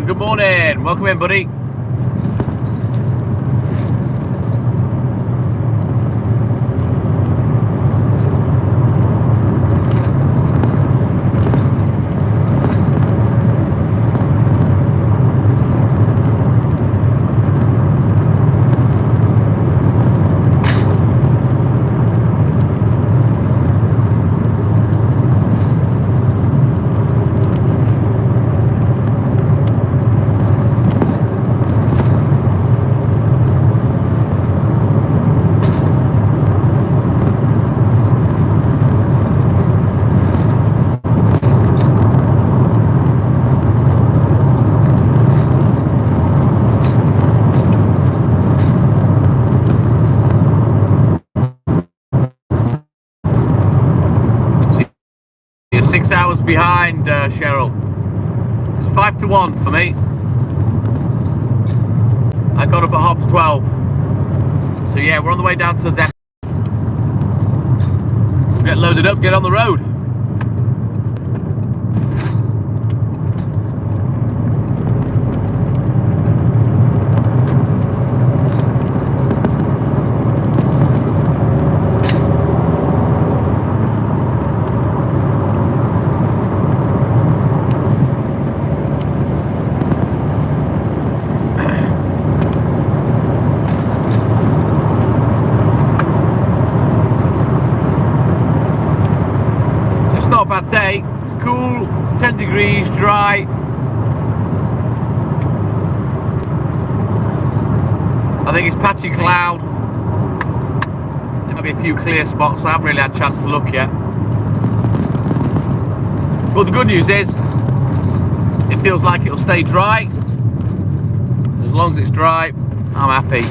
good morning. Welcome in, buddy. You're 6 hours behind, Cheryl. It's 5-1 for me. I got up at 12:30. So yeah, we're on the way down to the depot. Get loaded up, get on the road. Not a bad day. It's cool, 10 degrees, dry. I think it's patchy cloud. There might be a few clear spots. I haven't really had a chance to look yet. But the good news is, it feels like it'll stay dry. As long as it's dry, I'm happy.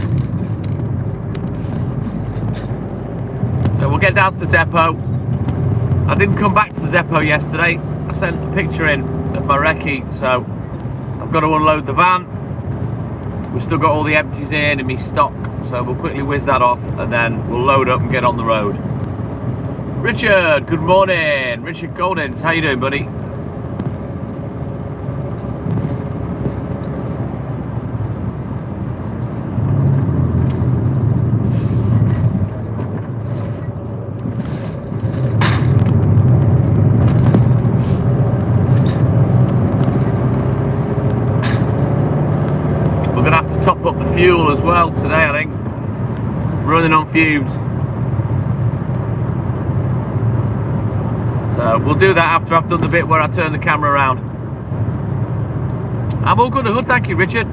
So we'll get down to the depot. I didn't come back to the depot yesterday. I sent a picture in of my recce, so I've got to unload the van. We've still got all the empties in and me stock, so we'll quickly whiz that off and then we'll load up and get on the road. Richard, good morning. Richard Goldens, how you doing, buddy? Top up the fuel as well today, I think. Running on fumes. So we'll do that after I've done the bit where I turn the camera around. I'm all good at hood, thank you, Richard.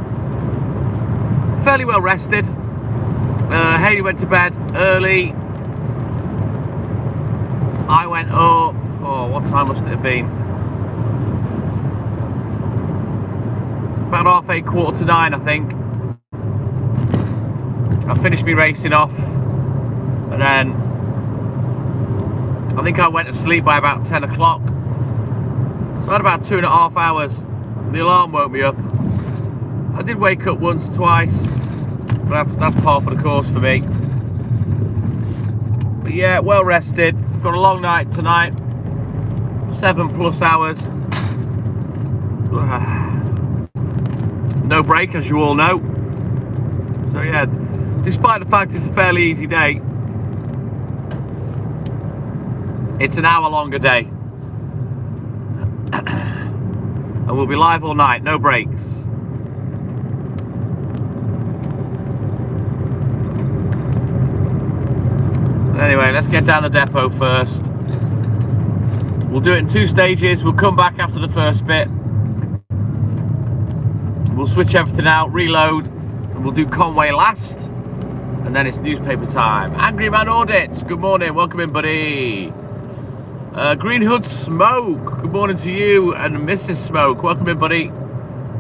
Fairly well rested. Haley went to bed early. I went up, what time must it have been? About 8:30, 8:45, I think. I finished me racing off, and then I think I went to sleep by about 10 o'clock. So I had about 2.5 hours. The alarm woke me up. I did wake up once or twice, but that's par for the course for me. But yeah, well rested. Got a long night tonight, 7+ hours. No break, as you all know. So yeah, despite the fact it's a fairly easy day, it's an hour longer day. And we'll be live all night, no breaks. Anyway, let's get down the depot first. We'll do it in 2 stages. We'll come back after the first bit. We'll switch everything out, reload, and we'll do Conway last. And then it's newspaper time. Angry Man Audits, good morning, welcome in, buddy. Green Hood Smoke, good morning to you, and Mrs. Smoke, welcome in, buddy.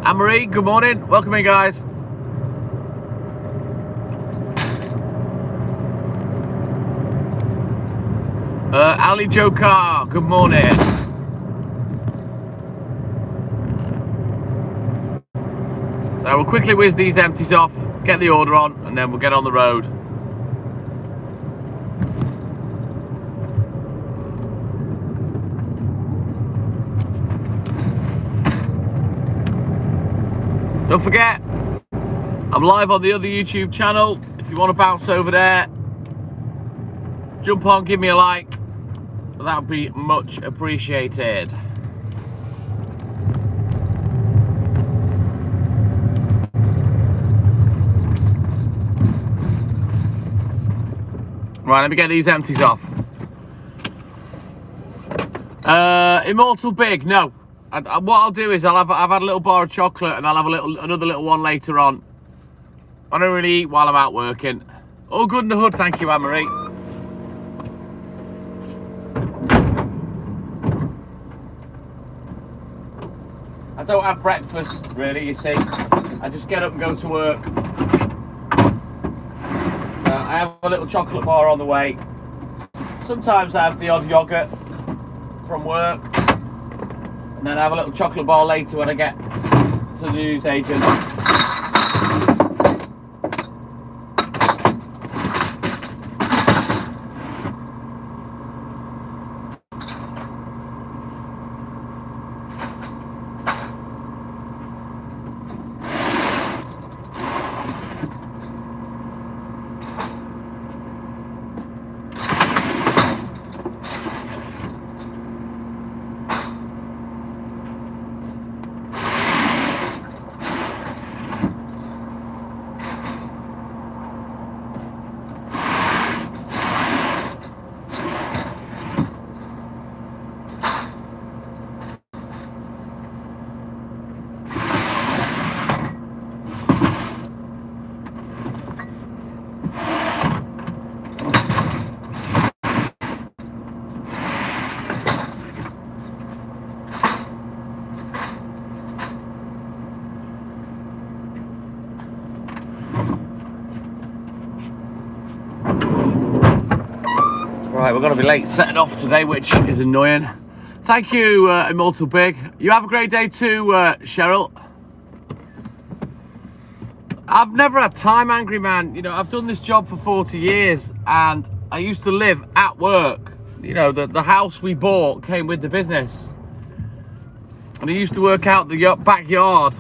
Anne-Marie, good morning, welcome in, guys. Ali Jokar, good morning. So we'll quickly whiz these empties off, get the order on, and then we'll get on the road. Don't forget, I'm live on the other YouTube channel. If you want to bounce over there, jump on, give me a like. That would be much appreciated. Right, let me get these empties off. Immortal Big, no. What I'll do is I've had a little bar of chocolate and I'll have another little one later on. I don't really eat while I'm out working. All good in the hood, thank you, Anne-Marie. I don't have breakfast, really, you see. I just get up and go to work. I have a little chocolate bar on the way. Sometimes I have the odd yogurt from work. And then I have a little chocolate bar later when I get to the newsagent. Right, we're going to be late setting off today, which is annoying. Thank you, Immortal Big. You have a great day too, Cheryl. I've never had time, Angry Man. You know, I've done this job for 40 years and I used to live at work. You know, the house we bought came with the business. And I used to work out the backyard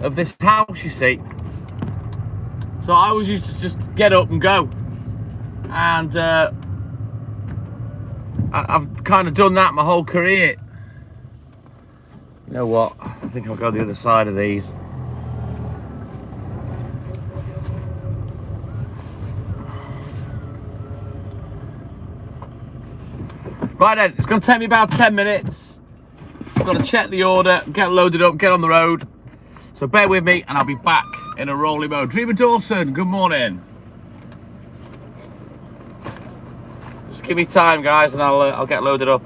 of this house, you see. So I always used to just get up and go. And I've kind of done that my whole career. You know what? I think I'll go the other side of these. Right then, it's going to take me about 10 minutes. I've got to check the order, get loaded up, get on the road. So bear with me and I'll be back in a rolling mode. Dreamer Dawson, good morning. Just give me time, guys, and I'll get loaded up.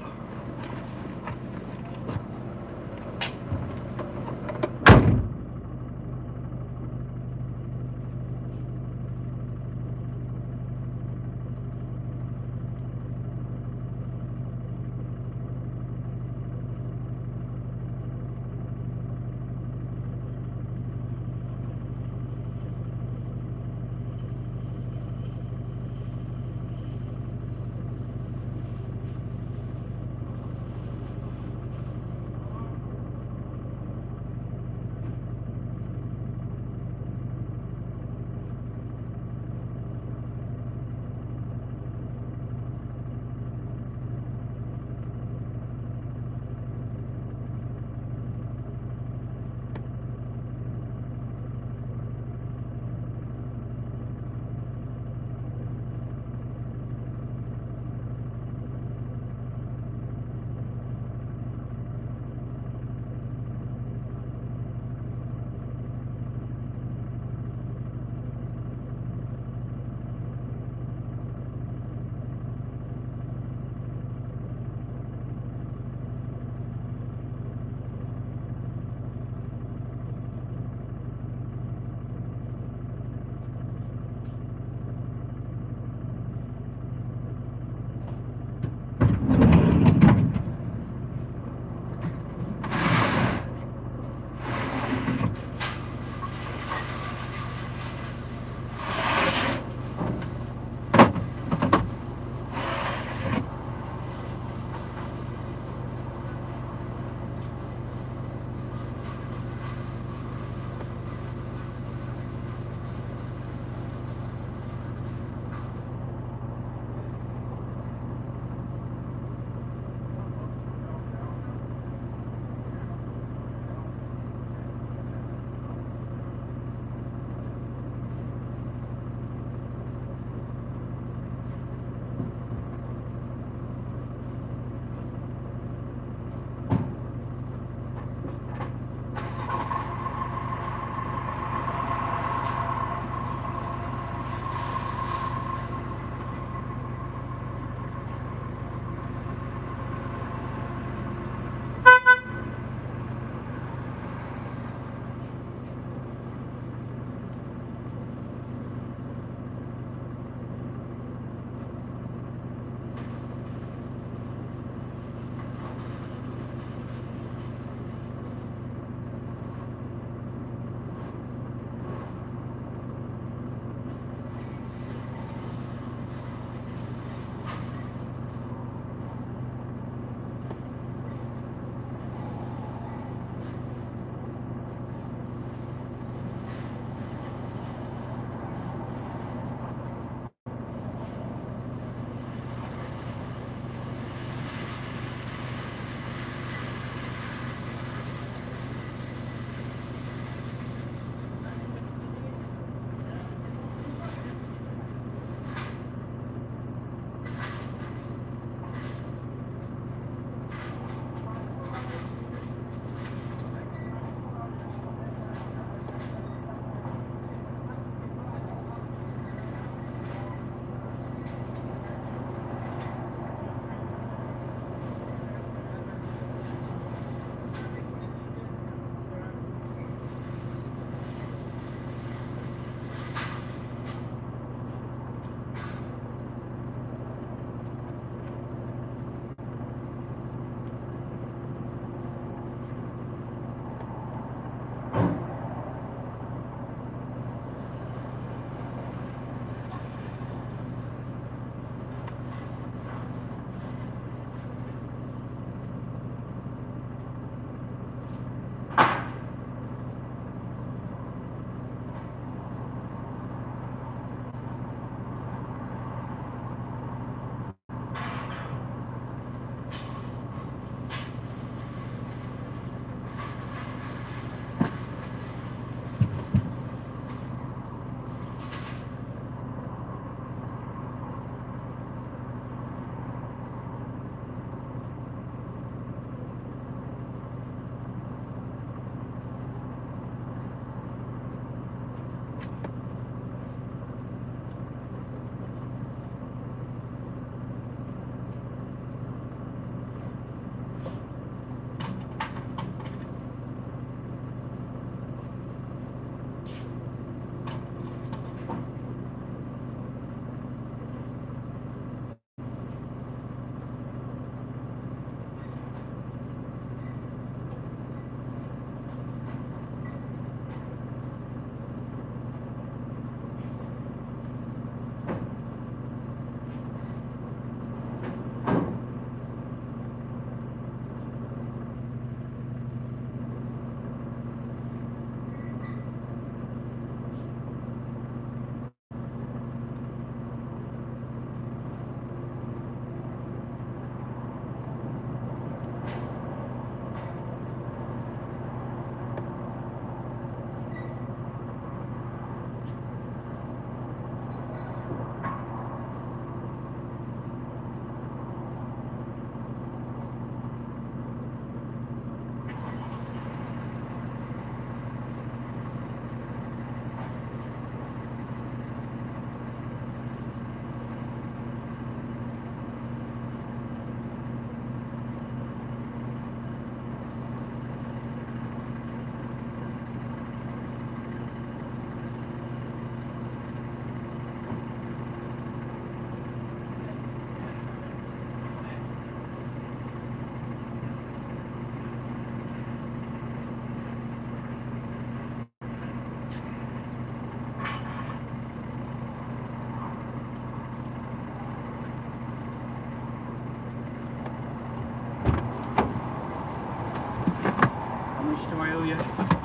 do I owe you?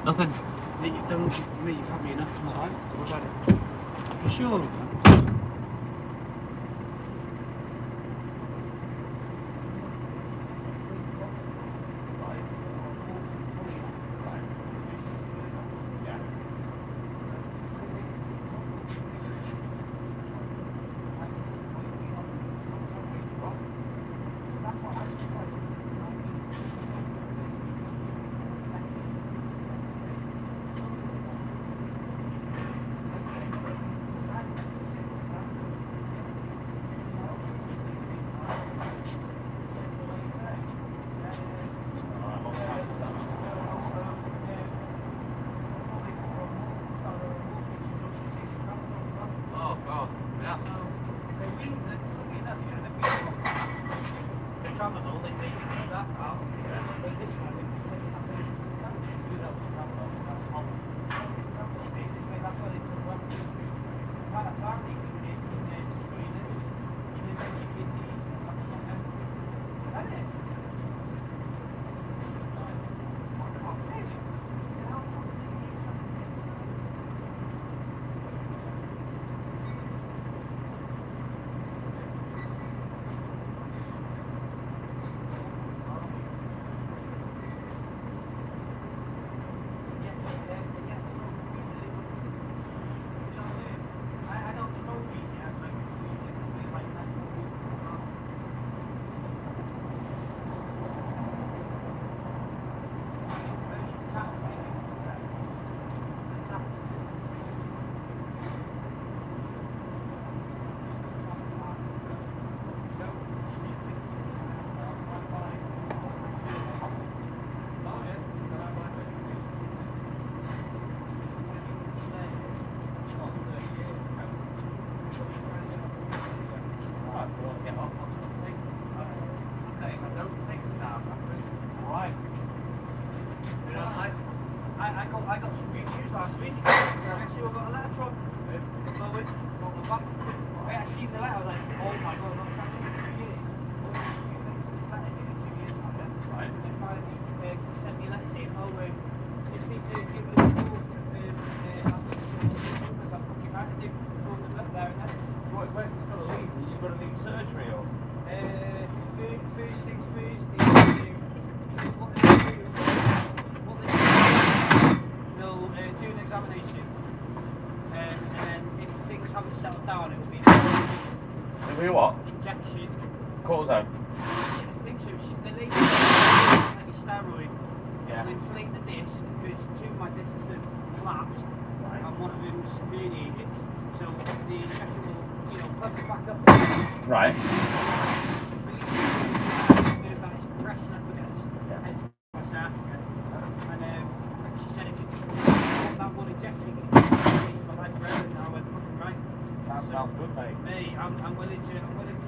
Nothing. Mate, you've had me enough. Alright, You sure? I got some good news last week. Guess who I got a letter from? Chloe, from the back. I seen the letter, I was like, oh my god, what's happening in 2 years? Right. And then finally sent me a letter saying, oh, just need to give it a call to confirm that fucking right, and they told them that there and then. Where's this going to lead? You've got to need surgery or? First things first is do an examination, and then if things haven't settled down, it will be It'll be what? Injection. Cortisone? I think so. The lady like a steroid. Yeah. Will inflate the disc because two of my discs have collapsed, right, and one of them's herniated. So the injection will, puff it back up. Right. It's pressing up against my sciatica. And she said it could that one injection can change my life forever. And I went, fucking right. That sounds good, mate. Mate, I'm willing to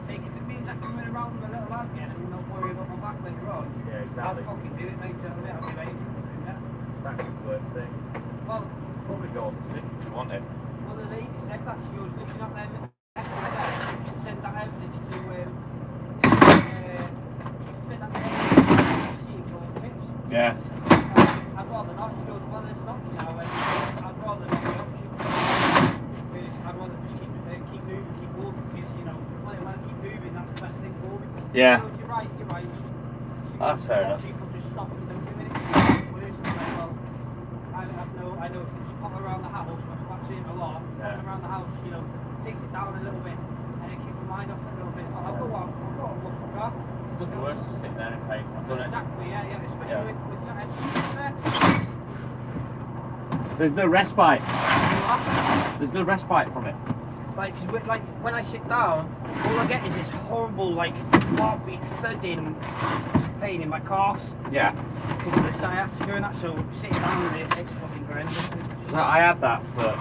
take it. If it means I can run around with a little lad again and not worry about my back later on, yeah, exactly. I'll fucking do it, mate. I'll do anything for doing that. That's the worst thing. Well, probably go on the sick if you want it. Well, the lady said that she was looking at them and sent that evidence to yeah. I'd rather not. She goes, well, there's an option now. I'd rather not the option. Because I'd rather just keep moving, keep walking. Because, when I want to keep moving, that's the best thing for me. Yeah. She goes, you're right. That's fair enough. People just stop and don't do anything. Well, I know if you just pop around the house, when I'm watching a lot, popping around the house, takes it down a little bit, and then keep my mind off it a little bit. I'll go on, watch my car. It's nothing worse than sitting there in pain. I've done it. Exactly, yeah, especially with something. There's no respite. There's no respite from it. Like when I sit down, all I get is this horrible, heartbeat thudding pain in my calves. Yeah. Because of the sciatica and that, so sitting down with it, it's fucking horrendous. I had that for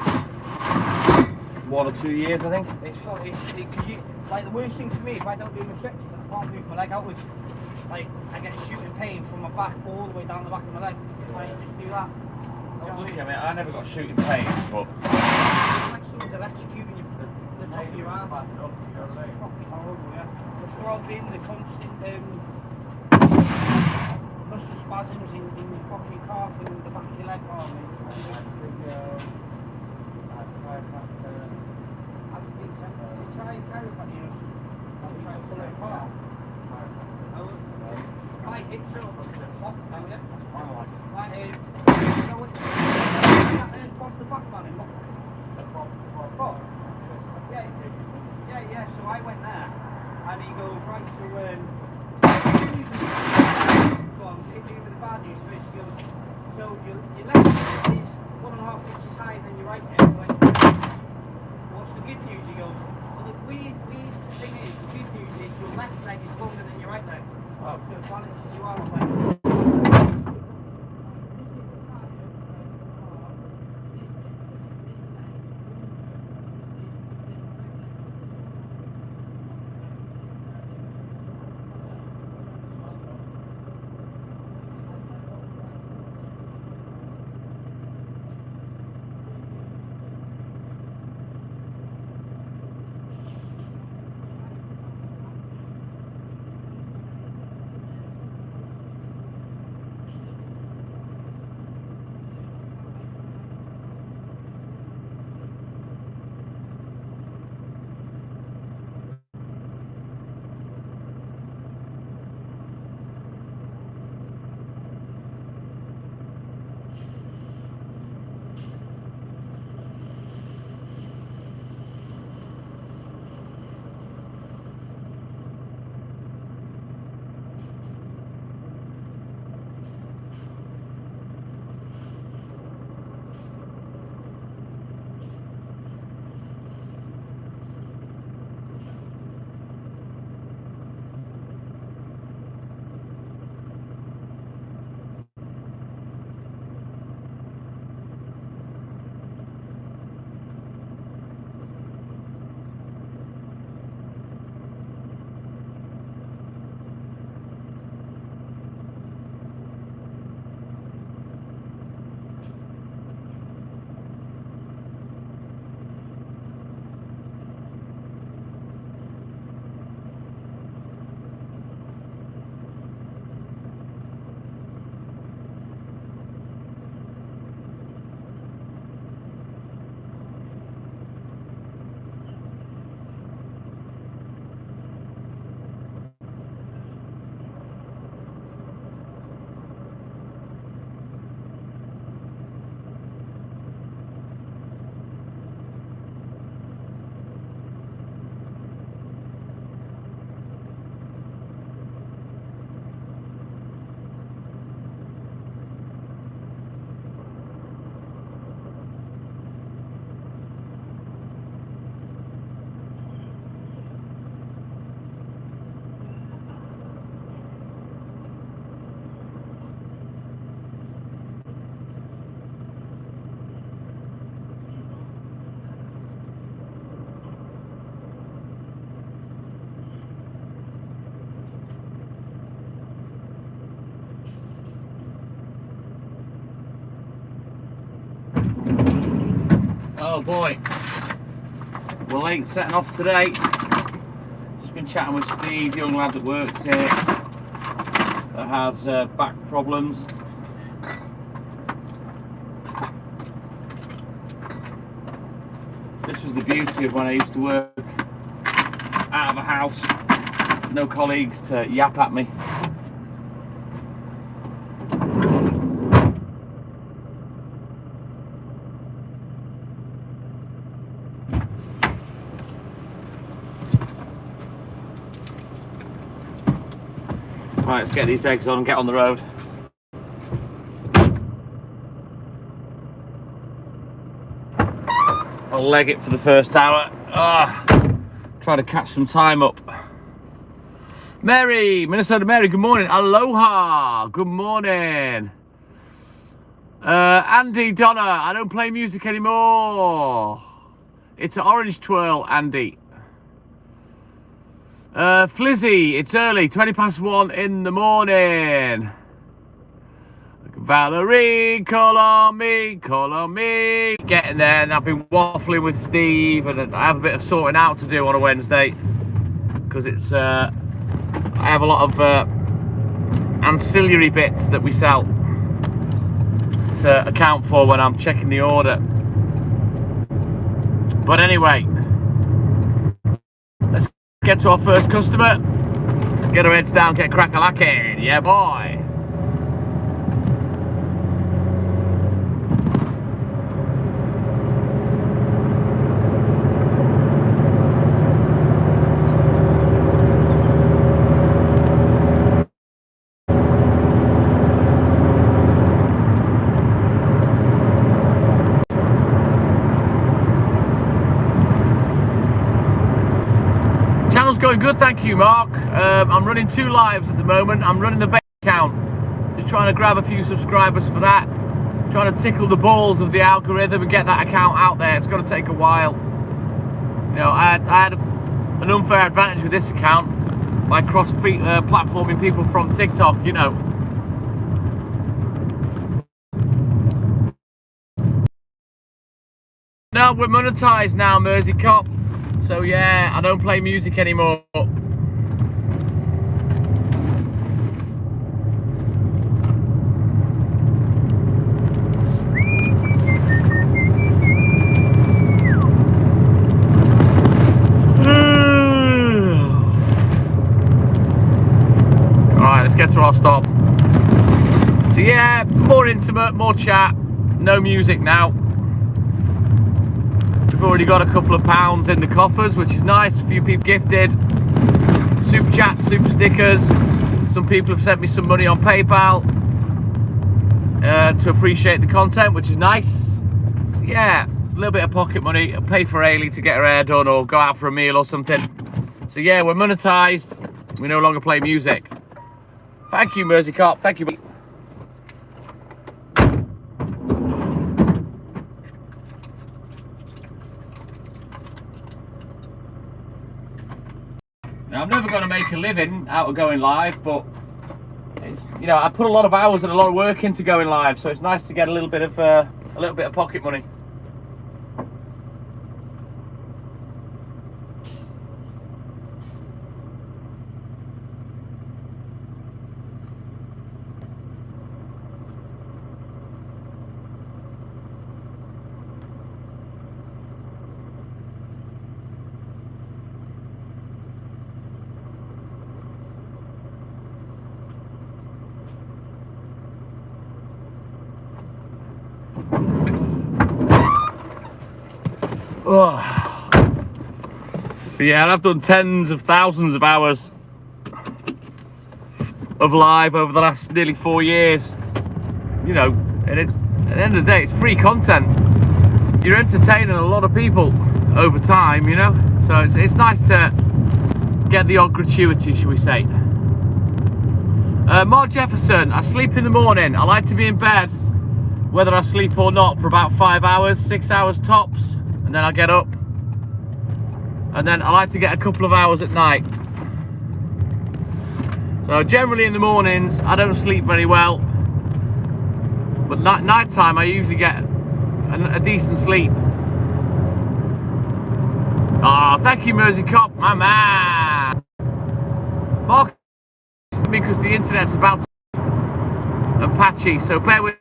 1 or 2 years, I think. Because the worst thing for me, if I don't do my stretches, I can't move my leg outwards. I get a shooting pain from my back all the way down the back of my leg. If I just do that. I never got shooting pains, but it's like someone's electrocuting the top of your arm. It's fucking horrible, yeah. The throbbing, the constant muscle spasms in your fucking calf and the back of your leg, oh mate. I've been tempted to try and carry on, you know, I'll try and pull it apart. My hips are up the fuck now, yeah? My hips, you know what, Bob the back man in Bob. Yeah, so I went there, and he goes, right, so, hit me with the bad news first. He goes, so your left hip is 1.5 inches higher than your right hip. I went, what's the good news? He goes, well, the weird thing is, the good news is your left leg is longer than your right leg. Oh. So it balances you out. Like, Oh boy, we're late setting off today. Just been chatting with Steve, young lad that works here, that has back problems. This was the beauty of when I used to work out of a house, no colleagues to yap at me. Right, let's get these eggs on and get on the road. I'll leg it for the first hour. Try to catch some time up. Mary, Minnesota Mary, good morning. Aloha, good morning. Andy, Donna, I don't play music anymore. It's an orange twirl, Andy. Flizzy, it's early, 1:20 in the morning. Valerie, call on me, call on me. Getting there, and I've been waffling with Steve, and I have a bit of sorting out to do on a Wednesday, because it's, I have a lot of ancillary bits that we sell to account for when I'm checking the order. But anyway, let's get to our first customer. Get our heads down, get crack-a-lacking. Yeah, boy. Channel's going good, thank you, Mark. I'm running 2 lives at the moment. I'm running the base account, just trying to grab a few subscribers for that. Trying to tickle the balls of the algorithm and get that account out there. It's going to take a while. You know, I had an unfair advantage with this account by cross-platforming people from TikTok, you know. No, we're monetized now, Mersey Cop. So yeah, I don't play music anymore. Alright, let's get to our stop. So yeah, more intimate, more chat, no music now. We've already got a couple of pounds in the coffers, which is nice. A few people gifted. Super chats, super stickers. Some people have sent me some money on PayPal to appreciate the content, which is nice. So yeah, a little bit of pocket money. I'll pay for Ailey to get her hair done or go out for a meal or something. So yeah, we're monetized. We no longer play music. Thank you, Mersey Cop. Thank you. Now, I'm never going to make a living out of going live, but it's, you know, I put a lot of hours and a lot of work into going live, so it's nice to get a little bit of pocket money. Oh. But yeah, I've done tens of thousands of hours of live over the last nearly 4 years. You know, and it's at the end of the day, it's free content. You're entertaining a lot of people over time, you know. So it's nice to get the odd gratuity, shall we say. Mark Jefferson, I sleep in the morning. I like to be in bed, whether I sleep or not, for about 5 hours, 6 hours tops. And then I get up, and then I like to get a couple of hours at night. So generally in the mornings I don't sleep very well, but night time I usually get a decent sleep. Ah, oh, thank you, Mersey Cop, my man. Mark, because the internet's about to and patchy, so bear with.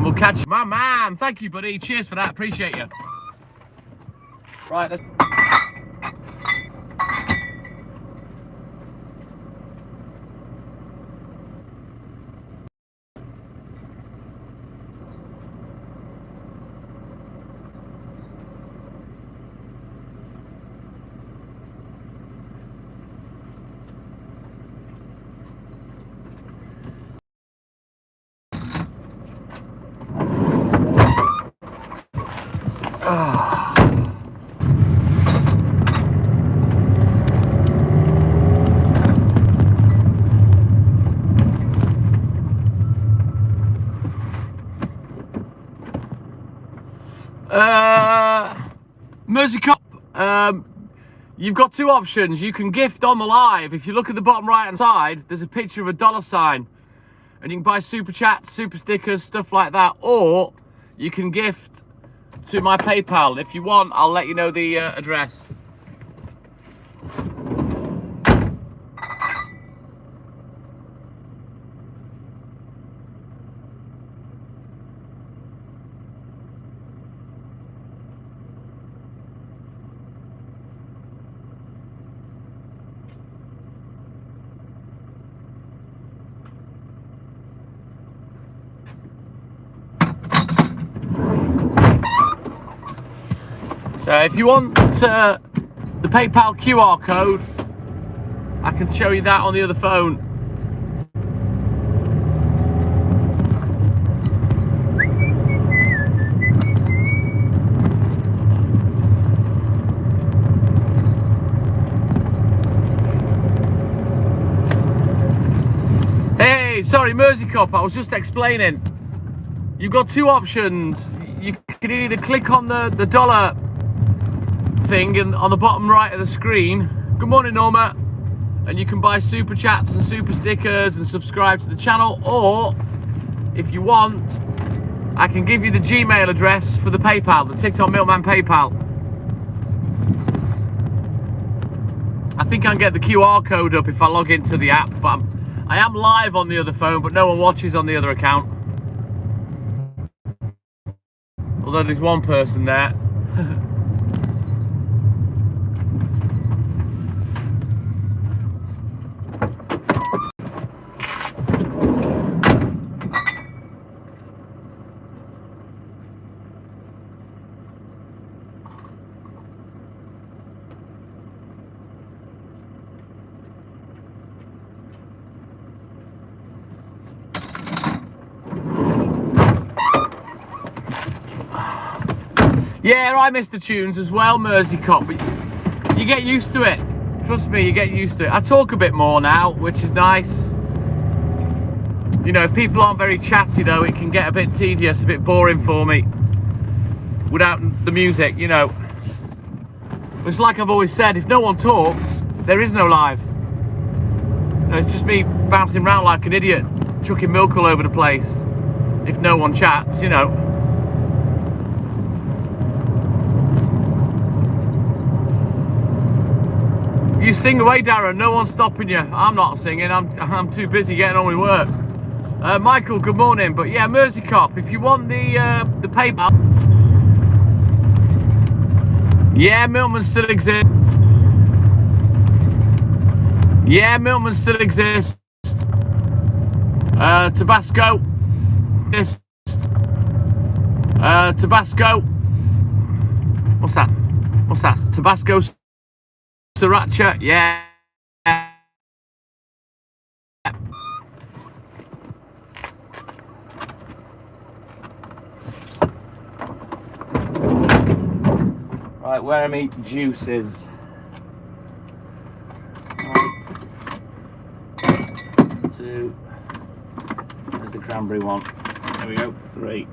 We'll catch you. My man, thank you, buddy. Cheers for that. Appreciate you. Right, let's... Mersey Cop, you've got 2 options. You can gift on the live. If you look at the bottom right hand side, there's a picture of a $sign, and you can buy super chats, super stickers, stuff like that, or you can gift to my PayPal. If you want, I'll let you know the address. So if you want the PayPal QR code, I can show you that on the other phone. Hey, sorry, Mersey Cup, I was just explaining. You've got two options. You can either click on the dollar thing and on the bottom right of the screen. Good morning, Norma. And you can buy super chats and super stickers and subscribe to the channel, or if you want, I can give you the Gmail address for the PayPal, the TikTok Milkman PayPal. I think I can get the QR code up if I log into the app, but I am live on the other phone, but no one watches on the other account. Although there's one person there. Yeah, I miss the tunes as well, Mersey Cop, but you get used to it. Trust me, you get used to it. I talk a bit more now, which is nice. You know, if people aren't very chatty though, it can get a bit tedious, a bit boring for me without the music, you know. It's like I've always said, if no one talks, there is no live. You know, it's just me bouncing around like an idiot, chucking milk all over the place. If no one chats, you know. You sing away, Darren, no one's stopping you. I'm not singing, I'm too busy getting on with work. Michael, good morning. But yeah, Mersey Cop, if you want the PayPal. Yeah, Milkman still exists. Yeah, Milkman still exists. Tabasco. Tabasco. What's that? What's that? Tabasco. Sriracha, yeah. Right, where are my juices? 1, 2. There's the cranberry one. There we go. 3.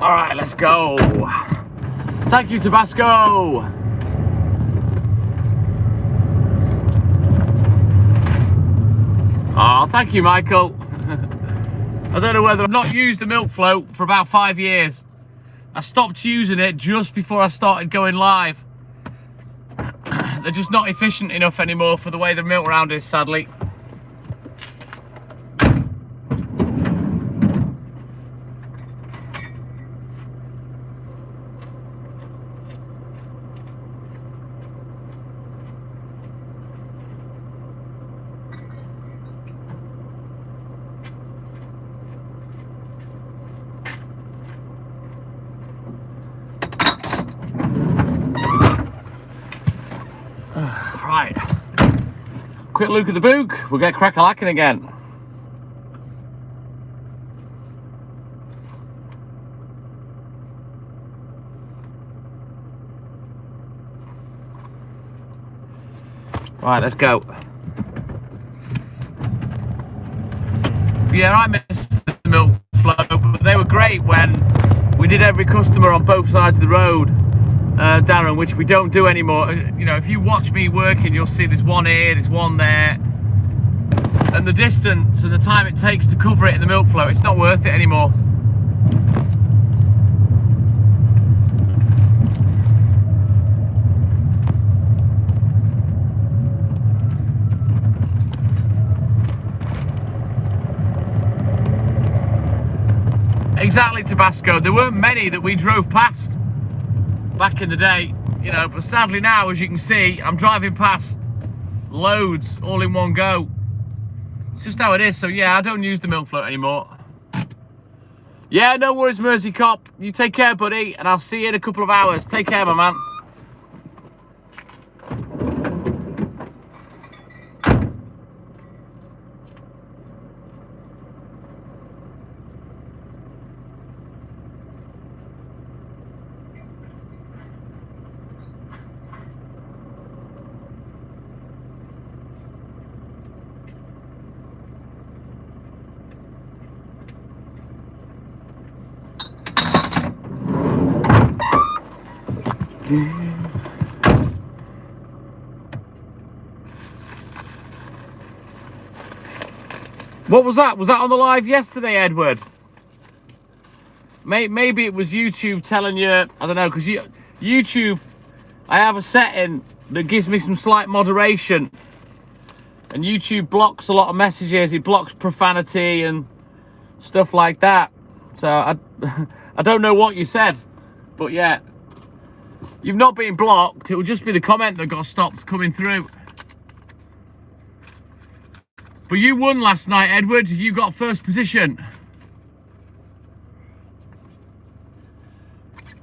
All right, let's go. Thank you, Tabasco. Oh, thank you, Michael. I don't know whether I've not used the milk float for about 5 years. I stopped using it just before I started going live. They're just not efficient enough anymore for the way the milk round is, sadly. Right. Quick look at the book. We'll get crack-a-lacking again. Right, let's go. Yeah, I missed the milk flow, but they were great when we did every customer on both sides of the road, Darren, which we don't do anymore. You know, if you watch me working, you'll see there's one here, there's one there, and the distance and the time it takes to cover it in the milk flow, it's not worth it anymore. Exactly, Tabasco. There weren't many that we drove past back in the day, you know, but sadly now, as you can see, I'm driving past loads all in one go. It's just how it is. So yeah, I don't use the milk float anymore. Yeah, no worries, Mersey Cop. You take care, buddy, and I'll see you in a couple of hours. Take care, my man. What was that? Was that on the live yesterday, Edward? Maybe it was YouTube telling you, I don't know, because YouTube, I have a setting that gives me some slight moderation. And YouTube blocks a lot of messages. It blocks profanity and stuff like that. So I don't know what you said, but yeah. You've not been blocked. It will just be the comment that got stopped coming through. But you won last night, Edward. You got first position.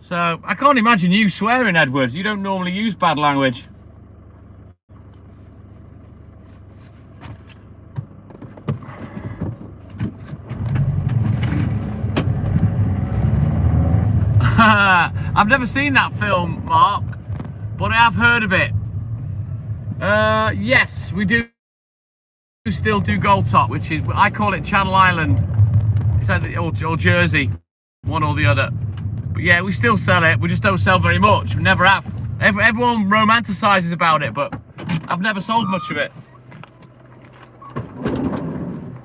So I can't imagine you swearing, Edward. You don't normally use bad language. I've never seen that film, Mark, but I have heard of it. Yes, we do still do Gold Top, which is, I call it Channel Island. It's either, or Jersey, one or the other. But yeah, we still sell it. We just don't sell very much. We never have. Everyone romanticizes about it, but I've never sold much of it.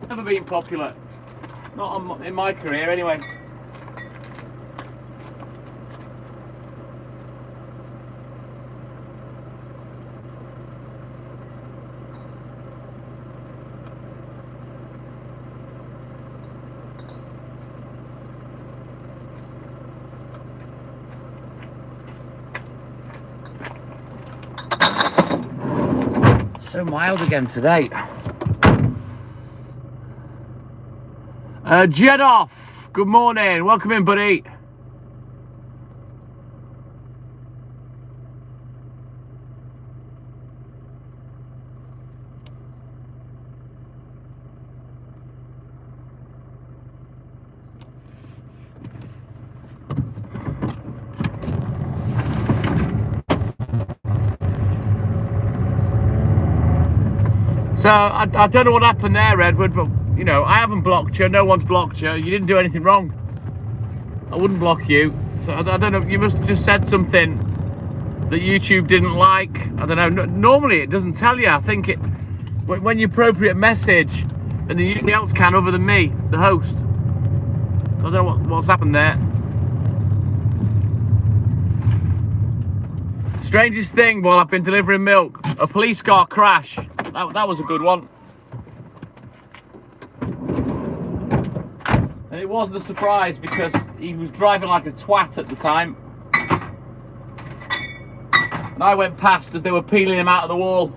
Never been popular. Not in my career, anyway. So mild again today. Jedoff, good morning. Welcome in, buddy. So I don't know what happened there, Edward, but you know, I haven't blocked you. No one's blocked you. You didn't do anything wrong. I wouldn't block you. So I don't know. You must have just said something that YouTube didn't like. I don't know. Normally it doesn't tell you. I think it when you appropriate message, and then nobody else can other than me, the host. I don't know what's happened there. Strangest thing while I've been delivering milk, a police car crash. That was a good one. And it wasn't a surprise because he was driving like a twat at the time. And I went past as they were peeling him out of the wall.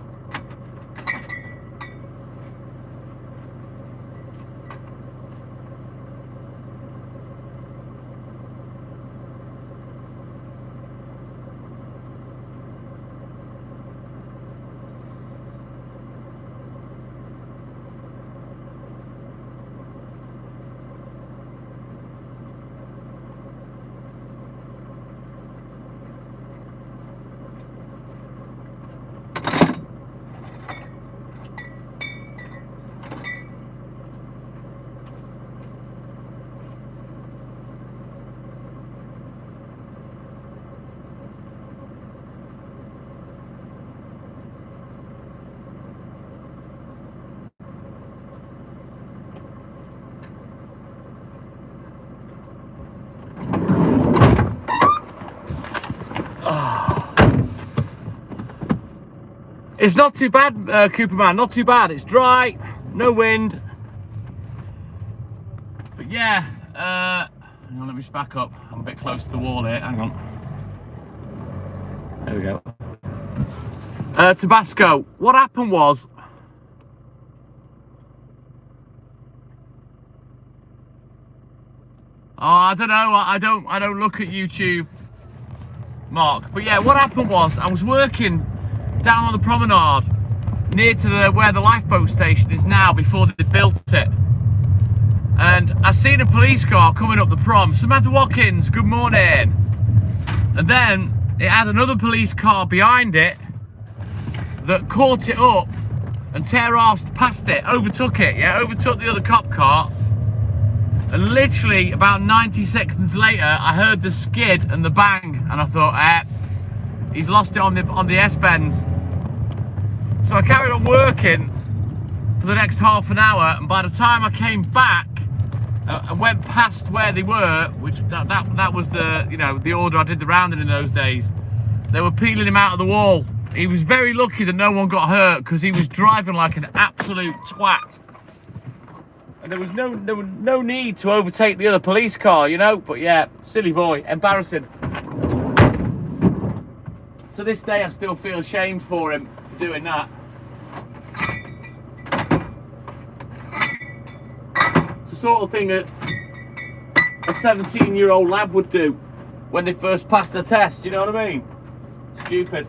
It's not too bad, Cooperman, not too bad. It's dry, no wind. But yeah, hang on, let me just back up. I'm a bit close to the wall here, hang on. There we go. Tabasco, what happened was, I don't know, I don't look at YouTube, Mark. But yeah, what happened was, I was working down on the promenade, near to where the lifeboat station is now, before they built it. And I seen a police car coming up the prom. Samantha Watkins, good morning. And then it had another police car behind it that caught it up and tear-arsed past it, overtook it, yeah, overtook the other cop car. And literally about 90 seconds later, I heard the skid and the bang, and I thought, he's lost it on the S-bends. So I carried on working for the next half an hour, and by the time I came back and went past where they were, which that was the, you know, the order I did the rounding in those days, they were peeling him out of the wall. He was very lucky that no one got hurt, because he was driving like an absolute twat. And there was no need to overtake the other police car, you know. But yeah, silly boy, embarrassing. To this day, I still feel ashamed for him for doing that. It's the sort of thing that a 17-year-old lad would do when they first passed the test, you know what I mean? Stupid.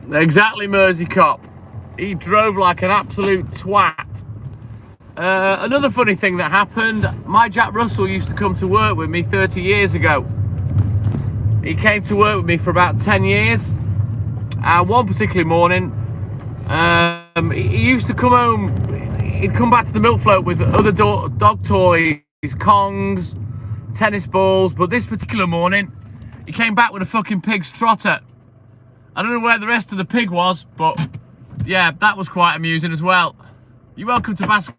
Exactly, Mersey cop. He drove like an absolute twat. Another funny thing that happened, my Jack Russell used to come to work with me 30 years ago. He came to work with me for about 10 years. And one particular morning, he used to come home, he'd come back to the milk float with other dog toys, Kongs, tennis balls, but this particular morning, he came back with a fucking pig's trotter. I don't know where the rest of the pig was, but yeah, that was quite amusing as well. You're welcome to Tabasco.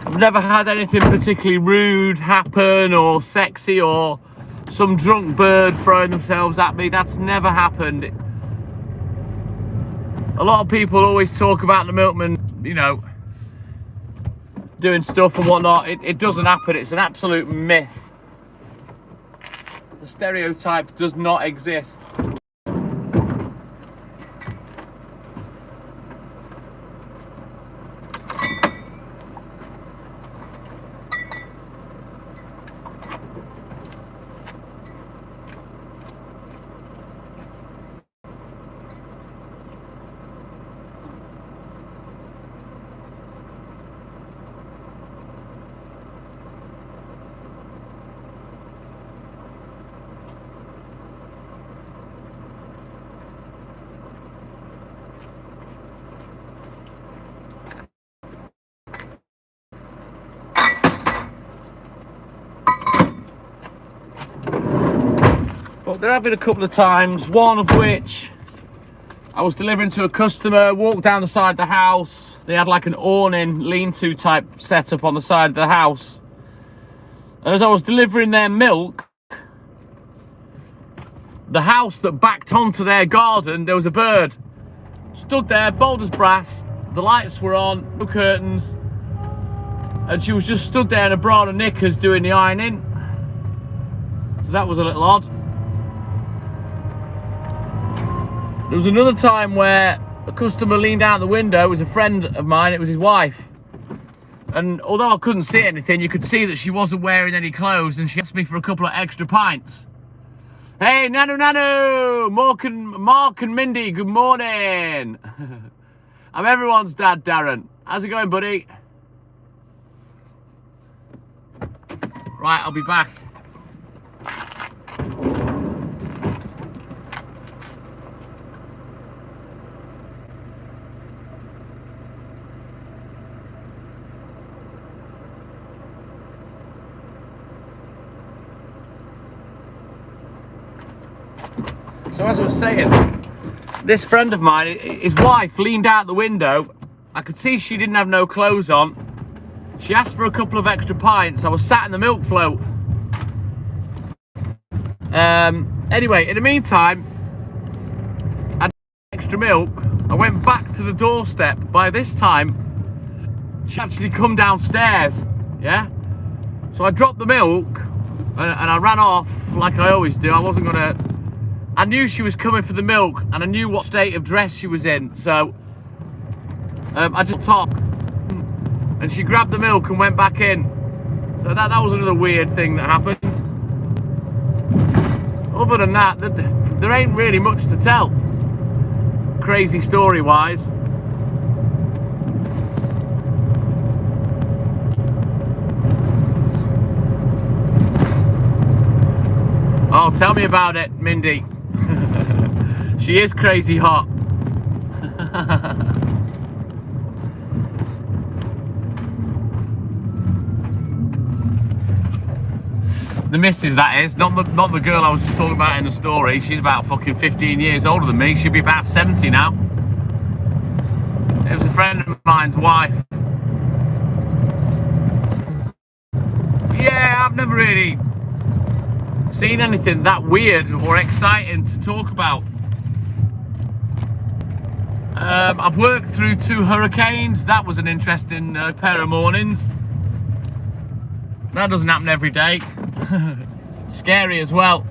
I've never had anything particularly rude happen, or sexy, or some drunk bird throwing themselves at me. That's never happened. A lot of people always talk about the milkman, you know, doing stuff and whatnot. It doesn't happen. It's an absolute myth. The stereotype does not exist. But there have been a couple of times, one of which I was delivering to a customer, walked down the side of the house. They had like an awning, lean-to type setup on the side of the house. And as I was delivering their milk, the house that backed onto their garden, there was a bird stood there, bold as brass. The lights were on, no curtains, and she was just stood there in a bra and knickers doing the ironing. So that was a little odd. There was another time where a customer leaned out the window. It was a friend of mine, it was his wife. And although I couldn't see anything, you could see that she wasn't wearing any clothes, and she asked me for a couple of extra pints. Hey, Nanu, Mark and Mindy, good morning. I'm everyone's dad, Darren. How's it going, buddy? Right, I'll be back. So as I was saying, this friend of mine, his wife leaned out the window. I could see she didn't have no clothes on. She asked for a couple of extra pints. I was sat in the milk float. Anyway, in the meantime, I had extra milk. I went back to the doorstep. By this time, she actually come downstairs, yeah? So I dropped the milk and I ran off like I always do. I knew she was coming for the milk, and I knew what state of dress she was in, so I just talked, and she grabbed the milk and went back in. So that was another weird thing that happened. Other than that, there ain't really much to tell, crazy story-wise. Oh, tell me about it, Mindy. She is crazy hot. The missus, that is, not the girl I was just talking about in the story. She's about fucking 15 years older than me. She'll be about 70 now. It was a friend of mine's wife. Yeah, I've never really seen anything that weird or exciting to talk about. I've worked through 2 hurricanes. That was an interesting pair of mornings. That doesn't happen every day. Scary as well,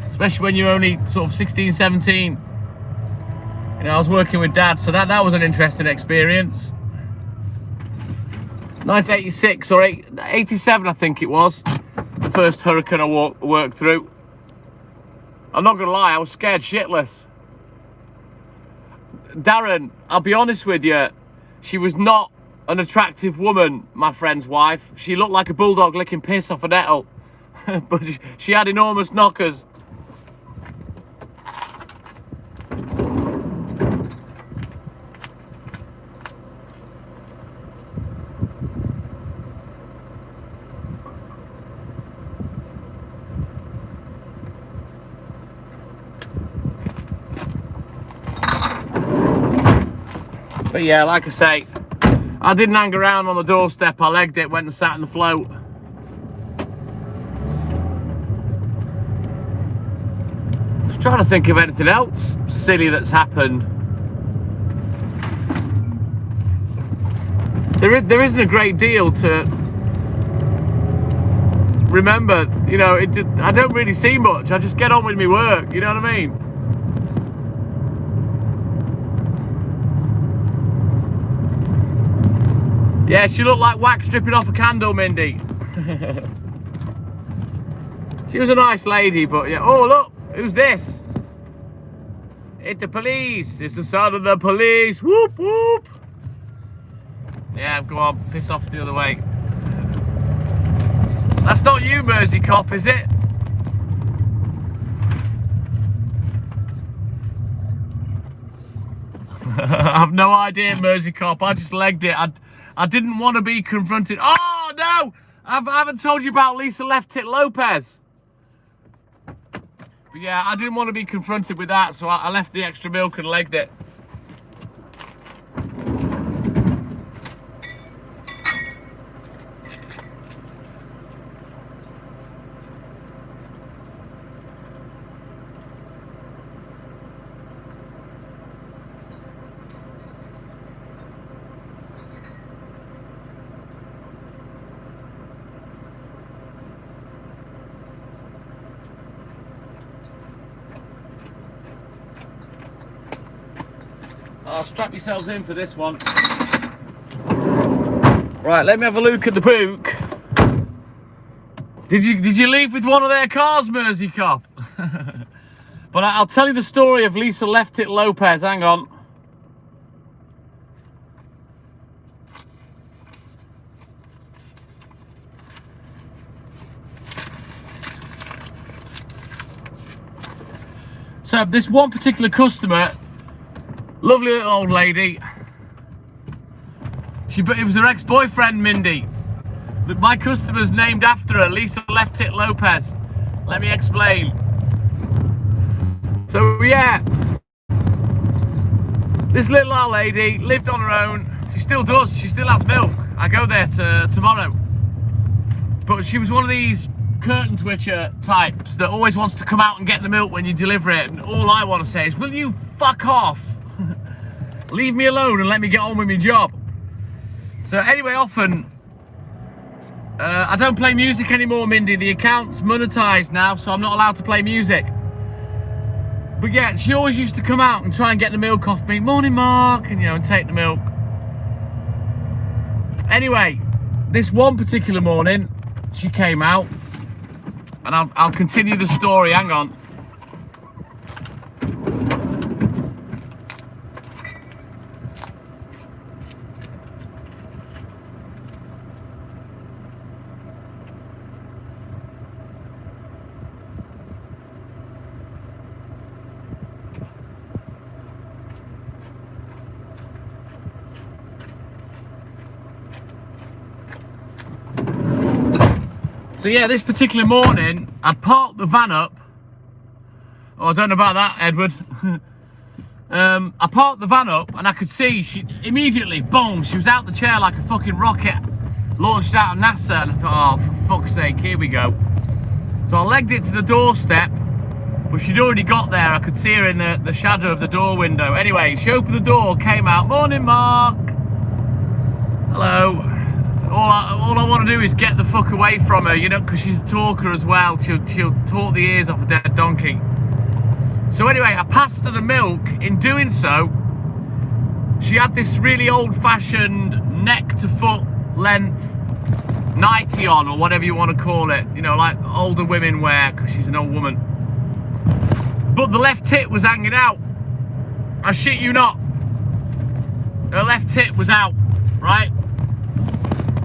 especially when you're only sort of 16, 17. You know, I was working with Dad, so that was an interesting experience. 1986 or 87, I think it was. The first hurricane I worked through. I'm not gonna lie, I was scared shitless. Darren, I'll be honest with you, she was not an attractive woman, my friend's wife. She looked like a bulldog licking piss off a nettle. But she had enormous knockers. But yeah, like I say, I didn't hang around on the doorstep. I legged it, went and sat in the float. Just trying to think of anything else silly that's happened. There isn't a great deal to remember. You know, I don't really see much. I just get on with my work. You know what I mean? Yeah, she looked like wax dripping off a candle, Mindy. She was a nice lady, but yeah. Oh, look, who's this? It's the police. It's the sound of the police. Whoop, whoop. Yeah, go on, piss off the other way. That's not you, Mersey cop, is it? I've no idea, Mersey cop. I just legged it. I didn't want to be confronted. Oh, no! I haven't told you about Lisa Left Tit Lopez. But yeah, I didn't want to be confronted with that, so I left the extra milk and legged it. I'll strap yourselves in for this one. Right, let me have a look at the book. Did you leave with one of their cars, Mersey Cop? But I'll tell you the story of Lisa Left It Lopez. Hang on. So this one particular customer, lovely little old lady. It was her ex-boyfriend, Mindy. My customer's named after her, Lisa Left It Lopez. Let me explain. So yeah, this little old lady lived on her own. She still does. She still has milk. I go there tomorrow. But she was one of these curtain twitcher types that always wants to come out and get the milk when you deliver it. And all I want to say is, will you fuck off? Leave me alone and let me get on with my job. So anyway, often, I don't play music anymore, Mindy. The account's monetized now, so I'm not allowed to play music. But yeah, she always used to come out and try and get the milk off me. Morning, Mark, and and take the milk. Anyway, this one particular morning, she came out, and I'll continue the story. Hang on. So yeah, this particular morning, I'd parked the van up. Oh, I don't know about that, Edward. I parked the van up and I could see she immediately, boom, she was out the chair like a fucking rocket launched out of NASA. And I thought, oh, for fuck's sake, here we go. So I legged it to the doorstep, but she'd already got there. I could see her in the shadow of the door window. Anyway, she opened the door, came out. Morning, Mark. Hello. All I want to do is get the fuck away from her, because she's a talker as well. She'll talk the ears off a dead donkey. So anyway, I passed her the milk. In doing so, she had this really old-fashioned neck to foot length nightie on, or whatever you want to call it. Like older women wear, because she's an old woman. But the left tit was hanging out. I shit you not. Her left tit was out, right?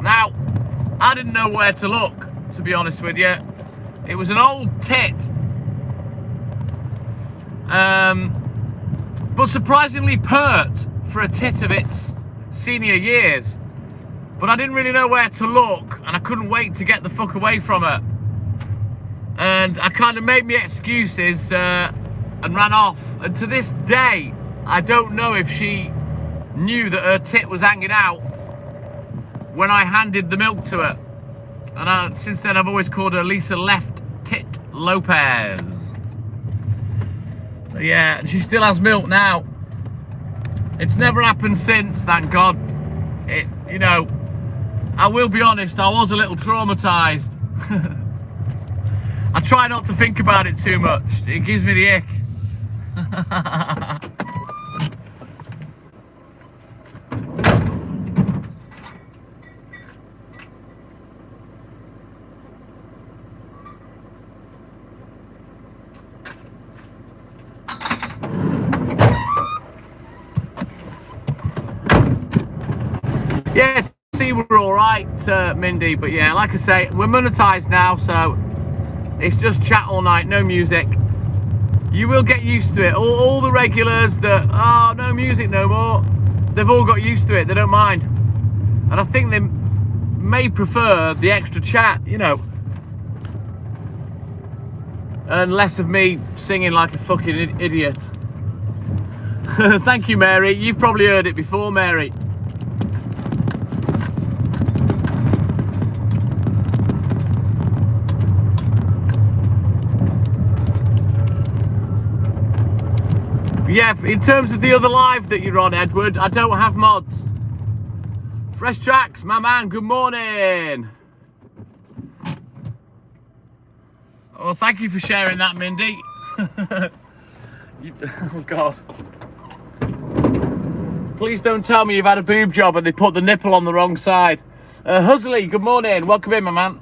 Now, I didn't know where to look, to be honest with you. It was an old tit. But surprisingly pert for a tit of its senior years. But I didn't really know where to look, and I couldn't wait to get the fuck away from her. And I kind of made me excuses and ran off. And to this day, I don't know if she knew that her tit was hanging out when I handed the milk to her. And since then I've always called her Lisa Left Tit Lopez. So yeah, and she still has milk now. It's never happened since, thank God. I will be honest, I was a little traumatized. I try not to think about it too much. It gives me the ick. Yeah, see, we're all right, Mindy, but yeah, like I say, we're monetized now, so it's just chat all night, no music. You will get used to it. All the regulars that, no music no more, they've all got used to it, they don't mind. And I think they may prefer the extra chat, and less of me singing like a fucking idiot. Thank you, Mary. You've probably heard it before, Mary. Yeah, in terms of the other live that you're on, Edward, I don't have mods. Fresh Tracks, my man, good morning. Well, thank you for sharing that, Mindy. Oh, God. Please don't tell me you've had a boob job and they put the nipple on the wrong side. Husley, good morning. Welcome in, my man.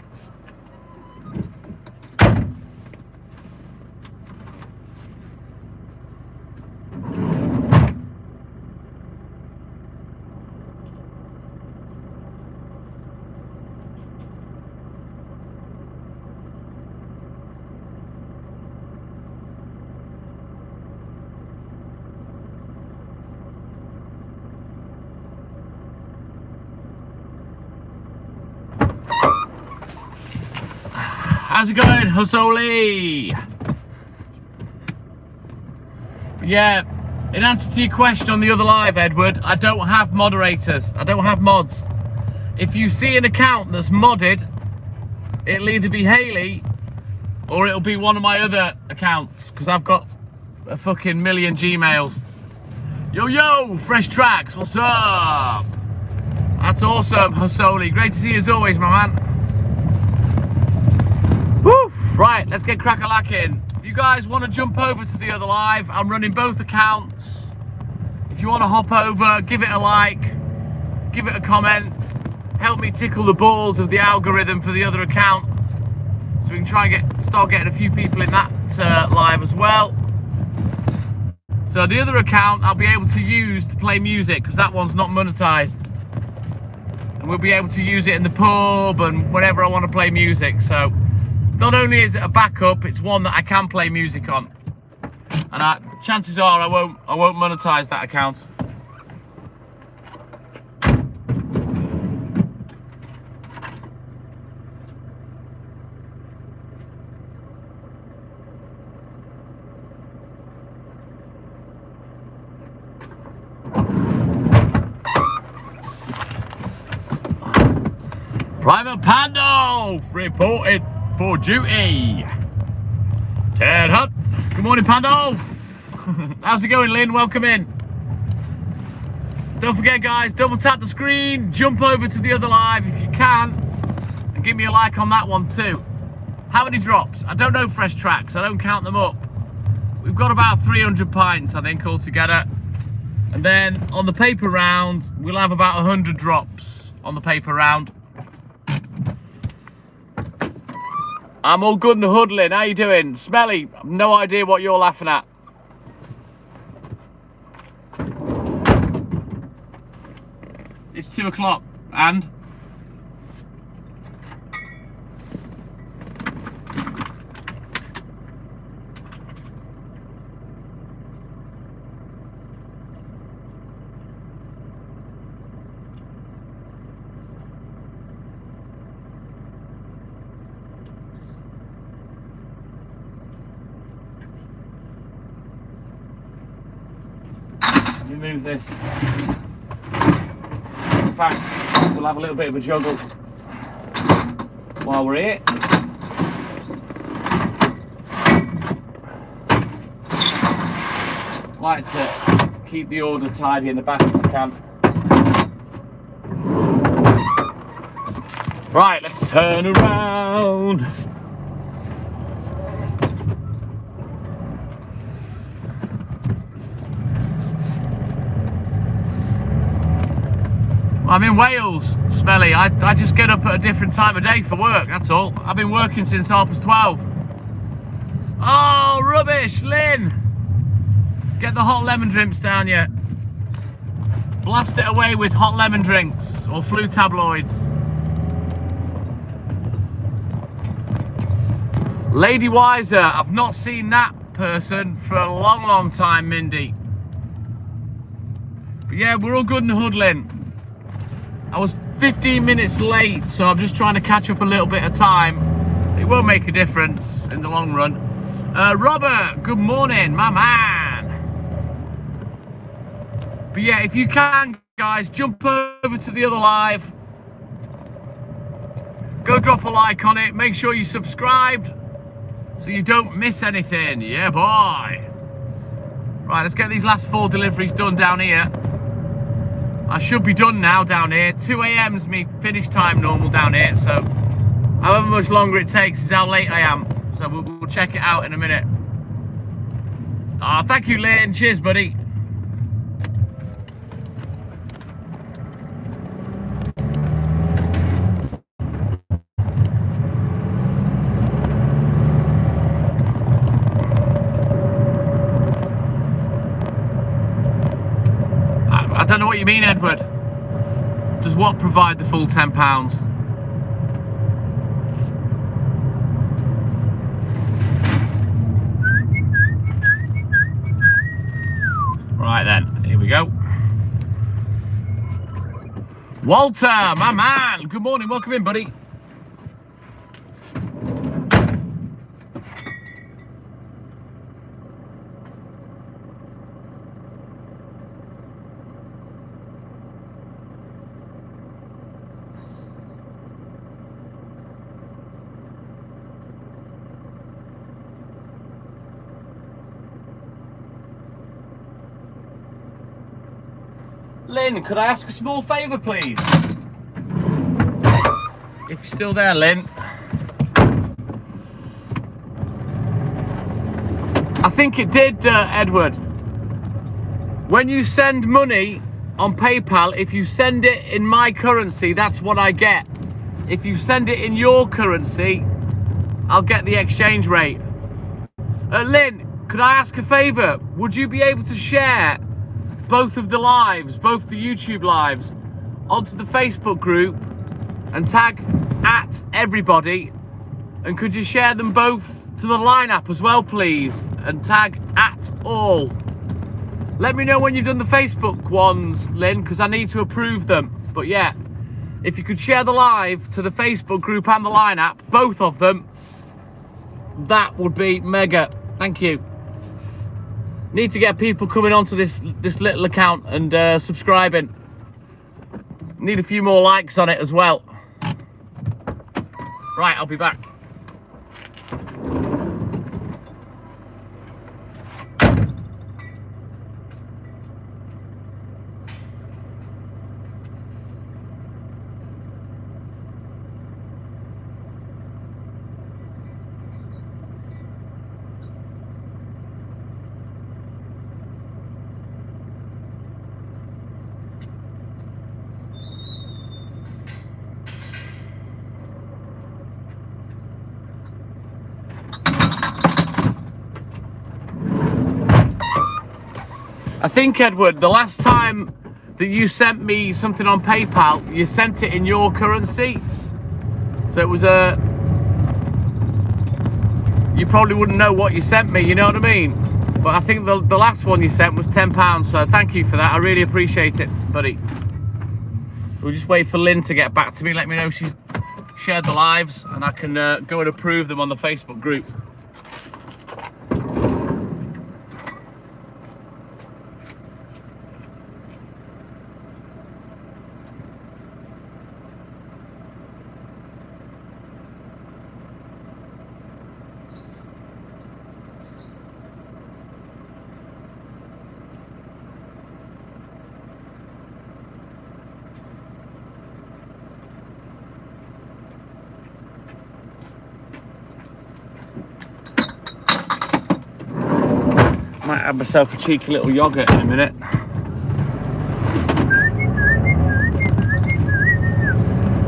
How's it going, Husoli? Yeah, in answer to your question on the other live, Edward, I don't have moderators. I don't have mods. If you see an account that's modded, it'll either be Haley or it'll be one of my other accounts, because I've got a fucking million Gmails. Yo, Fresh Tracks, what's up? That's awesome, Husoli. Great to see you as always, my man. Woo! Right, let's get crack-a-lacking. If you guys want to jump over to the other live, I'm running both accounts. If you want to hop over, give it a like, give it a comment, help me tickle the balls of the algorithm for the other account, so we can try and start getting a few people in that live as well. So the other account I'll be able to use to play music, because that one's not monetized. And we'll be able to use it in the pub and whenever I want to play music. So not only is it a backup, it's one that I can play music on. And chances are I won't monetize that account. Private Pandolf reported for duty. Ted Hutt. Good morning, Pandolf. How's it going, Lynn? Welcome in. Don't forget, guys, double tap the screen, jump over to the other live if you can, and give me a like on that one too. How many drops? I don't know, Fresh Tracks. I don't count them up. We've got about 300 pints, I think, altogether. And then on the paper round, we'll have about 100 drops on the paper round. I'm all good and huddling. How you doing? Smelly, no idea what you're laughing at. It's 2 o'clock and? Let me move this. In fact, we'll have a little bit of a juggle while we're here. Like to keep the order tidy in the back if we can. Right, let's turn around. I'm in Wales, Smelly. I just get up at a different time of day for work, that's all. I've been working since 12:30. Oh, rubbish, Lynn. Get the hot lemon drinks down yet. Blast it away with hot lemon drinks or flu tabloids. Lady Wiser, I've not seen that person for a long, long time, Mindy. But yeah, we're all good and huddling. I was 15 minutes late, so I'm just trying to catch up a little bit of time. It won't make a difference in the long run. Robert, good morning, my man. But yeah, if you can, guys, jump over to the other live. Go drop a like on it. Make sure you subscribed so you don't miss anything. Yeah, boy. Right, let's get these last 4 deliveries done down here. I should be done now down here. 2 a.m.'s me finish time normal down here, so however much longer it takes is how late I am. So we'll check it out in a minute. Thank you, Lynn. Cheers, buddy. what you mean, Edward. Does what provide the full £10? Right then, here we go. Walter, my man. Good morning, welcome in, buddy. Lynn, could I ask a small favour, please? If you're still there, Lynn. I think it did, Edward. When you send money on PayPal, if you send it in my currency, that's what I get. If you send it in your currency, I'll get the exchange rate. Lynn, could I ask a favour? Would you be able to share both of the lives, both the YouTube lives, onto the Facebook group and tag at everybody? And could you share them both to the Line app as well, please? And tag at all. Let me know when you've done the Facebook ones, Lynn, because I need to approve them. But yeah, if you could share the live to the Facebook group and the Line app, both of them, that would be mega. Thank you. Need to get people coming onto this little account and subscribing. Need a few more likes on it as well. Right, I'll be back. I think, Edward, the last time that you sent me something on PayPal, you sent it in your currency. So it was you probably wouldn't know what you sent me, you know what I mean? But I think the last one you sent was £10, so thank you for that. I really appreciate it, buddy. We'll just wait for Lynn to get back to me, let me know she's shared the lives, and I can go and approve them on the Facebook group. Might have myself a cheeky little yogurt in a minute.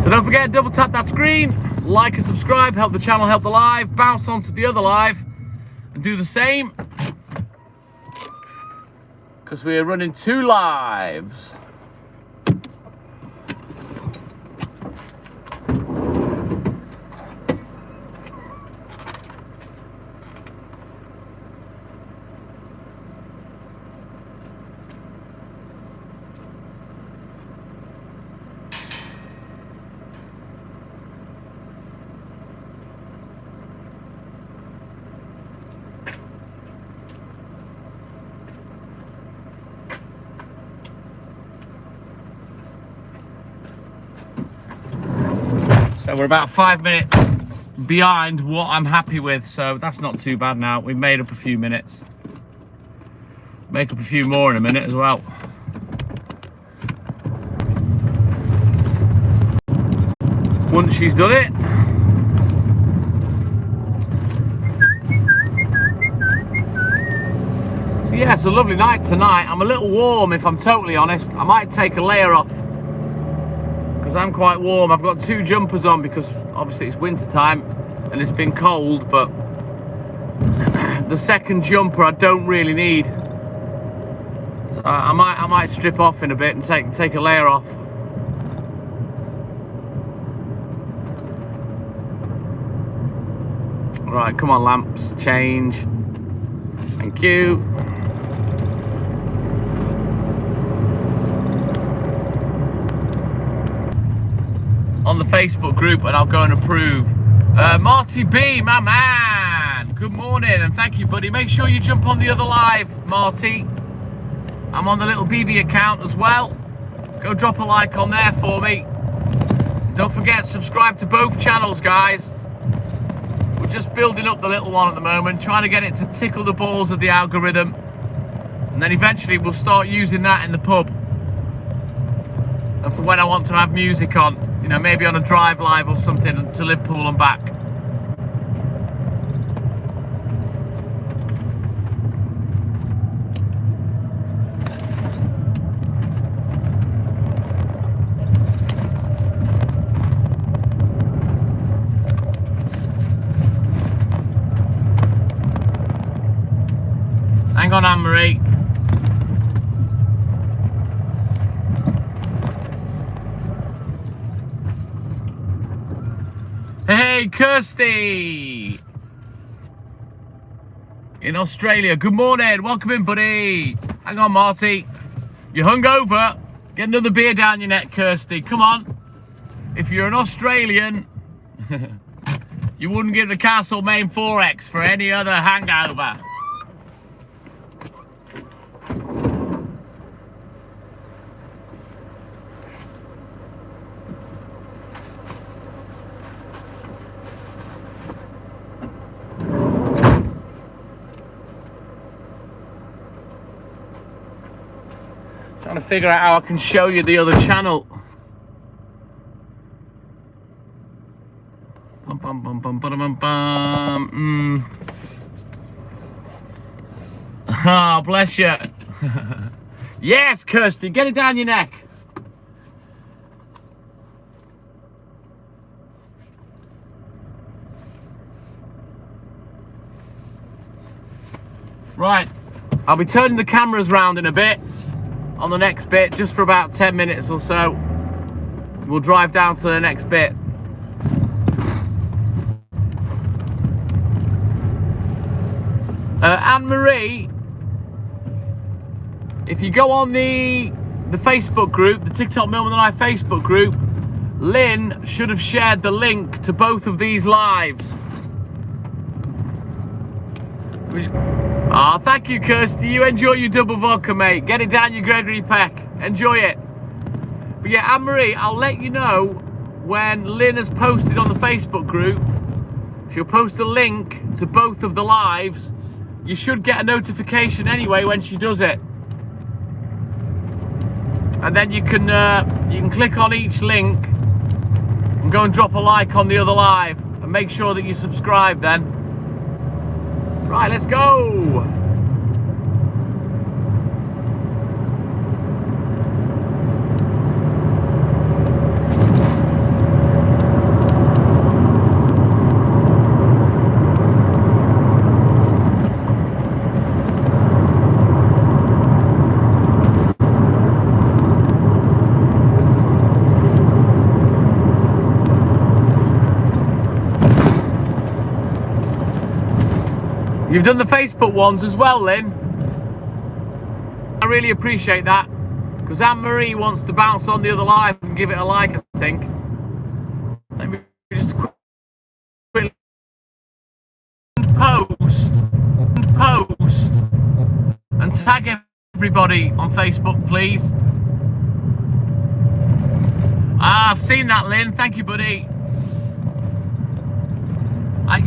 So don't forget, double tap that screen, like and subscribe, help the channel, help the live, bounce onto the other live and do the same. Because we are running 2 lives. So we're about 5 minutes behind what I'm happy with, so that's not too bad now. We've made up a few minutes. Make up a few more in a minute as well. Once she's done it. So yeah, it's a lovely night tonight. I'm a little warm, if I'm totally honest. I might take a layer off, because I'm quite warm. I've got 2 jumpers on because obviously it's winter time and it's been cold, but the second jumper I don't really need. So I might strip off in a bit and take a layer off. Right, come on, lamps, change. Thank you. On the Facebook group, and I'll go and approve. Marty B, my man, good morning, and thank you, buddy. Make sure you jump on the other live, Marty. I'm on the little BB account as well. Go drop a like on there for me. Don't forget, subscribe to both channels, guys. We're just building up the little one at the moment, trying to get it to tickle the balls of the algorithm. And then eventually we'll start using that in the pub. And for when I want to have music on, you know, maybe on a drive live or something to Liverpool and back. Hang on, Anne-Marie. Hey, Kirsty! In Australia. Good morning. Welcome in, buddy. Hang on, Marty. You hungover? Get another beer down your neck, Kirsty. Come on. If you're an Australian, you wouldn't give the Castlemaine 4X for any other hangover. Trying to figure out how I can show you the other channel. Bum, bum, bum, bum, bum, bum, bum. Oh, bless you. Yes, Kirsty, get it down your neck. Right, I'll be turning the cameras round in a bit. On the next bit, just for about 10 minutes or so. We'll drive down to the next bit. Anne-Marie, if you go on the Facebook group, the TikTok MilkMan&i Facebook group, Lynn should have shared the link to both of these lives. Oh, thank you, Kirsty. You enjoy your double vodka, mate. Get it down your Gregory Peck. Enjoy it. But yeah, Anne-Marie, I'll let you know when Lynn has posted on the Facebook group. She'll post a link to both of the lives. You should get a notification anyway when she does it. And then you can click on each link and go and drop a like on the other live. And make sure that you subscribe then. Right, let's go. You've done the Facebook ones as well, Lynn. I really appreciate that, because Anne-Marie wants to bounce on the other live and give it a like, I think. Let me just quickly post and tag everybody on Facebook, please. Ah, I've seen that, Lynn. Thank you, buddy.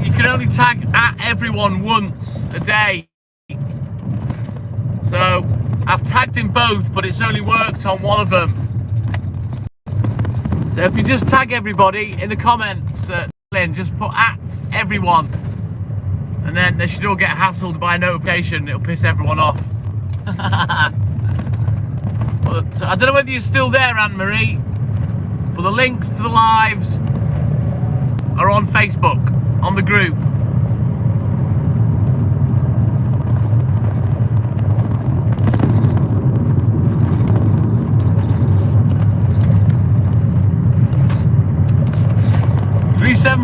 You can only tag at everyone once a day. So I've tagged in both, but it's only worked on one of them. So if you just tag everybody in the comments, Lynn, just put at everyone. And then they should all get hassled by a notification. It'll piss everyone off. But I don't know whether you're still there, Anne-Marie, but the links to the lives are on Facebook. On the group.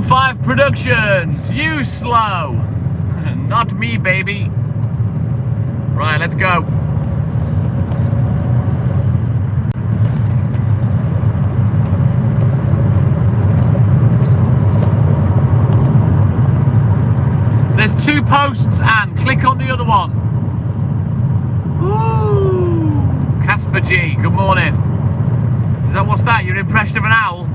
5 Productions. You slow. Not me, baby. Right, let's go. There's 2 posts, and click on the other one. Ooh, Casper G, good morning. What's that? Your impression of an owl?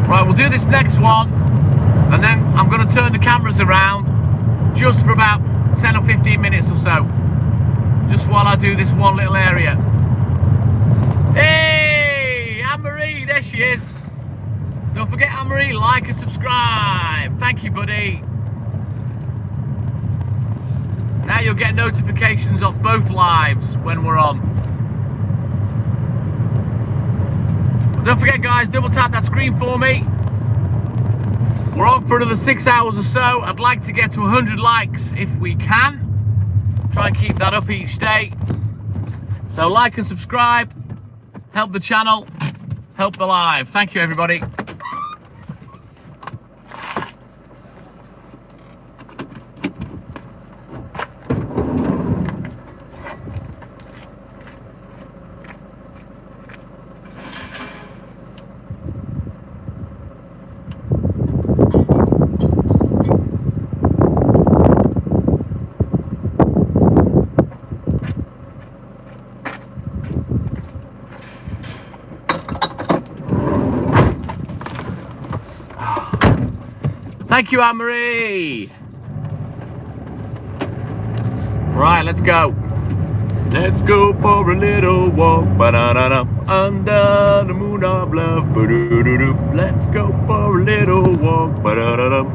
Right, we'll do this next one, and then I'm going to turn the cameras around just for about 10 or 15 minutes or so, just while I do this one little area. Hey, Anne-Marie, there she is. Don't forget, Anne-Marie, like and subscribe. Thank you, buddy. Now you'll get notifications off both lives when we're on. Don't forget, guys, double tap that screen for me. We're on for another 6 hours or so. I'd like to get to 100 likes if we can. Try and keep that up each day. So like and subscribe. Help the channel. Help the live. Thank you, everybody. Thank you, Anne-Marie. Right, let's go. Let's go for a little walk, ba-da-da-da, under the moon of love, ba-do-do-do. Let's go for a little walk, ba-da-da-da,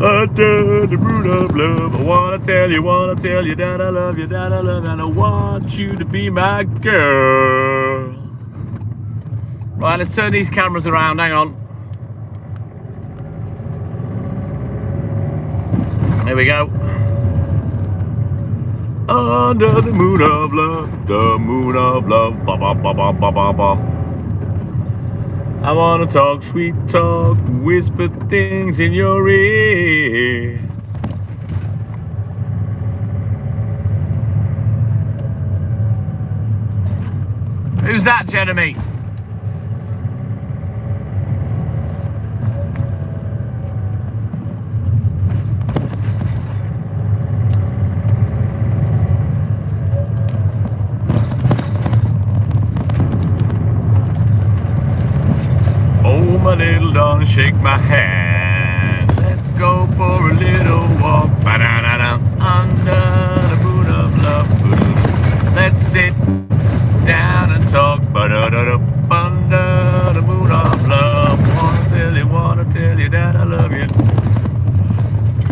under the moon of love. I wanna tell you that I love you, that I love you, and I want you to be my girl. Right, let's turn these cameras around. Hang on. Here we go. Under the moon of love, the moon of love, ba ba ba ba ba ba ba. I wanna talk sweet talk, whisper things in your ear. Who's that, Jeremy? My little darling, shake my hand. Let's go for a little walk, ba-da-da-da, under the moon of love. Let's sit down and talk, ba-da-da-da, under the moon of love. Wanna tell you that I love you.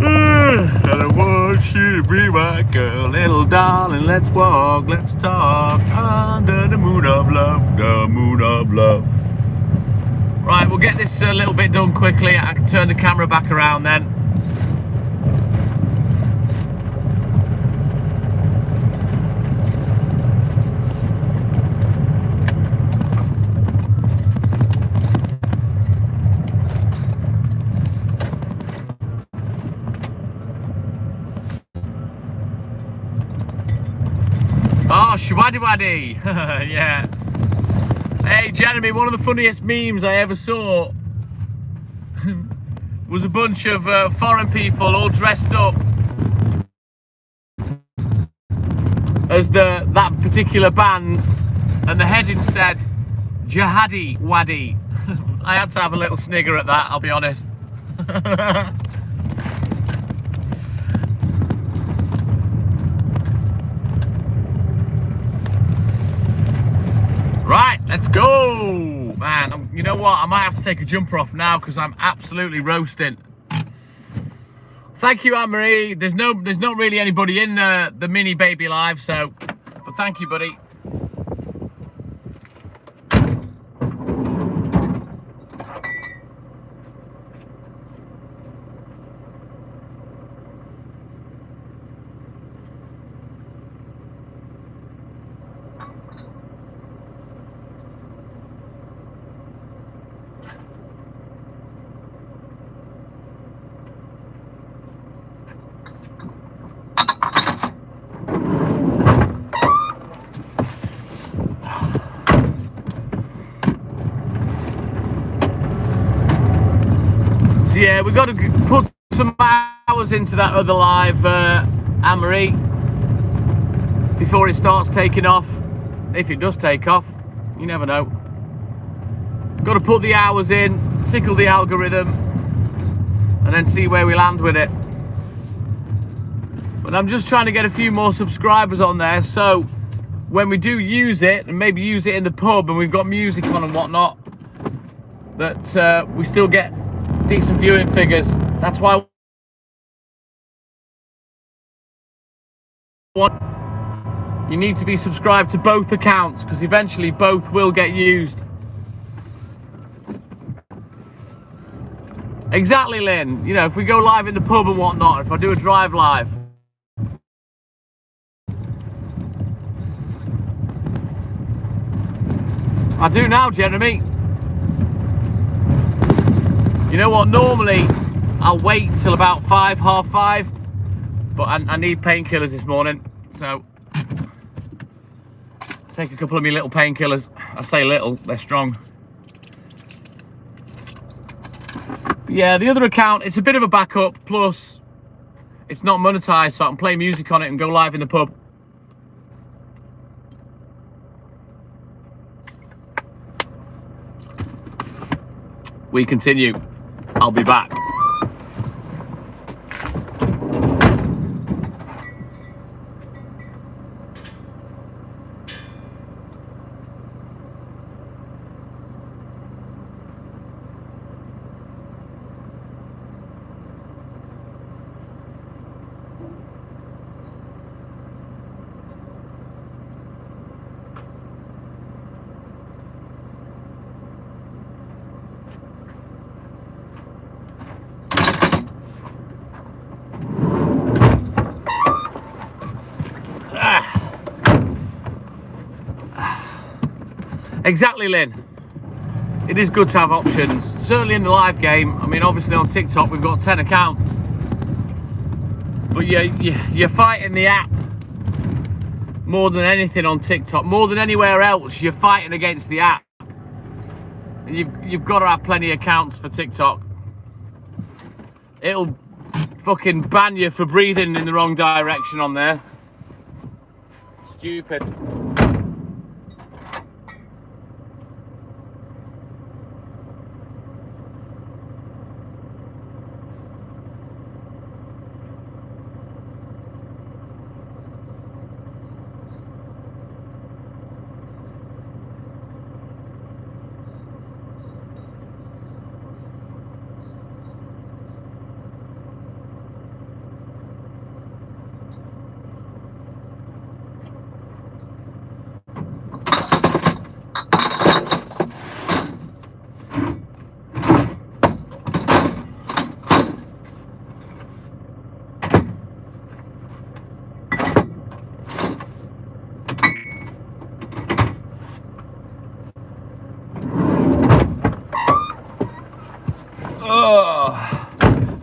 And I want you to be my girl, little darling. Let's walk, let's talk, under the moon of love, the moon of love. Right, we'll get this a little bit done quickly. I can turn the camera back around then. Oh, shwaddy waddy. Yeah. Hey, Jeremy, one of the funniest memes I ever saw was a bunch of foreign people all dressed up as that particular band, and the heading said, Jihadi Waddy. I had to have a little snigger at that, I'll be honest. Right, let's go, man. You know what? I might have to take a jumper off now because I'm absolutely roasting. Thank you, Anne-Marie. There's not really anybody in the mini baby live, so, but thank you, buddy. So yeah, we've got to put some hours into that other live Amory before it starts taking off. If it does take off, you never know. Got to put the hours in, tickle the algorithm, and then see where we land with it. But I'm just trying to get a few more subscribers on there, so when we do use it, and maybe use it in the pub and we've got music on and whatnot, that we still get decent viewing figures. That's why you need to be subscribed to both accounts, because eventually both will get used. Exactly, Lynn. You know, if we go live in the pub and whatnot, if I do a drive live, I do now, Jeremy. You know what, normally I'll wait till about 5, half 5, but I need painkillers this morning, so take a couple of me little painkillers. I say little, they're strong. But yeah, the other account, it's a bit of a backup, plus it's not monetized, so I can play music on it and go live in the pub. We continue. I'll be back. Exactly, Lynn. It is good to have options. Certainly in the live game. I mean, obviously on TikTok we've got 10 accounts. But you're fighting the app more than anything on TikTok. More than anywhere else, you're fighting against the app. And you've got to have plenty of accounts for TikTok. It'll fucking ban you for breathing in the wrong direction on there. Stupid.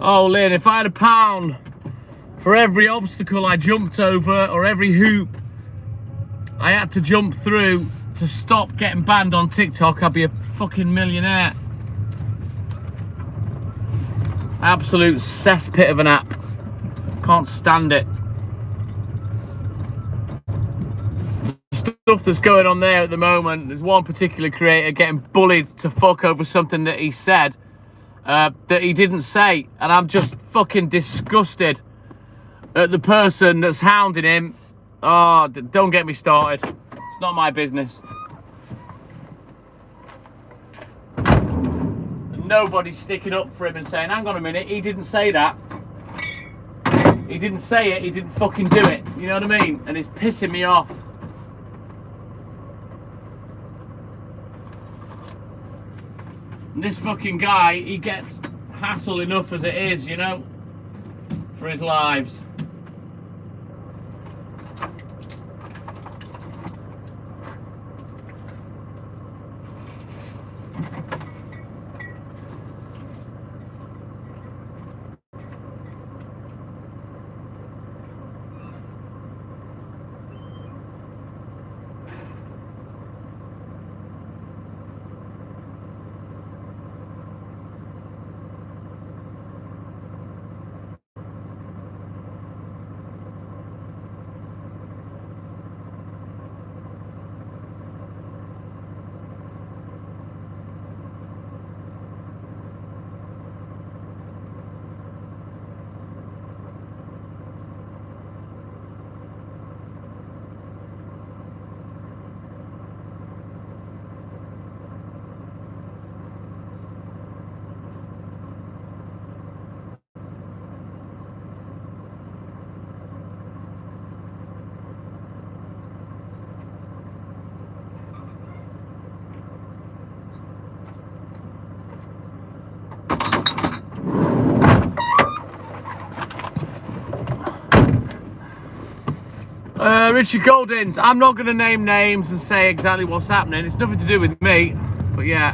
Oh, Lynn, if I had £1 for every obstacle I jumped over or every hoop I had to jump through to stop getting banned on TikTok, I'd be a fucking millionaire. Absolute cesspit of an app. Can't stand it. Stuff that's going on there at the moment, there's one particular creator getting bullied to fuck over something that he said that he didn't say, and I'm just fucking disgusted at the person that's hounding him. Oh, don't get me started. It's not my business. And nobody's sticking up for him and saying, hang on a minute, he didn't say that. He didn't say it, he didn't fucking do it. You know what I mean? And it's pissing me off. And this fucking guy, he gets hassle enough as it is, you know, for his lives. Richard Goldings, I'm not going to name names and say exactly what's happening. It's nothing to do with me. But yeah.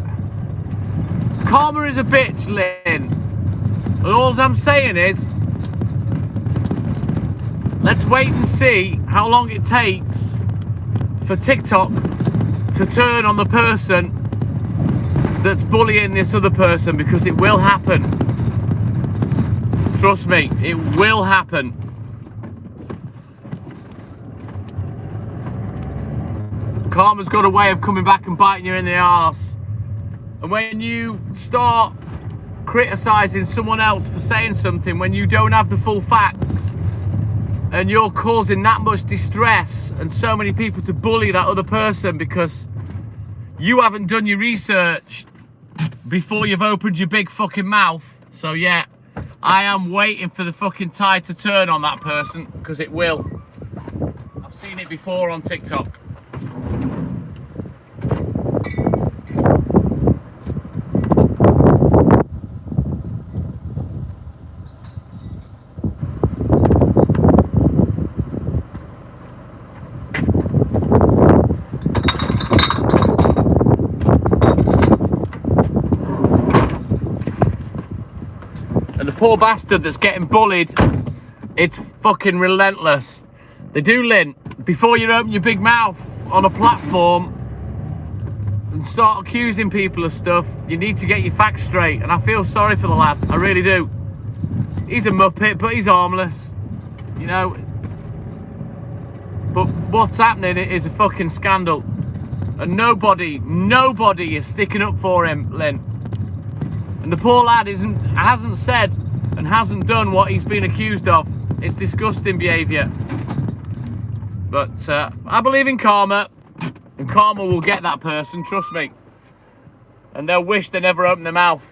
Karma is a bitch, Lynn. And all I'm saying is, let's wait and see how long it takes for TikTok to turn on the person that's bullying this other person, because it will happen. Trust me, it will happen. Karma's got a way of coming back and biting you in the arse. And when you start criticising someone else for saying something when you don't have the full facts, and you're causing that much distress and so many people to bully that other person because you haven't done your research before you've opened your big fucking mouth. So yeah, I am waiting for the fucking tide to turn on that person, because it will. I've seen it before on TikTok. And the poor bastard that's getting bullied, it's fucking relentless. They do, Lynn. Before you open your big mouth on a platform and start accusing people of stuff, you need to get your facts straight. And I feel sorry for the lad, I really do. He's a muppet, but he's harmless, you know. But what's happening is a fucking scandal. And nobody is sticking up for him, Lynn. And the poor lad hasn't said and hasn't done what he's been accused of. It's disgusting behaviour. But I believe in karma, and karma will get that person, trust me. And they'll wish they never opened their mouth.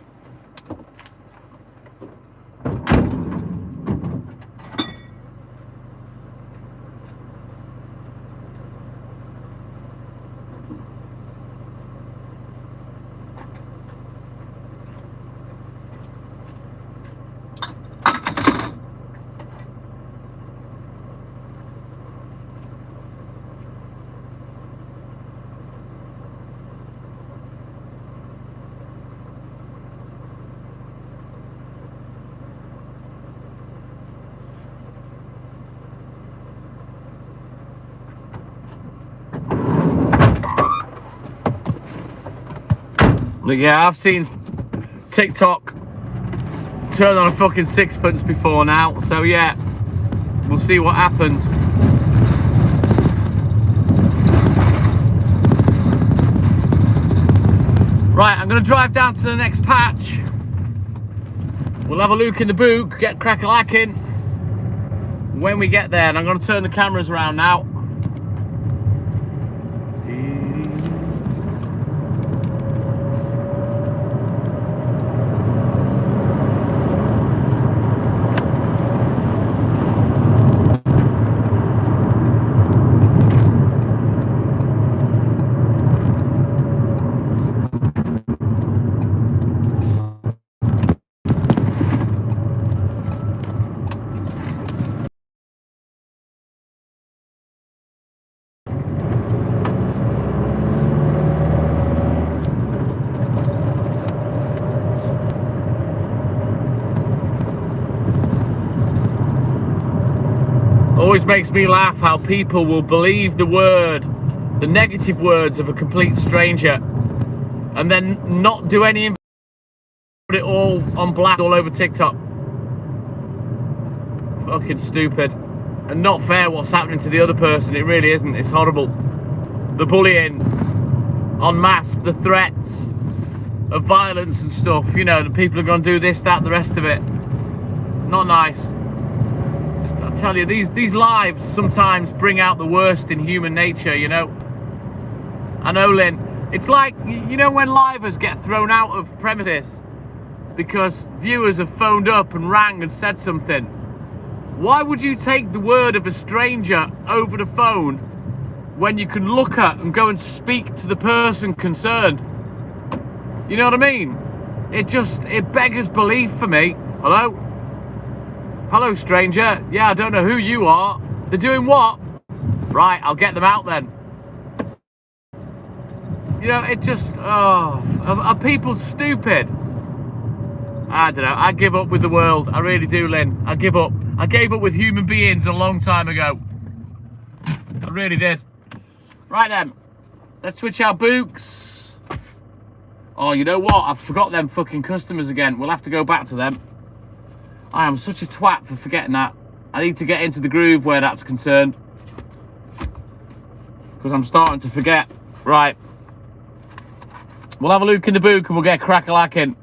But yeah, I've seen TikTok turn on a fucking sixpence before now. So yeah, we'll see what happens. Right, I'm going to drive down to the next patch. We'll have a look in the book, get crack-a-lacking when we get there. And I'm going to turn the cameras around now. Always makes me laugh how people will believe the negative words of a complete stranger, and then not do any, put it all on blast all over TikTok. Fucking stupid. And not fair what's happening to the other person. It really isn't. It's horrible. The bullying en masse, the threats of violence and stuff, you know, the people are going to do this, that, the rest of it. Not nice. I tell you, these lives sometimes bring out the worst in human nature, you know. I know, Lynn. It's like, you know, when livers get thrown out of premises because viewers have phoned up and rang and said something. Why would you take the word of a stranger over the phone when you can look at and go and speak to the person concerned? You know what I mean? It beggars belief for me. Hello? Hello, stranger. Yeah, I don't know who you are. They're doing what? Right, I'll get them out then. You know, it just, oh, are people stupid? I don't know, I give up with the world. I really do, Lynn. I give up. I gave up with human beings a long time ago. I really did. Right then, let's switch our books. Oh, you know what? I forgot them fucking customers again. We'll have to go back to them. I am such a twat for forgetting that. I need to get into the groove where that's concerned. Because I'm starting to forget. Right. We'll have a look in the book and we'll get crack-a-lacking.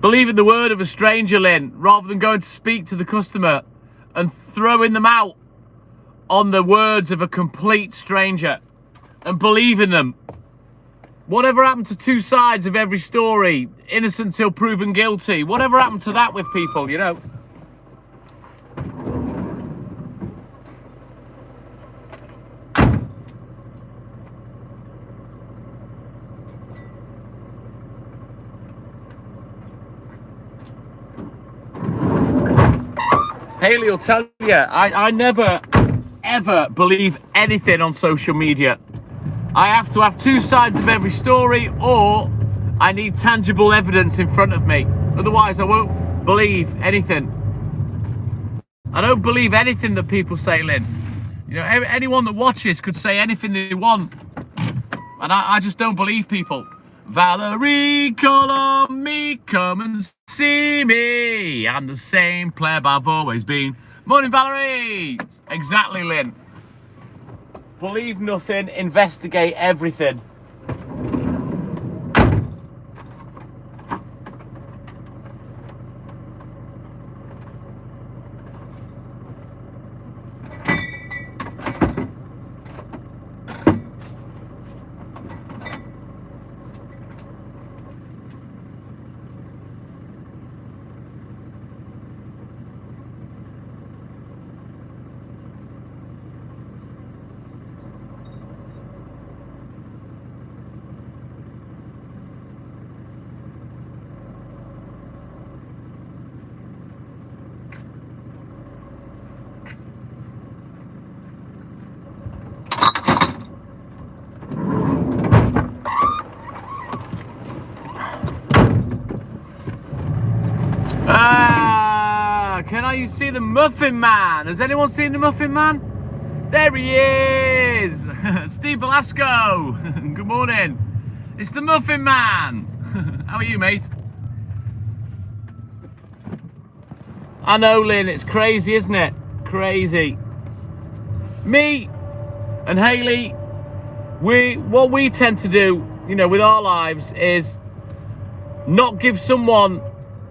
Believe in the word of a stranger, Lynn, rather than going to speak to the customer and throwing them out on the words of a complete stranger and believe in them. Whatever happened to two sides of every story, innocent till proven guilty? Whatever happened to that with people, you know? Haley will tell you, I never, ever believe anything on social media. I have to have two sides of every story, or I need tangible evidence in front of me. Otherwise, I won't believe anything. I don't believe anything that people say, Lynn. You know, anyone that watches could say anything they want. And I just don't believe people. Valerie, call on me, come and see me. I'm the same pleb I've always been. Morning, Valerie. Exactly, Lynn. Believe nothing, investigate everything. Can I see the Muffin Man? Has anyone seen the Muffin Man? There he is! Steve Velasco! Good morning. It's the Muffin Man! How are you, mate? I know, Lynn, it's crazy, isn't it? Crazy. Me and Haley, what we tend to do, you know, with our lives is not give someone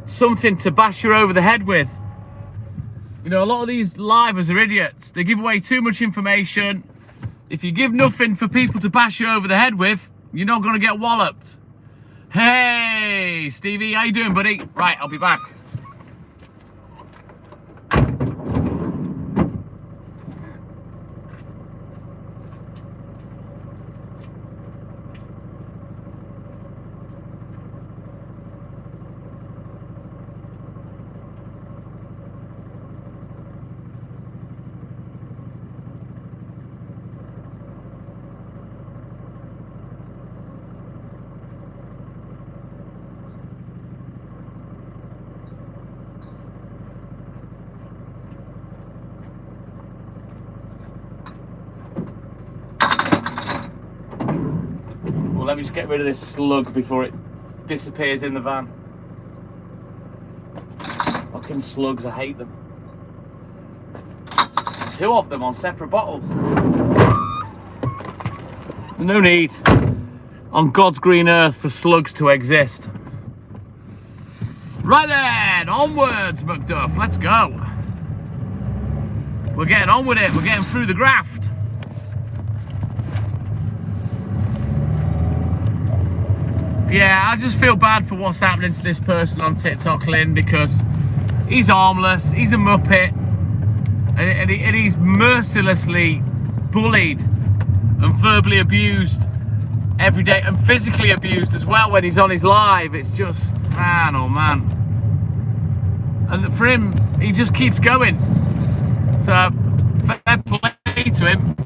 something to bash you over the head with. You know, a lot of these livers are idiots. They give away too much information. If you give nothing for people to bash you over the head with, you're not going to get walloped. Hey, Stevie, how you doing, buddy? Right, I'll be back. Let me just get rid of this slug before it disappears in the van. Fucking slugs, I hate them. Two of them on separate bottles. No need on God's green earth for slugs to exist. Right then, onwards, Macduff, let's go. We're getting on with it, we're getting through the graft. Yeah, I just feel bad for what's happening to this person on TikTok, Lynn, because he's harmless, he's a muppet, and he's mercilessly bullied and verbally abused every day, and physically abused as well when he's on his live. It's just, man, oh man. And for him, he just keeps going. So, fair play to him.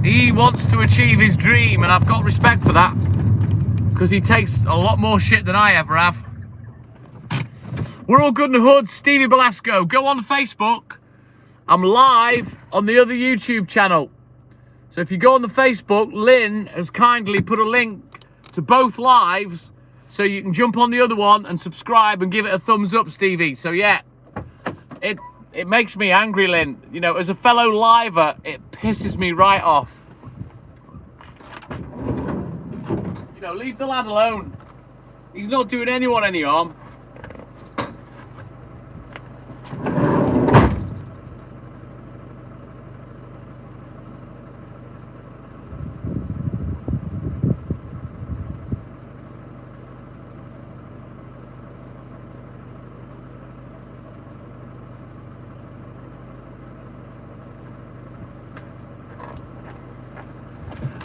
He wants to achieve his dream, and I've got respect for that. Because he takes a lot more shit than I ever have. We're all good in the hood. Stevie Belasco. Go on Facebook. I'm live on the other YouTube channel. So if you go on the Facebook, Lynn has kindly put a link to both lives. So you can jump on the other one and subscribe and give it a thumbs up, Stevie. So yeah, it makes me angry, Lynn. You know, as a fellow liver, it pisses me right off. You know, leave the lad alone. He's not doing anyone any harm.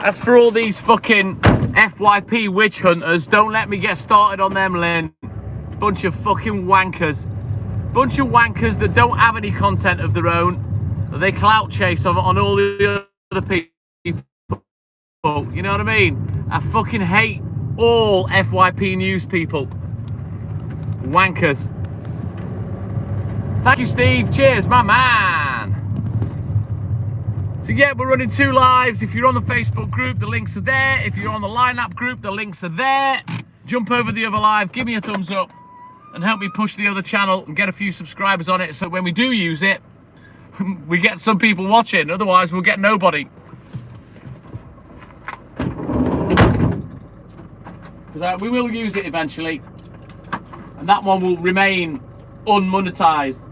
As for all these fucking FYP witch hunters, don't let me get started on them, Lynn. Bunch of fucking wankers. Bunch of wankers that don't have any content of their own. That they clout chase on all the other people. You know what I mean? I fucking hate all FYP news people. Wankers. Thank you, Steve. Cheers, my man. So yeah, we're running 2 lives. If you're on the Facebook group, the links are there. If you're on the Line-Up group, the links are there. Jump over the other live, give me a thumbs up, and help me push the other channel and get a few subscribers on it, so when we do use it, we get some people watching. Otherwise, we'll get nobody. Because we will use it eventually, and that one will remain unmonetized.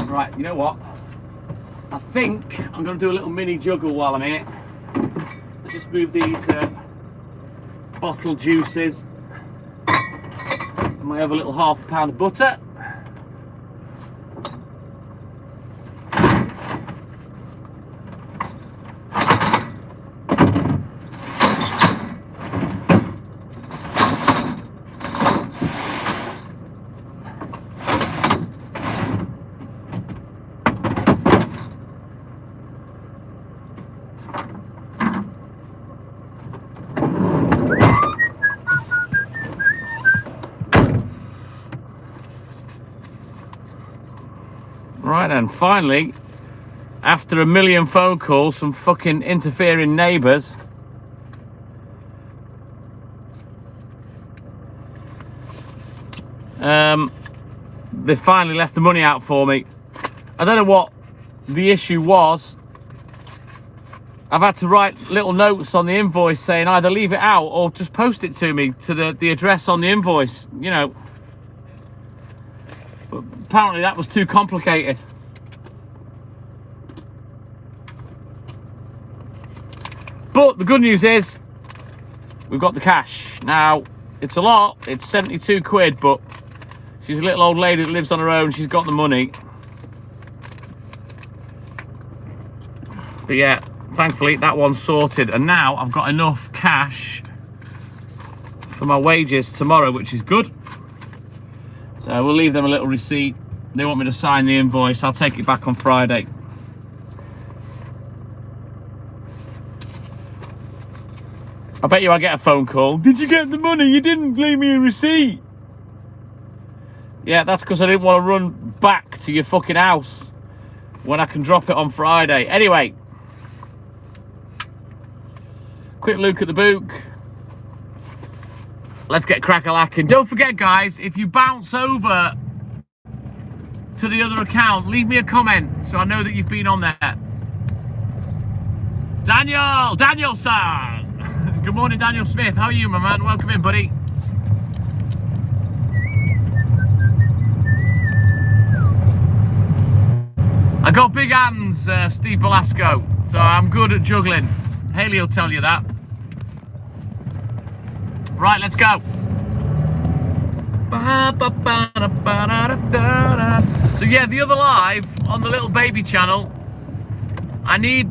Right, you know what? I think I'm going to do a little mini juggle while I'm here. Let's just move these bottle juices and my other little ½ pound of butter. Right then, finally, after a million phone calls from fucking interfering neighbours, they finally left the money out for me. I don't know what the issue was. I've had to write little notes on the invoice saying either leave it out or just post it to me to the address on the invoice, you know. But apparently that was too complicated. But the good news is we've got the cash. Now, it's a lot. It's 72 quid, but she's a little old lady that lives on her own. She's got the money. But yeah, thankfully that one's sorted. And now I've got enough cash for my wages tomorrow, which is good. So we'll leave them a little receipt. They want me to sign the invoice. I'll take it back on Friday. I bet you I get a phone call. Did you get the money? You didn't leave me a receipt. Yeah, that's because I didn't want to run back to your fucking house when I can drop it on Friday. Anyway, quick look at the book. Let's get crack-a-lacking. Don't forget, guys, if you bounce over to the other account, leave me a comment so I know that you've been on there. Danielson! Good morning, Daniel Smith. How are you, my man? Welcome in, buddy. I got big hands, Steve Velasco, so I'm good at juggling. Haley will tell you that. Right, let's go. So yeah, the other live on the little baby channel, I need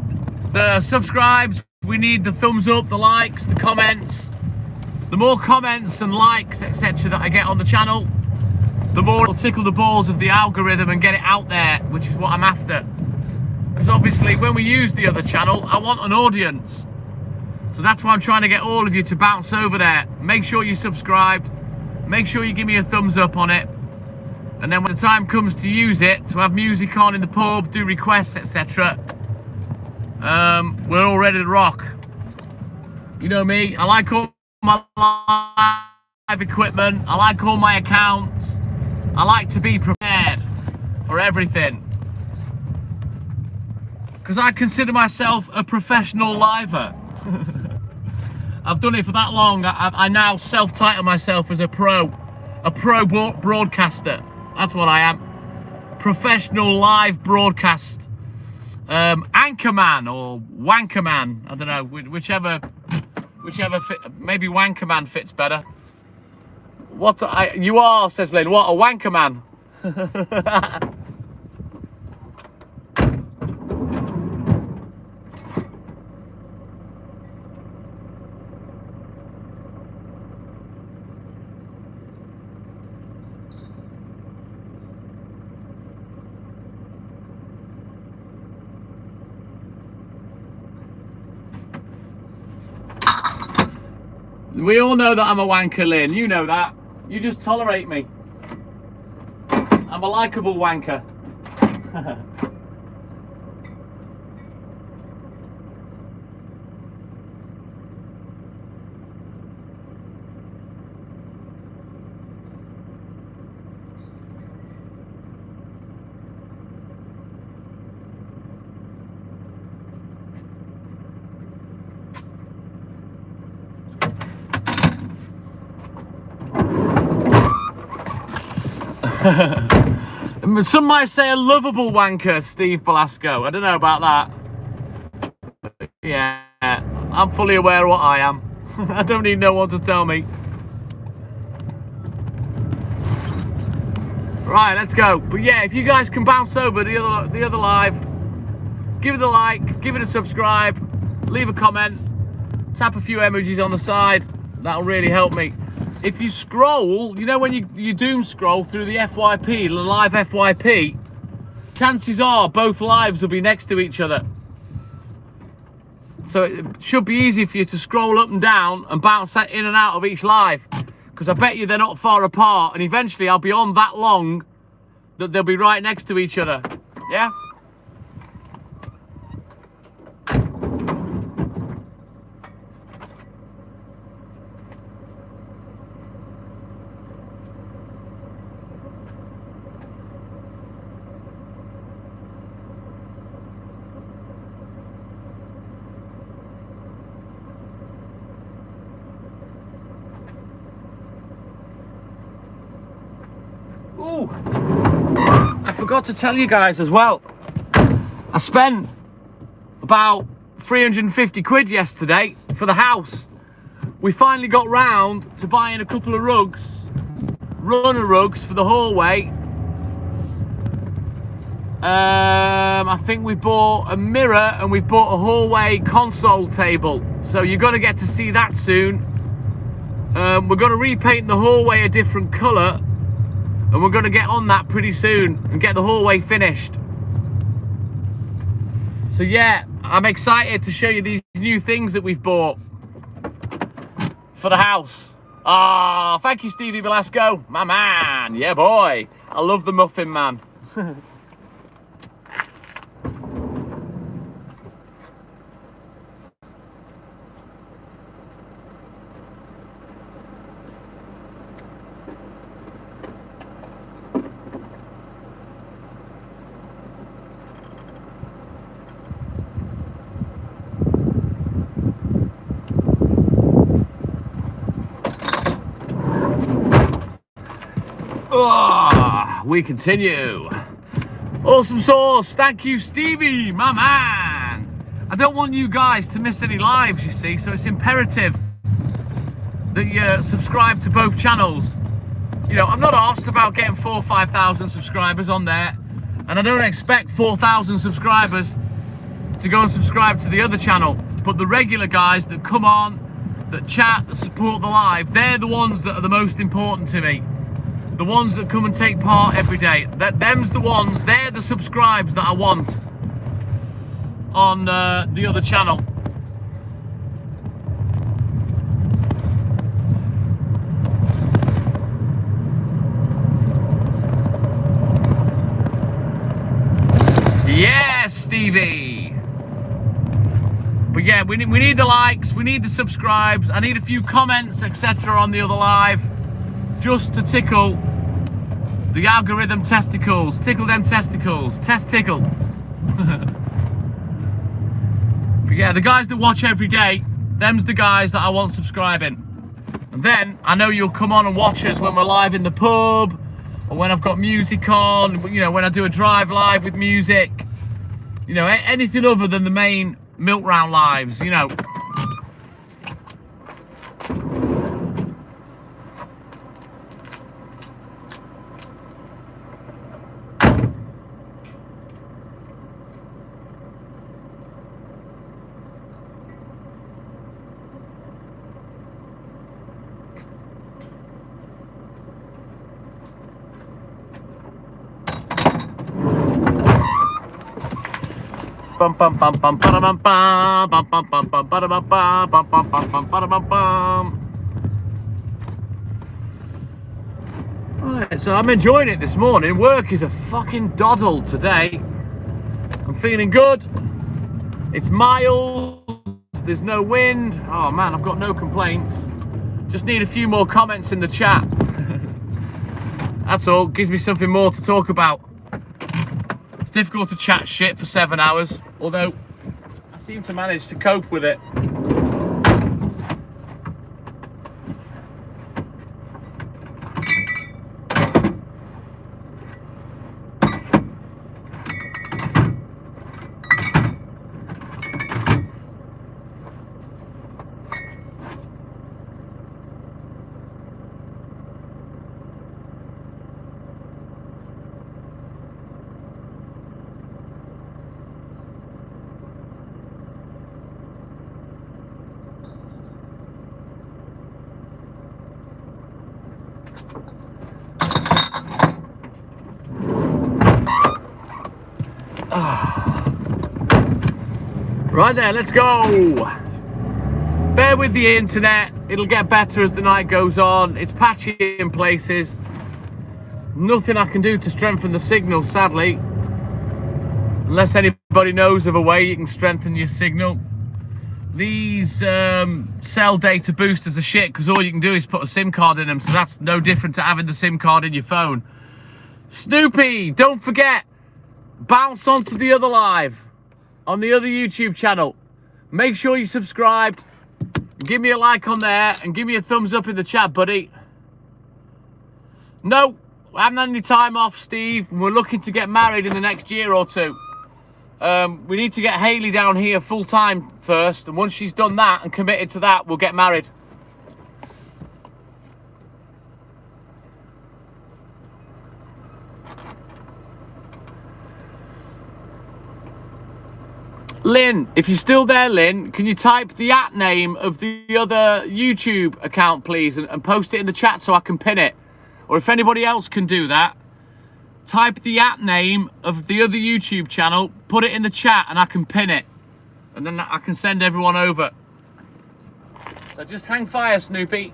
the subscribes, we need the thumbs up, the likes, the comments. The more comments and likes, etc. that I get on the channel, the more it'll tickle the balls of the algorithm and get it out there, which is what I'm after. Because obviously when we use the other channel, I want an audience. So that's why I'm trying to get all of you to bounce over there. Make sure you're subscribed. Make sure you give me a thumbs up on it. And then when the time comes to use it, to have music on in the pub, do requests, etc., we're all ready to rock. You know me, I like all my live equipment. I like all my accounts. I like to be prepared for everything. Because I consider myself a professional liver. I've done it for that long. I now self-title myself as a pro broadcaster. That's what I am. Professional live broadcast anchorman or wankerman. I don't know, whichever fit, maybe wankerman fits better. You are, says Lynn. What, a wankerman? We all know that I'm a wanker, Lynn. You know that. You just tolerate me. I'm a likeable wanker. Some might say a lovable wanker, Steve Velasco. I don't know about that. Yeah, I'm fully aware of what I am. I don't need no one to tell me. Right, let's go. But yeah, if you guys can bounce over the other live, give it a like, give it a subscribe, leave a comment, tap a few emojis on the side. That'll really help me. If you scroll, you know when you doom scroll through the FYP, the live FYP, chances are both lives will be next to each other. So it should be easy for you to scroll up and down and bounce in and out of each live. Because I bet you they're not far apart, and eventually I'll be on that long that they'll be right next to each other. Yeah? Ooh, I forgot to tell you guys as well. I spent about 350 quid yesterday for the house. We finally got round to buying a couple of rugs, runner rugs for the hallway. I think we bought a mirror and we bought a hallway console table. So you're gonna get to see that soon. We're gonna repaint the hallway a different colour. And we're going to get on that pretty soon and get the hallway finished. So yeah, I'm excited to show you these new things that we've bought for the house. Ah, thank you, Stevie Velasco. My man. Yeah, boy. I love the Muffin Man. we continue. Awesome sauce. Thank you, Stevie, my man. I don't want you guys to miss any lives, you see, so it's imperative that you subscribe to both channels. You know, I'm not asked about getting 4,000 or 5,000 subscribers on there, and I don't expect 4,000 subscribers to go and subscribe to the other channel. But the regular guys that come on, that chat, that support the live, they're the ones that are the most important to me. The ones that come and take part every day. Them's the ones, they're the subscribes that I want on the other channel. Yes, Stevie. But yeah, we need the likes, we need the subscribes, I need a few comments, etc. on the other live, just to tickle the algorithm testicles. Tickle them testicles. Testicle. But yeah, the guys that watch every day, them's the guys that I want subscribing. And then I know you'll come on and watch us when we're live in the pub, or when I've got music on, you know, when I do a drive live with music. You know, anything other than the main milk round lives, you know. Bum bum bum bum bum bum bum bum bum bum bum bum bum bum bum bum bum bum bum. Right, so I'm enjoying it this morning. Work is a fucking doddle today. I'm feeling good. It's mild. There's no wind. Oh man, I've got no complaints. Just need a few more comments in the chat. That's all. Gives me something more to talk about. It's difficult to chat shit for 7 hours, although I seem to manage to cope with it. Right there, let's go. Bear with the internet, it'll get better as the night goes on. It's patchy in places. Nothing I can do to strengthen the signal, sadly. Unless anybody knows of a way you can strengthen your signal. These cell data boosters are shit because all you can do is put a SIM card in them, so that's no different to having the SIM card in your phone. Snoopy, don't forget, bounce onto the other live on the other YouTube channel. Make sure you subscribed, give me a like on there, and give me a thumbs up in the chat, buddy. No, I haven't had any time off, Steve. We're looking to get married in the next year or two. We need to get Hayley down here full time first, and once she's done that and committed to that, we'll get married. Lynn, if you're still there, Lynn, can you type the @ name of the other YouTube account, please, and post it in the chat so I can pin it? Or if anybody else can do that, type the @ name of the other YouTube channel, put it in the chat, and I can pin it. And then I can send everyone over. So just hang fire, Snoopy.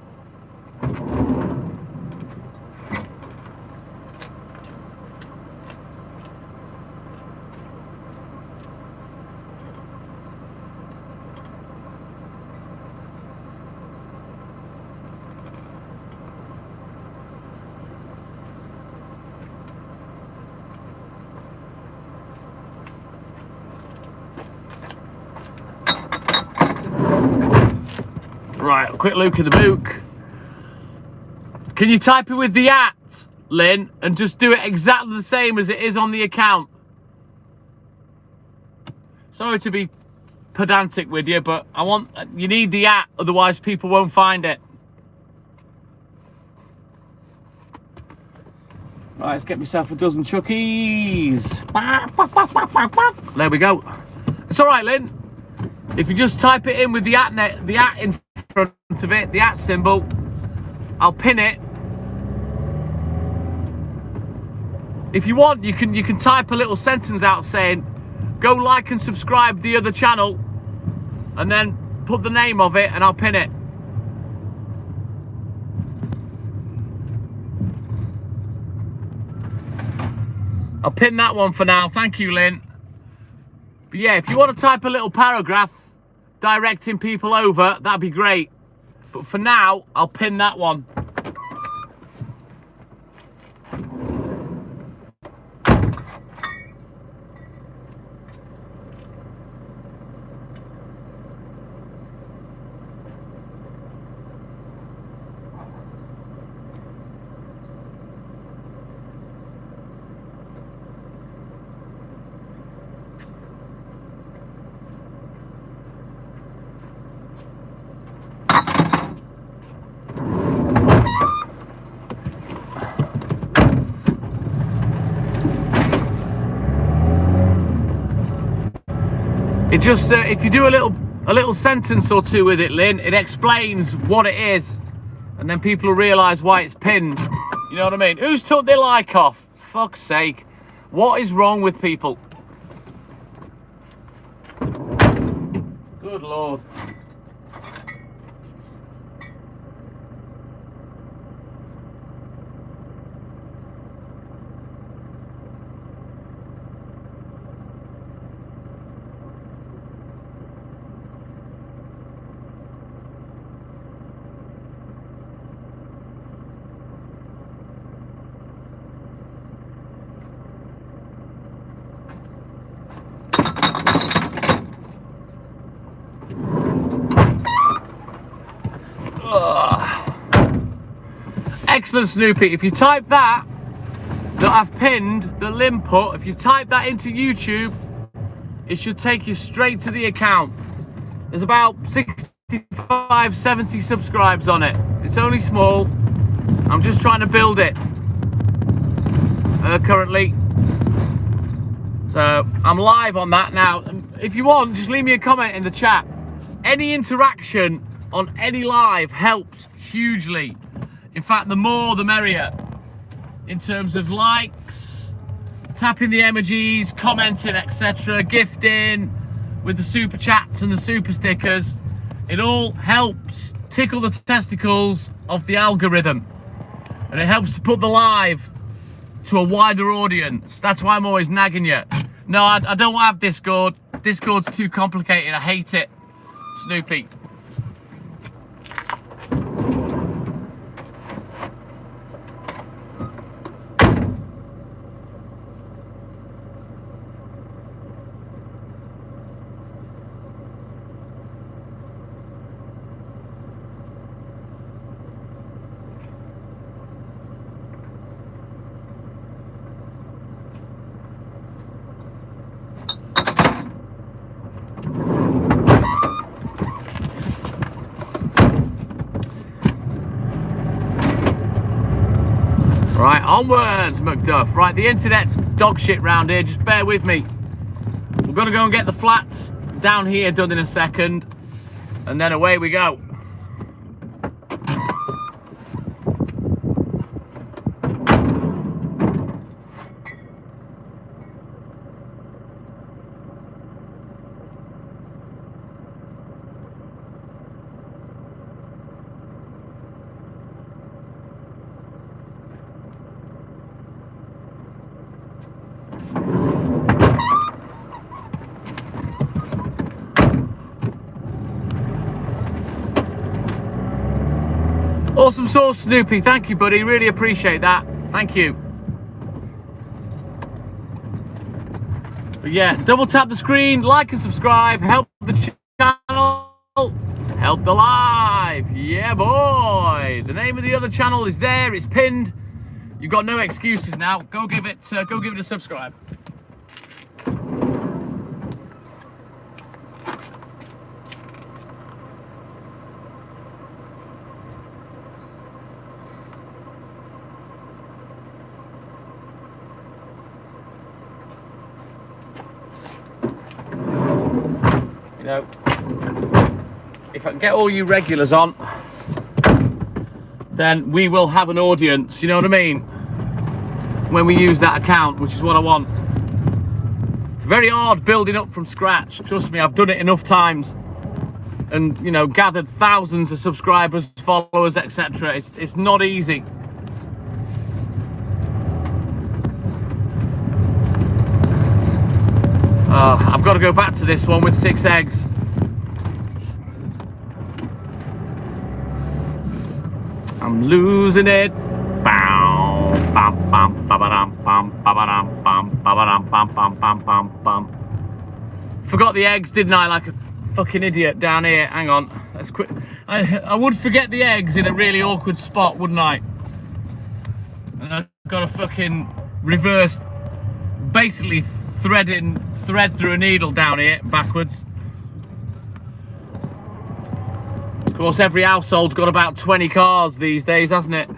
Right, a quick look at the book. Can you type it with the @ Lynn, and just do it exactly the same as it is on the account. Sorry to be pedantic with you, but you need the @ otherwise people won't find it. Right, let's get myself a dozen Chuckies. There we go. It's all right, Lynn. If you just type it in with the @ in front of it, the @ symbol, I'll pin it. If you want, you can type a little sentence out saying, "Go like and subscribe the other channel," and then put the name of it, and I'll pin it. I'll pin that one for now. Thank you, Lynn. But yeah, if you want to type a little paragraph directing people over, that'd be great. But for now, I'll pin that one. It just, if you do a little sentence or two with it, Lynn, it explains what it is, and then people will realise why it's pinned. You know what I mean? Who's took their like off? Fuck's sake. What is wrong with people? Good Lord. Excellent, Snoopy. If you type that I've pinned, that Lynn put, if you type that into YouTube, it should take you straight to the account. There's about 65, 70 subscribes on it. It's only small. I'm just trying to build it currently. So I'm live on that now. If you want, just leave me a comment in the chat. Any interaction on any live helps hugely. In fact, the more the merrier, in terms of likes, tapping the emojis, commenting, etc., gifting with the super chats and the super stickers. It all helps tickle the testicles of the algorithm, and it helps to put the live to a wider audience. That's why I'm always nagging you. No, I don't have Discord. Discord's too complicated. I hate it, Snoopy. Right, onwards, McDuff. Right, the internet's dog shit round here, just bear with me. We're gonna go and get the flats down here done in a second, and then away we go. Awesome sauce, Snoopy. Thank you, buddy. Really appreciate that. Thank you. But yeah, double tap the screen, like and subscribe, help the channel, help the live. Yeah, boy. The name of the other channel is there. It's pinned. You've got no excuses now. Go give it a subscribe. You know, if I can get all you regulars on, then we will have an audience, you know what I mean? When we use that account, which is what I want. It's very hard building up from scratch. Trust me, I've done it enough times. And, you know, gathered thousands of subscribers, followers, etc. It's not easy. I've got to go back to this one with 6 eggs. I'm losing it. Forgot the eggs, didn't I? Like a fucking idiot down here. Hang on. Let's quit. I would forget the eggs in a really awkward spot, wouldn't I? And I've got to fucking reverse, basically thread through a needle down here backwards. Of course, every household's got about 20 cars these days, hasn't it?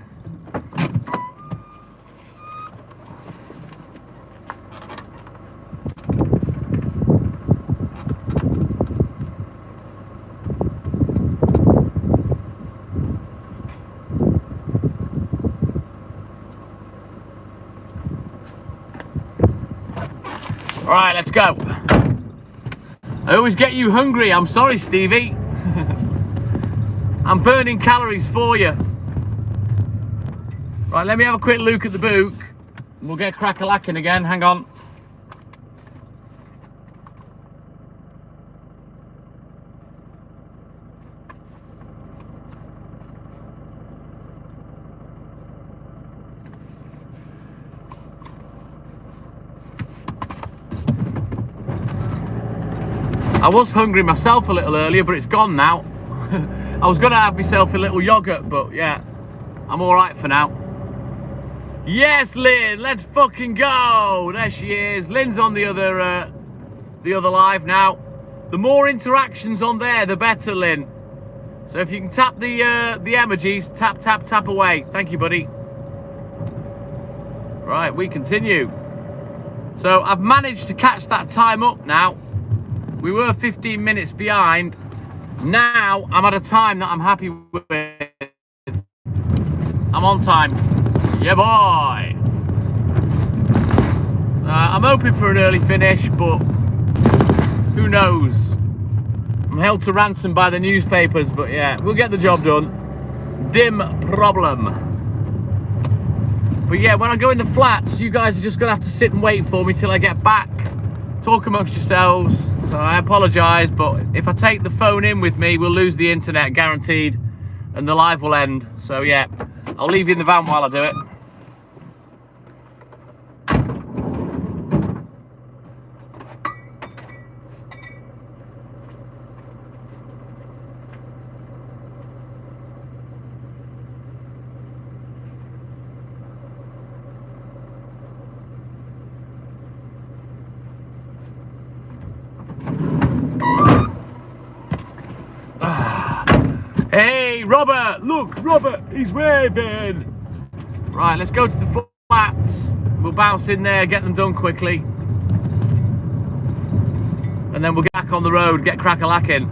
All right, let's go. I always get you hungry. I'm sorry, Stevie. I'm burning calories for you. Right, let me have a quick look at the book. We'll get crack-a-lacking again. Hang on. I was hungry myself a little earlier, but it's gone now. I was gonna have myself a little yogurt, but yeah, I'm all right for now. Yes, Lynn, let's fucking go. There she is. Lynn's on the other live now. The more interactions on there, the better, Lynn. So if you can tap the emojis, tap away. Thank you, buddy. Right, we continue. So I've managed to catch that time up now. We were 15 minutes behind. Now I'm at a time that I'm happy with. I'm on time. Yeah, boy. I'm hoping for an early finish, but who knows? I'm held to ransom by the newspapers, but yeah, we'll get the job done. Dim problem. But yeah, when I go in the flats, you guys are just gonna have to sit and wait for me till I get back. Talk amongst yourselves. So I apologise, but if I take the phone in with me, we'll lose the internet, guaranteed, and the live will end. So yeah, I'll leave you in the van while I do it. Hey, Robert! Look, Robert, he's waving! Right, let's go to the flats. We'll bounce in there, get them done quickly. And then we'll get back on the road, get crack-a-lacking.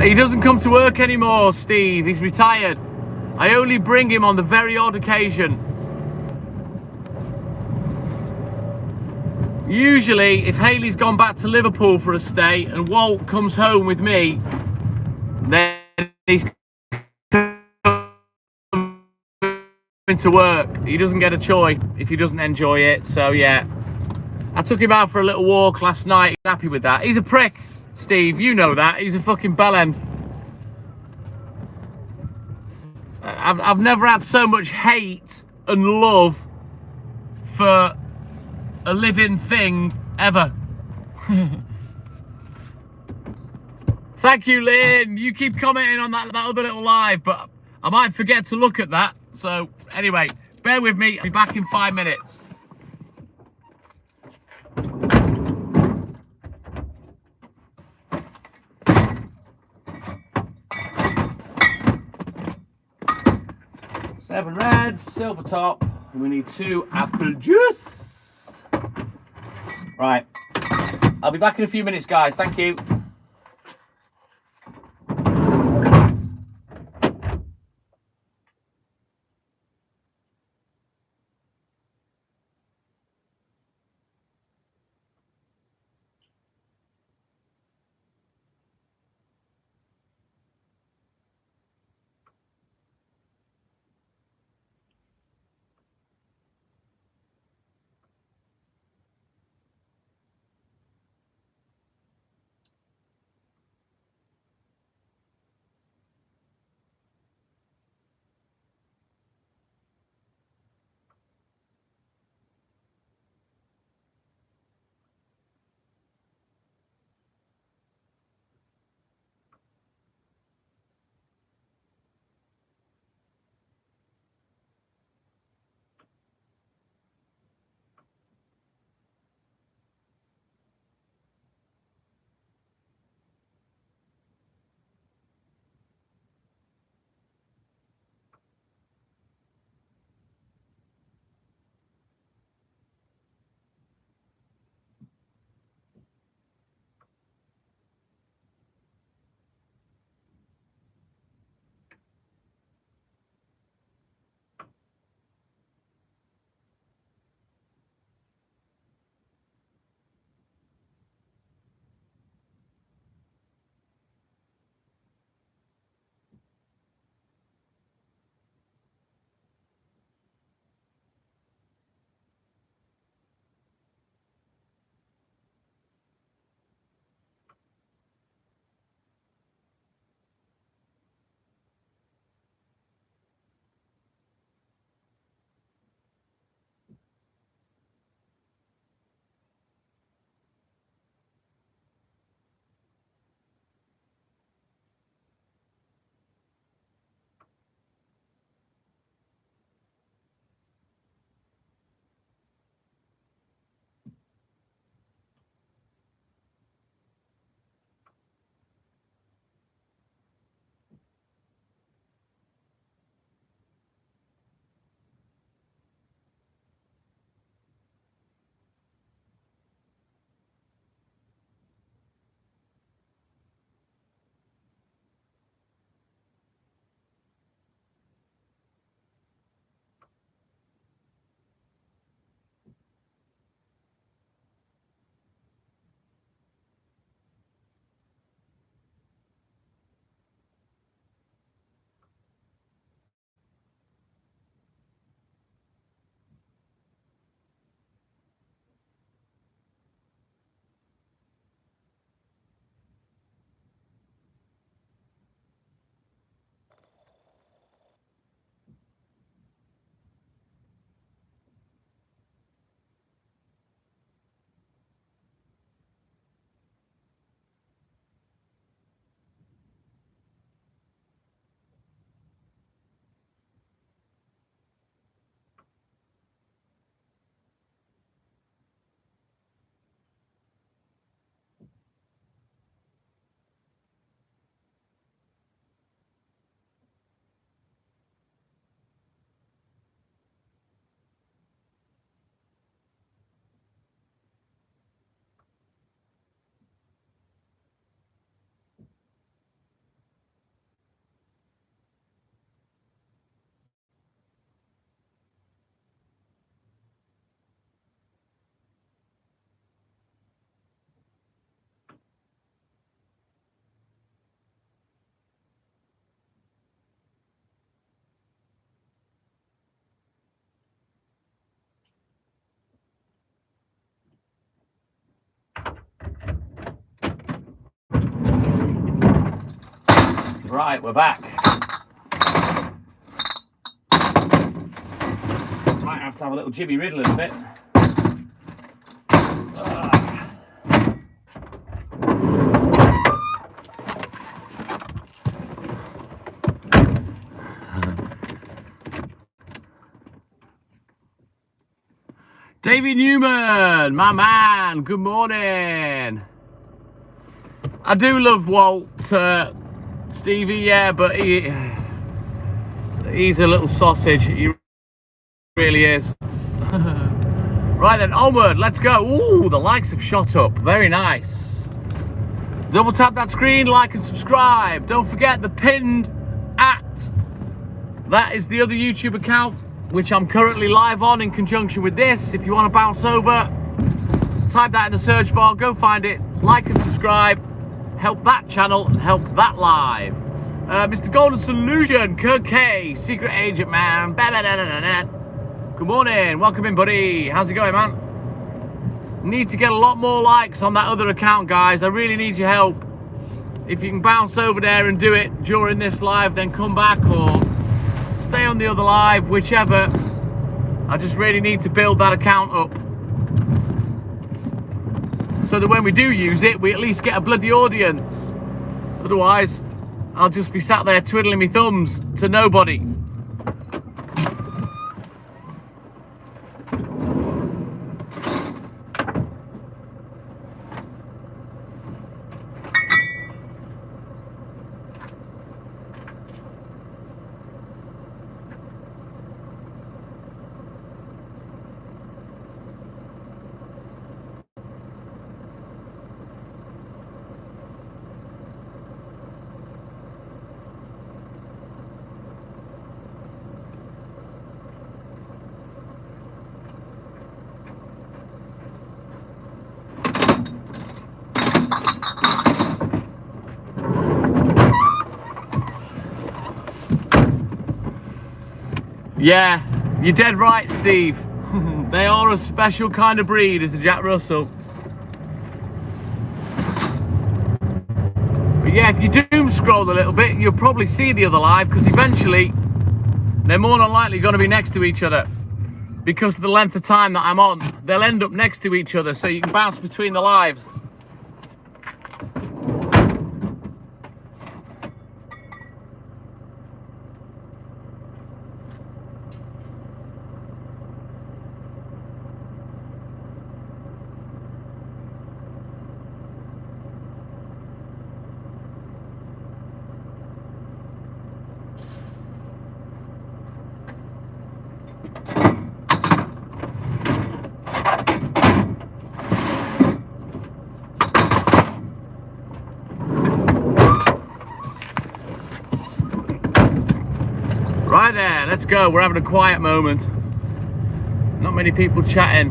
He doesn't come to work anymore, Steve. He's retired. I only bring him on the very odd occasion. Usually, if Hayley's gone back to Liverpool for a stay and Walt comes home with me, then he's coming to work. He doesn't get a choice if he doesn't enjoy it. So yeah, I took him out for a little walk last night. He's happy with that. He's a prick, Steve. You know that. He's a fucking bellend. I've never had so much hate and love for a living thing ever. Thank you, Lynn. You keep commenting on that other little live, but I might forget to look at that. So anyway, bear with me. I'll be back in 5 minutes. Seven reds, silver top, and we need 2 apple juice. Right, I'll be back in a few minutes, guys. Thank you. Right, we're back. Might have to have a little jibby riddle in a bit. Davey Newman, my man, good morning. I do love Walt, Stevie, yeah, but he's a little sausage. He really is. Right then, onward, let's go. Ooh, the likes have shot up. Very nice. Double tap that screen, like and subscribe. Don't forget the pinned at. That is the other YouTube account, which I'm currently live on in conjunction with this. If you want to bounce over, type that in the search bar, go find it, like and subscribe. Help that channel and help that live. Mr. Golden Solution, Kirk K, Secret Agent Man. Good morning, welcome in, buddy. How's it going, man? Need to get a lot more likes on that other account, guys. I really need your help. If you can bounce over there and do it during this live, then come back or stay on the other live, whichever. I just really need to build that account up so that when we do use it, we at least get a bloody audience. Otherwise, I'll just be sat there twiddling my thumbs to nobody. Yeah, you're dead right, Steve. They are a special kind of breed, as a Jack Russell. But yeah, if you doom scroll a little bit, you'll probably see the other live, because eventually they're more than likely going to be next to each other. Because of the length of time that I'm on, they'll end up next to each other, so you can bounce between the lives. Right there, let's go. We're having a quiet moment. Not many people chatting.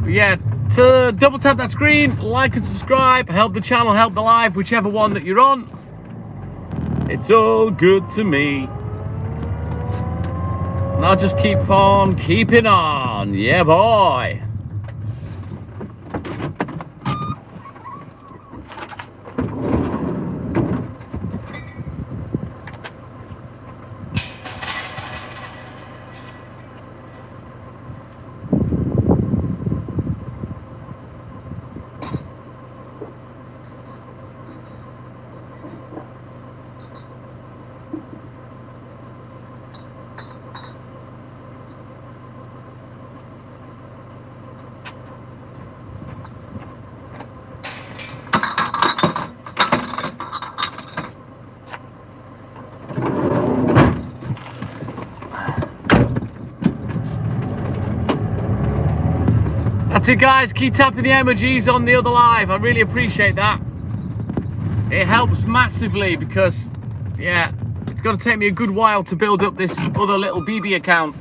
But yeah, to double tap that screen, like and subscribe, help the channel, help the live, whichever one that you're on. It's all good to me. And I'll just keep on keeping on. Yeah, boy. That's it, guys. Keep tapping the emojis on the other live. I really appreciate that. It helps massively because, yeah, it's going to take me a good while to build up this other little BB account.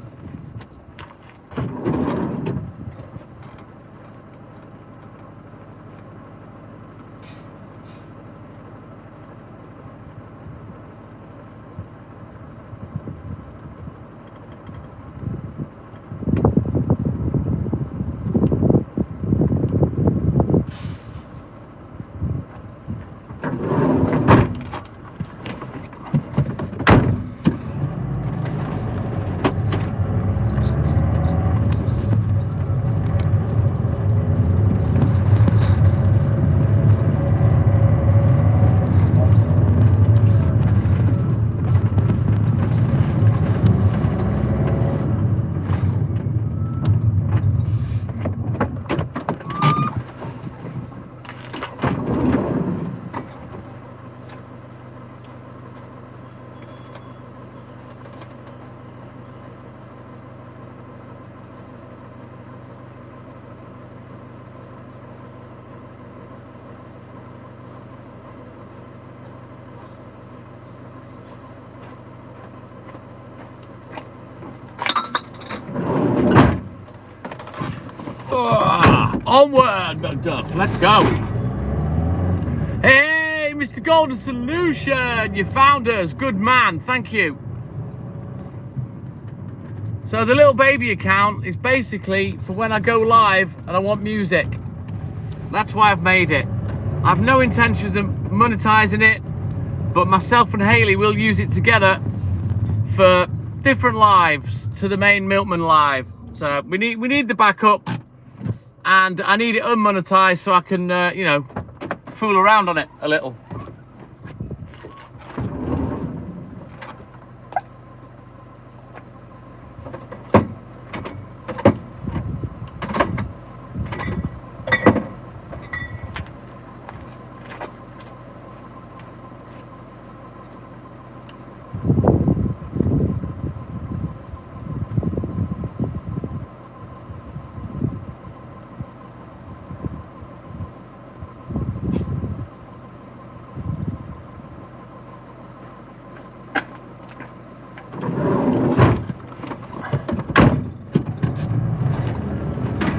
Onward, McDuff. Let's go. Hey, Mr. Golden Solution. You found us. Good man. Thank you. So the little baby account is basically for when I go live and I want music. That's why I've made it. I've no intentions of monetizing it, but myself and Haley will use it together for different lives to the main Milkman live. So we need the backup, and I need it unmonetized so I can you know, fool around on it a little.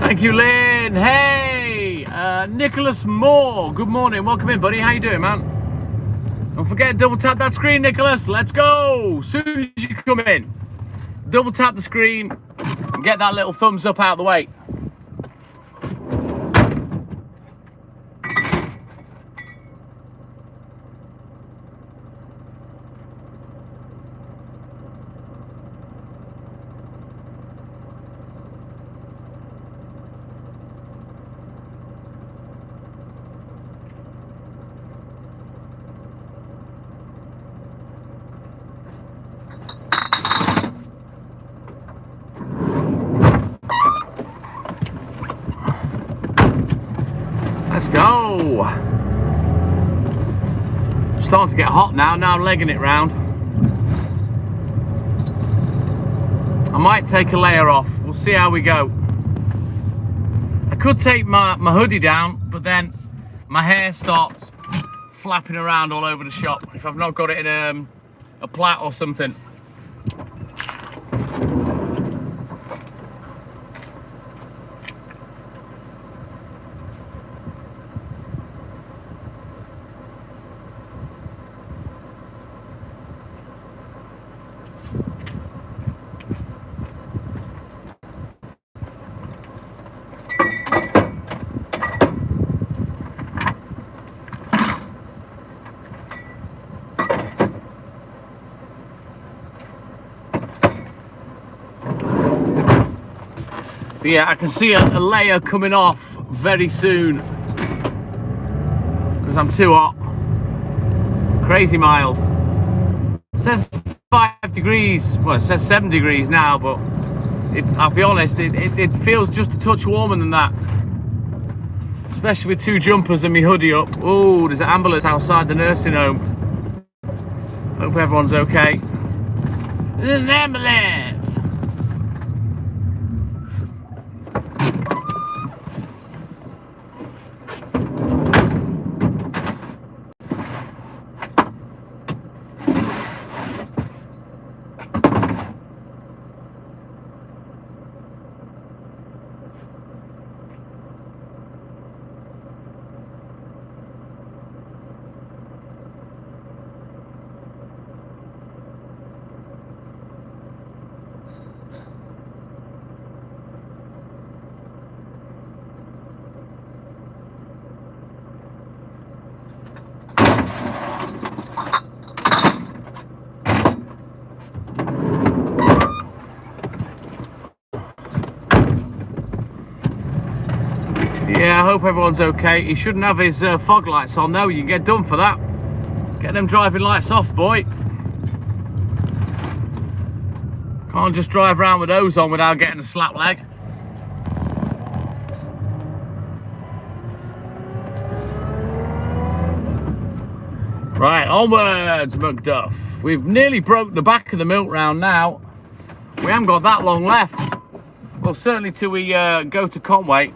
Thank you, Lynn. Hey, Nicholas Moore. Good morning. Welcome in, buddy. How you doing, man? Don't forget, double tap that screen, Nicholas. Let's go. Soon as you come in, double tap the screen and get that little thumbs up out of the way. Let's go. Starting to get hot now. Now I'm legging it round. I might take a layer off. We'll see how we go. I could take my hoodie down, but then my hair starts flapping around all over the shop if I've not got it in a plait or something. But yeah, I can see a layer coming off very soon because I'm too hot. Crazy mild. It says 5 degrees. Well, it says 7 degrees now, but if I'll be honest, it feels just a touch warmer than that. Especially with 2 jumpers and my hoodie up. Oh, there's an ambulance outside the nursing home. Hope everyone's okay. There's an ambulance. Yeah, I hope everyone's okay. He shouldn't have his fog lights on though. You can get done for that. Get them driving lights off, boy. Can't just drive around with those on without getting a slap leg. Right, onwards, McDuff. We've nearly broke the back of the milk round now. We haven't got that long left. Well, certainly till we go to Conway.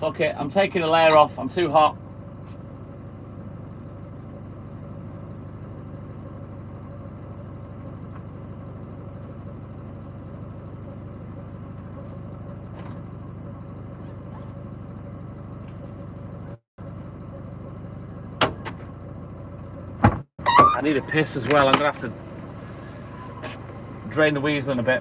Fuck it, I'm taking a layer off. I'm too hot. I need a piss as well. I'm gonna have to drain the weasel in a bit.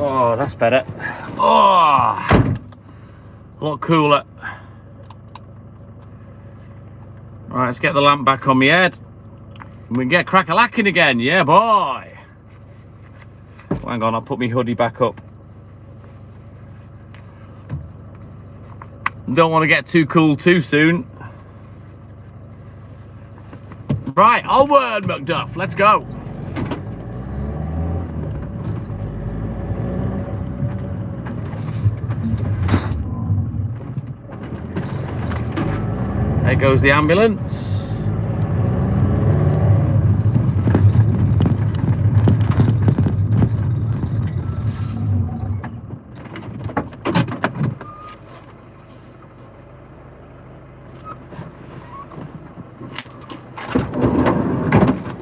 Oh, that's better. Oh, a lot cooler. Right, let's get the lamp back on my head. And we can get crack-a-lacking again. Yeah, boy. Oh, hang on, I'll put my hoodie back up. Don't want to get too cool too soon. Right, onward, McDuff. Let's go. There goes the ambulance.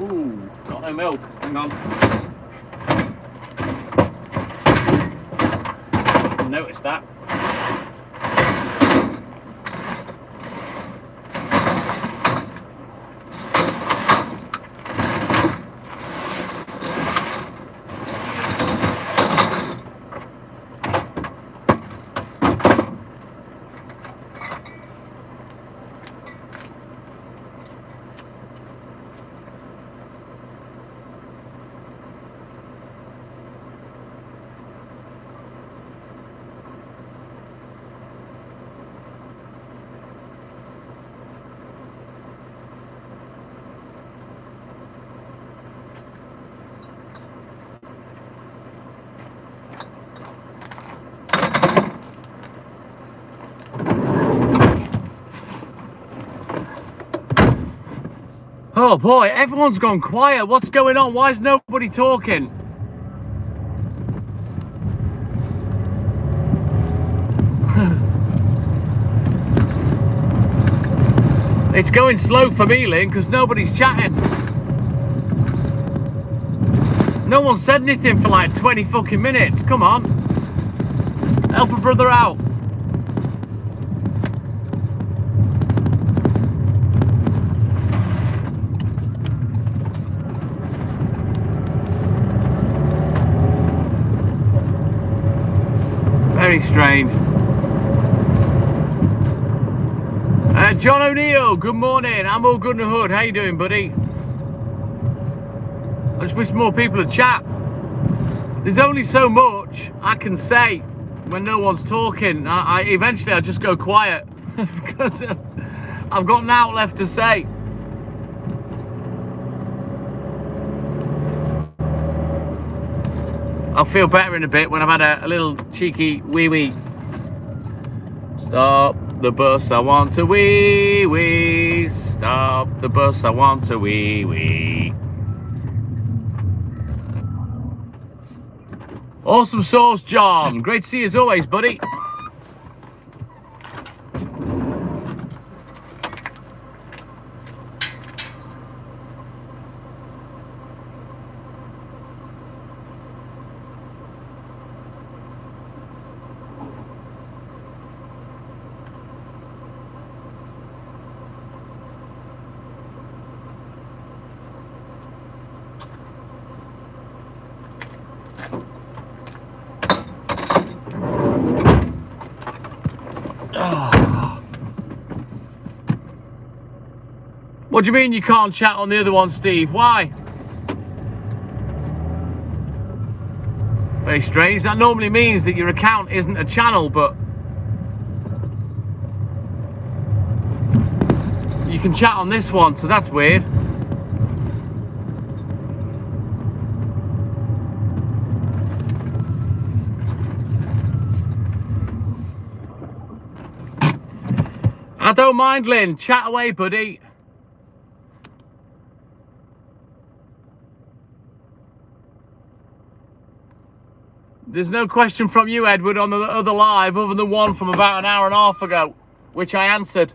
Ooh, got no milk. Hang on. Didn't notice that. Oh boy, everyone's gone quiet. What's going on? Why is nobody talking? It's going slow for me, Lynn, because nobody's chatting. No one said anything for like 20 fucking minutes. Come on. Help a brother out. Very strange. John O'Neill, good morning. I'm all good in the hood. How you doing, buddy? I just wish more people would chat. There's only so much I can say when no one's talking. Eventually I just go quiet because I've got nought left to say. I'll feel better in a bit when I've had a little cheeky wee-wee. Stop the bus, I want to wee-wee. Stop the bus, I want to wee-wee. Awesome sauce, John. Great to see you as always, buddy. What do you mean you can't chat on the other one, Steve? Why? Very strange. That normally means that your account isn't a channel, but you can chat on this one, so that's weird. I don't mind, Lynn. Chat away, buddy. There's no question from you, Edward, on the other live, other than one from about an hour and a half ago, which I answered.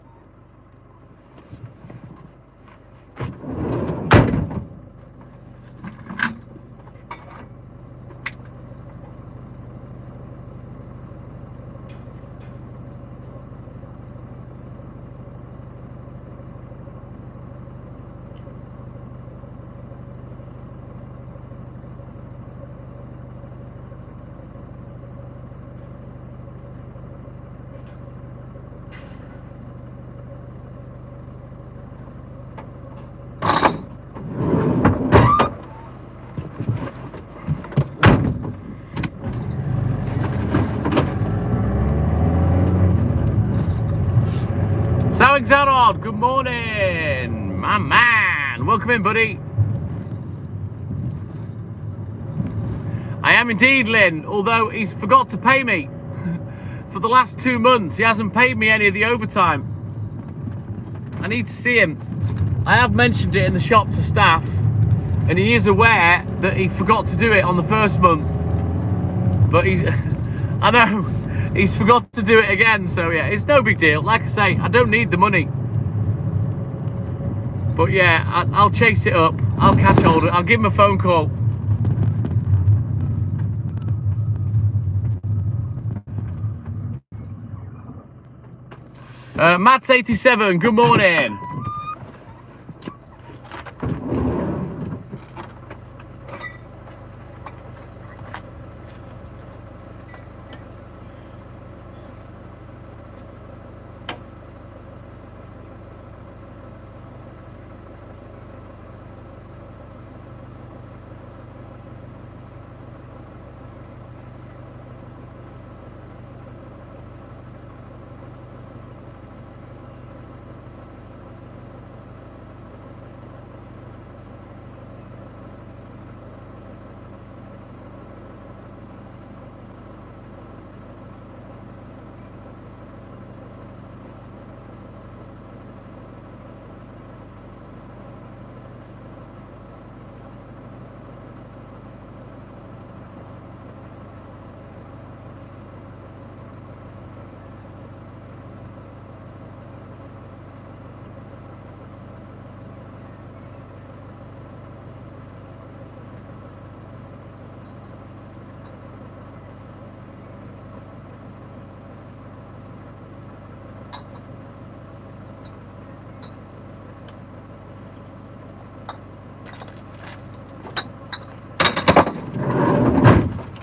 Zarod, good morning, my man. Welcome in, buddy. I am indeed, Lynn, although he's forgot to pay me. For the last 2 months, he hasn't paid me any of the overtime. I need to see him. I have mentioned it in the shop to staff, and he is aware that he forgot to do it on the first month. But he's, I know, he's forgot to do it again, so yeah, it's no big deal. Like I say, I don't need the money. But yeah, I'll chase it up. I'll catch hold of it. I'll give him a phone call. Matt's87, good morning.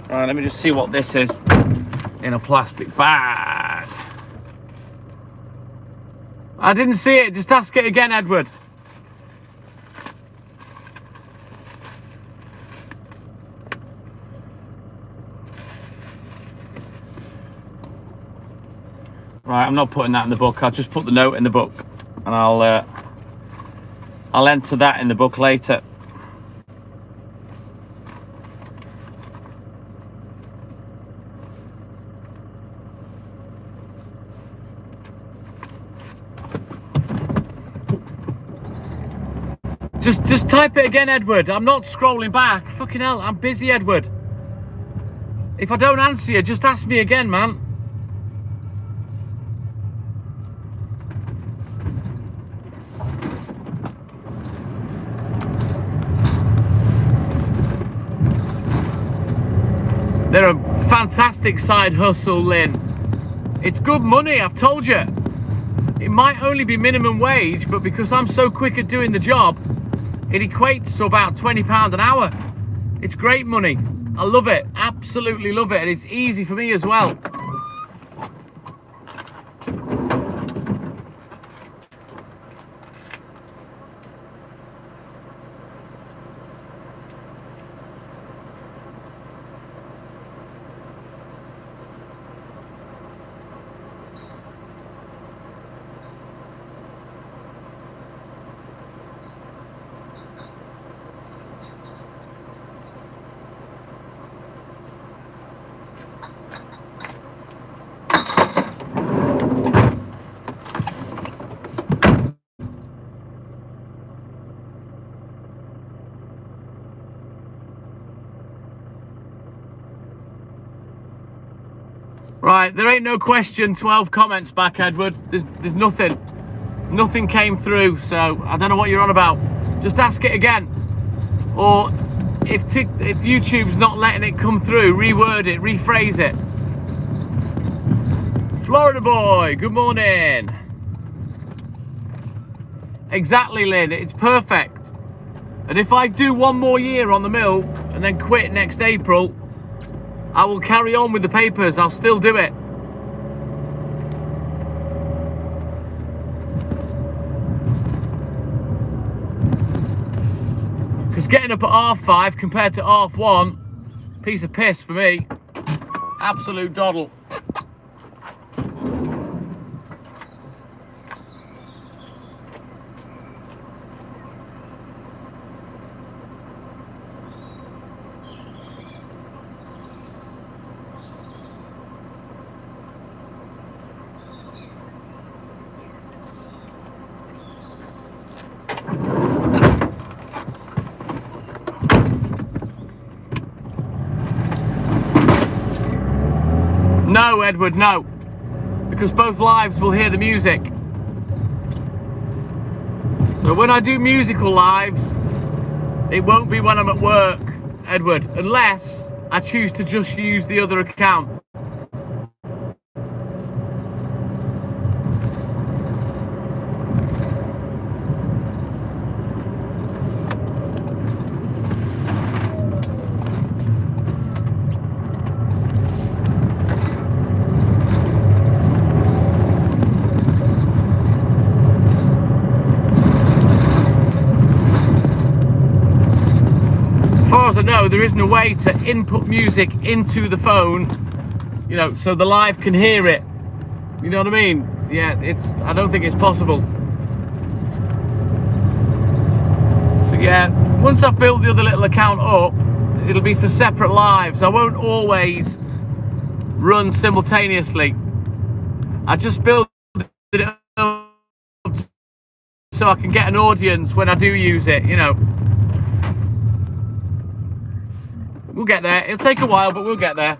Right, let me just see what this is in a plastic bag. I didn't see it. Just ask it again, Edward. Right, I'm not putting that in the book. I'll just put the note in the book, and I'll enter that in the book later. Just type it again, Edward. I'm not scrolling back. Fucking hell, I'm busy, Edward. If I don't answer you, just ask me again, man. They're a fantastic side hustle, Lynn. It's good money, I've told you. It might only be minimum wage, but because I'm so quick at doing the job, it equates to about £20 an hour. It's great money. I love it. Absolutely love it. And it's easy for me as well. Right, there ain't no question. 12 comments back, Edward. There's nothing. Nothing came through, so I don't know what you're on about. Just ask it again. Or if YouTube's not letting it come through, reword it, rephrase it. Florida boy, good morning. Exactly, Lynn, it's perfect. And if I do one more year on the milk and then quit next April, I will carry on with the papers. I'll still do it. Because getting up at half 5 compared to half 1, piece of piss for me. Absolute doddle. No, Edward, no. Because both lives will hear the music. So when I do musical lives, it won't be when I'm at work, Edward, unless I choose to just use the other account. As I know, there isn't a way to input music into the phone, you know, so the live can hear it. You know what I mean? Yeah, I don't think it's possible. So yeah, once I've built the other little account up, it'll be for separate lives. I won't always run simultaneously. I just build it up so I can get an audience when I do use it, you know. We'll get there. It'll take a while, but we'll get there.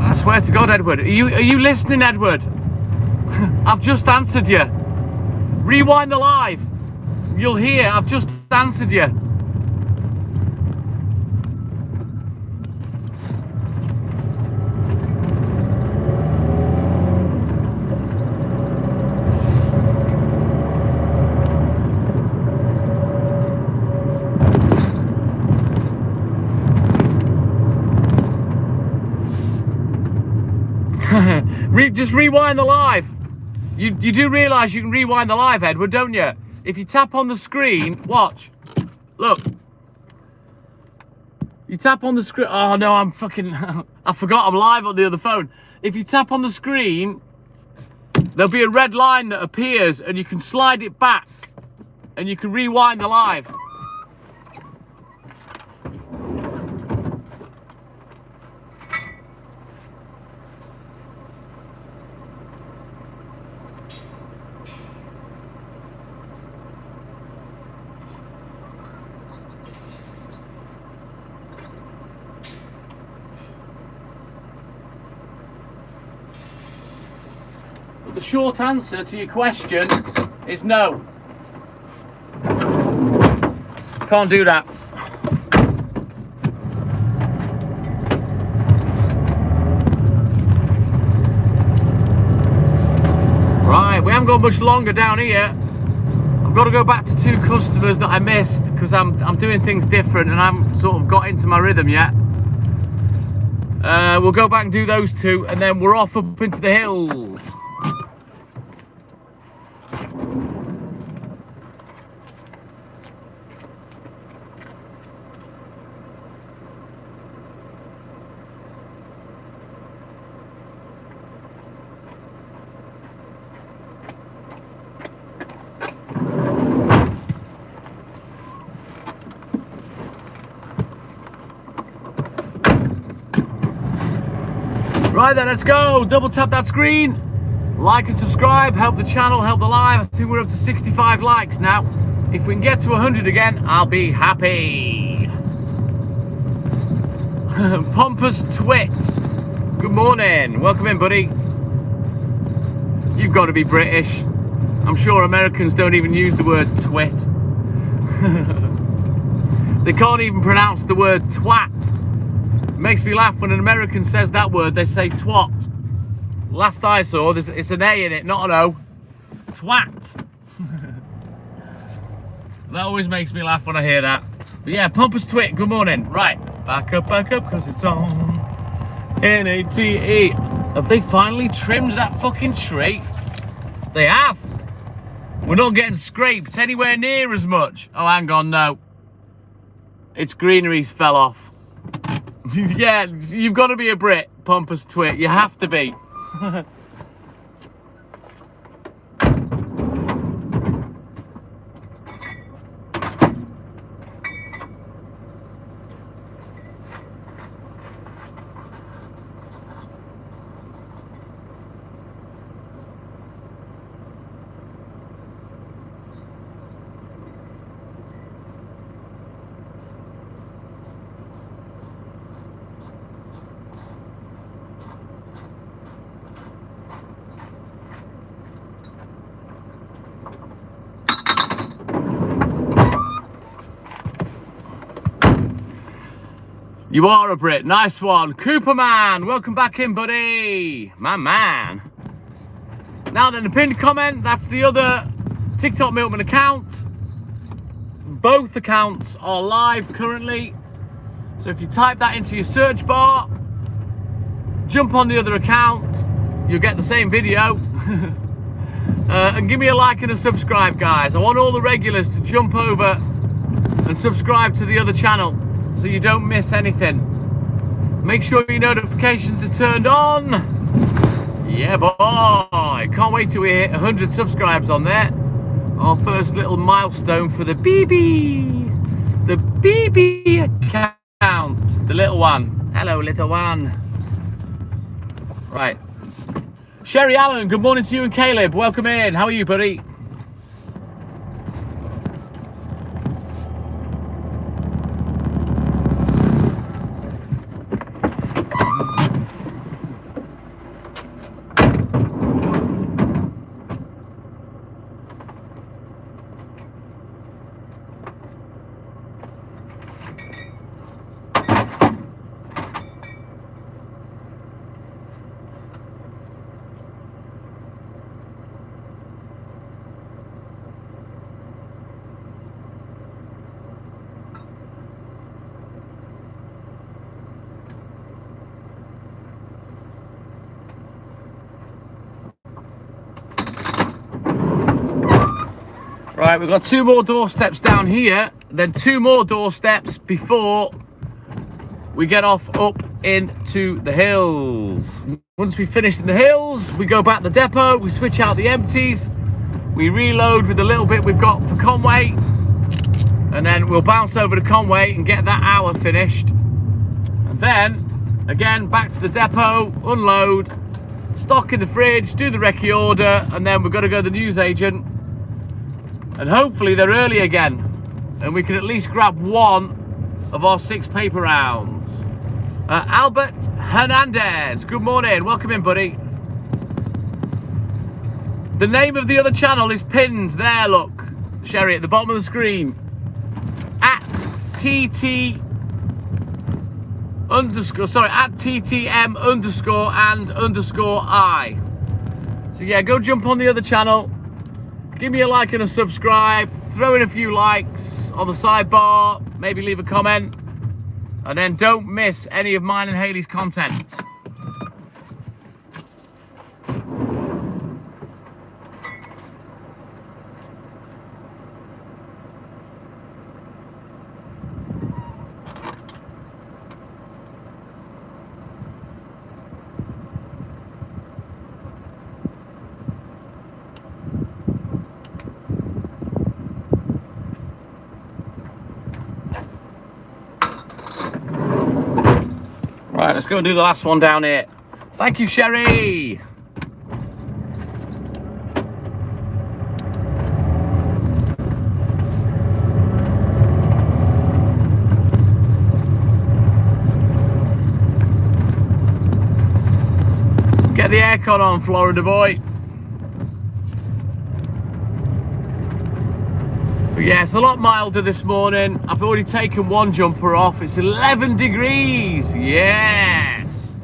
I swear to God, Edward. Are you listening, Edward? I've just answered you. Rewind the live. You'll hear I've just answered you. Just rewind the live. You do realise you can rewind the live, Edward, don't you? If you tap on the screen, watch. Look. You tap on the screen. Oh no, I'm fucking. I forgot I'm live on the other phone. If you tap on the screen, there'll be a red line that appears, and you can slide it back, and you can rewind the live. The short answer to your question is no. Can't do that. Right, we haven't got much longer down here. I've got to go back to 2 customers that I missed because I'm doing things different and I haven't sort of got into my rhythm yet. We'll go back and do those two, and then we're off up into the hills. Right then, let's go. Double tap that screen, like and subscribe, help the channel, help the live. I think we're up to 65 likes now. If we can get to 100 again, I'll be happy. Pompous Twit, good morning, welcome in, buddy. You've got to be British. I'm sure Americans don't even use the word twit. They can't even pronounce the word twat. Makes me laugh when an American says that word, they say twat. Last I saw, it's an A in it, not an O. Twat. That always makes me laugh when I hear that. But yeah, Pompous Twit, good morning. Right, back up, because it's on. N-A-T-E. Have they finally trimmed that fucking tree? They have. We're not getting scraped anywhere near as much. Oh, hang on, no. Its greenery's fell off. Yeah, you've got to be a Brit, Pompous Twit. You have to be. You are a Brit, nice one. Cooperman, welcome back in, buddy. My man. Now then, the pinned comment, that's the other TikTok Milkman account. Both accounts are live currently. So if you type that into your search bar, jump on the other account, you'll get the same video. And give me a like and a subscribe, guys. I want all the regulars to jump over and subscribe to the other channel, so you don't miss anything. Make sure your notifications are turned on. Yeah, boy. Can't wait till we hit 100 subscribes on there. Our first little milestone for the BB. The BB account. The little one. Hello, little one. Right. Sherry Allen, good morning to you and Caleb. Welcome in. How are you, buddy? Right, we've got 2 more doorsteps down here, then 2 more doorsteps before we get off up into the hills. Once we finish in the hills, we go back to the depot, we switch out the empties, we reload with the little bit we've got for Conway, and then we'll bounce over to Conway and get that hour finished. And then, again, back to the depot, unload, stock in the fridge, do the recce order, and then we've got to go to the newsagent. And hopefully they're early again, and we can at least grab 1 of our 6 paper rounds. Albert Hernandez, good morning, welcome in, buddy. The name of the other channel is pinned there, look, Sherry, at the bottom of the screen. At TTM _and_I. So yeah, go jump on the other channel. Give me a like and a subscribe, throw in a few likes on the sidebar, maybe leave a comment. And then don't miss any of mine and Hayley's content. Right, let's go and do the last one down here. Thank you, Sherry. Get the aircon on, Florida boy. But yeah, it's a lot milder this morning. I've already taken one jumper off. It's 11 degrees. Yes.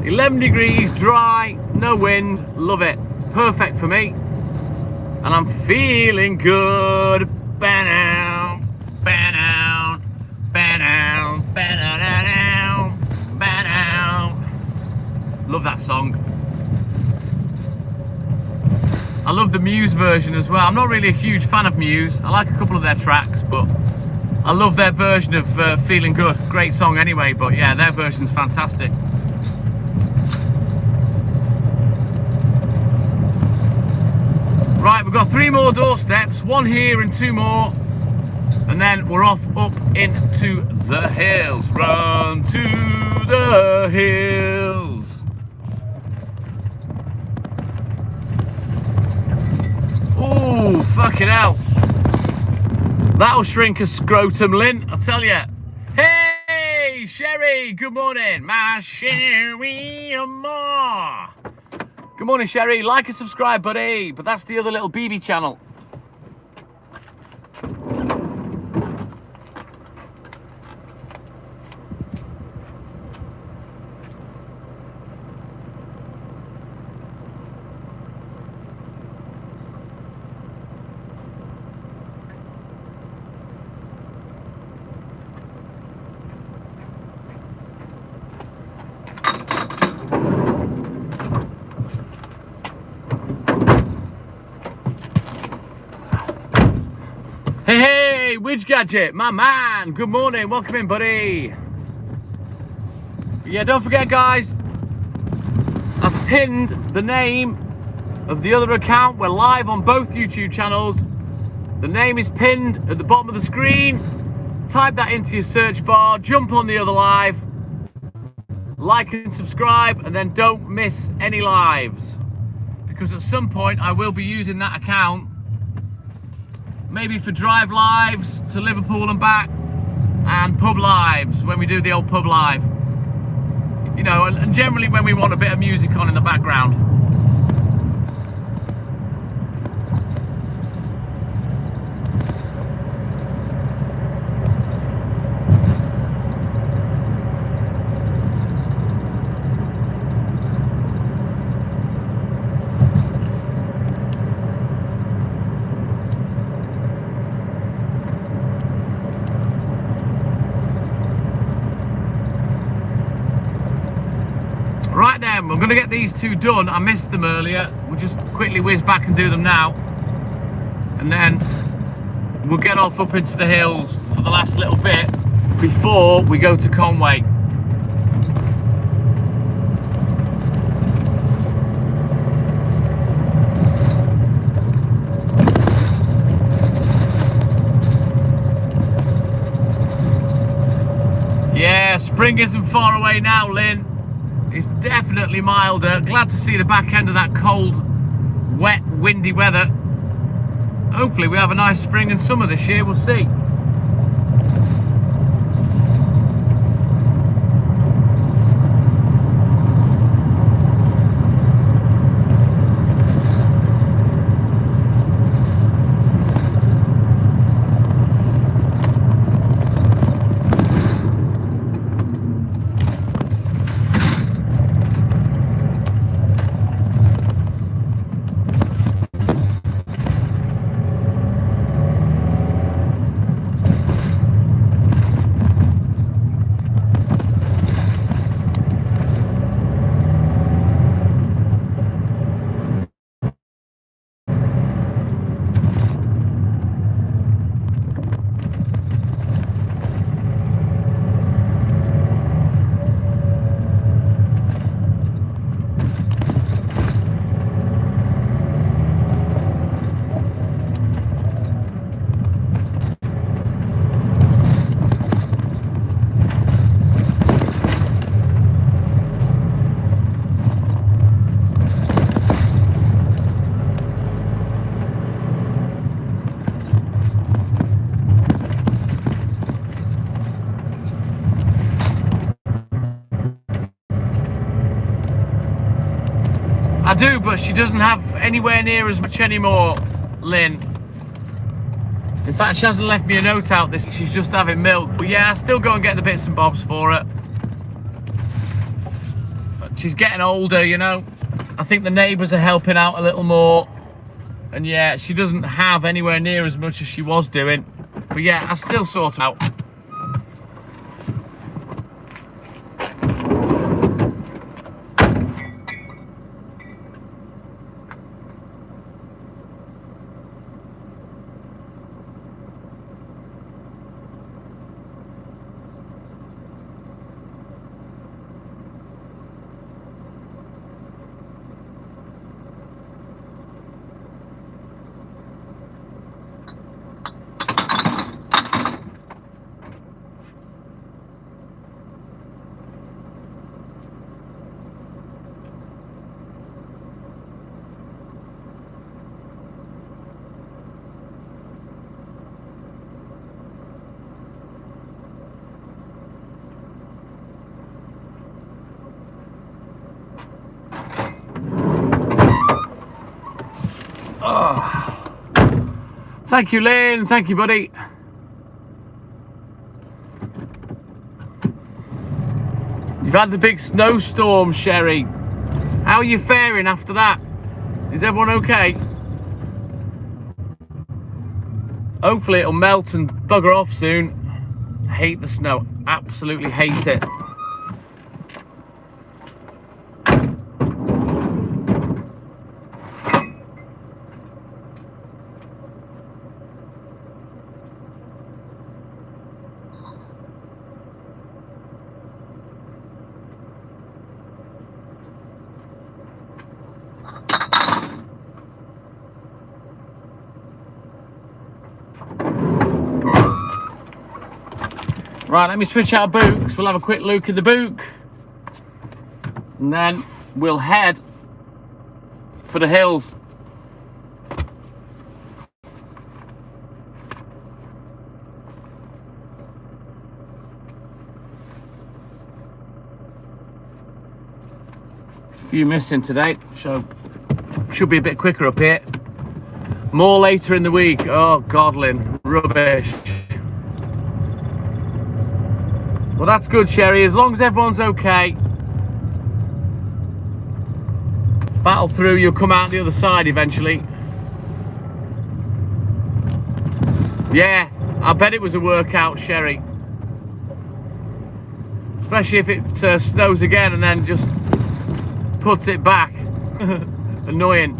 11 degrees, dry, no wind. Love it. It's perfect for me. And I'm feeling good. Ba-down, ba-down, ba-down, ba-da-da-down, ba-down. Love that song. I love the Muse version as well. I'm not really a huge fan of Muse. I like a couple of their tracks, but I love their version of Feeling Good. Great song anyway, but yeah, their version's fantastic. Right, we've got 3 more doorsteps, 1 here and 2 more, and then we're off up into the hills. Run to the hills. Oh, fucking hell. That'll shrink a scrotum, Lynn, I'll tell you. Hey, Sherry, good morning. My Sherry Amore. Good morning, Sherry. Like and subscribe, buddy. But that's the other little BB channel. Hey, Widge Gadget, my man. Good morning. Welcome in, buddy. But yeah, don't forget, guys, I've pinned the name of the other account. We're live on both YouTube channels. The name is pinned at the bottom of the screen. Type that into your search bar. Jump on the other live. Like and subscribe, and then don't miss any lives. Because at some point, I will be using that account. Maybe for drive lives to Liverpool and back, and pub lives when we do the old pub live. You know, and generally when we want a bit of music on in the background. Right then, we're going to get these 2 done. I missed them earlier. We'll just quickly whiz back and do them now. And then we'll get off up into the hills for the last little bit before we go to Conway. Yeah, spring isn't far away now, Lynn. It's definitely milder. Glad to see the back end of that cold, wet, windy weather. Hopefully we have a nice spring and summer this year, we'll see. do, but she doesn't have anywhere near as much anymore, Lynn. In fact, she hasn't left me a note out this. She's just having milk. But yeah, I still go and get the bits and bobs for her. But she's getting older, you know. I think the neighbours are helping out a little more. And yeah, she doesn't have anywhere near as much as she was doing. But yeah, I still sort out. Oh. Thank you, Lynn. Thank you, buddy. You've had the big snowstorm, Sherry. How are you faring after that? Is everyone okay? Hopefully it'll melt and bugger off soon. I hate the snow. Absolutely hate it. Right, let me switch our books. We'll have a quick look in the book. And then we'll head for the hills. A few missing today, so should be a bit quicker up here. More later in the week. Oh, Godlin, rubbish. Well, that's good, Sherry, as long as everyone's okay. Battle through, you'll come out the other side eventually. Yeah, I bet it was a workout, Sherry. Especially if it snows again and then just puts it back. Annoying.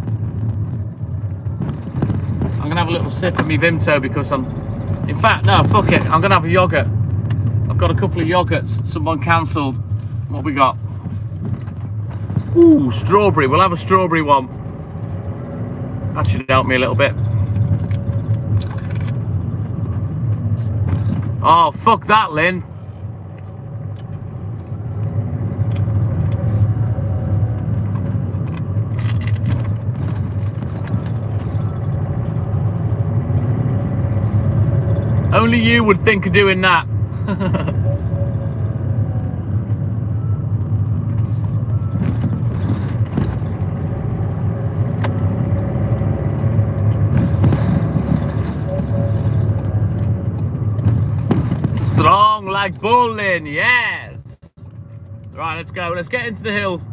I'm gonna have a little sip of me Vimto because in fact, no, fuck it, I'm gonna have a yogurt. I've got a couple of yogurts. Someone cancelled. What we got? Ooh, strawberry. We'll have a strawberry one. That should help me a little bit. Oh, fuck that, Lynn. Only you would think of doing that. Strong like bowling, yes. Right, let's go. Let's get into the hills.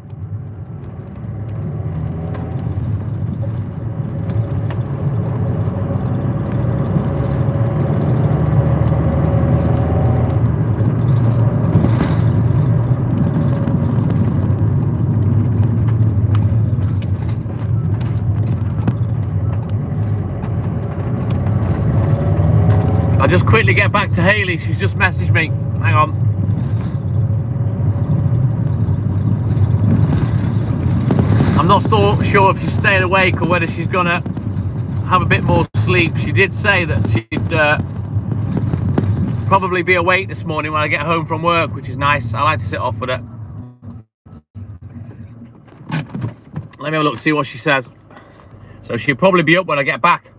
I'll just quickly get back to Hayley. She's just messaged me. Hang on. I'm not so sure if she's staying awake or whether she's gonna have a bit more sleep. She did say that she'd probably be awake this morning when I get home from work, which is nice. I like to sit off with her. Let me have a look, see what she says. So she'll probably be up when I get back.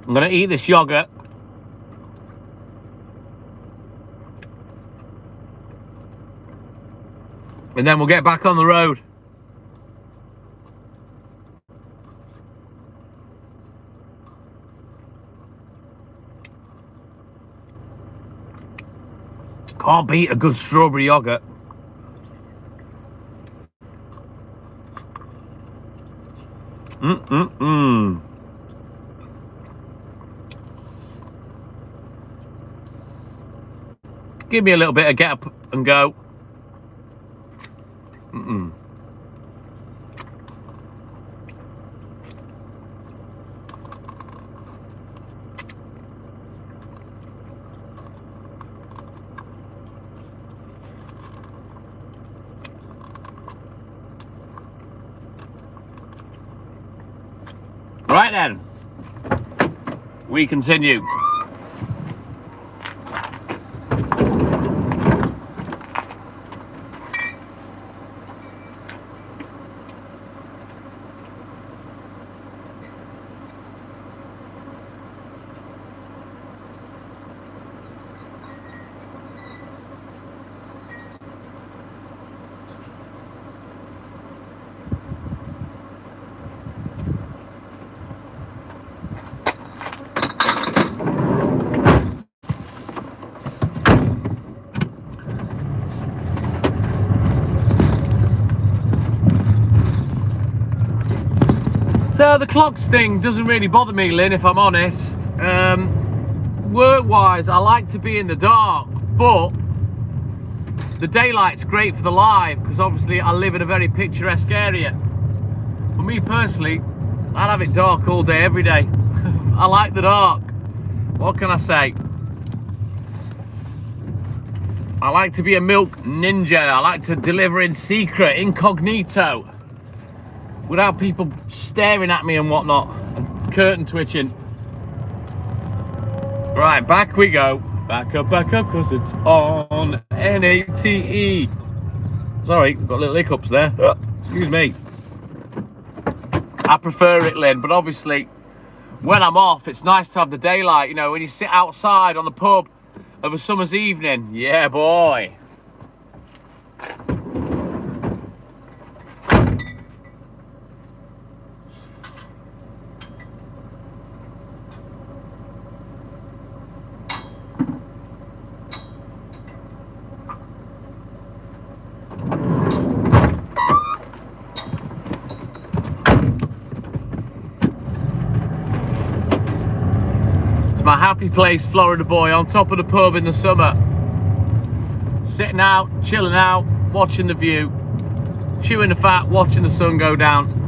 I'm going to eat this yogurt. And then we'll get back on the road. Can't beat a good strawberry yogurt. Give me a little bit of get up and go. Right then, we continue. So the clocks thing doesn't really bother me, Lynn, if I'm honest. Work-wise, I like to be in the dark, but the daylight's great for the live, because obviously I live in a very picturesque area. For me personally, I'd have it dark all day, every day. I like the dark. What can I say? I like to be a milk ninja. I like to deliver in secret, incognito, without people staring at me and whatnot, and curtain twitching. Right, back we go. Back up, because it's on NATE. Sorry, got little hiccups there. Excuse me. I prefer it, Lynn, but obviously, when I'm off, it's nice to have the daylight. You know, when you sit outside on the pub of a summer's evening. Yeah, boy. My happy place, Florida boy, on top of the pub in the summer. Sitting out, chilling out, watching the view, chewing the fat, watching the sun go down.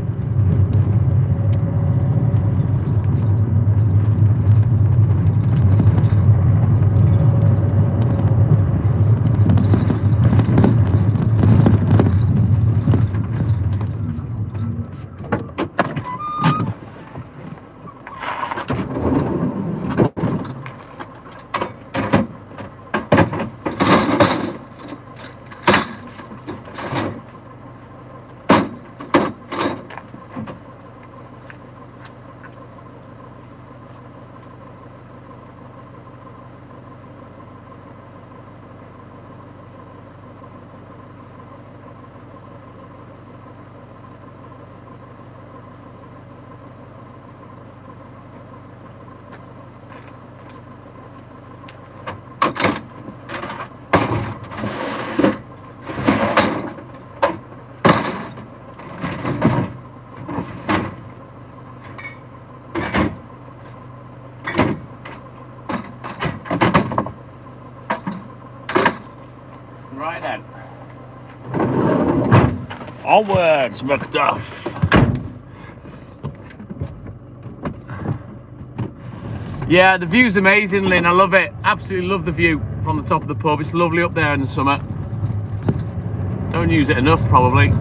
Right then. Onwards, Macduff. Yeah, the view's amazing, Lynn. I love it. Absolutely love the view from the top of the pub. It's lovely up there in the summer. Don't use it enough, probably.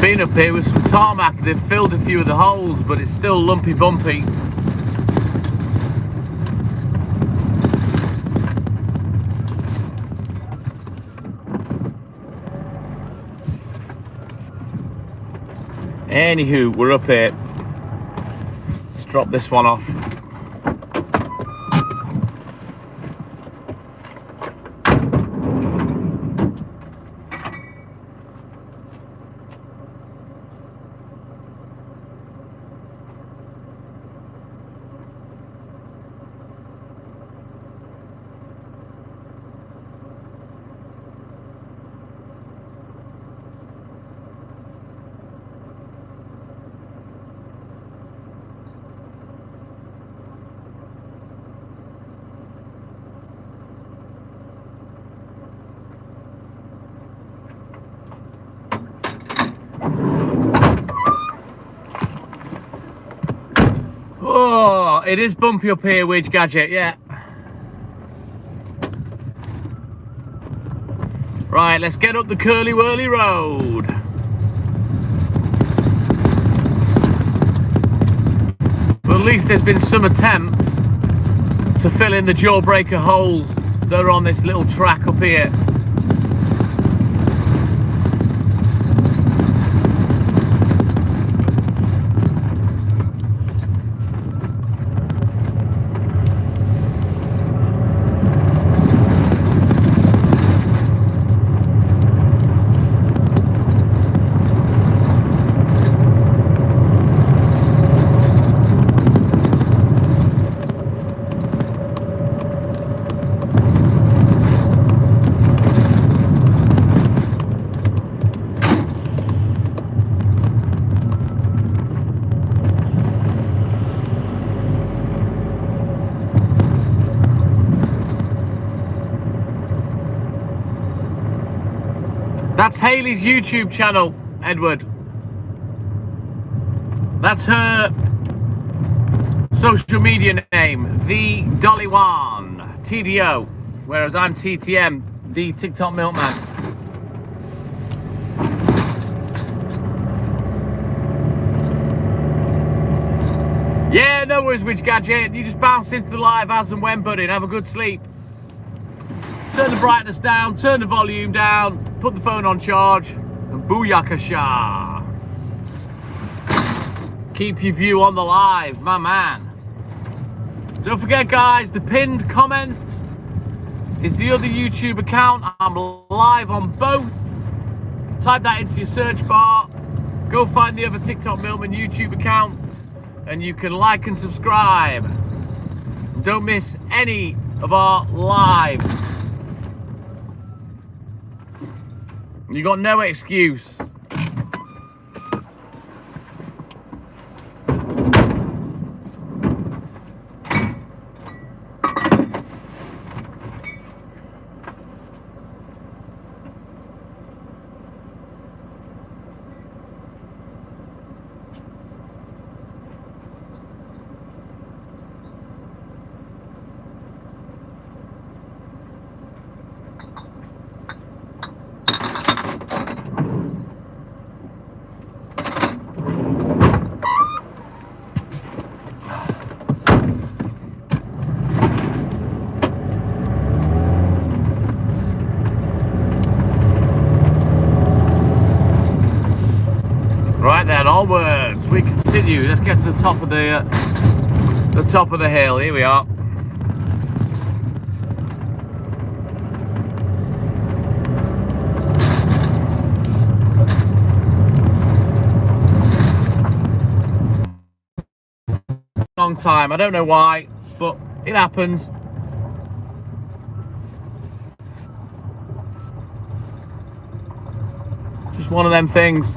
been up here with some tarmac. They've filled a few of the holes, but it's still lumpy bumpy. Anywho, we're up here. Let's drop this one off. Oh, it is bumpy up here, Widge Gadget, yeah. Right, let's get up the curly whirly road. But at least there's been some attempt to fill in the jawbreaker holes that are on this little track up here. That's Hayley's YouTube channel, Edward. That's her social media name, The Dolly One, TDO, whereas I'm TTM, the TikTok Milkman. Yeah, no worries, Widge Gadget. You just bounce into the live as and when, buddy, and have a good sleep. Turn the brightness down, turn the volume down, put the phone on charge, and booyakasha. Keep your view on the live, my man. Don't forget, guys, the pinned comment is the other YouTube account. I'm live on both. Type that into your search bar. Go find the other TikTok Milkman YouTube account, and you can like and subscribe. Don't miss any of our lives. You got no excuse. Right then, onwards we continue. Let's get to the top of the hill. Here we are. Long time. I don't know why, but it happens. Just one of them things.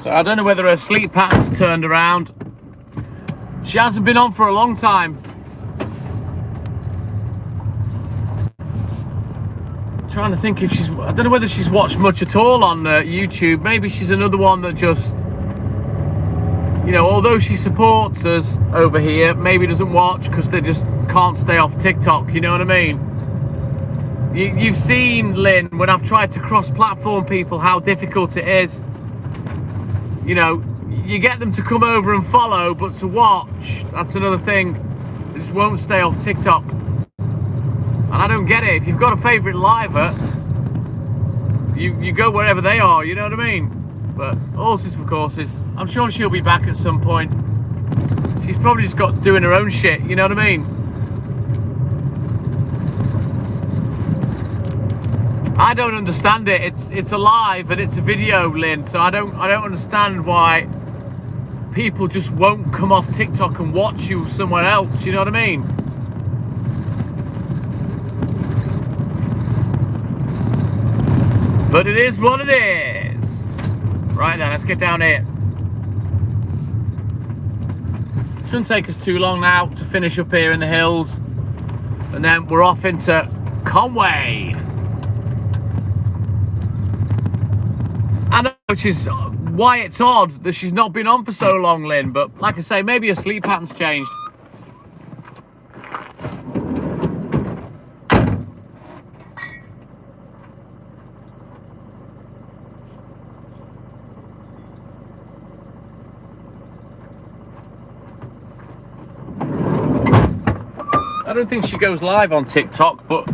So I don't know whether her sleep pattern's turned around. She hasn't been on for a long time. trying to think if she's... I don't know whether she's watched much at all on YouTube. Maybe she's another one that just... You know, although she supports us over here, maybe doesn't watch because they just can't stay off TikTok, you know what I mean? You've seen, Lynn, when I've tried to cross-platform people, how difficult it is. You know, you get them to come over and follow, but to watch, that's another thing. They just won't stay off TikTok. And I don't get it. If you've got a favourite liver, you go wherever they are, you know what I mean? But horses for courses. I'm sure she'll be back at some point. She's probably just got doing her own shit, you know what I mean? I don't understand it. It's a live and it's a video, Lynn, so I don't understand why people just won't come off TikTok and watch you somewhere else, you know what I mean? But it is what it is. Right then, let's get down here. Shouldn't take us too long now to finish up here in the hills. And then we're off into Conway. I know, which is why it's odd that she's not been on for so long, Lynn. But like I say, maybe her sleep pattern's changed. I don't think she goes live on TikTok, but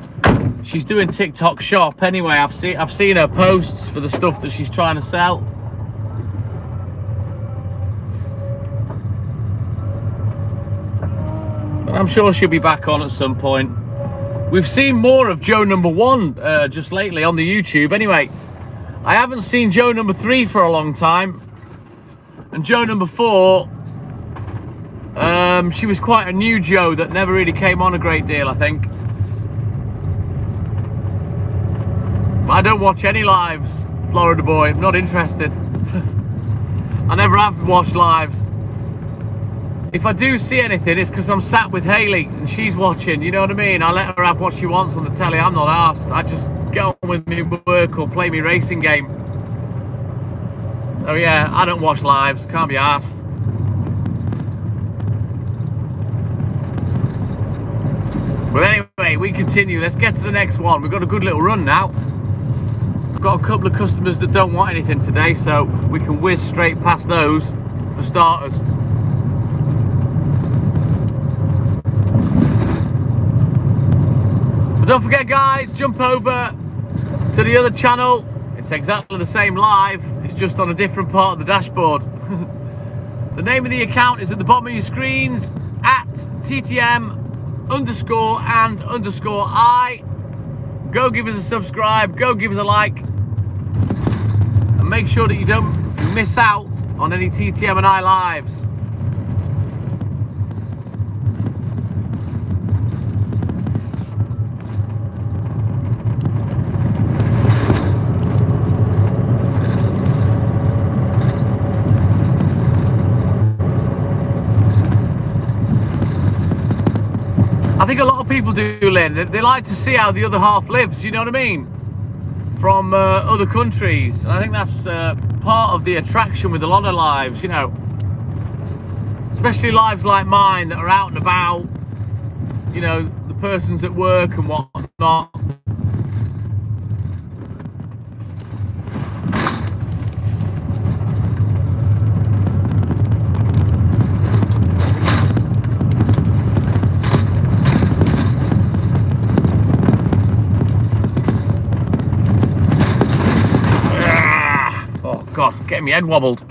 she's doing TikTok shop anyway. I've seen her posts for the stuff that she's trying to sell. But I'm sure she'll be back on at some point. We've seen more of Joe number 1 just lately on the YouTube. Anyway, I haven't seen Joe number 3 for a long time, and Joe number 4. She was quite a new Joe that never really came on a great deal, I think. But I don't watch any lives, Florida boy. I'm not interested. I never have watched lives. If I do see anything, it's because I'm sat with Hayley and she's watching, you know what I mean? I let her have what she wants on the telly. I'm not arsed. I just get on with me work or play me racing game. So yeah, I don't watch lives. Can't be arsed. But anyway, we continue. Let's get to the next one. We've got a good little run now. I've got a couple of customers that don't want anything today, so we can whiz straight past those for starters. But don't forget, guys, jump over to the other channel. It's exactly the same live. It's just on a different part of the dashboard. The name of the account is at the bottom of your screens, at TTM_and_I. Go give us a subscribe, go give us a like, and make sure that you don't miss out on any TTM&I lives. I think a lot of people do, Lynn. They like to see how the other half lives, you know what I mean? From other countries. And I think that's part of the attraction with a lot of lives, you know. Especially lives like mine that are out and about. You know, the person's at work and whatnot. God, getting my head wobbled.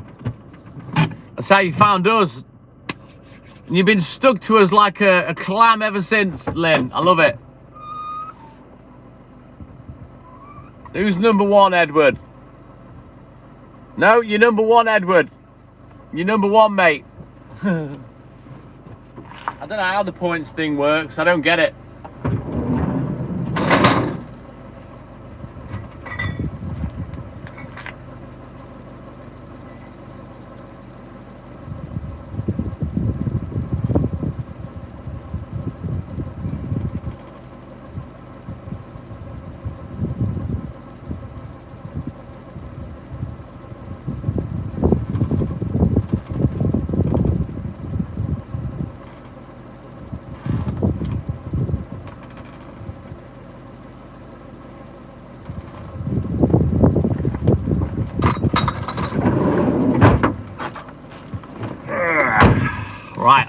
That's how you found us. And you've been stuck to us like a clam ever since, Lynn. I love it. Who's number 1, Edward? No, you're number 1, Edward. You're number 1, mate. I don't know how the points thing works. I don't get it.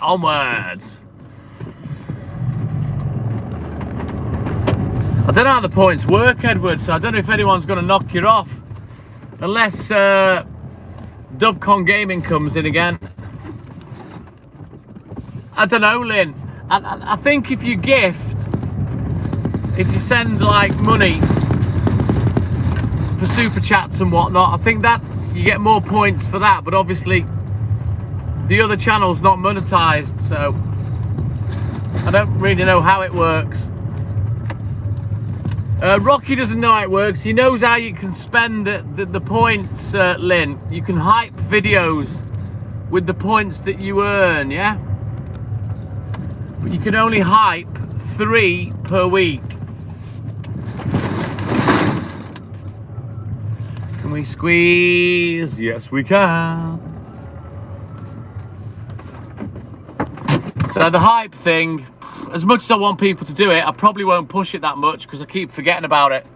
onwards. I don't know how the points work, Edward, so I don't know if anyone's going to knock you off. Unless Dubcon Gaming comes in again. I don't know, Lynn. I think if you gift, if you send like money for super chats and whatnot, I think that you get more points for that. But obviously, the other channel's not monetized, so I don't really know how it works. Rocky doesn't know how it works. He knows how you can spend the points, Lynn. You can hype videos with the points that you earn, yeah? But you can only hype 3 per week. Can we squeeze? Yes, we can. So the hype thing, as much as I want people to do it, I probably won't push it that much because I keep forgetting about it.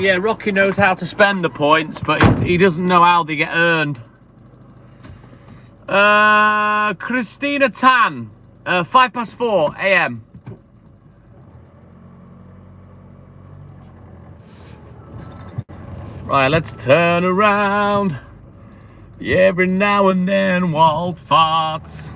Yeah, Rocky knows how to spend the points, but he doesn't know how they get earned. Christina Tan, 4:05 AM. Right, let's turn around. Every now and then, Walt farts.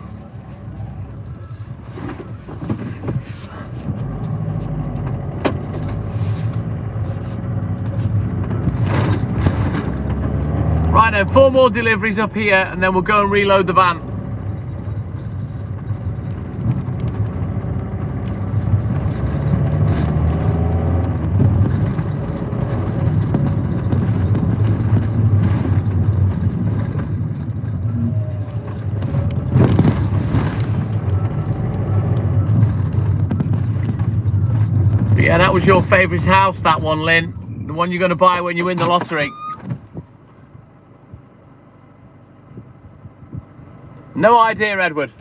Right then, 4 more deliveries up here and then we'll go and reload the van. But yeah, that was your favourite house, that one, Lynn. The one you're going to buy when you win the lottery. No idea, Edward.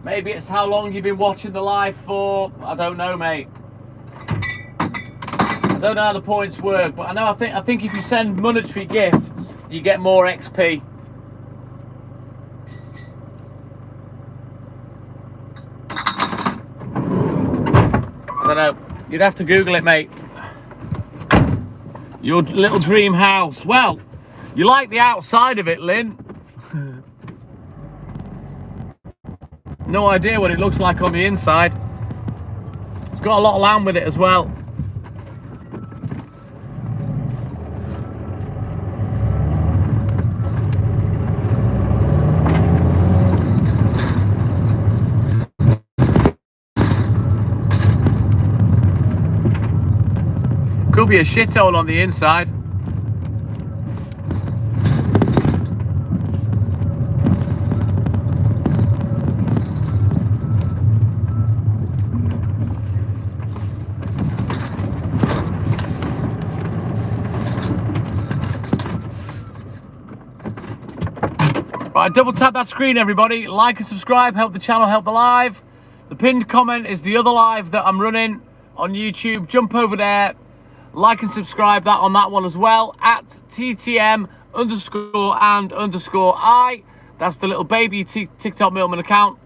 Maybe it's how long you've been watching the live for. I don't know, mate. I don't know how the points work, but I think if you send monetary gifts, you get more XP. I don't know. You'd have to Google it, mate. Your little dream house. Well, you like the outside of it, Lynn. No idea what it looks like on the inside. It's got a lot of land with it as well. Could be a shithole on the inside. Right, double tap that screen, everybody. Like and subscribe, help the channel, help the live. The pinned comment is the other live that I'm running on YouTube. Jump over there. Like and subscribe that on that one as well, at TTM_and_I. That's the little baby TikTok Milkman account.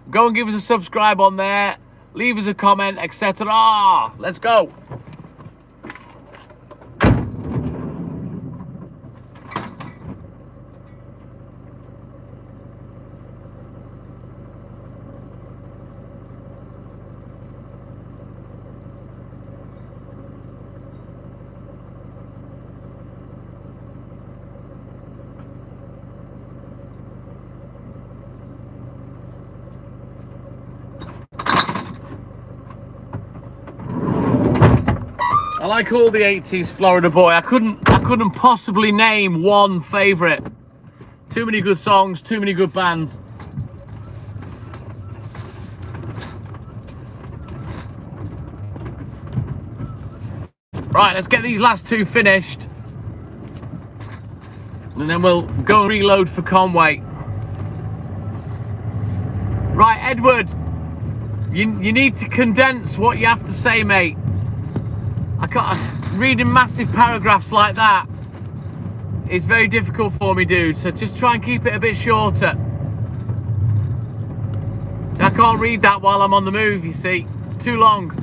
Go and give us a subscribe on there. Leave us a comment, etc. Let's go. I like all the 80s Florida boy. I couldn't possibly name one favourite. Too many good songs, too many good bands. Right, let's get these last two finished. And then we'll go and reload for Conway. Right, Edward. You need to condense what you have to say, mate. I can't... Reading massive paragraphs like that is very difficult for me, dude. So just try and keep it a bit shorter. See, I can't read that while I'm on the move, you see. It's too long.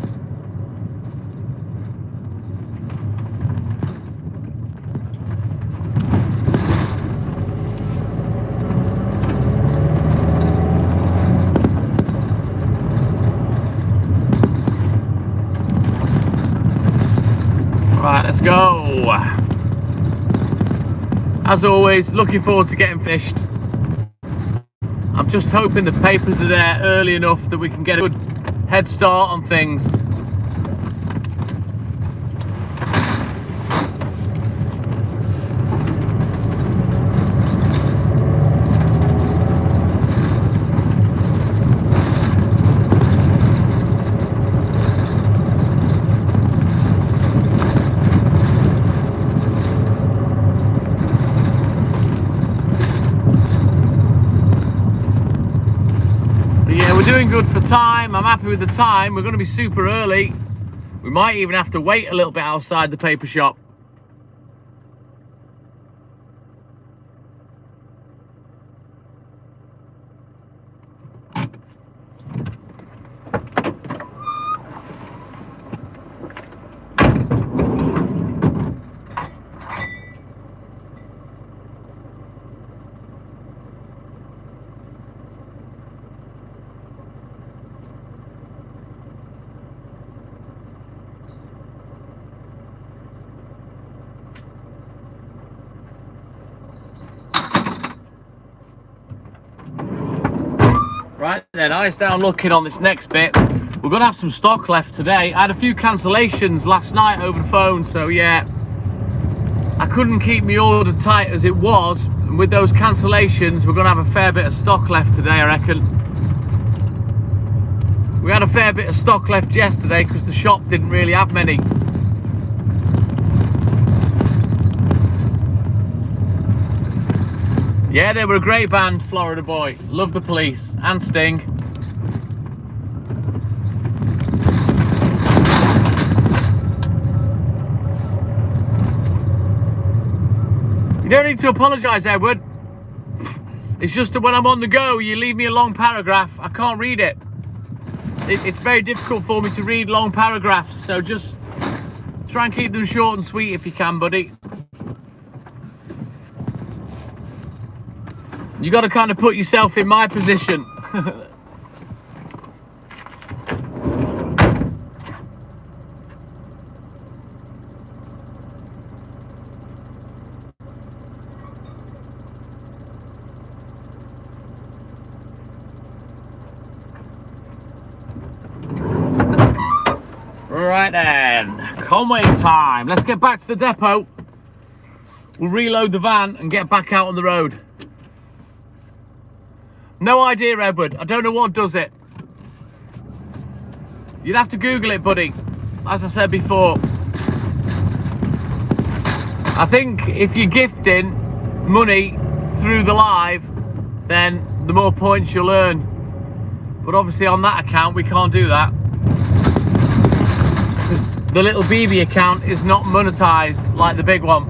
Right, let's go. As always, looking forward to getting finished. I'm just hoping the papers are there early enough that we can get a good head start on things. We're doing good for time. I'm happy with the time. We're going to be super early. We might even have to wait a little bit outside the paper shop. Right then, eyes down looking on this next bit. We're going to have some stock left today. I had a few cancellations last night over the phone, so yeah. I couldn't keep my order tight as it was. And with those cancellations, we're going to have a fair bit of stock left today, I reckon. We had a fair bit of stock left yesterday because the shop didn't really have many. Yeah, they were a great band, Florida Boy. Love the Police and Sting. You don't need to apologise, Edward. It's just that when I'm on the go, you leave me a long paragraph. I can't read it. It's very difficult for me to read long paragraphs, so just try and keep them short and sweet if you can, buddy. You got to kind of put yourself in my position. Right then, Conway time. Let's get back to the depot. We'll reload the van and get back out on the road. No idea, Edward. I don't know what does it. You'd have to Google it, buddy. As I said before. I think if you're gifting money through the live, then the more points you'll earn. But obviously on that account, we can't do that. Because the little BB account is not monetized like the big one.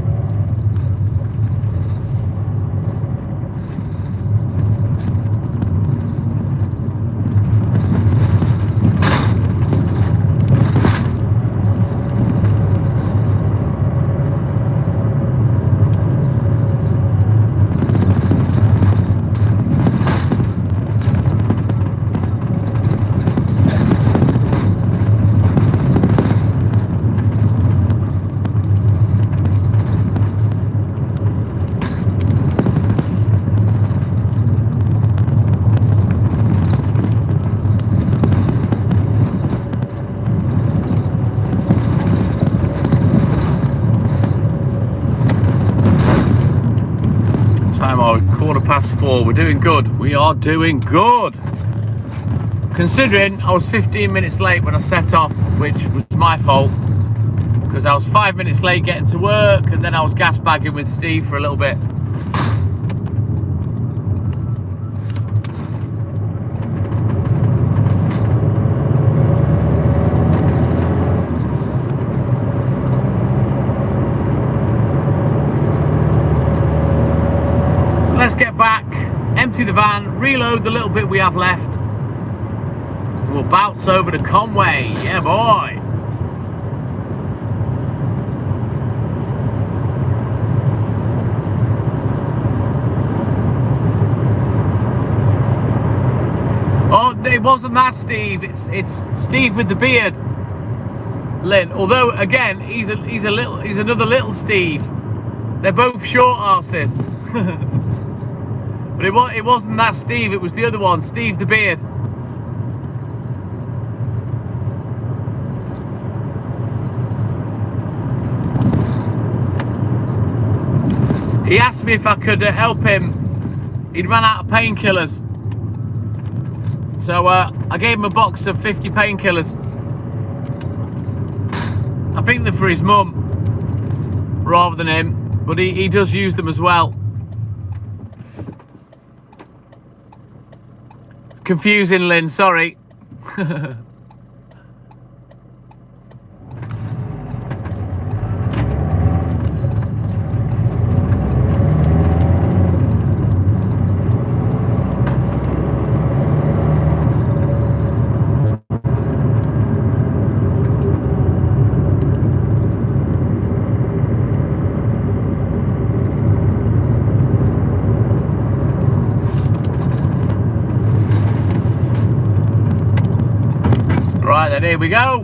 Time 4:15. We're doing good. We are doing good. Considering I was 15 minutes late when I set off, which was my fault. because I was 5 minutes late getting to work, and then I was gas bagging with Steve for a little bit. So let's get back, empty the van, reload the little bit we have left. We'll bounce over to Conway. Yeah, boy. Oh, it wasn't that Steve. It's Steve with the beard, Lynn. Although again, he's another little Steve. They're both short arses. But it wasn't that Steve. It was the other one, Steve the beard. He asked me if I could help him. He'd run out of painkillers. So I gave him a box of 50 painkillers. I think they're for his mum rather than him, but he does use them as well. Confusing, Lynn, sorry. Right then, here we go.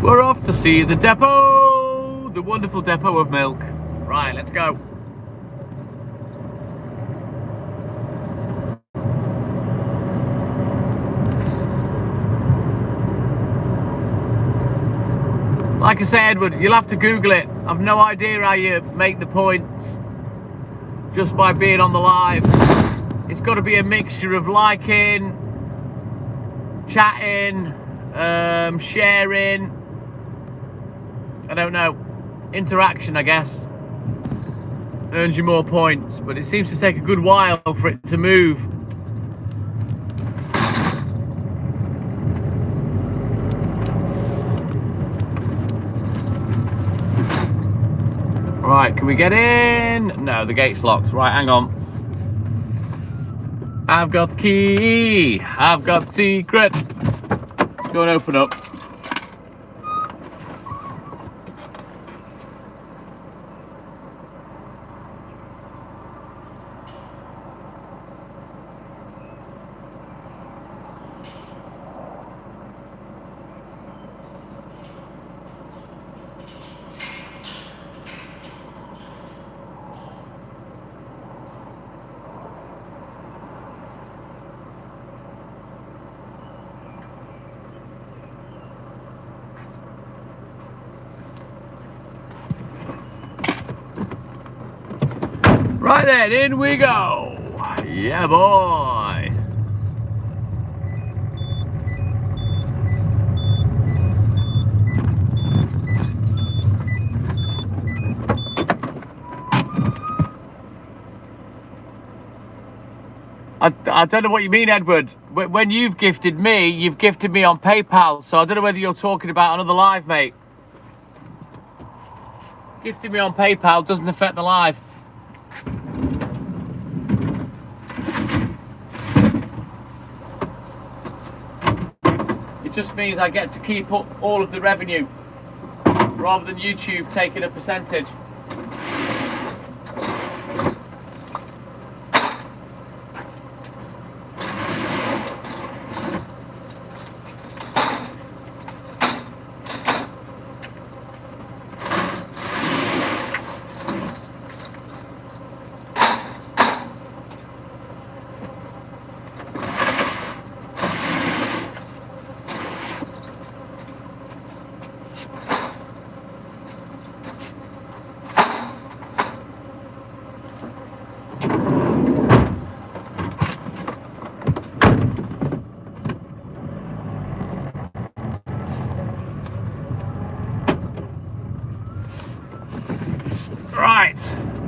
We're off to see the depot, the wonderful depot of milk. Right, let's go. Like I said, Edward, you'll have to Google it. I've no idea how you make the points just by being on the live. It's got to be a mixture of liking, chatting, sharing, I don't know, interaction, I guess, earns you more points, but it seems to take a good while for it to move. Right, can we get in? No, the gate's locked. Right, hang on. I've got the key. I've got the secret. Let's go and open up. Right then, in we go. Yeah, boy. I don't know what you mean, Edward. When you've gifted me on PayPal, so I don't know whether you're talking about another live, mate. Gifting me on PayPal doesn't affect the live. It just means I get to keep up all of the revenue rather than YouTube taking a percentage.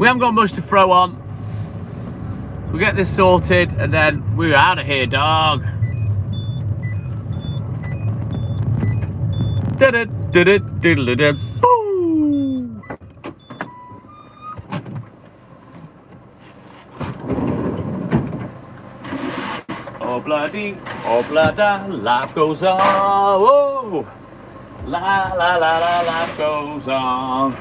we haven't got much to throw on. We'll get this sorted and then we're out of here, dog. Oh bloody, oh blada, life goes on. Whoa. La la la la, life goes on.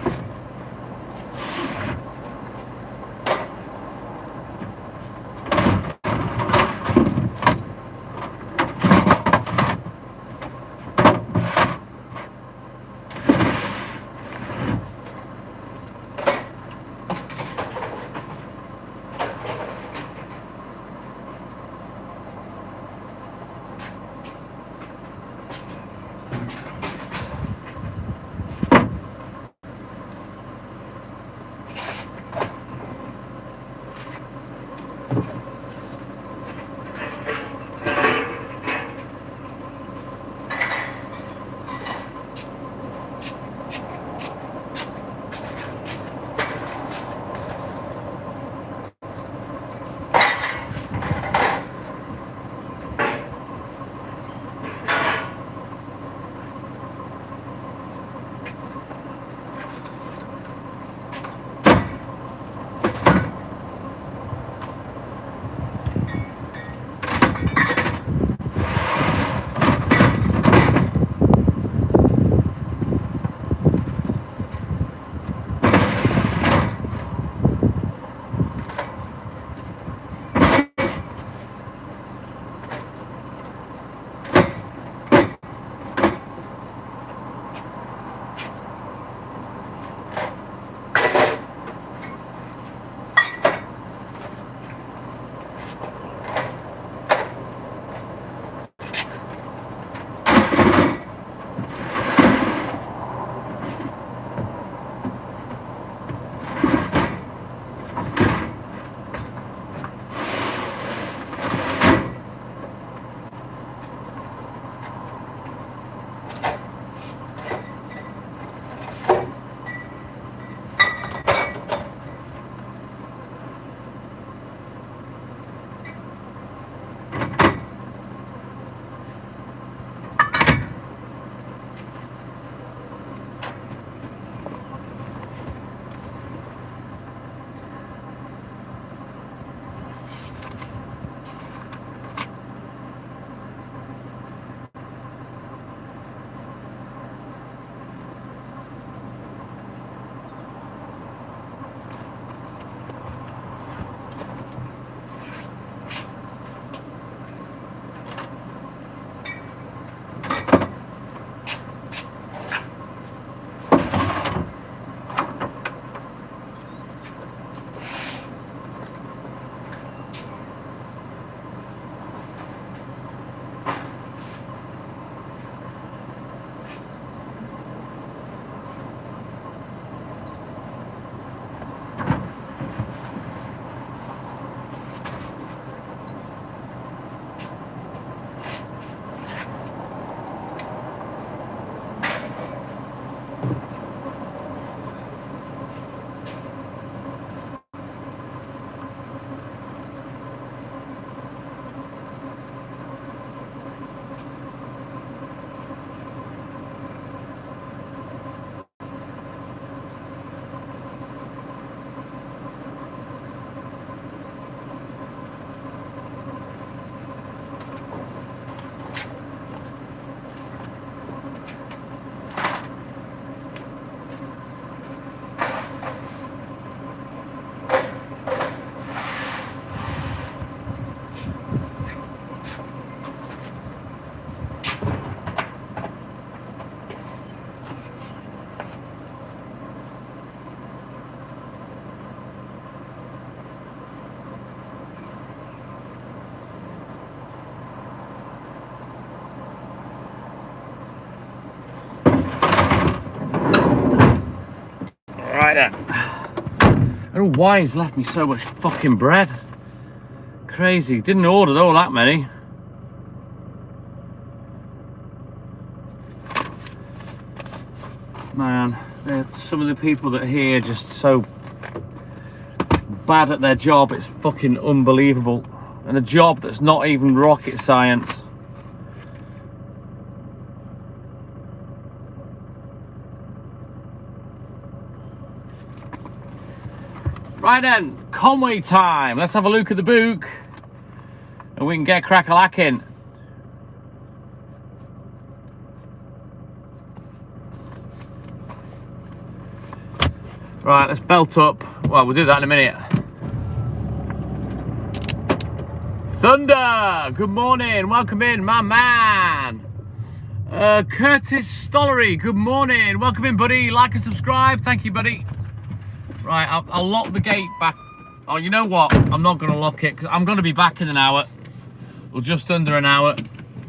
Right then. I don't know why he's left me so much fucking bread. Crazy. Didn't order all that many. Man, some of the people that are here just so bad at their job, it's fucking unbelievable. And a job that's not even rocket science. Right then, Conway time. Let's have a look at the book and we can get crack-a-lacking. Right, let's belt up. Well, we'll do that in a minute. Thunder, good morning. Welcome in, my man. Curtis Stollery, good morning. Welcome in, buddy. Like and subscribe. Thank you, buddy. Right, I'll lock the gate back. Oh, you know what? I'm not going to lock it because I'm going to be back in an hour. Or just under an hour.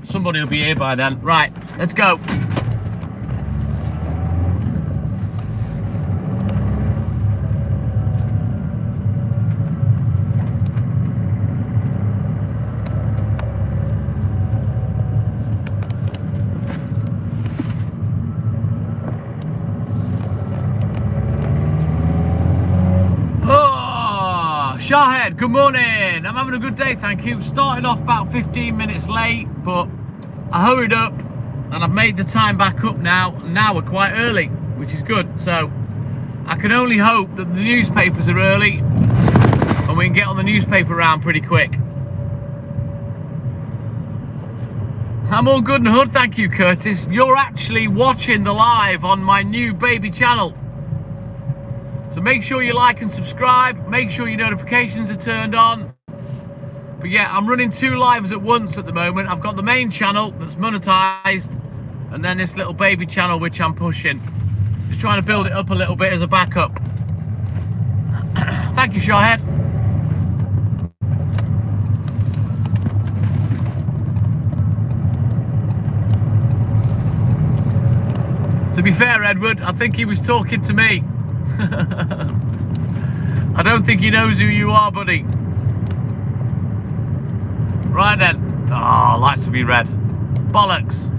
Somebody will be here by then. Right, let's go. Shahhead, good morning. I'm having a good day, thank you. Starting off about 15 minutes late, but I hurried up and I've made the time back up now. Now we're quite early, which is good. So I can only hope that the newspapers are early and we can get on the newspaper round pretty quick. I'm all good and hood, thank you, Curtis. You're actually watching the live on my new baby channel. So make sure you like and subscribe, make sure your notifications are turned on. But yeah, I'm running 2 lives at once at the moment. I've got the main channel that's monetized, and then this little baby channel which I'm pushing. Just trying to build it up a little bit as a backup. Thank you, Shahhead. To be fair, Edward, I think he was talking to me. I don't think he knows who you are, buddy. Right then. Oh, lights to be red. Bollocks.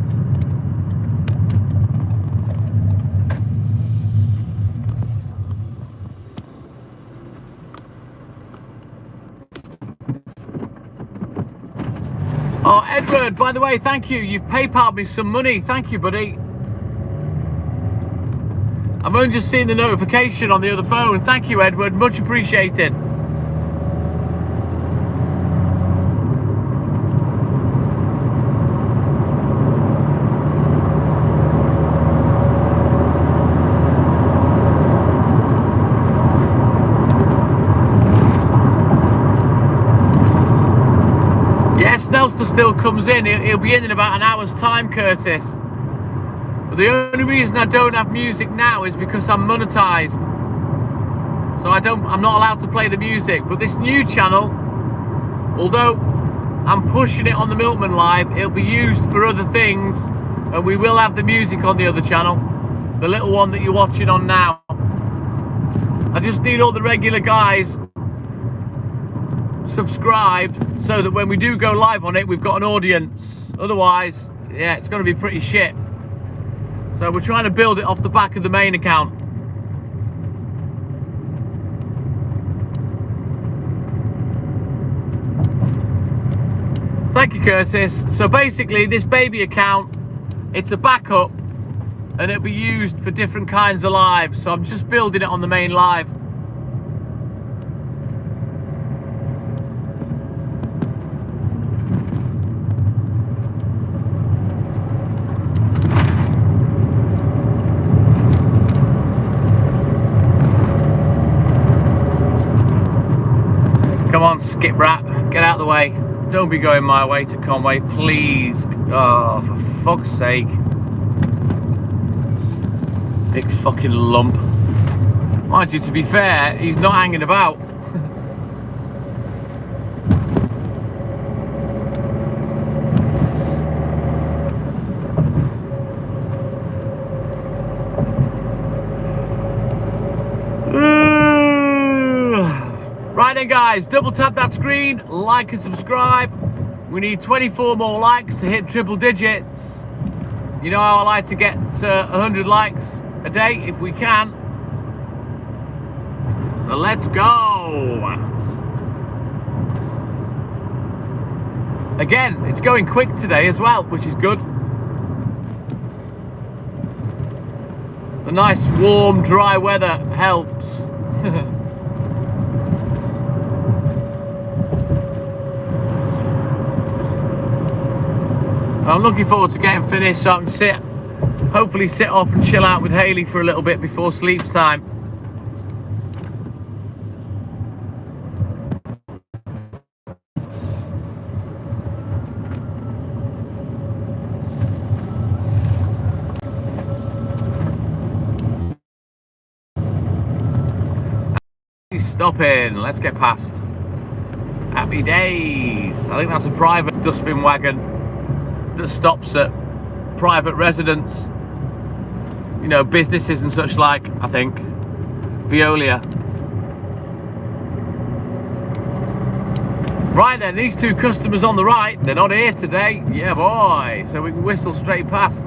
Oh, Edward, by the way, thank you. You've PayPal'd me some money. Thank you, buddy. I've only just seen the notification on the other phone. Thank you, Edward. Much appreciated. Yes, Nelster still comes in. He'll be in about an hour's time, Curtis. The only reason I don't have music now is because I'm monetized. So I'm not allowed to play the music. But this new channel, although I'm pushing it on the Milkman Live, it'll be used for other things. And we will have the music on the other channel. The little one that you're watching on now. I just need all the regular guys subscribed so that when we do go live on it, we've got an audience. Otherwise, yeah, it's going to be pretty shit. So we're trying to build it off the back of the main account. Thank you, Curtis. So basically, this baby account, it's a backup and it'll be used for different kinds of lives. So I'm just building it on the main live. Come on, skip rat, get out of the way. Don't be going my way to Conway, please. Oh, for fuck's sake. Big fucking lump. Mind you, to be fair, he's not hanging about. Right then, guys, double tap that screen, like and subscribe. We need 24 more likes to hit triple digits. You know how I like to get 100 likes a day if we can. Let's go. Again, it's going quick today as well, which is good. The nice warm dry weather helps. I'm looking forward to getting finished so I can hopefully sit off and chill out with Hayley for a little bit before sleep time. Stopping, let's get past. Happy days. I think that's a private dustbin wagon that stops at private residents, you know, businesses and such like, I think. Veolia. Right then, these two customers on the right, they're not here today. Yeah boy, so we can whistle straight past.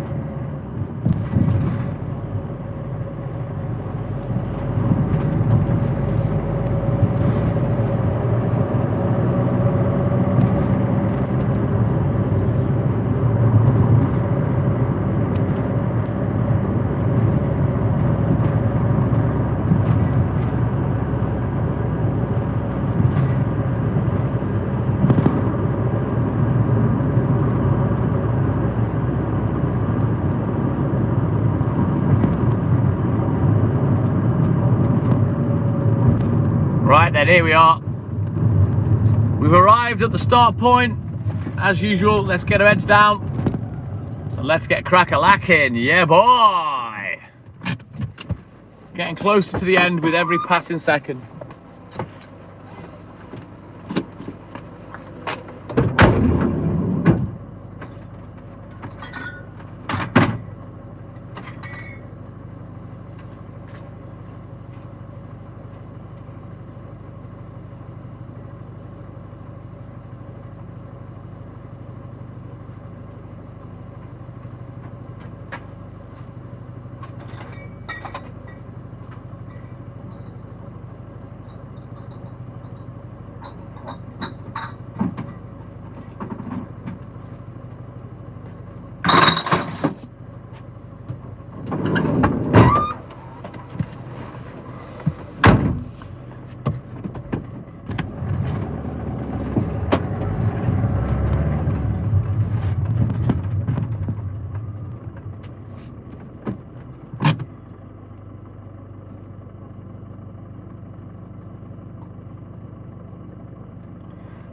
Right then, here we are. We've arrived at the start point. As usual, let's get our heads down and let's get crack-a-lacking. Yeah, boy! Getting closer to the end with every passing second.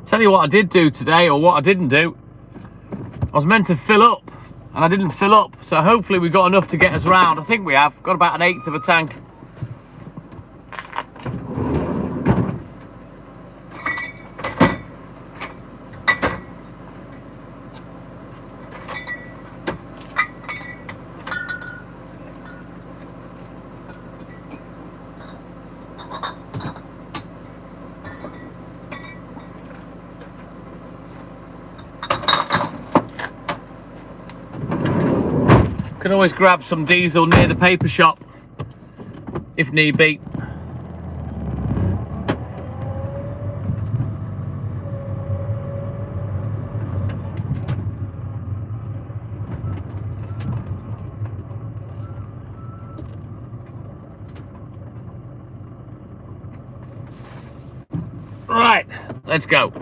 Tell you what I did do today, or what I didn't do. I was meant to fill up, and I didn't fill up. So hopefully we got enough to get us round. I think we have. Got about 1/8 of a tank. Can always grab some diesel near the paper shop if need be. Right, let's go.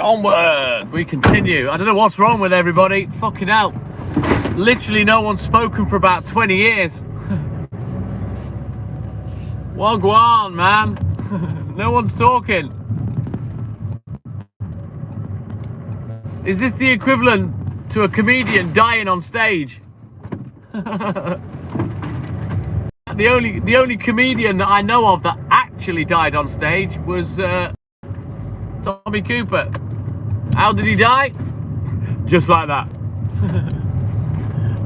Onward, we continue. I don't know what's wrong with everybody. Fucking hell. Literally no one's spoken for about 20 years. Wagwan, man. No one's talking. Is this the equivalent to a comedian dying on stage? The only comedian that I know of that actually died on stage was Tommy Cooper. How did he die? Just like that.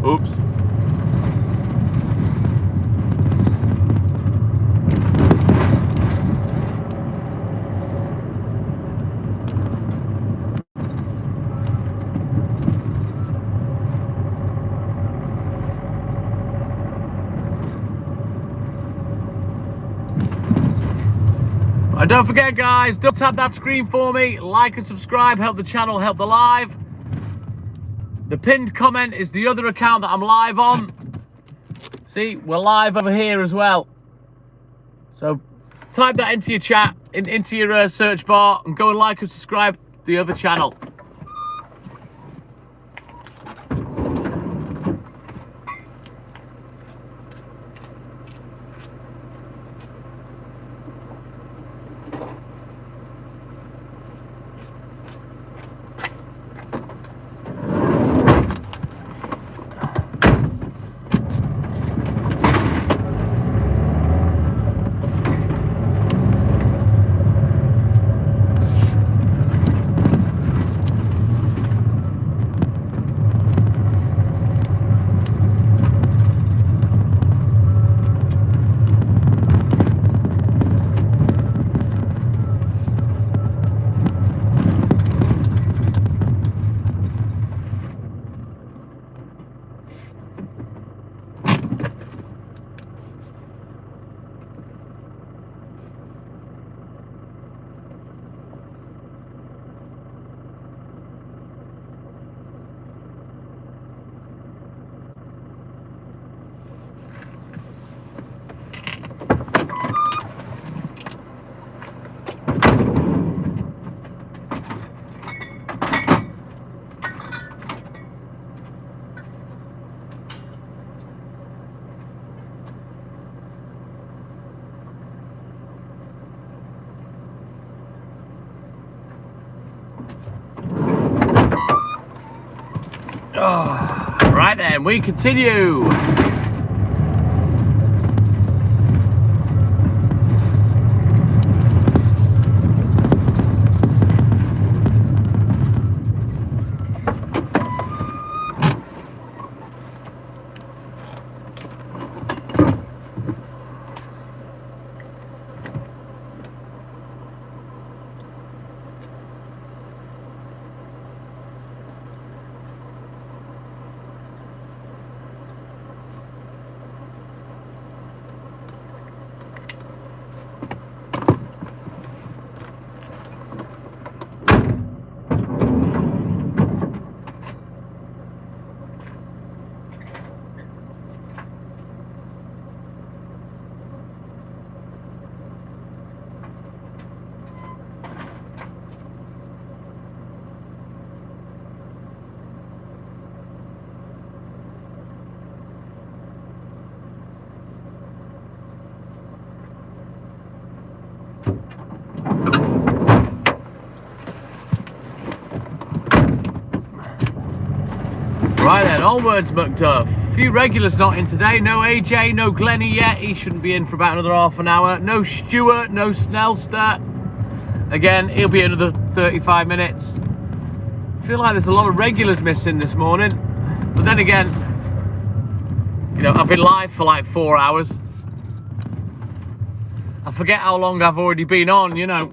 Oops. And don't forget, guys, don't tap that screen for me. Like and subscribe, help the channel, help the live. The pinned comment is the other account that I'm live on. See, we're live over here as well. So type that into your chat, into your search bar, and go and like and subscribe the other channel. Oh, right then, we continue. Right then, onwards, McDuff. Few regulars not in today. No AJ, no Glennie yet. He shouldn't be in for about another half an hour. No Stuart, no Snellster. Again, he'll be another 35 minutes. I feel like there's a lot of regulars missing this morning. But then again, you know, I've been live for like 4 hours. I forget how long I've already been on, you know.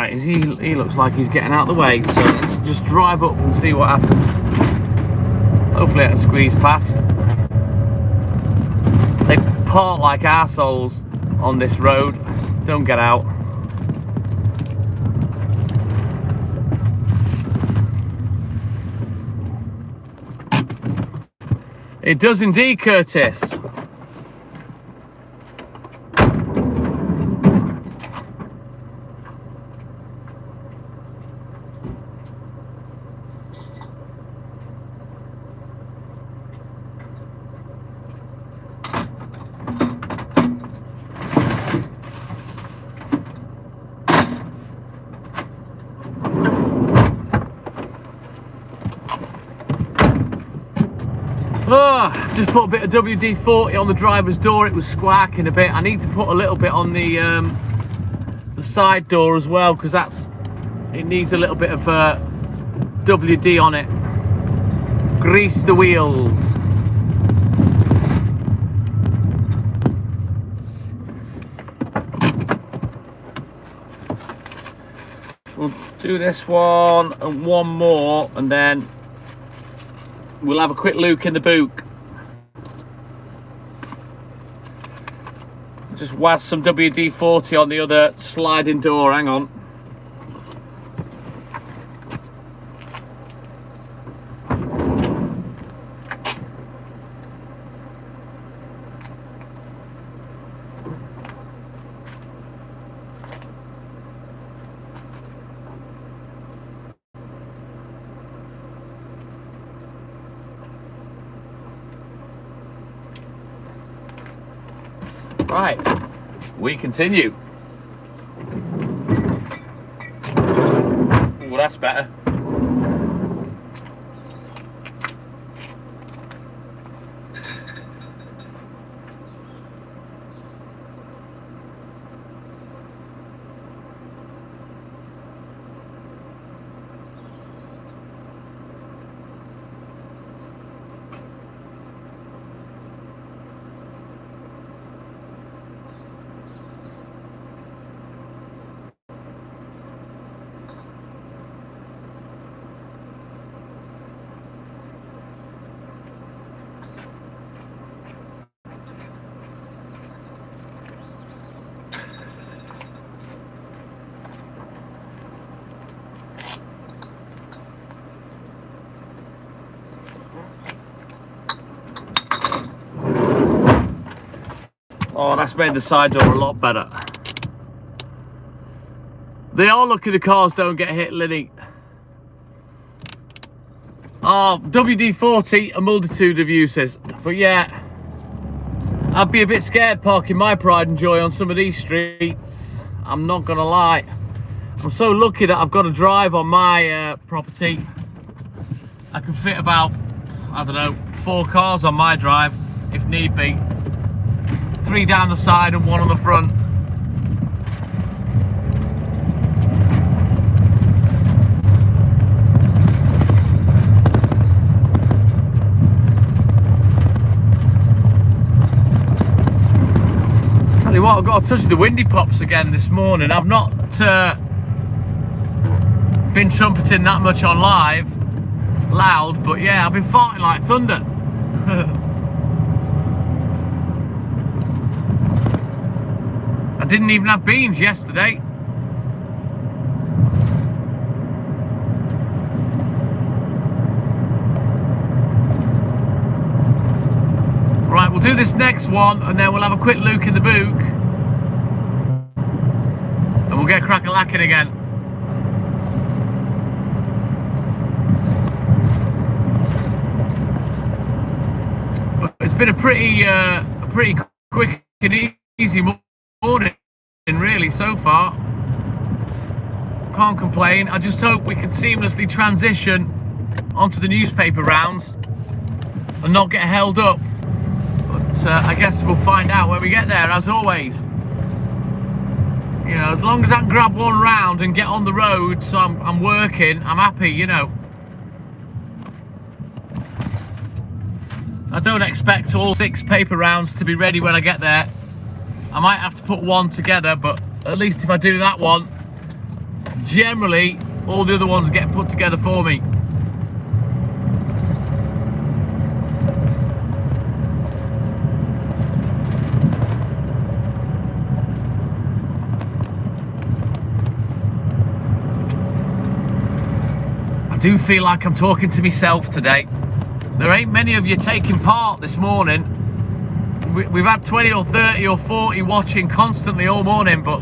Right, he looks like he's getting out of the way, so let's just drive up and see what happens. Hopefully I can squeeze past. They park like arseholes on this road. Don't get out. It does indeed, Curtis. Oh, just put a bit of WD-40 on the driver's door. It was squawking a bit. I need to put a little bit on the side door as well, because it needs a little bit of WD on it. Grease the wheels. We'll do this one and one more, and then we'll have a quick look in the boot. Just waz some WD-40 on the other sliding door. Hang on. Right, we continue. Oh, that's better. Oh, that's made the side door a lot better. They are lucky the cars don't get hit, Linny. Oh, WD-40, a multitude of uses. But yeah, I'd be a bit scared parking my pride and joy on some of these streets. I'm not gonna lie. I'm so lucky that I've got a drive on my property. I can fit about, I don't know, 4 cars on my drive, if need be. 3 down the side and 1 on the front. Tell you what, I've got to touch the windy pops again this morning. I've not been trumpeting that much on loud, but yeah, I've been farting like thunder. I didn't even have beans yesterday. Right, we'll do this next one and then we'll have a quick look in the book and we'll get crack-a-lacking again. But it's been a pretty quick and easy morning really so far. Can't complain. I just hope we can seamlessly transition onto the newspaper rounds and not get held up. But I guess we'll find out when we get there, as always. You know, as long as I can grab one round and get on the road so I'm working, I'm happy, you know. I don't expect all 6 paper rounds to be ready when I get there. I might have to put one together, but at least if I do that one, generally all the other ones get put together for me. I do feel like I'm talking to myself today. There ain't many of you taking part this morning. We've had 20 or 30 or 40 watching constantly all morning, but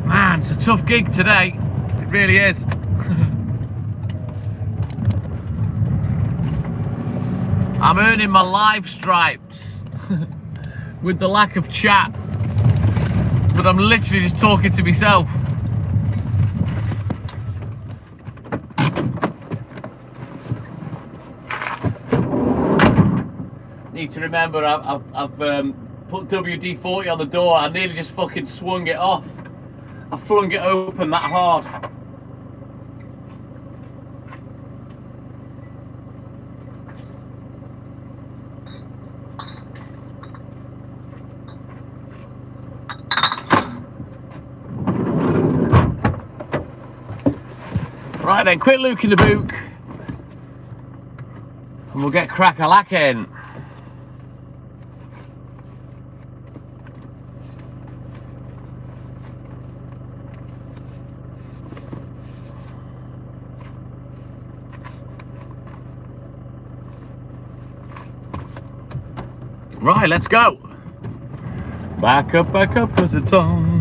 man, it's a tough gig today. It really is. I'm earning my live stripes with the lack of chat, but I'm literally just talking to myself. Need to remember I've put WD-40 on the door. I nearly just fucking swung it off. I flung it open that hard. Right then, quick look in the book and we'll get crack-a-lacking. Right, let's go. Back up, cause it's on.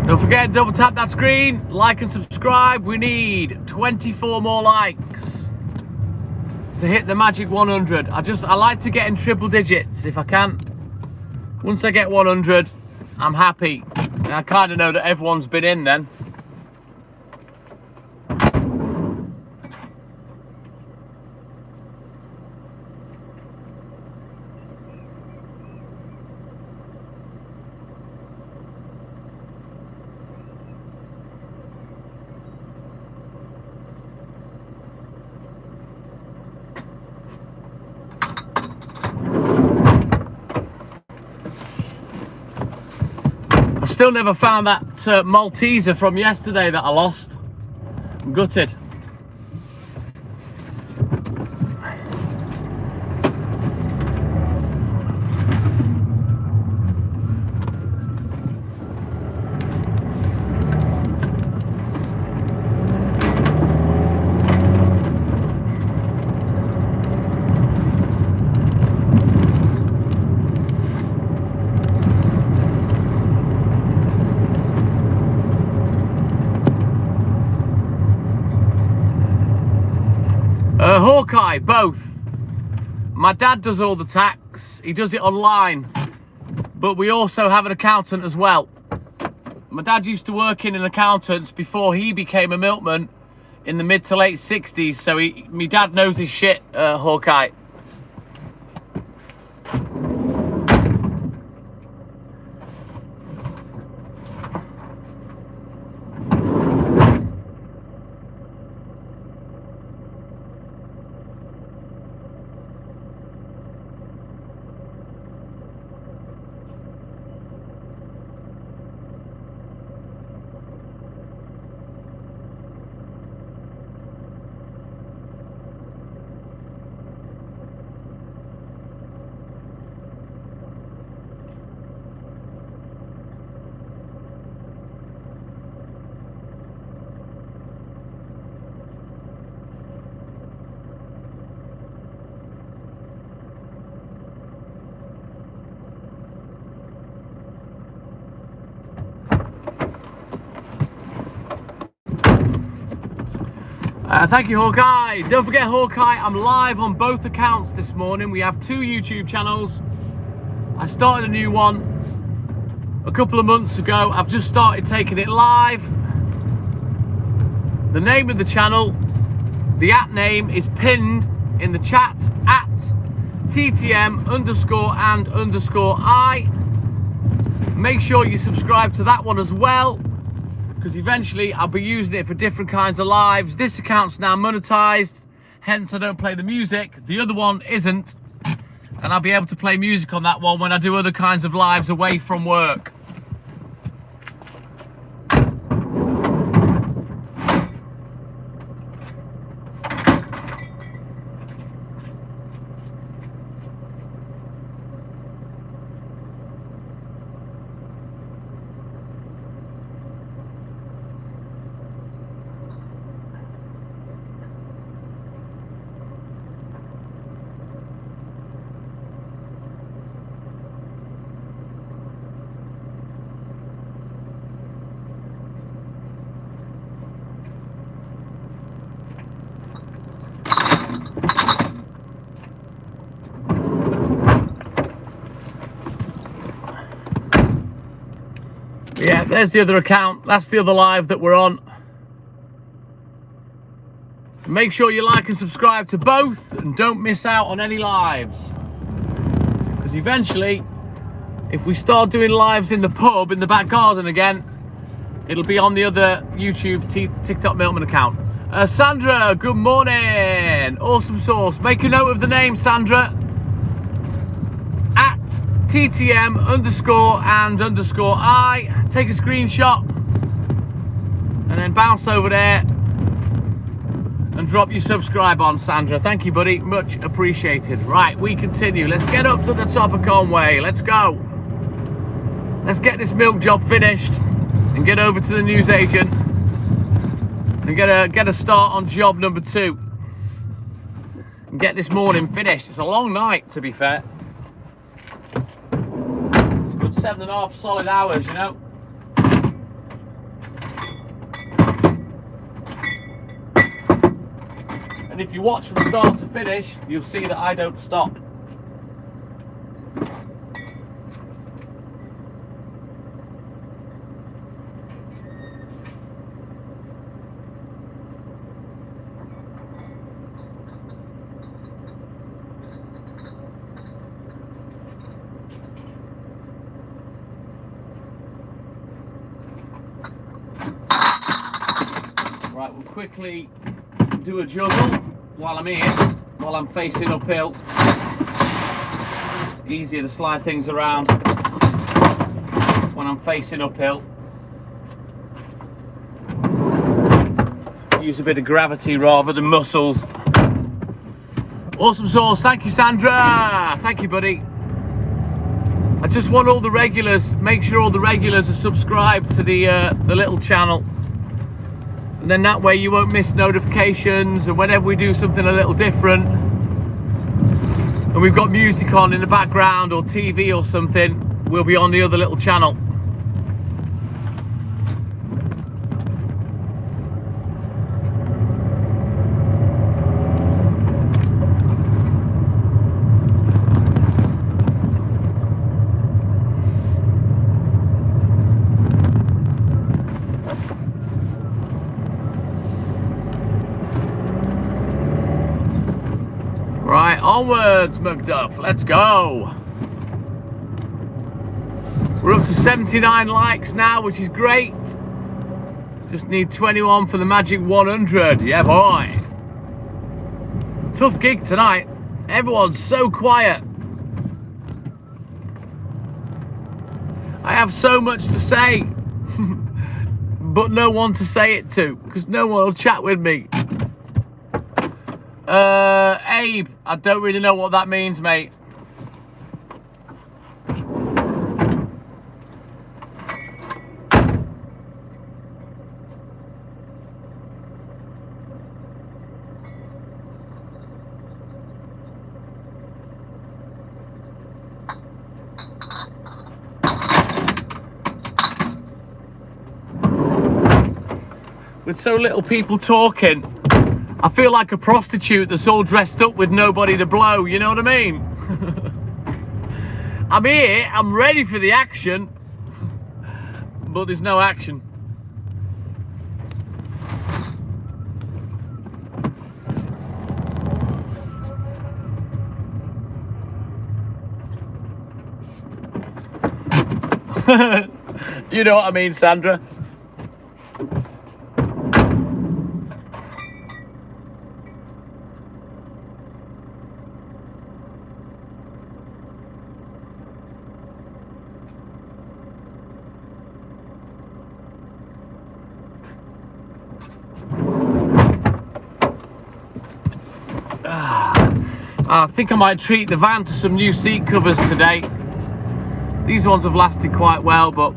Don't forget, double tap that screen, like and subscribe. We need 24 more likes to hit the magic 100. I like to get in triple digits if I can. Once I get 100, I'm happy. And I kind of know that everyone's been in then. I still never found that Malteser from yesterday that I lost. I'm gutted. Hawkeye, both. My dad does all the tax. He does it online. But we also have an accountant as well. My dad used to work in an accountant's before he became a milkman in the mid to late 60s. So my dad knows his shit, Hawkeye. Thank you, Hawkeye. Don't forget, Hawkeye, I'm live on both accounts this morning. We have 2 YouTube channels. I started a new one a couple of months ago. I've just started taking it live. The name of the channel, the app name is pinned in the chat at TTM_and_I. Make sure you subscribe to that one as well, because eventually I'll be using it for different kinds of lives. This account's now monetized, hence I don't play the music. The other one isn't, and I'll be able to play music on that one when I do other kinds of lives away from work. Yeah, there's the other account. That's the other live that we're on. So make sure you like and subscribe to both, and don't miss out on any lives. Because eventually, if we start doing lives in the pub in the back garden again, it'll be on the other YouTube TikTok Milkman account. Sandra, good morning. Awesome sauce. Make a note of the name, Sandra. At TTM_and_I. Take a screenshot and then bounce over there and drop your subscribe on, Sandra. Thank you, buddy. Much appreciated. Right, we continue. Let's get up to the top of Conway. Let's go. Let's get this milk job finished and get over to the newsagent and get a start on job number 2 and get this morning finished. It's a long night, to be fair. 7.5 solid hours, you know. And if you watch from start to finish, you'll see that I don't stop. Right, we'll quickly do a juggle while I'm here, while I'm facing uphill. Easier to slide things around when I'm facing uphill. Use a bit of gravity rather than muscles. Awesome sauce, thank you, Sandra. Thank you, buddy. I just want all the regulars, make sure all the regulars are subscribed to the little channel. And then that way you won't miss notifications, and whenever we do something a little different and we've got music on in the background or TV or something, we'll be on the other little channel. Right, onwards, McDuff, let's go. We're up to 79 likes now, which is great. Just need 21 for the magic 100. Yeah, boy. Tough gig tonight. Everyone's so quiet. I have so much to say, but no one to say it to, because no one will chat with me. Abe, I don't really know what that means, mate. With so little people talking, I feel like a prostitute that's all dressed up with nobody to blow, you know what I mean? I'm here, I'm ready for the action, but there's no action. You know what I mean, Sandra? I think I might treat the van to some new seat covers today. These ones have lasted quite well, but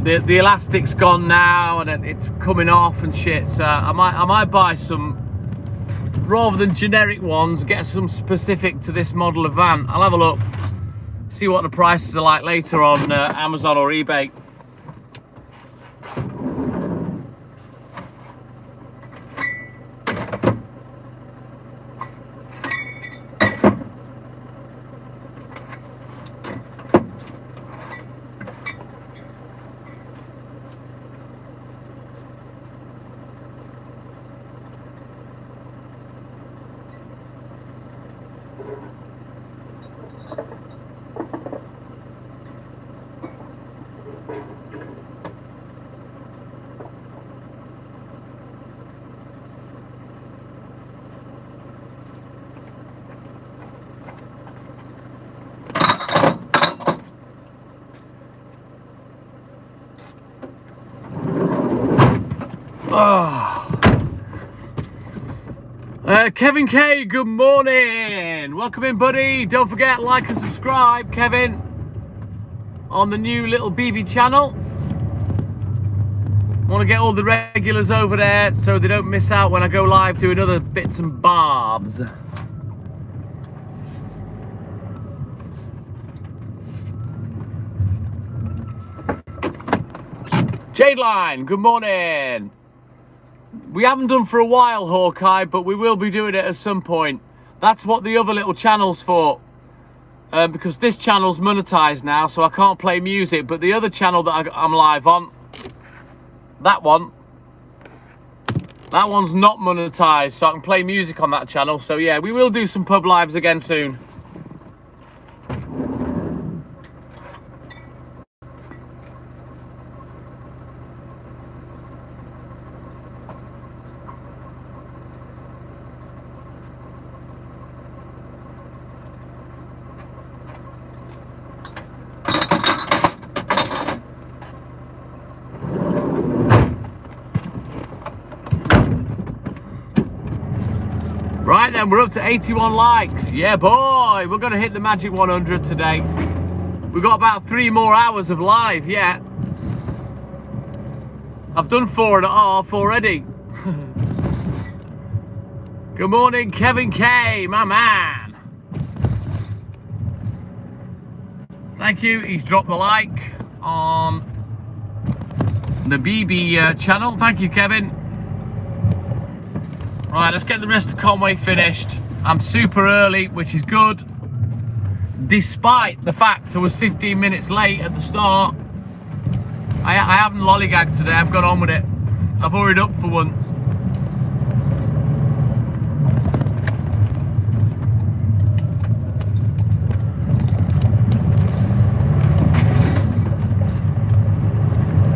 the elastic's gone now and it's coming off and shit. So I might buy some, rather than generic ones, get some specific to this model of van. I'll have a look, see what the prices are like later on Amazon or eBay. Kevin K, good morning. Welcome in, buddy. Don't forget, like and subscribe, Kevin, on the new little BB channel. Want to get all the regulars over there so they don't miss out when I go live doing other bits and bobs. Jade Line, good morning. We haven't done for a while, Hawkeye, but we will be doing it at some point. That's what the other little channel's for. Because this channel's monetized now, so I can't play music. But the other channel that I'm live on, that one's not monetized, so I can play music on that channel. So yeah, we will do some pub lives again soon. Right then, we're up to 81 likes. Yeah, boy, we're going to hit the magic 100 today. We've got about 3 more hours of live yet. I've done 4.5 already. Good morning, Kevin K, my man. Thank you. He's dropped the like on the BB channel. Thank you, Kevin. Right, let's get the rest of Conway finished. I'm super early, which is good. Despite the fact I was 15 minutes late at the start. I haven't lollygagged today, I've got on with it. I've hurried up for once.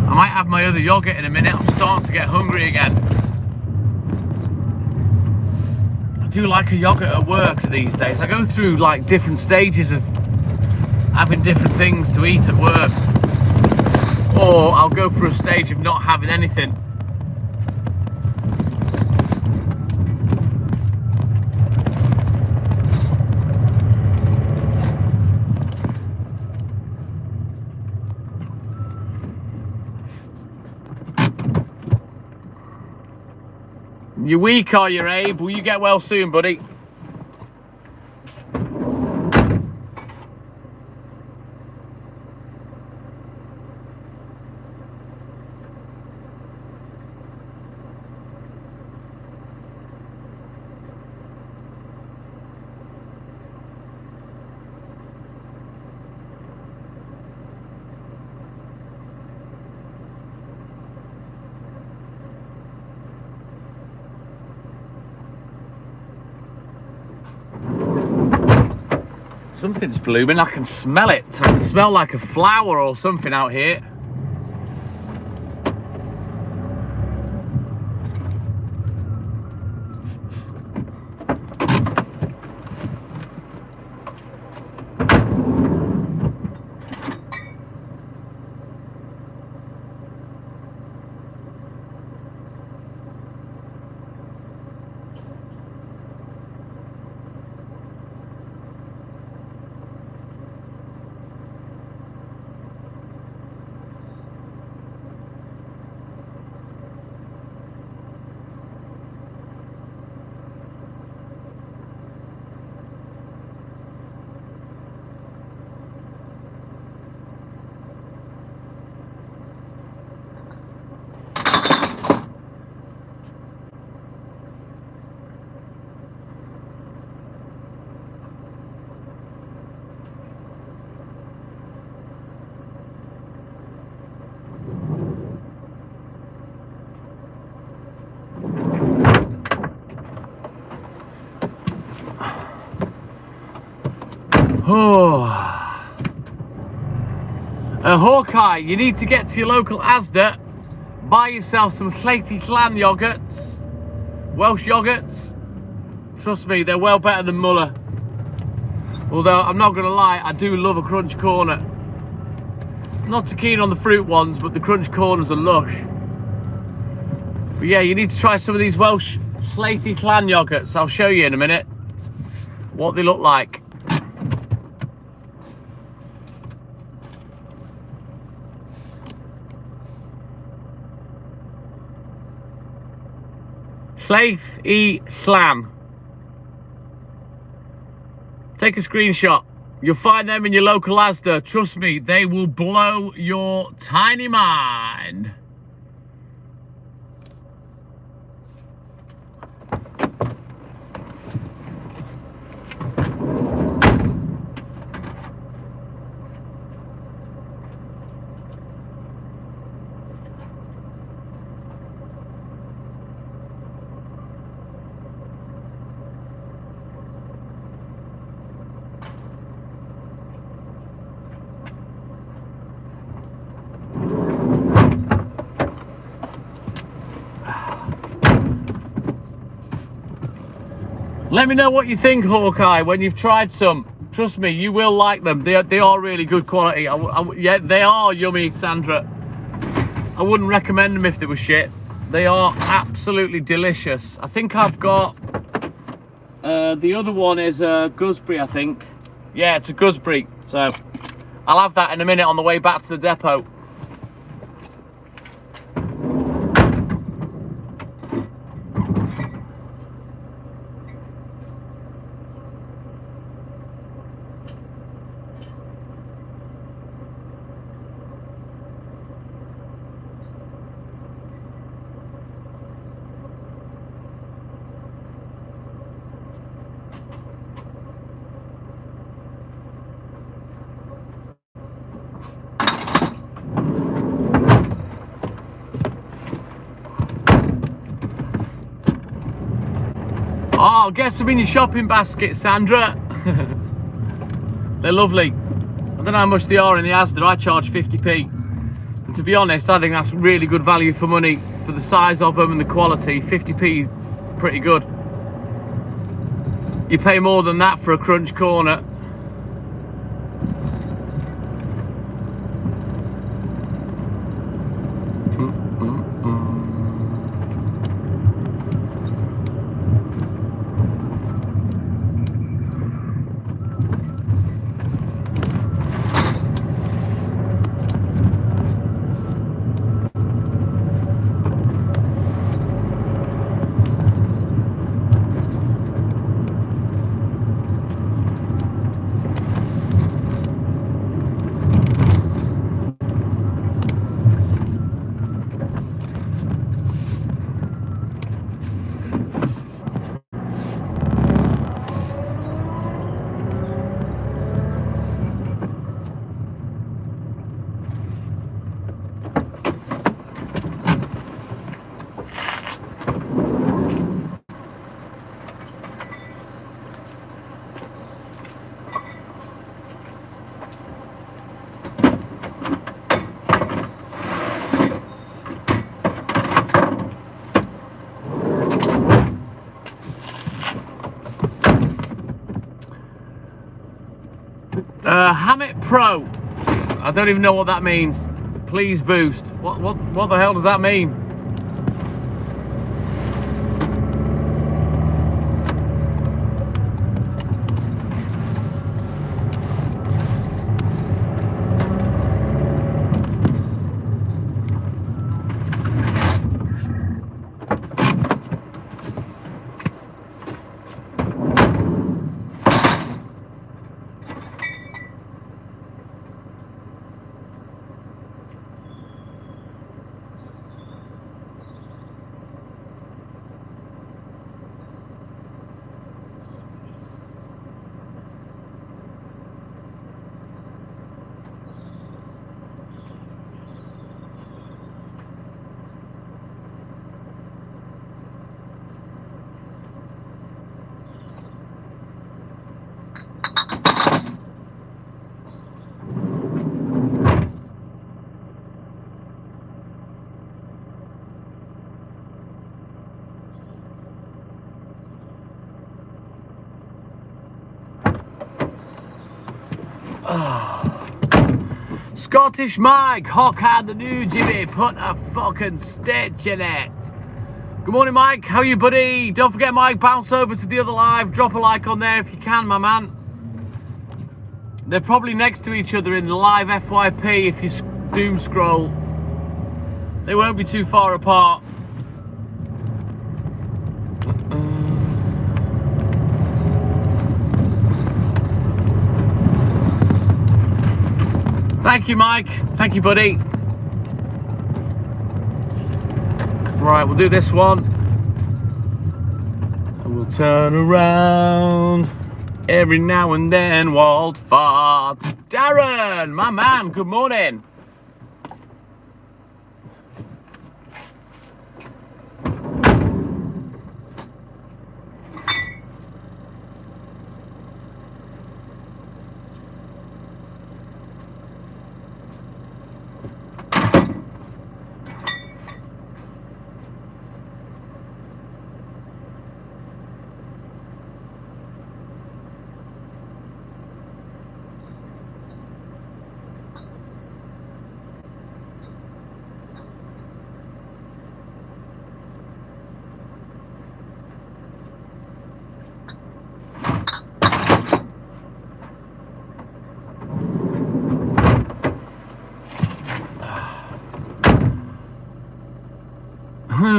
I might have my other yogurt in a minute. I'm starting to get hungry again. I do like a yogurt at work these days. I go through like different stages of having different things to eat at work. Or I'll go through a stage of not having anything. You weak, are you, Abe? Will you get well soon, buddy? Something's blooming. I can smell it. I can smell like a flower or something out here. Oh. Hawkeye, you need to get to your local Asda, buy yourself some Slaty Clan yogurts, Welsh yogurts. Trust me, they're well better than Muller. Although, I'm not going to lie, I do love a crunch corner. Not too keen on the fruit ones, but the crunch corners are lush. But yeah, you need to try some of these Welsh Slaty Clan yogurts. I'll show you in a minute what they look like. Slaty Clan. Take a screenshot. You'll find them in your local Asda. Trust me, they will blow your tiny mind. Let me know what you think, Hawkeye, when you've tried some. Trust me, you will like them. They are really good quality. Yeah, they are yummy, Sandra. I wouldn't recommend them if they were shit. They are absolutely delicious. I think I've got... the other one is gooseberry, I think. Yeah, it's a gooseberry. So, I'll have that in a minute on the way back to the depot. Oh, get some in your shopping basket, Sandra. They're lovely. I don't know how much they are in the Asda. I charge 50p. And to be honest, I think that's really good value for money for the size of them and the quality. 50p is pretty good. You pay more than that for a crunch corner. Hamit Pro. I don't even know what that means. Please boost. What the hell does that mean? Scottish Mike, Hawkeye the new Jimmy, put a fucking stitch in it. Good morning, Mike. How are you, buddy? Don't forget, Mike, bounce over to the other live. Drop a like on there if you can, my man. They're probably next to each other in the live FYP if you doom scroll. They won't be too far apart. Thank you, Mike. Thank you, buddy. Right, we'll do this one. And we'll turn around every now and then. Walt farts. Darren, my man, good morning.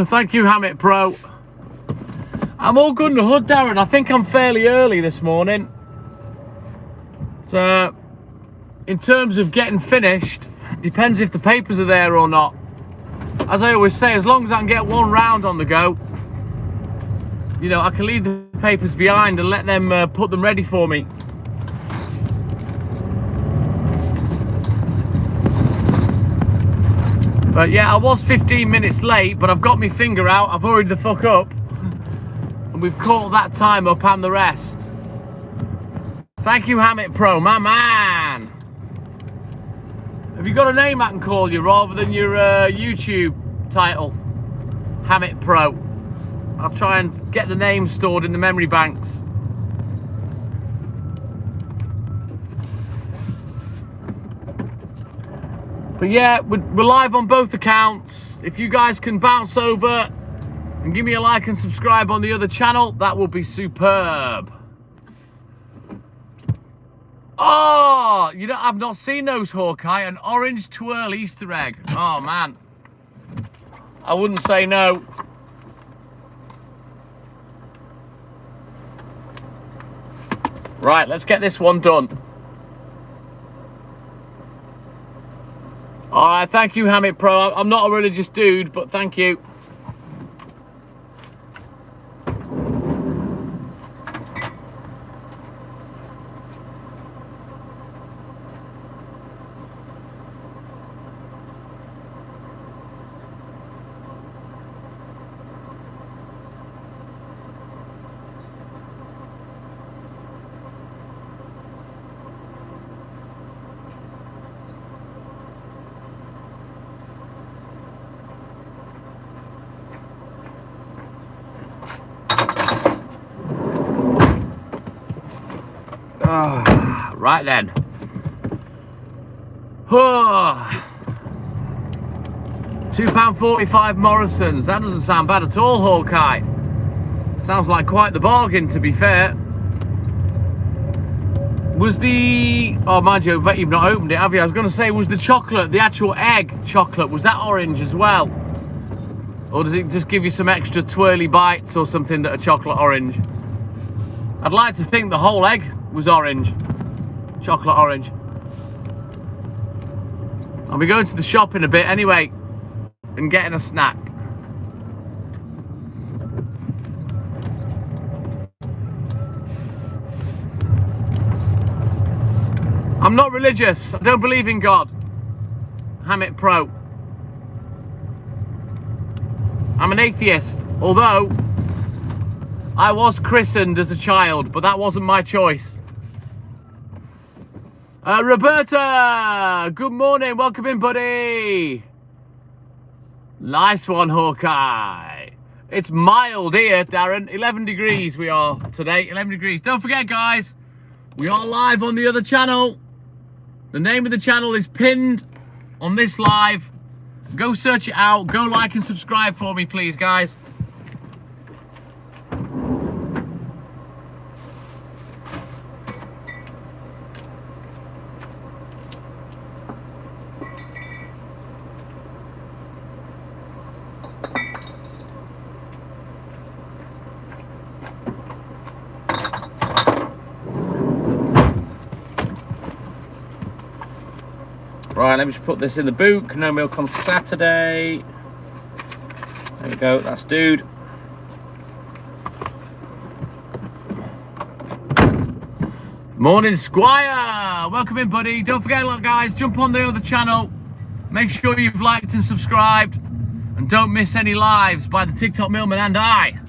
Thank you, Hamit Pro. I'm all good in the hood, Darren. I think I'm fairly early this morning. So, in terms of getting finished, depends if the papers are there or not. As I always say, as long as I can get one round on the go, you know, I can leave the papers behind and let them put them ready for me. But yeah, I was 15 minutes late, but I've got my finger out. I've hurried the fuck up. And we've caught that time up and the rest. Thank you, Hamit Pro, my man. Have you got a name I can call you rather than your YouTube title? Hamit Pro. I'll try and get the name stored in the memory banks. But yeah, we're live on both accounts. If you guys can bounce over and give me a like and subscribe on the other channel, that will be superb. Oh, you know, I've not seen those, Hawkeye. An orange twirl Easter egg. Oh, man. I wouldn't say no. Right, let's get this one done. All right, thank you, Hamit Pro. I'm not a religious dude, but thank you. Right then. £2.45 Morrison's. That doesn't sound bad at all, Hawkeye. Sounds like quite the bargain, to be fair. Was the... Oh, mind you, I bet you've not opened it, have you? I was going to say, was the chocolate, the actual egg chocolate, was that orange as well? Or does it just give you some extra twirly bites or something that are chocolate orange? I'd like to think the whole egg was orange. Chocolate orange. I'll be going to the shop in a bit anyway and getting a snack. I'm not religious. I don't believe in God. Hammett Pro. I'm an atheist, although I was christened as a child, but that wasn't my choice. Roberta, good morning. Welcome in, buddy. Nice one, Hawkeye. It's mild here, Darren. 11 degrees we are today. 11 degrees. Don't forget, guys, we are live on the other channel. The name of the channel is pinned on this live. Go search it out. Go like and subscribe for me, please, guys. Right, let me just put this in the boot. No milk on Saturday. There we go, that's dude. Morning, Squire. Welcome in, buddy. Don't forget, look, guys, jump on the other channel. Make sure you've liked and subscribed. And don't miss any lives by the TikTok Milkman and I.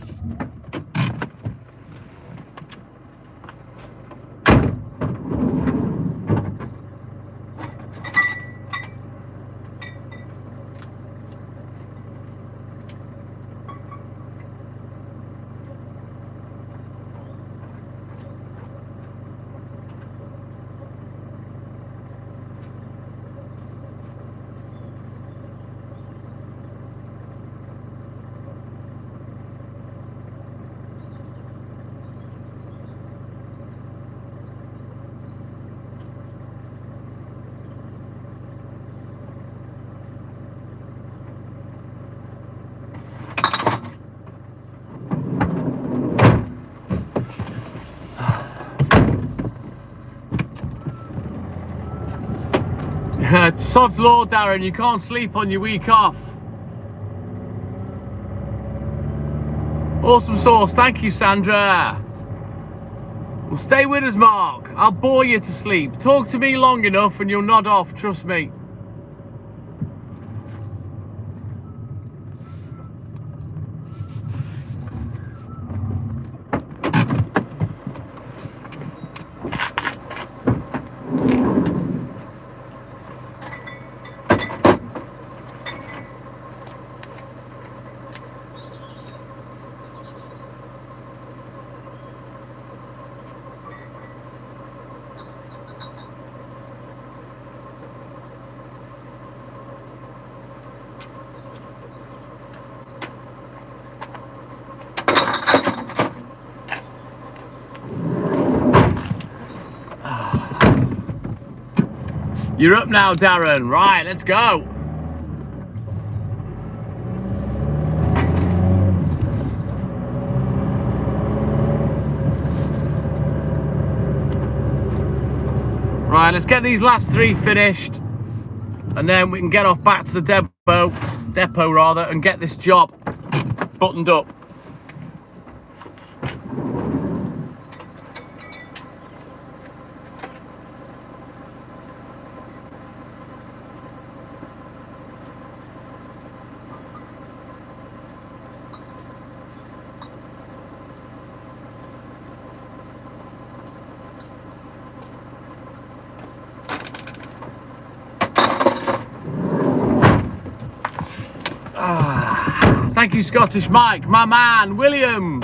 Sod's law, Darren, you can't sleep on your week off. Awesome sauce, thank you, Sandra. Well, stay with us, Mark. I'll bore you to sleep. Talk to me long enough and you'll nod off, trust me. You're up now, Darren. Right, let's go. Right, let's get these last three finished. And then we can get off back to the depot rather, and get this job buttoned up. Thank you, Scottish Mike. My man, William.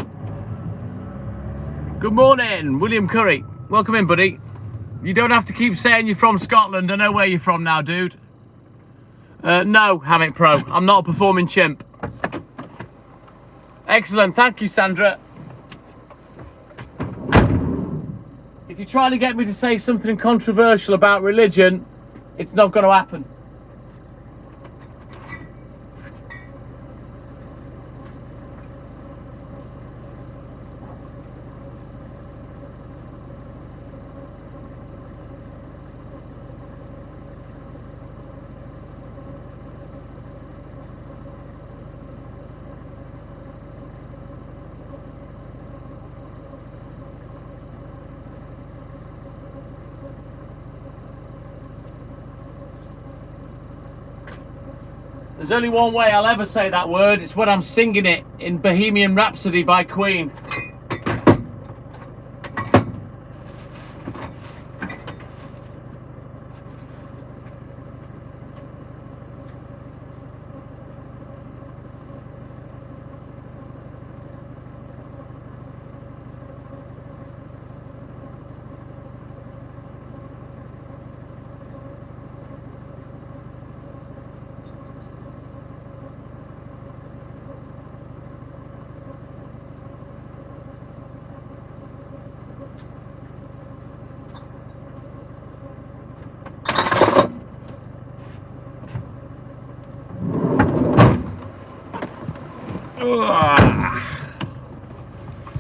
Good morning, William Curry. Welcome in, buddy. You don't have to keep saying you're from Scotland. I know where you're from now, dude. No, Hammock Pro. I'm not a performing chimp. Excellent. Thank you, Sandra. If you're trying to get me to say something controversial about religion, it's not going to happen. There's only one way I'll ever say that word. It's when I'm singing it in Bohemian Rhapsody by Queen.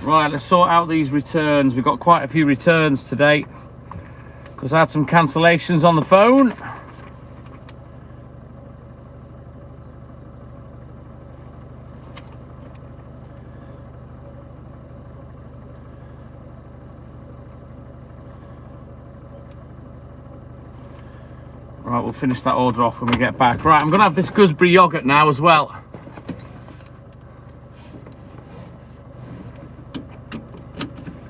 Right, let's sort out these returns. We've got quite a few returns today because I had some cancellations on the phone. Right, we'll finish that order off when we get back. Right, I'm going to have this gooseberry yogurt now as well.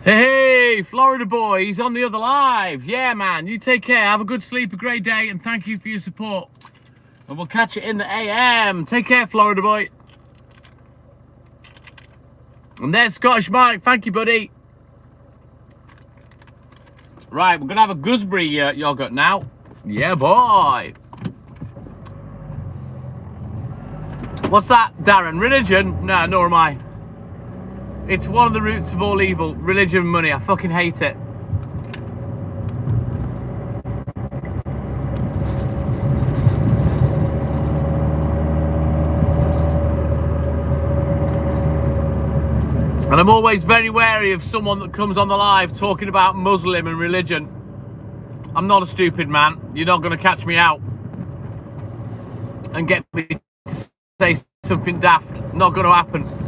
Hey, Florida boy, he's on the other live. Yeah, man, you take care. Have a good sleep, a great day, and thank you for your support. And we'll catch you in the AM. Take care, Florida boy. And there's Scottish Mike. Thank you, buddy. Right, we're going to have a gooseberry yogurt now. Yeah, boy. What's that, Darren? Religion? No, nor am I. It's one of the roots of all evil. Religion and money. I fucking hate it. And I'm always very wary of someone that comes on the live talking about Muslim and religion. I'm not a stupid man. You're not going to catch me out and get me to say something daft. Not going to happen.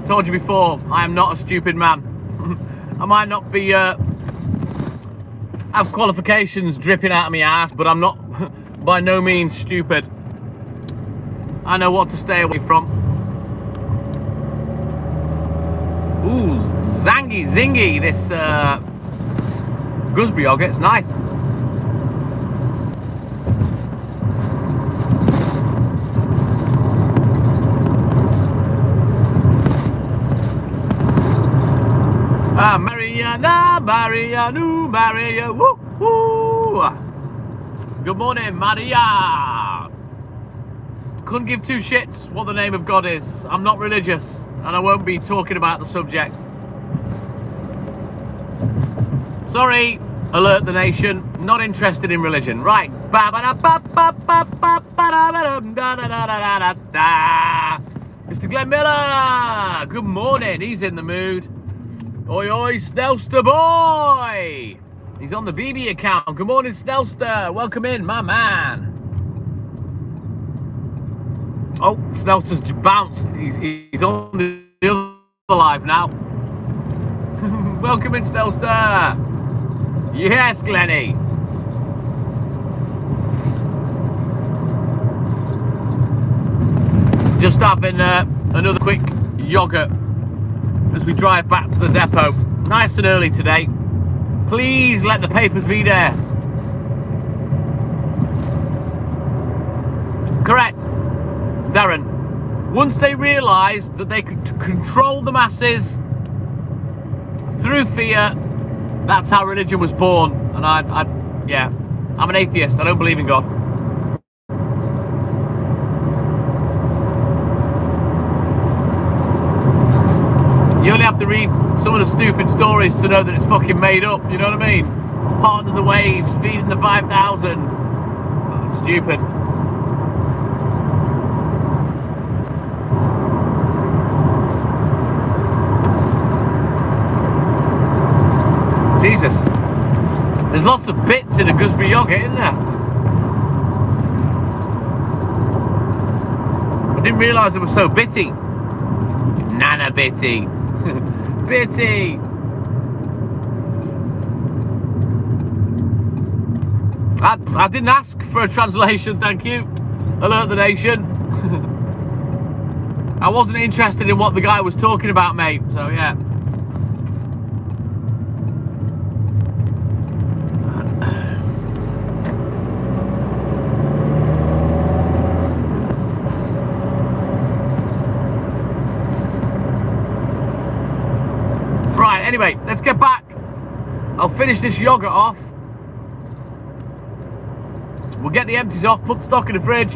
Told you before, I am not a stupid man. I might not be have qualifications dripping out of my ass, but I'm not by no means stupid. I know what to stay away from. Ooh, zangy zingy, this gooseberry yogurt, it's nice. Maria, woo, woo. Good morning, Maria. Couldn't give two shits what the name of God is. I'm not religious, and I won't be talking about the subject. Sorry, alert the nation. Not interested in religion. Right. Mr. Glenn Miller. Good morning. He's in the mood. Oi, oi, Snelster boy! He's on the BB account. Good morning, Snelster. Welcome in, my man. Oh, Snelster's bounced. He's on the other live now. Welcome in, Snelster. Yes, Glenny. Just having another quick yogurt as we drive back to the depot. Nice and early today. Please let the papers be there. Correct, Darren. Once they realised that they could control the masses through fear That's how religion was born. And yeah, I'm an atheist. I don't believe in God. You only have to read some of the stupid stories to know that it's fucking made up, you know what I mean? Parting the waves, feeding the 5,000. Oh, it's stupid. Jesus. There's lots of bits in a gooseberry yoghurt, isn't there? I didn't realise it was so bitty. Nana bitty. Bitty. I didn't ask for a translation, thank you. Alert the nation. I wasn't interested in what the guy was talking about, mate, so yeah. Right, anyway, let's get back. I'll finish this yogurt off. We'll get the empties off, put stock in the fridge,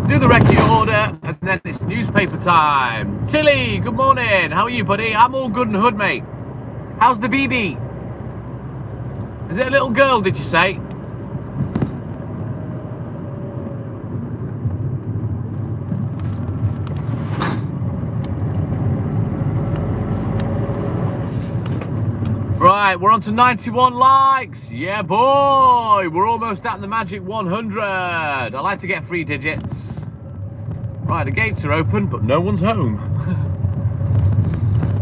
do the recce order, and then it's newspaper time. Tilly, good morning. How are you, buddy? I'm all good and hood, mate. How's the BB? Is it a little girl, did you say? Right, we're on to 91 likes. Yeah, boy. We're almost at the magic 100. I like to get 3 digits. Right, the gates are open, but no one's home.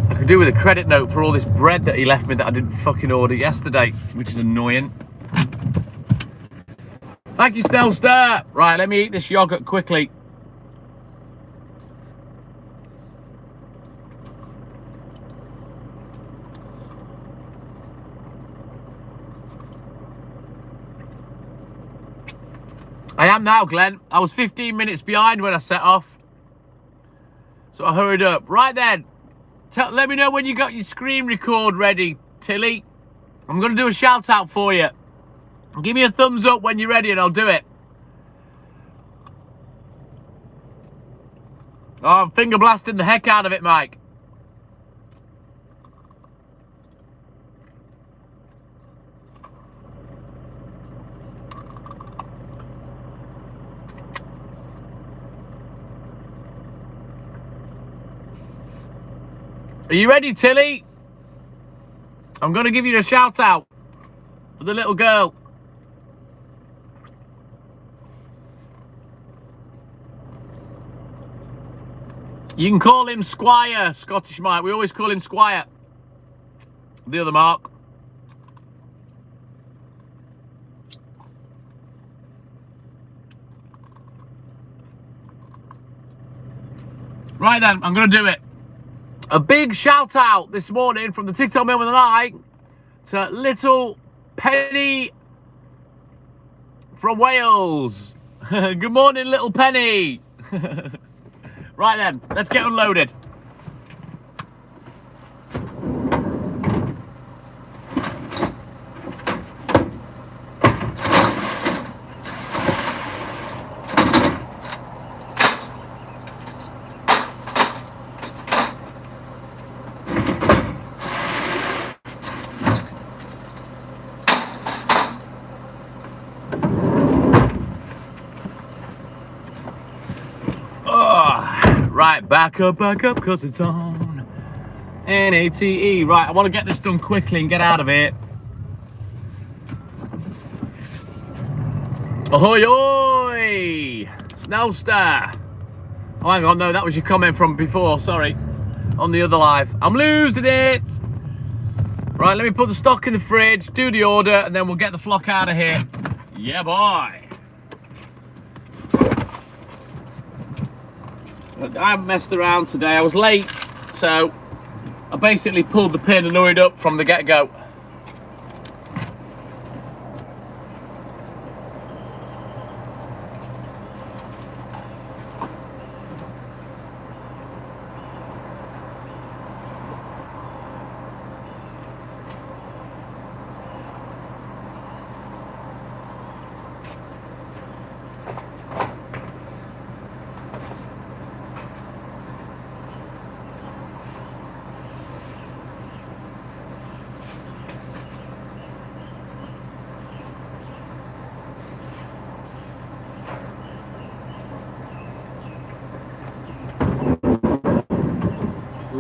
I could do with a credit note for all this bread that he left me that I didn't fucking order yesterday, which is annoying. Thank you, Snellstar. Right, let me eat this yogurt quickly. I am now, Glenn. I was 15 minutes behind when I set off, so I hurried up. Right then, let me know when you got your screen record ready, Tilly. I'm going to do a shout out for you. Give me a thumbs up when you're ready and I'll do it. Oh, I'm finger blasting the heck out of it, Mike. Are you ready, Tilly? I'm going to give you a shout out for the little girl. You can call him Squire, Scottish Mike. We always call him Squire. The other Mark. Right then, I'm going to do it. A big shout out this morning from the TikTok MilkMan&i to little Penny from Wales. Good morning, little Penny. Right then, let's get unloaded. Right, back up, cause it's on. NATE. Right, I want to get this done quickly and get out of here. Ahoy, ahoy! Snowstar. Oh, hang on, no, that was your comment from before, sorry. On the other live. I'm losing it! Right, let me put the stock in the fridge, do the order, and then we'll get the flock out of here. Yeah, boy! I haven't messed around today. I was late, so I basically pulled the pin and hurried up from the get-go.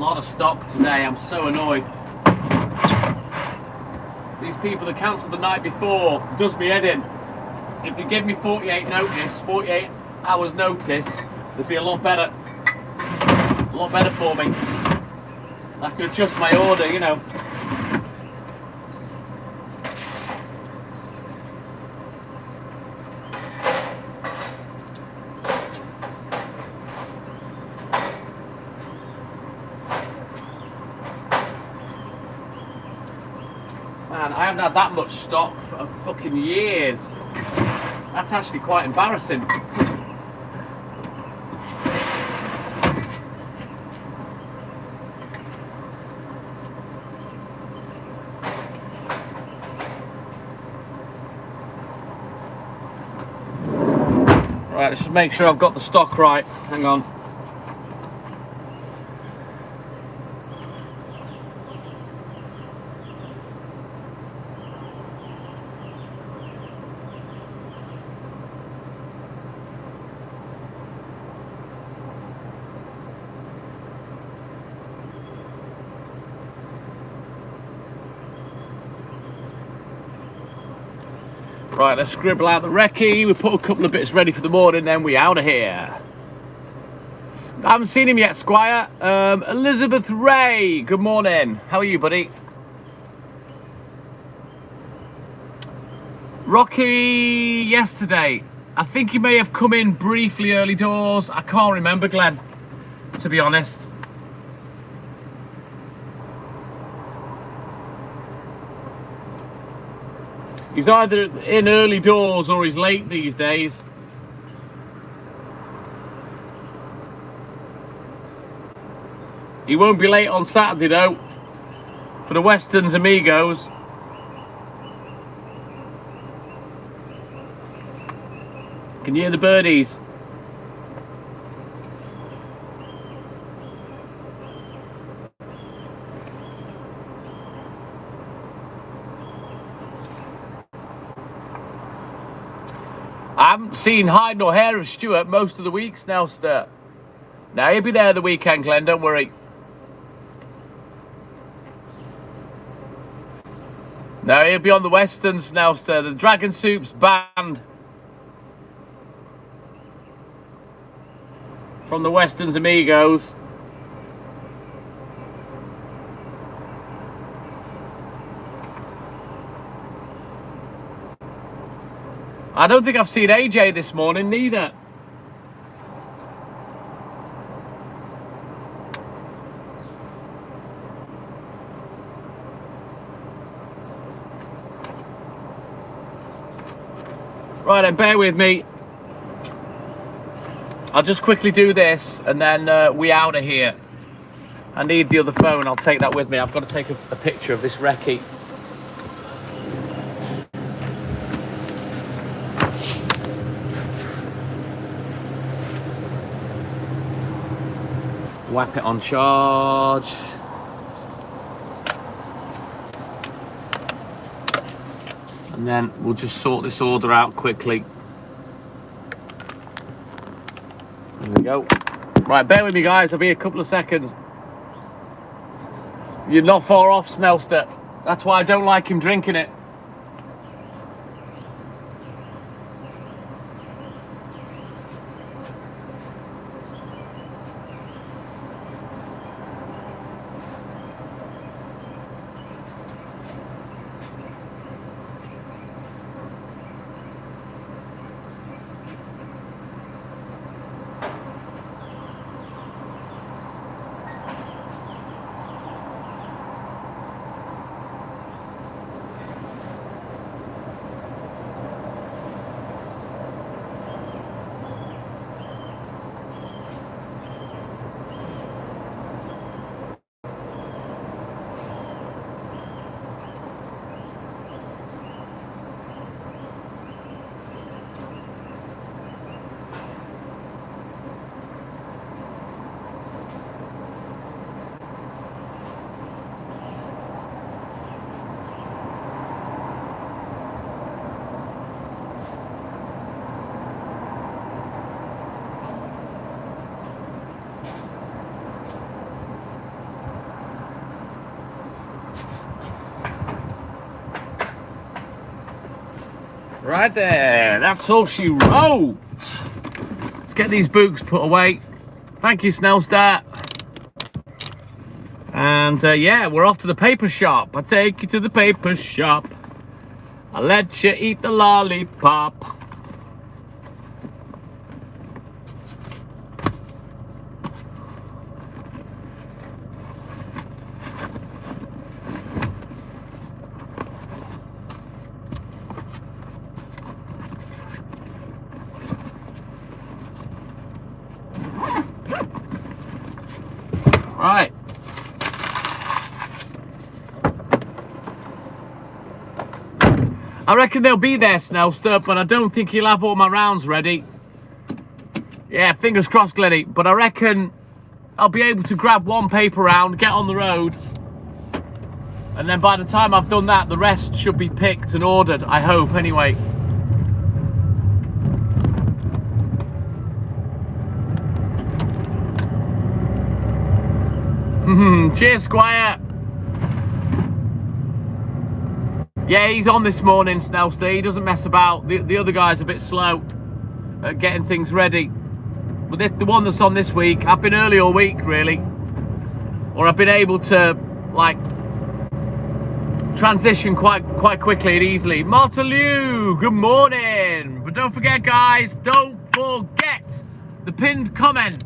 lot of stock today. I'm so annoyed. These people that cancelled the night before does me head in. If they give me 48 hours notice, they'd be a lot better for me. I could adjust my order, you know. Man, I haven't had that much stock for fucking years. That's actually quite embarrassing. Right, let's just make sure I've got the stock right. Hang on. Right, let's scribble out the recce. We put a couple of bits ready for the morning, then we out of here. I haven't seen him yet, Squire. Elizabeth Ray, good morning. How are you, buddy? Rocky yesterday. I think he may have come in briefly early doors. I can't remember, Glenn, to be honest. He's either in early doors or he's late these days. He won't be late on Saturday though, for the Weston's Amigos. Can you hear the birdies? I haven't seen hide nor hair of Stuart most of the weeks now, Sturt. Now he'll be there the weekend, Glenn, don't worry. No, he'll be on the Westerns now, Sturt. The Dragon Soup's banned from the Weston's Amigos. I don't think I've seen AJ this morning, neither. Right then, bear with me. I'll just quickly do this and then we out of here. I need the other phone, I'll take that with me. I've got to take a picture of this recce. Whap it on charge. And then we'll just sort this order out quickly. There we go. Right, bear with me guys, I'll be a couple of seconds. You're not far off, Snellster. That's why I don't like him drinking it. Right there, that's all she wrote. Let's get these books put away. Thank you, Snellstar. And yeah, we're off to the paper shop. I take you to the paper shop. I let you eat the lollipop. Right. I reckon they'll be there, Snellster, but I don't think he'll have all my rounds ready. Yeah, fingers crossed, Glenny. But I reckon I'll be able to grab one paper round, get on the road, and then by the time I've done that, the rest should be picked and ordered, I hope, anyway. Cheers, Squire. Yeah, he's on this morning, Snellster. He doesn't mess about. The other guy's a bit slow at getting things ready. But the one that's on this week, I've been early all week, really. Or I've been able to, like, transition quite quickly and easily. Marta Liu, good morning. But don't forget, guys, don't forget the pinned comment.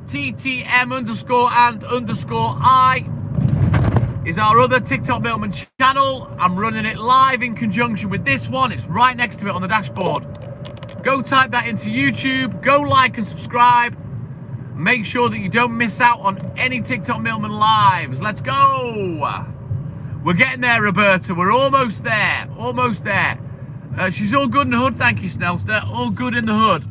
TTM_and_I is our other TikTok Milkman channel. I'm running it live in conjunction with this one. It's right next to it on the dashboard. Go type that into YouTube. Go like and subscribe. Make sure that you don't miss out on any TikTok Milkman lives. Let's go. We're getting there, Roberta. We're almost there. Almost there. She's all good in the hood. Thank you, Snellster. All good in the hood.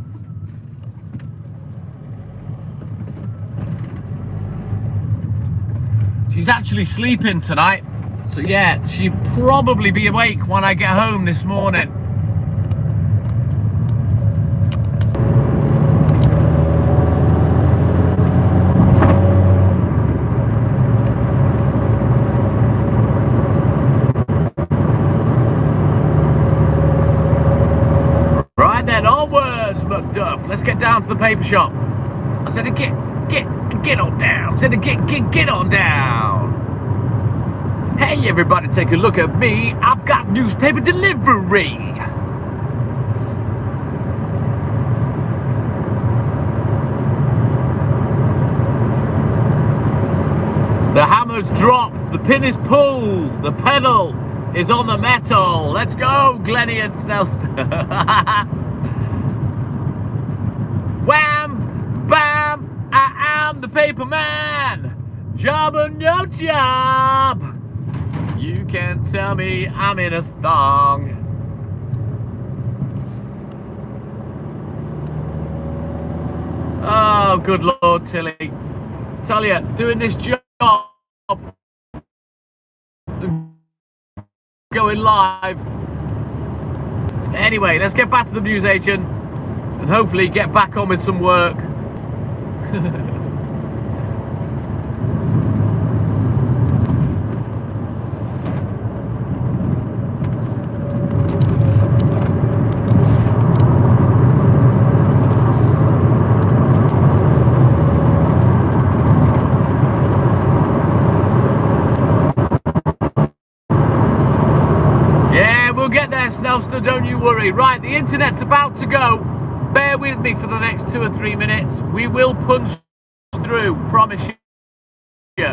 She's actually sleeping tonight, so yeah, she'll probably be awake when I get home this morning. Right then, onwards, McDuff. Let's get down to the paper shop. I said, get on down. I said, get on down. Hey, everybody, take a look at me. I've got newspaper delivery. The hammer's dropped. The pin is pulled. The pedal is on the metal. Let's go, Glenny and Snellster. Wham! Bam! I am the paper man. Job or no job. You can't tell me I'm in a thong. Oh, good Lord, Tilly. Tell you, doing this job, going live. Anyway, let's get back to the newsagent and hopefully get back on with some work. Yeah, we'll get there, Snellster, don't you worry. Right, the internet's about to go. Bear with me for the next 2 or 3 minutes. We will punch through, promise you.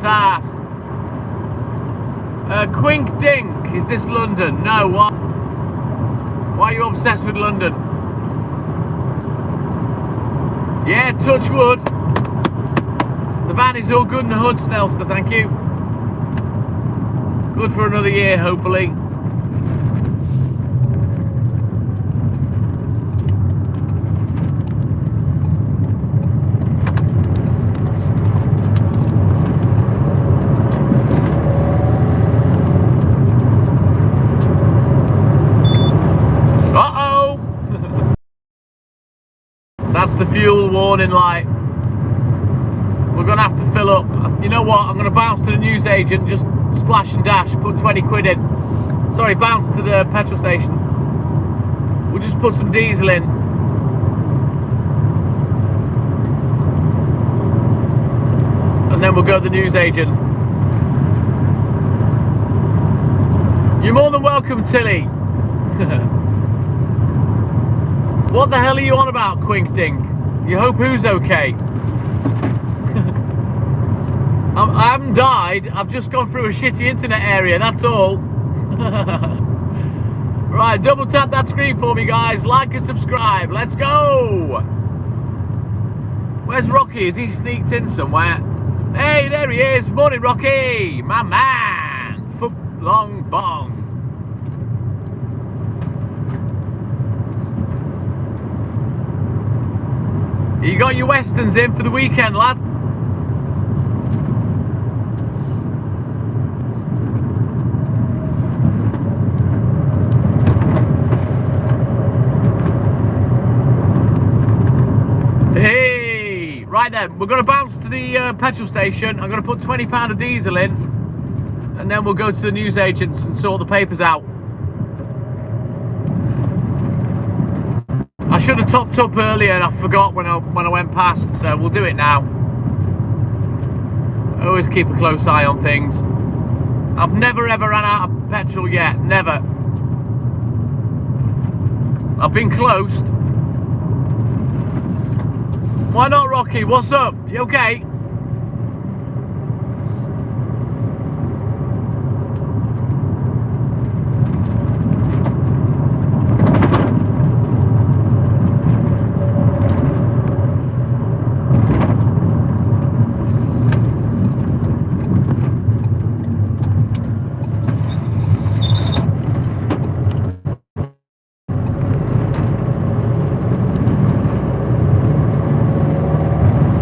Ass. Quink Dink, is this London? No, what? Why are you obsessed with London? Yeah, touch wood. The van is all good in the hood, Snellster, thank you. Good for another year, hopefully. That's the fuel warning light. We're gonna have to fill up. You know what? I'm gonna bounce to the newsagent and just splash and dash, put 20 quid in. Sorry, bounce to the petrol station. We'll just put some diesel in. And then we'll go to the newsagent. You're more than welcome, Tilly. What the hell are you on about, Quink Dink? You hope who's okay? I haven't died, I've just gone through a shitty internet area, that's all. Right, double tap that screen for me, guys. Like and subscribe. Let's go. Where's Rocky? Is he sneaked in somewhere? Hey, there he is. Morning, Rocky. My man. Foot long bong. You got your westerns in for the weekend, lad? Hey, right then, we're going to bounce to the petrol station. I'm going to put £20 of diesel in, and then we'll go to the newsagents and sort the papers out. I should have topped up earlier and I forgot when I went past, so we'll do it now. I always keep a close eye on things. I've never ever ran out of petrol yet, never. I've been close. Why not, Rocky? What's up? You okay?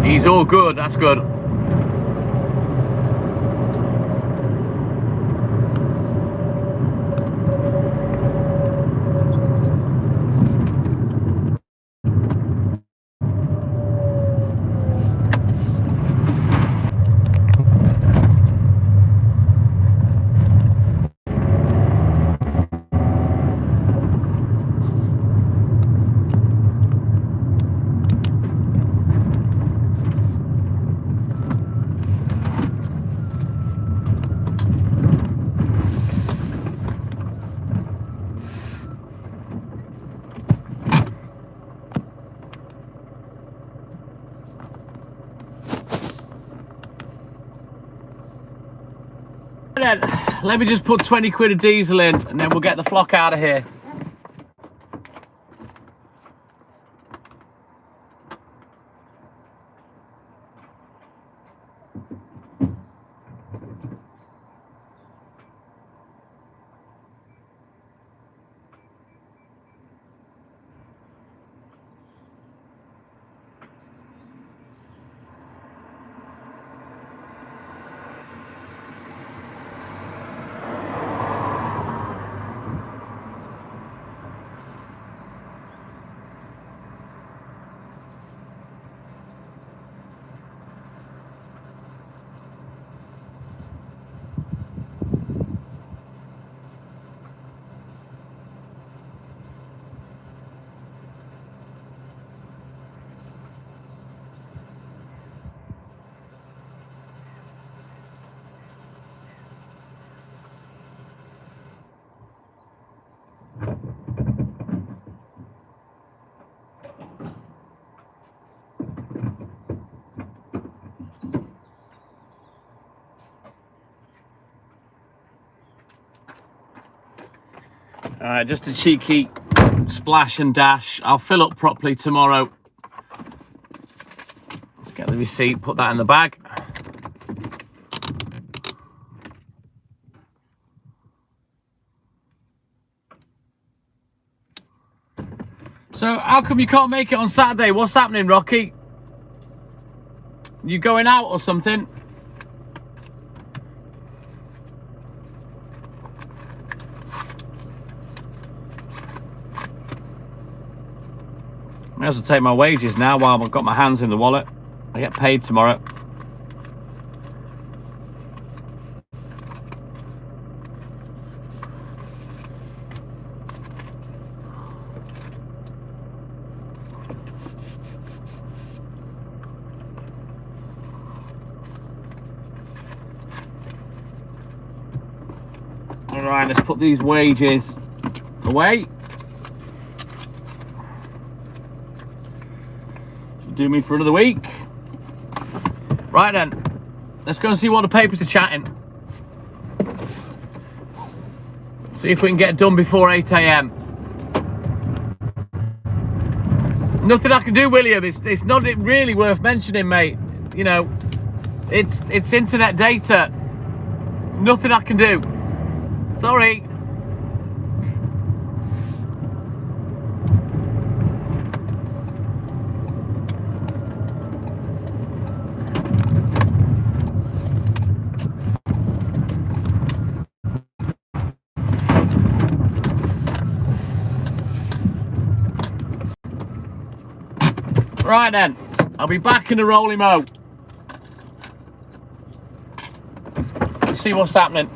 He's all good, that's good. Let me just put 20 quid of diesel in and then we'll get the flock out of here. All right, just a cheeky splash and dash. I'll fill up properly tomorrow. Let's get the receipt, put that in the bag. So how come you can't make it on Saturday? What's happening, Rocky? You going out or something? I may as well take my wages now while I've got my hands in the wallet. I get paid tomorrow. All right, let's put these wages away. Do me for another week. Right then, let's go and see what the papers are chatting. See if we can get it done before 8 AM. Nothing I can do, William. It's not really worth mentioning, mate. You know, it's internet data. Nothing I can do. Sorry. Right then, I'll be back in the rolling mo. Let's see what's happening.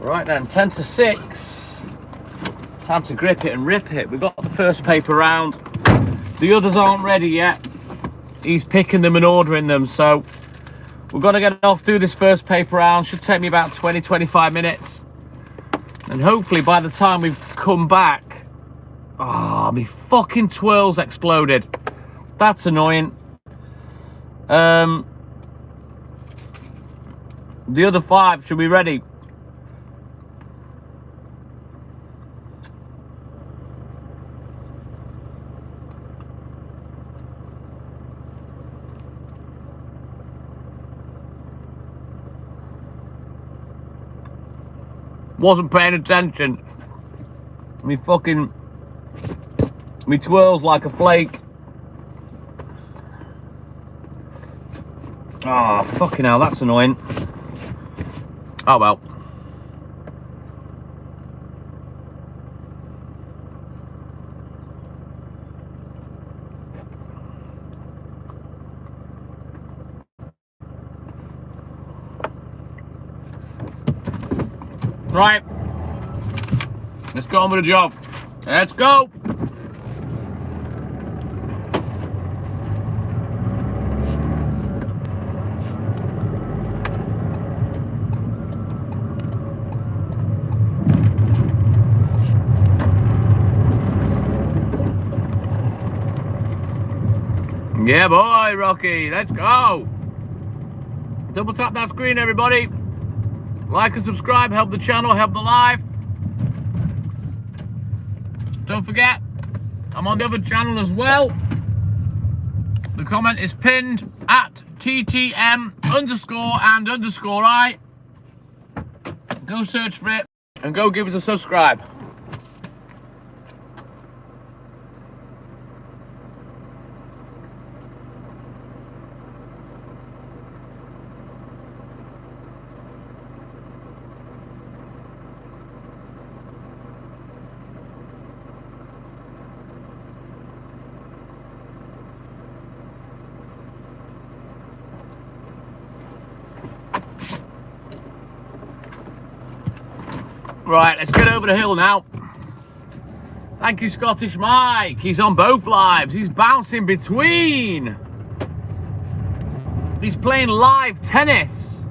Right then, 10 to 6. Time to grip it and rip it. We've got the first paper round. The others aren't ready yet. He's picking them and ordering them, so we've got to get off, do this first paper round. Should take me about 20-25 minutes. And hopefully by the time we've come back... Oh, my fucking twirls exploded. That's annoying. The other 5 should be ready. Wasn't paying attention. Me twirls like a flake. Ah, oh, fucking hell, that's annoying. Oh well. Right. Let's go on with the job. Let's go. Yeah, boy, Rocky. Let's go. Double tap that screen, everybody. Like and subscribe, help the channel, help the live. Don't forget, I'm on the other channel as well. The comment is pinned at TTM_and_I. Go search for it and go give us a subscribe. Right, let's get over the hill now. Thank you, Scottish Mike. He's on both lives. He's bouncing between. He's playing live tennis.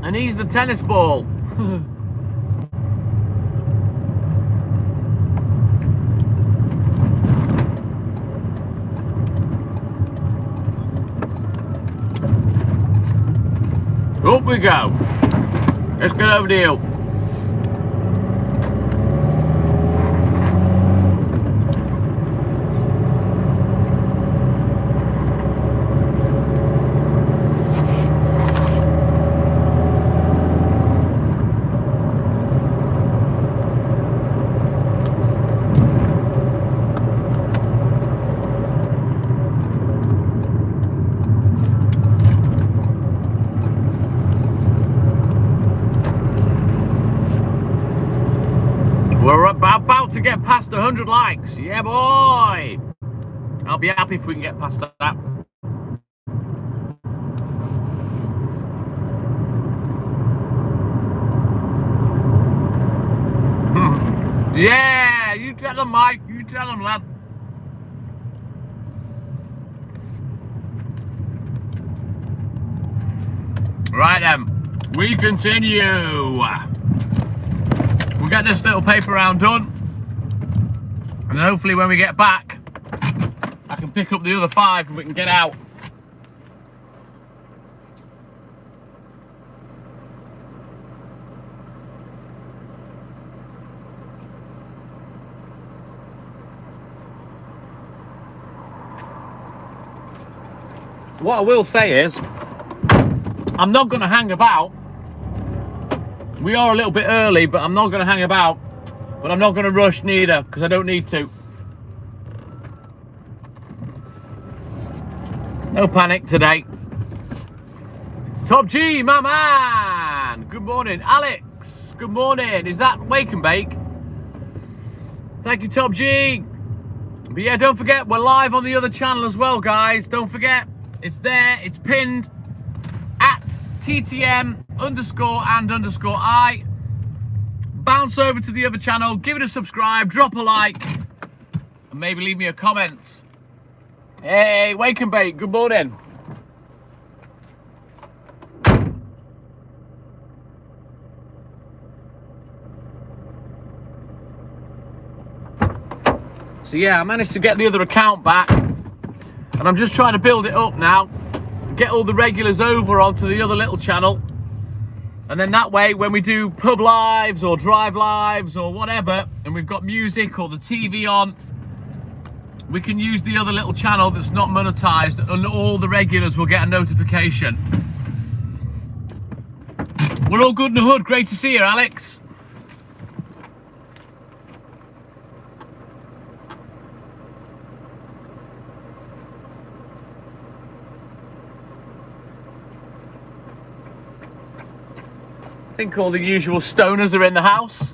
And he's the tennis ball. Up we go. Let's get over the hill. We're about to get past 100 likes. Yeah, boy. I'll be happy if we can get past that. Yeah, you tell them, Mike. You tell them, lad. Right then, we continue. We'll get this little paper round done, and hopefully when we get back I can pick up the other 5 and we can get out. What I will say is I'm not going to hang about. We are a little bit early, but I'm not going to hang about. But I'm not going to rush neither, because I don't need to. No panic today. Top G, my man. Good morning. Alex, good morning. Is that Wake and Bake? Thank you, Top G. But yeah, don't forget, we're live on the other channel as well, guys. Don't forget, it's there. It's pinned at TTM_and_I. bounce over to the other channel, give it a subscribe, drop a like, and maybe leave me a comment. Hey, Wake and Bake, good morning. So yeah, I managed to get the other account back, and I'm just trying to build it up now, get all the regulars over onto the other little channel, and then that way when we do pub lives or drive lives or whatever, and we've got music or the TV on, we can use the other little channel that's not monetized, and all the regulars will get a notification. We're all good in the hood. Great to see you, Alex. I think all the usual stoners are in the house.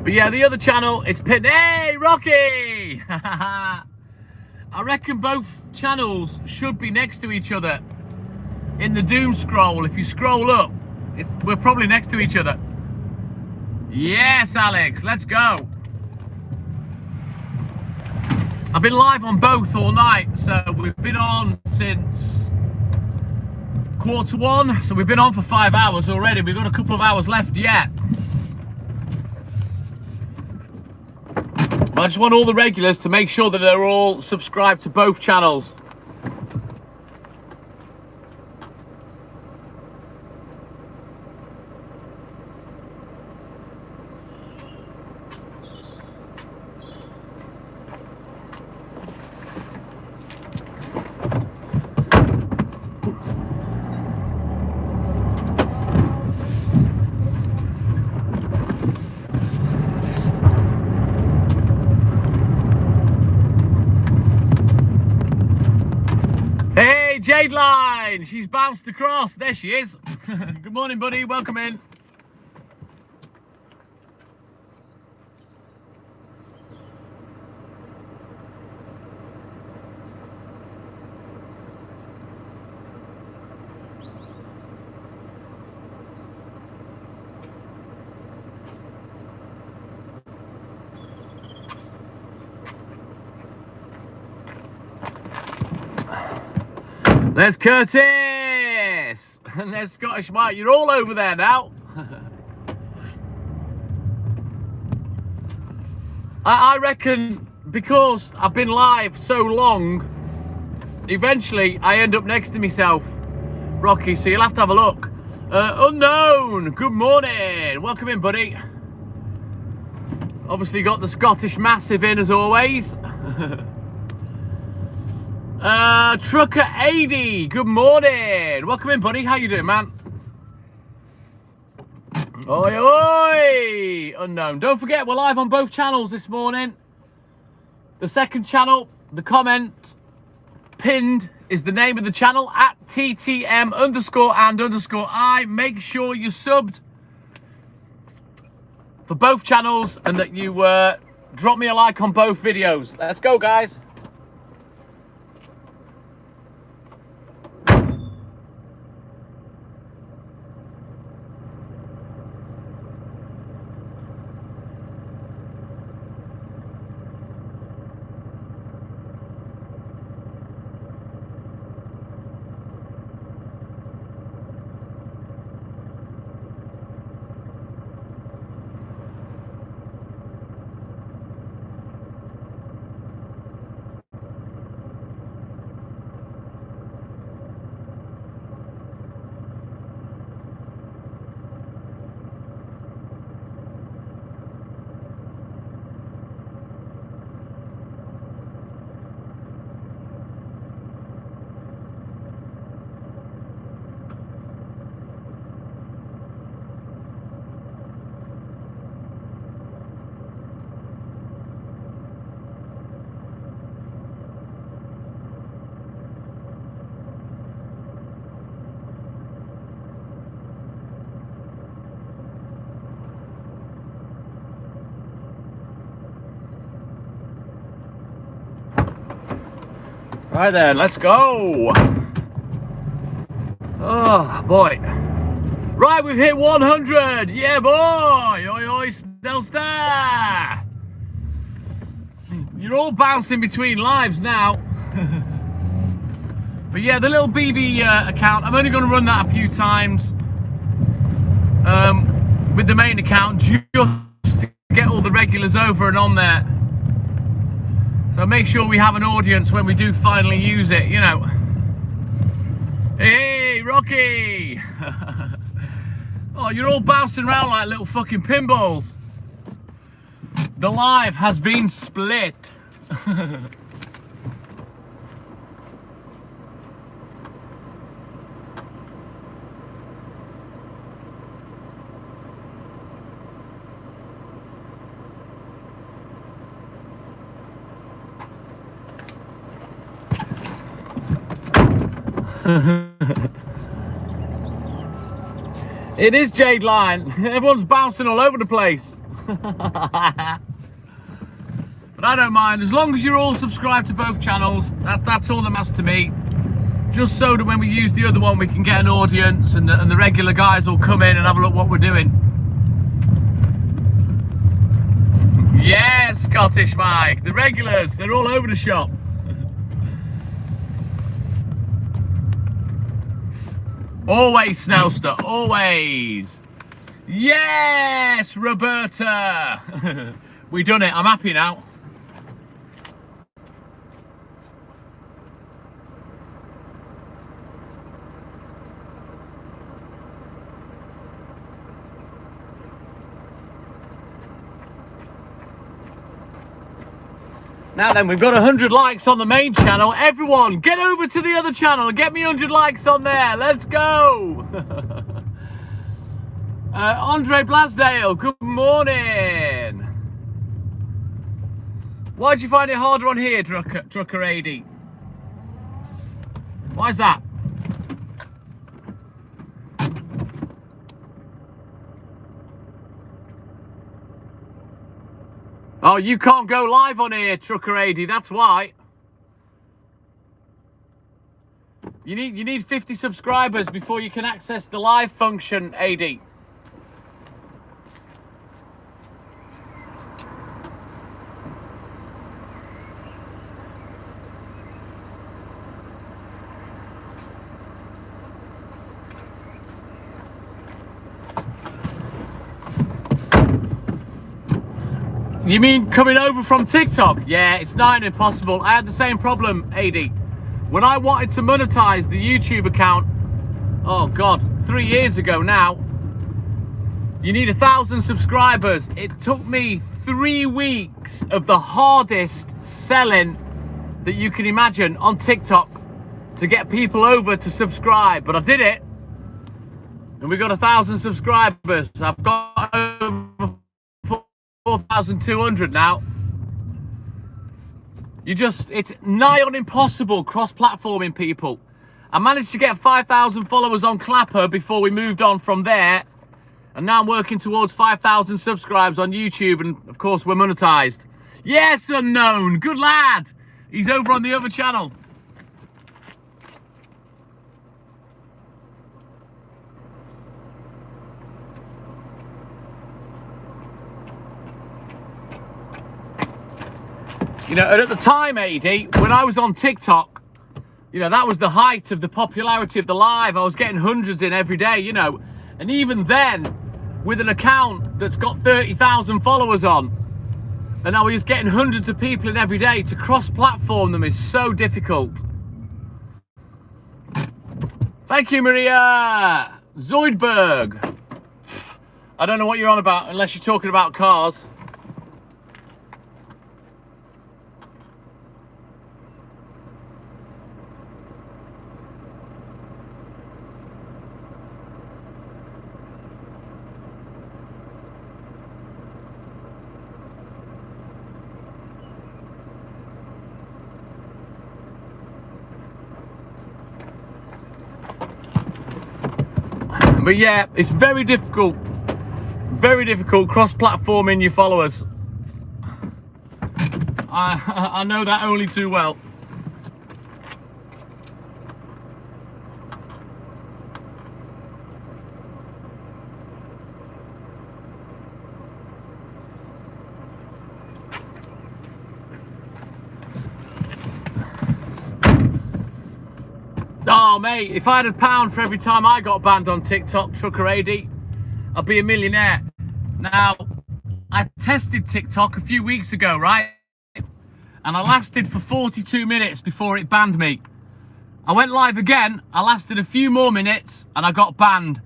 But yeah, the other channel, it's pinned. Hey, Rocky! I reckon both channels should be next to each other in the doom scroll. If you scroll up, we're probably next to each other. Yes, Alex, let's go. I've been live on both all night, so we've been on since 1:15, so we've been on for 5 hours already. We've got a couple of hours left yet. I just want all the regulars to make sure that they're all subscribed to both channels. Jade Line, she's bounced across. There she is. Good morning, buddy. Welcome in. There's Curtis, and there's Scottish Mike. You're all over there now. I reckon because I've been live so long, eventually I end up next to myself, Rocky, so you'll have to have a look. Unknown, good morning. Welcome in, buddy. Obviously got the Scottish Massive in as always. Trucker 80, good morning. Welcome in, buddy. How you doing, man? Oi, oi! Unknown. Don't forget, we're live on both channels this morning. The second channel, the comment pinned is the name of the channel, at TTM_and_I. Make sure you're subbed for both channels and that you drop me a like on both videos. Let's go, guys. Right then, let's go. Oh boy. Right, we've hit 100. Yeah, boy. Oi, oi, Snellstar. You're all bouncing between lives now. But yeah, the little BB account, I'm only going to run that a few times with the main account, just to get all the regulars over and on there. So make sure we have an audience when we do finally use it, you know. Hey, Rocky! Oh, you're all bouncing around like little fucking pinballs. The live has been split. It is Jade Line. Everyone's bouncing all over the place. But I don't mind, as long as you're all subscribed to both channels. That's all that matters to me. Just so that when we use the other one, we can get an audience, and the regular guys will come in and have a look what we're doing. Yes, Scottish Mike. The regulars, they're all over the shop. Always, Snellster, always. Yes, Roberta. We done it. I'm happy now. Now then, we've got 100 likes on the main channel. Everyone, get over to the other channel and get me 100 likes on there. Let's go. Andre Blasdale, good morning. Why'd you find it harder on here, Trucker AD? Why is that? Oh, you can't go live on here, Trucker AD, that's why. You need 50 subscribers before you can access the live function, AD. You mean coming over from TikTok? Yeah, it's nigh on impossible. I had the same problem, AD. When I wanted to monetize the YouTube account, oh God, 3 years ago now, you need 1,000 subscribers. It took me 3 weeks of the hardest selling that you can imagine on TikTok to get people over to subscribe, but I did it. And we got 1,000 subscribers. I've got over 4,200 now. It's nigh on impossible cross-platforming people. I managed to get 5,000 followers on Clapper before we moved on from there. And now I'm working towards 5,000 subscribers on YouTube, and of course we're monetized. Yes, Unknown, good lad. He's over on the other channel. You know, and at the time, AD, when I was on TikTok, you know, that was the height of the popularity of the live. I was getting hundreds in every day, you know. And even then, with an account that's got 30,000 followers on, and I was getting hundreds of people in every day, to cross-platform them is so difficult. Thank you, Maria. Zoidberg. I don't know what you're on about, unless you're talking about cars. But yeah, it's very difficult cross-platforming your followers. I know that only too well. Oh, mate, if I had £1 for every time I got banned on TikTok, Trucker AD, I'd be a millionaire. Now, I tested TikTok a few weeks ago, right? And I lasted for 42 minutes before it banned me. I went live again, I lasted a few more minutes, and I got banned.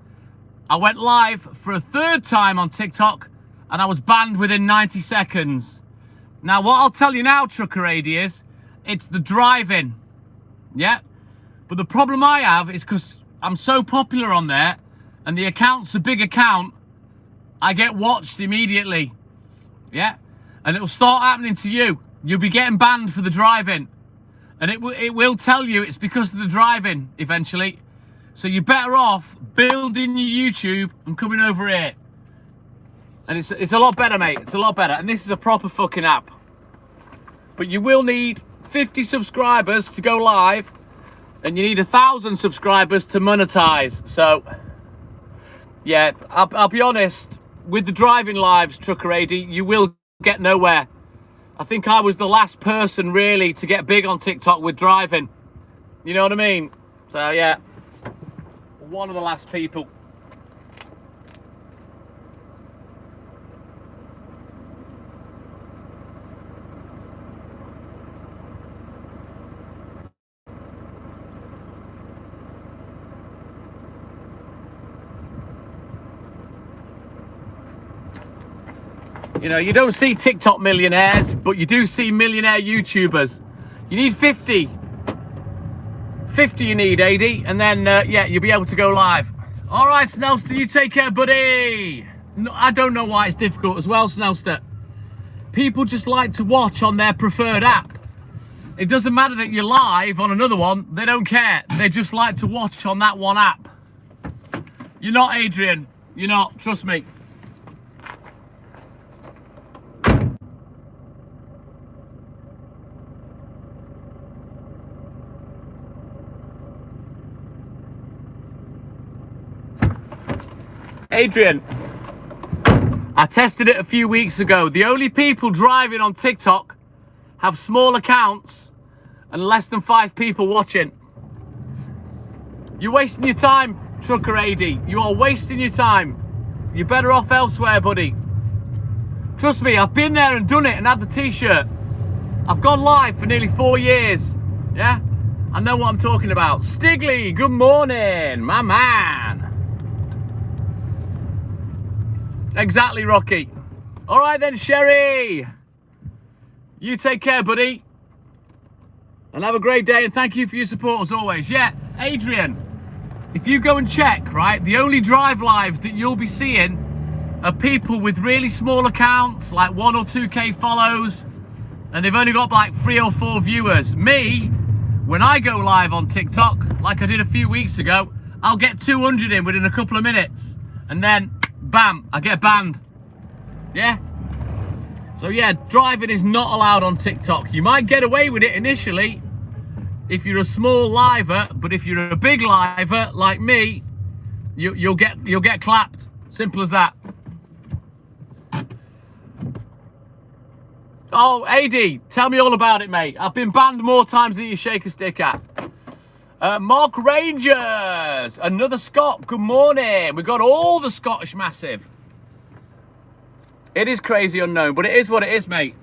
I went live for a third time on TikTok, and I was banned within 90 seconds. Now, what I'll tell you now, Trucker AD, is it's the driving, yeah? But the problem I have is because I'm so popular on there, and the account's a big account, I get watched immediately, yeah? And it'll start happening to you. You'll be getting banned for the driving. And it will tell you it's because of the driving eventually. So you're better off building your YouTube and coming over here. And it's a lot better, mate. It's a lot better. And this is a proper fucking app. But you will need 50 subscribers to go live. And you need 1,000 subscribers to monetize. So, yeah, I'll be honest. With the driving lives, Trucker AD, you will get nowhere. I think I was the last person really to get big on TikTok with driving. You know what I mean? So yeah, one of the last people. You know, you don't see TikTok millionaires, but you do see millionaire YouTubers. You need 50. 50 you need, AD, and then, yeah, you'll be able to go live. All right, Snellster, you take care, buddy. No, I don't know why it's difficult as well, Snellster. People just like to watch on their preferred app. It doesn't matter that you're live on another one. They don't care. They just like to watch on that one app. You're not, Adrian. You're not. Trust me. Adrian, I tested it a few weeks ago. The only people driving on TikTok have small accounts and less than 5 people watching. You're wasting your time, Trucker AD. You are wasting your time. You're better off elsewhere, buddy. Trust me, I've been there and done it and had the t-shirt. I've gone live for nearly 4 years. Yeah? I know what I'm talking about. Stigley, good morning, my man. Exactly, Rocky. All right then, Sherry. You take care, buddy. And have a great day, and thank you for your support as always. Yeah, Adrian, if you go and check, right, the only drive lives that you'll be seeing are people with really small accounts, like 1 or 2K follows, and they've only got like 3 or 4 viewers. Me, when I go live on TikTok, like I did a few weeks ago, I'll get 200 in within a couple of minutes. And then bam, I get banned. Yeah? So yeah, driving is not allowed on TikTok. You might get away with it initially if you're a small liver, but if you're a big liver like me, you'll get clapped. Simple as that. Oh, AD, tell me all about it, mate. I've been banned more times than you shake a stick at. Mark Rangers, another Scot, good morning. We've got all the Scottish massive. It is crazy unknown, but it is what it is, mate.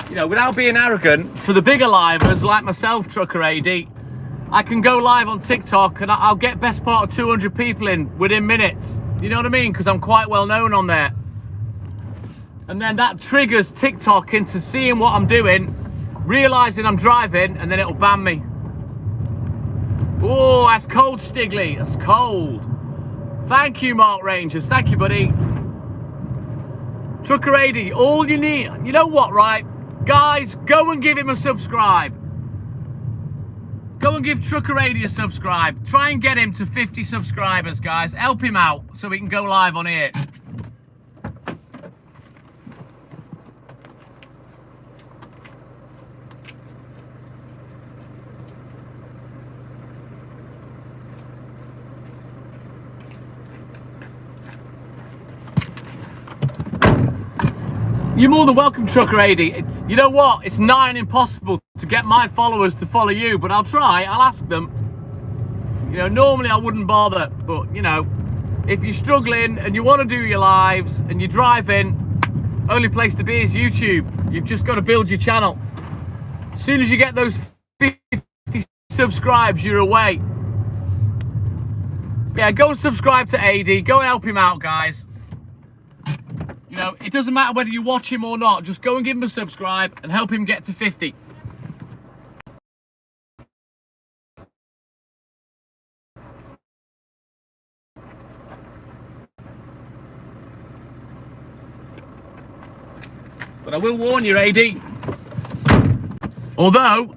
You know, without being arrogant, for the bigger livers like myself, Trucker AD, I can go live on TikTok and I'll get best part of 200 people in within minutes. You know what I mean? Because I'm quite well known on there. And then that triggers TikTok into seeing what I'm doing, realising I'm driving, and then it'll ban me. Oh, that's cold, Stigley. That's cold. Thank you, Mark Rangers. Thank you, buddy. Trucker AD, all you need... You know what, right? Guys, go and give him a subscribe. Go and give Trucker AD a subscribe. Try and get him to 50 subscribers, guys. Help him out so we can go live on here. You're more than welcome, Trucker AD. You know what? It's nigh on impossible to get my followers to follow you, but I'll try. I'll ask them. You know, normally I wouldn't bother, but you know, if you're struggling and you want to do your lives and you're driving, only place to be is YouTube. You've just got to build your channel. As soon as you get those 50 subscribes, you're away. Yeah, go and subscribe to AD. Go and help him out, guys. You know, it doesn't matter whether you watch him or not. Just go and give him a subscribe and help him get to 50. But I will warn you, AD. Although,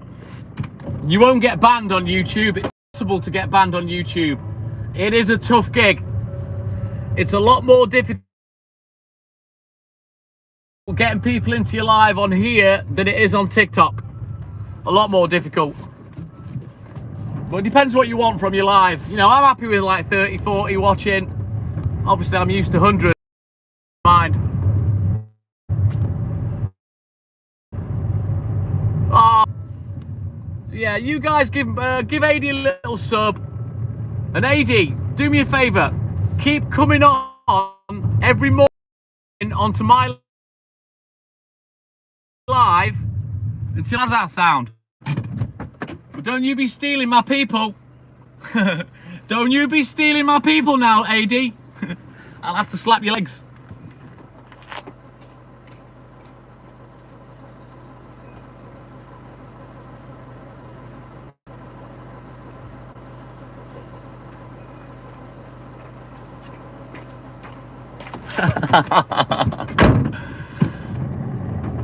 you won't get banned on YouTube. It's possible to get banned on YouTube. It is a tough gig. It's a lot more difficult getting people into your live on here than it is on TikTok. A lot more difficult. But it depends what you want from your live. You know, I'm happy with like 30, 40 watching. Obviously, I'm used to 100. Mind. Oh. So yeah, you guys give AD a little sub. And AD, do me a favour. Keep coming on every morning onto my live until how's that sound? But don't you be stealing my people. Don't you be stealing my people now, AD. I'll have to slap your legs.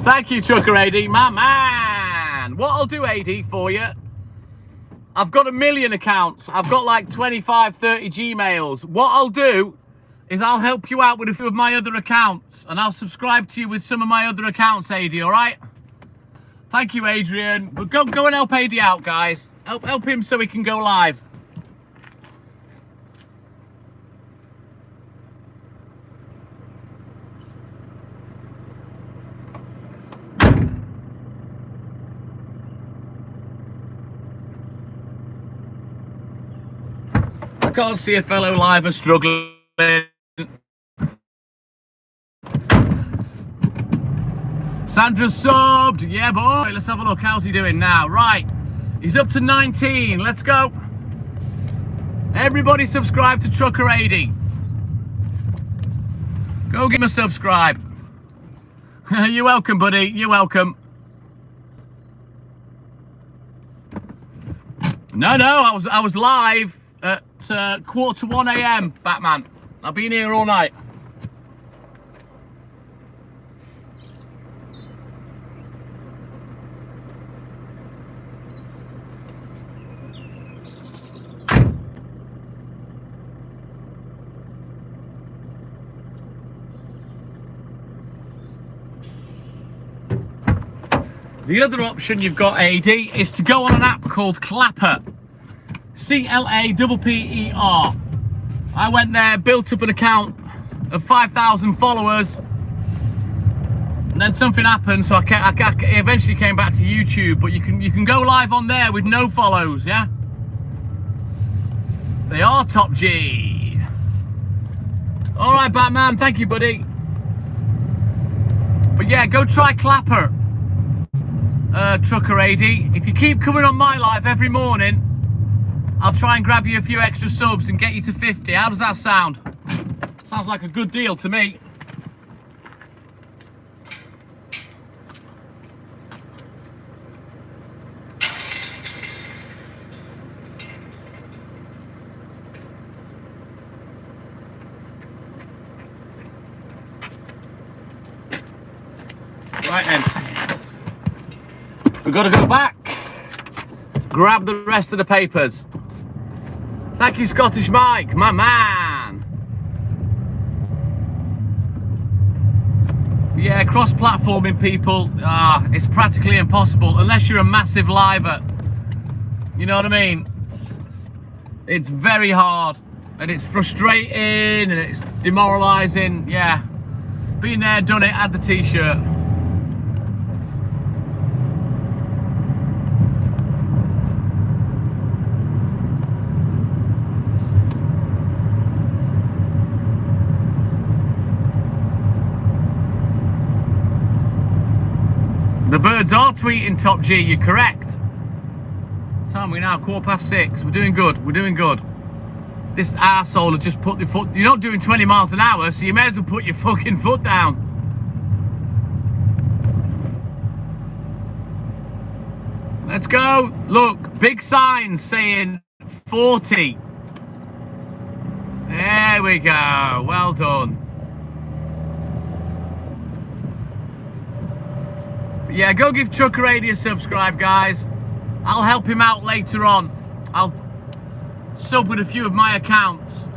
Thank you, Trucker AD, my man. What I'll do, AD, for you, I've got 1 million accounts. I've got like 25, 30 Gmails. What I'll do is I'll help you out with a few of my other accounts, and I'll subscribe to you with some of my other accounts, AD, all right? Thank you, Adrian. But go and help AD out, guys. Help him so he can go live. I can't see a fellow liver struggling. Sandra's subbed. Yeah, boy. Let's have a look. How's he doing now? Right. He's up to 19. Let's go. Everybody subscribe to Trucker AD. Go give him a subscribe. You're welcome, buddy. You're welcome. No, I was live at 1:45 AM, Batman. I've been here all night. The other option you've got, AD, is to go on an app called Clapper. CLAPPER. I went there, built up an account of 5,000 followers, and then something happened, so I eventually came back to YouTube. But you can go live on there with no follows, yeah? They are top G. All right, Batman, thank you, buddy. But yeah, go try Clapper, Trucker AD. If you keep coming on my live every morning, I'll try and grab you a few extra subs and get you to 50. How does that sound? Sounds like a good deal to me. Right then. We've got to go back, grab the rest of the papers. Thank you, Scottish Mike, my man. Yeah, cross-platforming people, it's practically impossible unless you're a massive liver. You know what I mean? It's very hard, and it's frustrating, and it's demoralizing. Yeah, Been there, done it, had the t-shirt. The birds are tweeting Top G, you're correct. Time we now, 6:15. We're doing good, we're doing good. This arsehole had just put the foot, you're not doing 20 miles an hour, so you may as well put your fucking foot down. Let's go. Look, big signs saying 40. There we go, well done. Yeah, go give Trucker 80 a subscribe, guys. I'll help him out later on. I'll sub with a few of my accounts.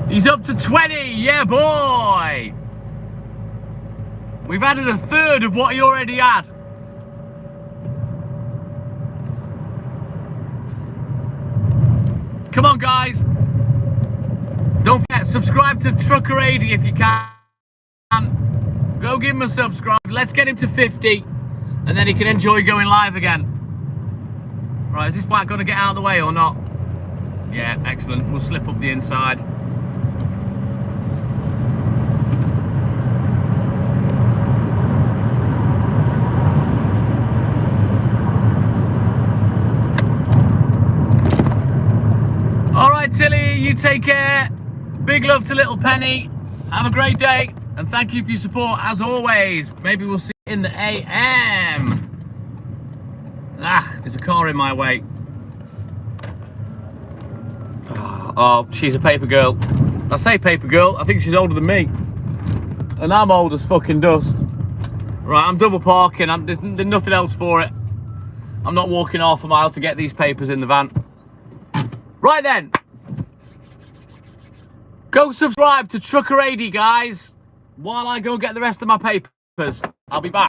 He's up to 20, yeah boy. We've added a third of what he already had. Come on, guys. Don't forget, subscribe to Trucker 80 if you can. Go give him a subscribe. Let's get him to 50, and then he can enjoy going live again. Right, is this bike going to get out of the way or not? Yeah, excellent. We'll slip up the inside. All right, Tilly, you take care. Big love to little Penny. Have a great day, and thank you for your support as always. Maybe we'll see you in the AM. Ah, there's a car in my way. Oh, she's a paper girl. I say paper girl, I think she's older than me. And I'm old as fucking dust. Right, I'm double parking. There's nothing else for it. I'm not walking half a mile to get these papers in the van. Right then. Go subscribe to Trucker 80, guys, while I go get the rest of my papers. I'll be back.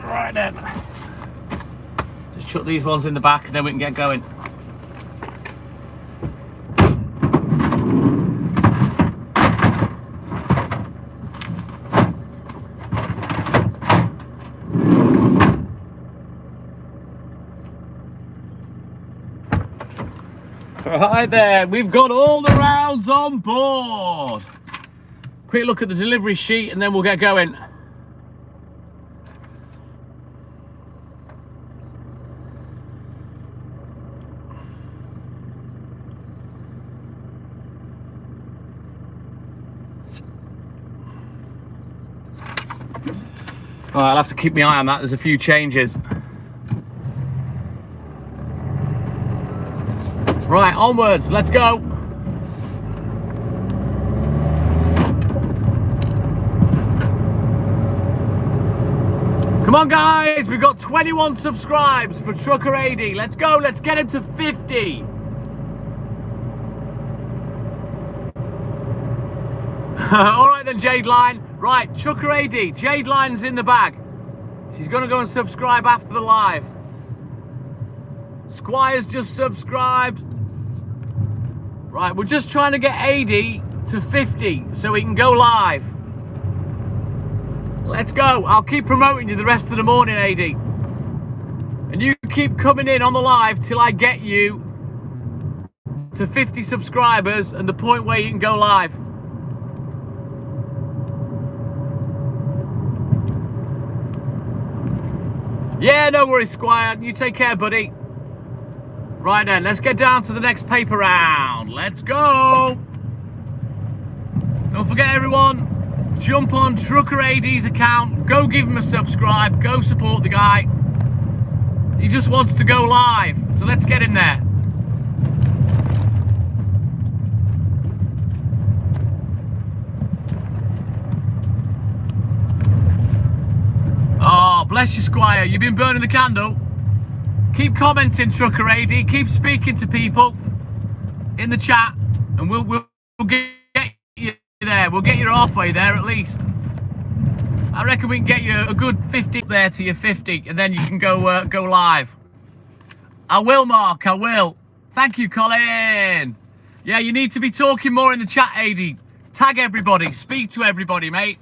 Right then. Just chuck these ones in the back and then we can get going. Right there, we've got all the rounds on board. Quick look at the delivery sheet and then we'll get going. Right, I'll have to keep my eye on that, there's a few changes. Right, onwards, let's go. Come on guys, we've got 21 subscribes for Trucker 80. Let's go, let's get him to 50. All right then, Jade Line. Right, Trucker 80, Jade Line's in the bag. She's gonna go and subscribe after the live. Squire's just subscribed. Right, we're just trying to get 80 to 50 so we can go live. Let's go. I'll keep promoting you the rest of the morning, AD. And you keep coming in on the live till I get you to 50 subscribers and the point where you can go live. Yeah, no worries, Squire. You take care, buddy. Right then, let's get down to the next paper round. Let's go. Don't forget, everyone, jump on Trucker AD's account. Go give him a subscribe. Go support the guy. He just wants to go live. So let's get in there. Oh, bless you, Squire. You've been burning the candle. Keep commenting, Trucker AD. Keep speaking to people in the chat, and we'll get you there. We'll get you halfway there at least. I reckon we can get you a good 50 there to your 50, and then you can go live. I will, Mark. I will. Thank you, Colin. Yeah, you need to be talking more in the chat, AD. Tag everybody. Speak to everybody, mate.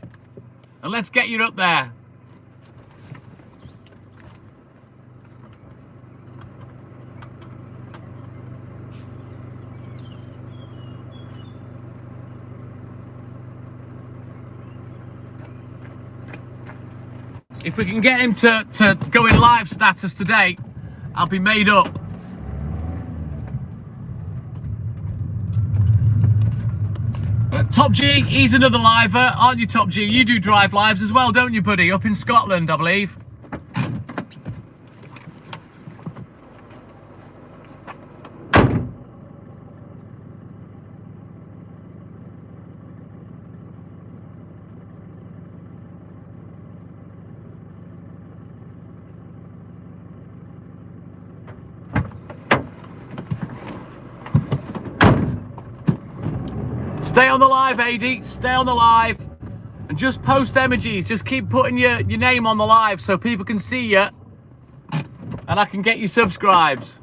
And let's get you up there. If we can get him to go in live status today, I'll be made up. Top G, he's another liver, aren't you, Top G? You do drive lives as well, don't you, buddy? Up in Scotland, I believe. Stay on the live, AD. Stay on the live. And just post emojis. Just keep putting your name on the live so people can see you. And I can get you subscribes.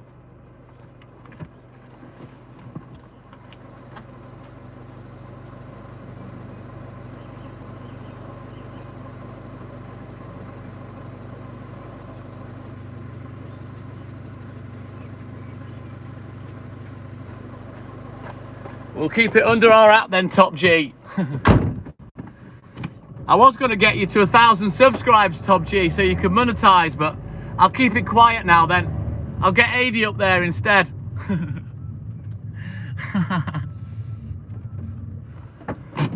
We'll keep it under our app then, Top G. I was going to get you to 1,000 subscribers, Top G, so you could monetize, but I'll keep it quiet now then. I'll get 80 up there instead.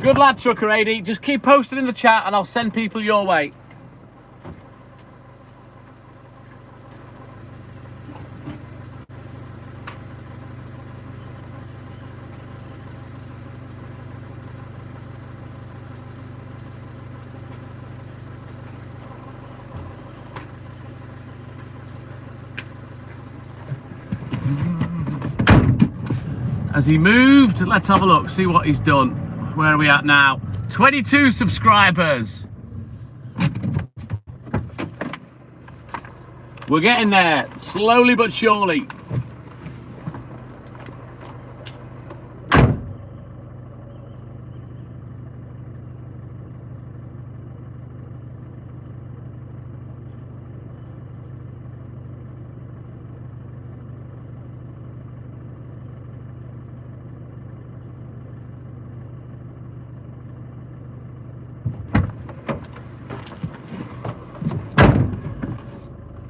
Good lad, Trucker AD. Just keep posting in the chat and I'll send people your way. Has he moved? Let's have a look, see what he's done. Where are we at now? 22 subscribers. We're getting there, slowly but surely.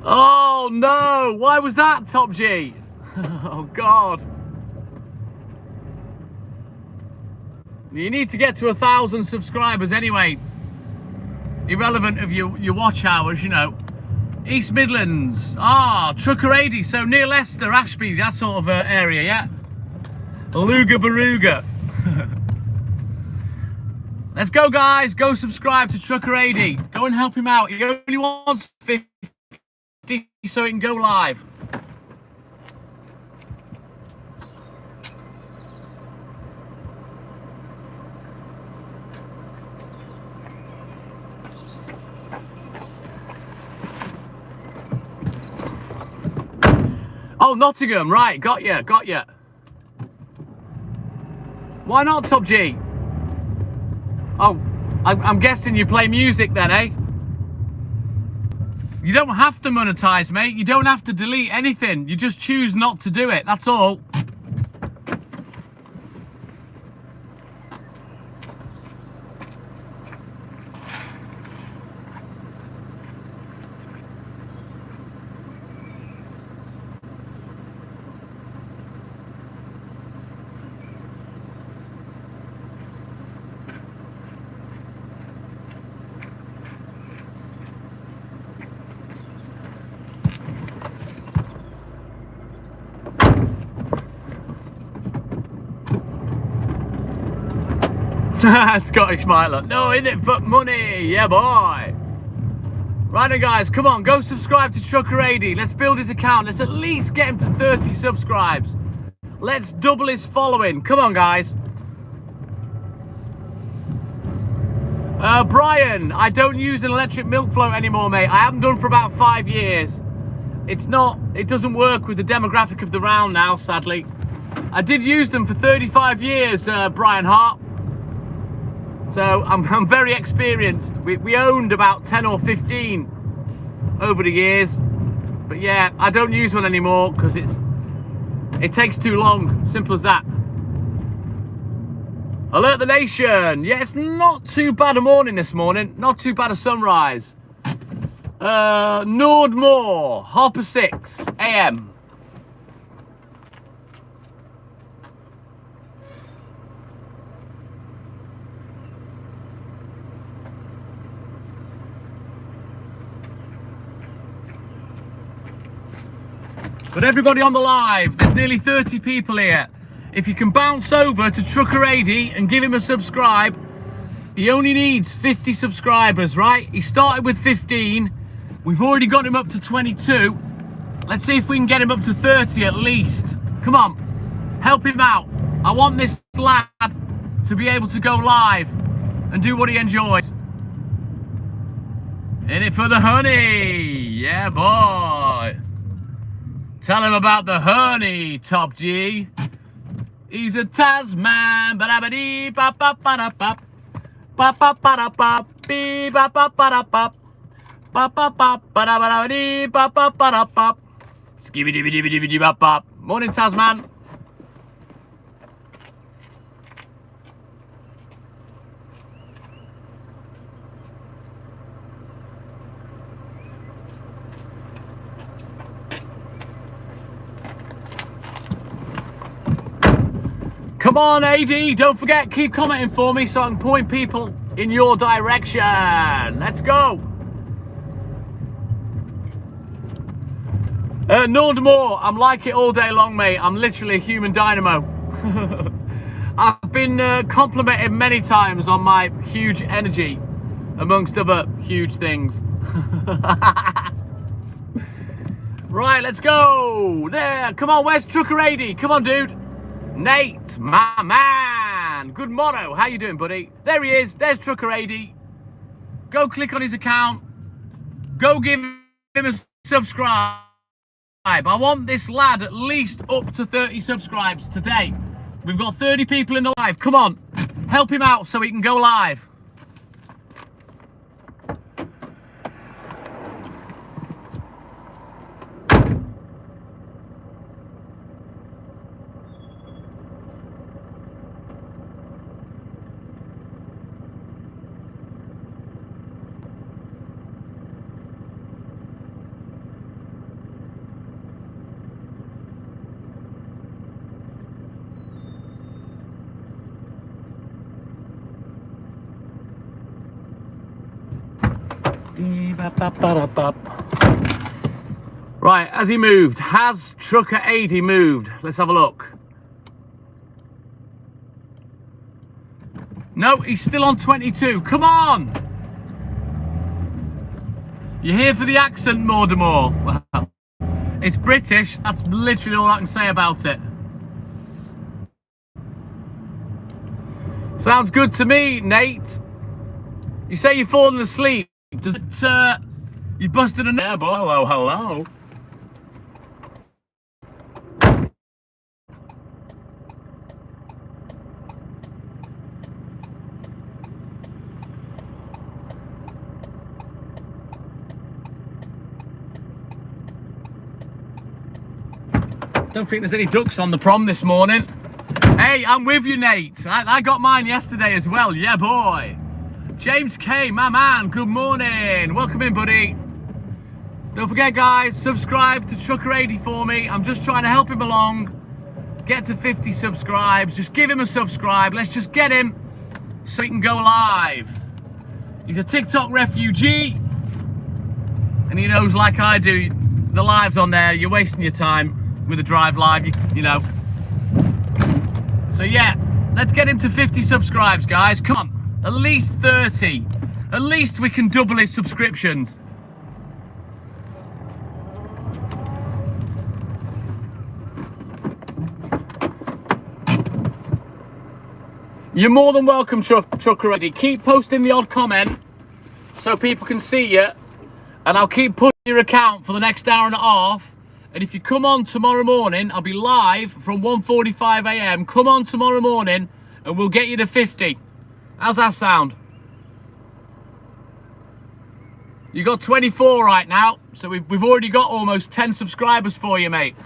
Oh no, why was that, Top G? Oh God. You need to get to 1,000 subscribers anyway. Irrelevant of your watch hours, you know. East Midlands. Ah, Trucker 80, so near Leicester, Ashby, that sort of area, yeah? Aluga Baruga. Let's go, guys. Go subscribe to Trucker 80. Go and help him out. He only wants 50 so he can go live. Oh, Nottingham, right, got you. Why not, Top G? Oh, I'm guessing you play music then, eh? You don't have to monetize, mate. You don't have to delete anything. You just choose not to do it, that's all. Scottish Miler. No, in it for money. Yeah, boy. Right then, guys, come on, go subscribe to Trucker 80. Let's build his account. Let's at least get him to 30 subscribes. Let's double his following. Come on, guys. Brian, I don't use an electric milk float anymore, mate. I haven't done for about 5 years. It doesn't work with the demographic of the round now, sadly. I did use them for 35 years, Brian Hart. So I'm very experienced. We owned about 10 or 15 over the years. But yeah, I don't use one anymore because it takes too long. Simple as that. Alert the nation. Yeah, it's not too bad a morning this morning. Not too bad a sunrise. Nordmore, 6:30 a.m. But everybody on the live, there's nearly 30 people here. If you can bounce over to Trucker 80 and give him a subscribe, he only needs 50 subscribers, right? He started with 15. We've already got him up to 22. Let's see if we can get him up to 30 at least. Come on, help him out. I want this lad to be able to go live and do what he enjoys. In it for the honey. Yeah, boy. Tell him about the honey, Top G. He's a Tasman. Ba-da-ba-dee, ba-ba-ba-da-bop. Ba-ba-ba-da-bop. Bee-ba-ba-ba-da-bop. Ba-ba-ba-ba-da-ba-da-dee, ba-ba-ba-da-bop. Skibby-dibby-dibby-dibby-bop-bop. Morning, Tasman. Come on, AD, don't forget, keep commenting for me so I can point people in your direction. Let's go. Nordmore, I'm like it all day long, mate. I'm literally a human dynamo. I've been complimented many times on my huge energy, amongst other huge things. Right, let's go. There, come on, where's Trucker 80? Come on, dude. Nate, my man. Good motto. How you doing, buddy? There he is. There's Trucker 80. Go click on his account. Go give him a subscribe. I want this lad at least up to 30 subscribes today. We've got 30 people in the live. Come on. Help him out so he can go live. Right, has he moved? Has Trucker 80 moved? Let's have a look. No, he's still on 22. Come on! You're here for the accent, Mortimer. Well, it's British. That's literally all I can say about it. Sounds good to me, Nate. You say you're falling asleep. Does it, you busted a nab? Hello, hello. Don't think there's any ducks on the prom this morning. Hey, I'm with you, Nate. I got mine yesterday as well. Yeah, boy. James K, my man, good morning. Welcome in, buddy. Don't forget, guys, subscribe to Trucker 80 for me. I'm just trying to help him along. Get to 50 subscribes. Just give him a subscribe. Let's just get him so he can go live. He's a TikTok refugee. And he knows, like I do, the live's on there. You're wasting your time with a drive live, you know. So, yeah, Let's get him to 50 subscribes, guys. Come on. At least 30. At least we can double his subscriptions. You're more than welcome, Chuck already. Keep posting the odd comment so people can see you. And I'll keep pushing your account for the next hour and a half. And if you come on tomorrow morning, I'll be live from 1:45 a.m. Come on tomorrow morning and we'll get you to 50. How's that sound? You got 24 right now. So we've already got almost 10 subscribers for you, mate.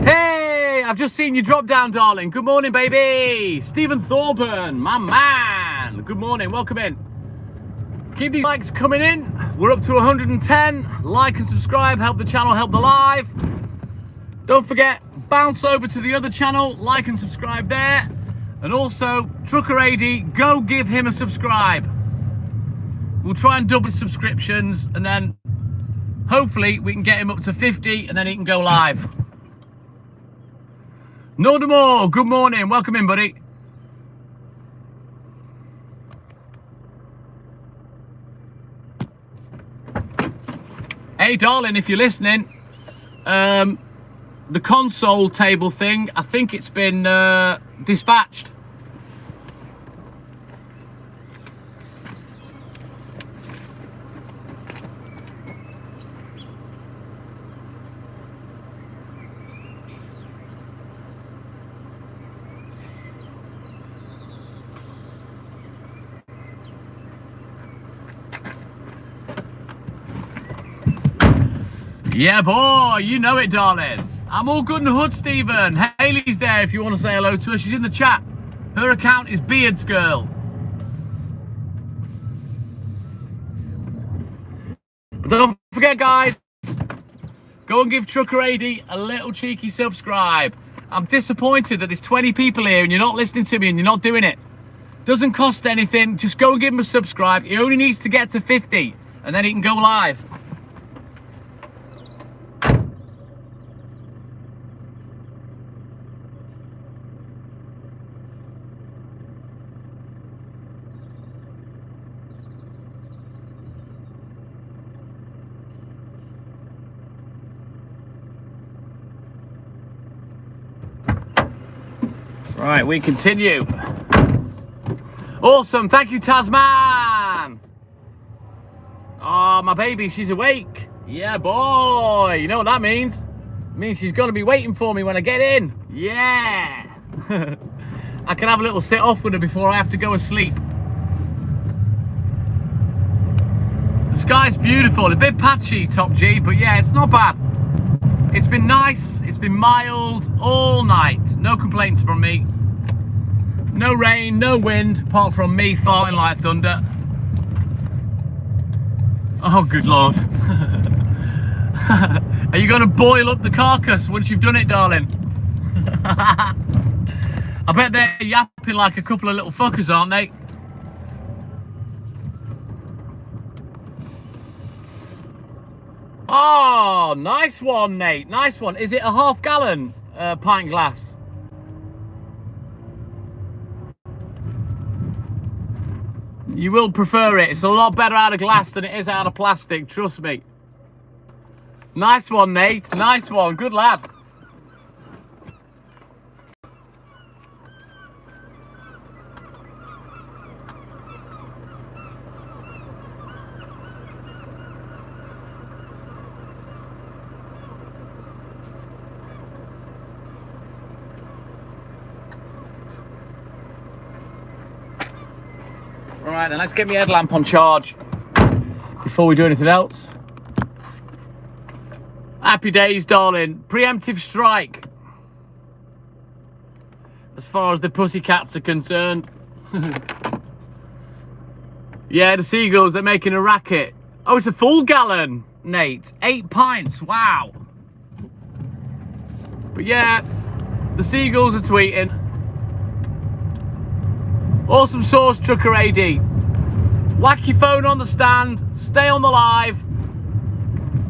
Hey, I've just seen you drop down, darling. Good morning, baby. Stephen Thorburn, my man. Good morning, welcome in. Keep these likes coming in. We're up to 110. Like and subscribe, help the channel, help the live. Don't forget, bounce over to the other channel, like and subscribe there. And also, Trucker AD, go give him a subscribe. We'll try and double subscriptions, and then hopefully we can get him up to 50, and then he can go live. Nordamore, good morning. Welcome in, buddy. Hey, darling, if you're listening, the console table thing, I think it's been dispatched. Yeah, boy, you know it, darling. I'm all good in the hood, Stephen. Hayley's there if you want to say hello to her. She's in the chat. Her account is Beards Girl. But don't forget, guys, go and give Trucker AD a little cheeky subscribe. I'm disappointed that there's 20 people here and you're not listening to me and you're not doing it. Doesn't cost anything. Just go and give him a subscribe. He only needs to get to 50 and then he can go live. Right, we continue. Awesome, thank you, Tasman. Oh, my baby, she's awake. Yeah, boy. You know what that means? It means she's gonna be waiting for me when I get in. Yeah. I can have a little sit off with her before I have to go asleep. The sky's beautiful, a bit patchy, Top G, but yeah, it's not bad. It's been nice, it's been mild all night. No complaints from me. No rain, no wind, apart from me farting like thunder. Oh, good Lord. Are you going to boil up the carcass once you've done it, darling? I bet they're yapping like a couple of little fuckers, aren't they? Oh, nice one, Nate. Nice one. Is it a half-gallon pint glass? You will prefer it. It's a lot better out of glass than it is out of plastic. Trust me. Nice one, Nate. Nice one. Good lad. All right, then let's get my headlamp on charge before we do anything else. Happy days, darling. Preemptive strike. As far as the pussycats are concerned. Yeah, the seagulls are making a racket. Oh, it's a full gallon, Nate. 8 pints, wow. But yeah, the seagulls are tweeting. Awesome sauce, Trucker AD. Whack your phone on the stand, stay on the live,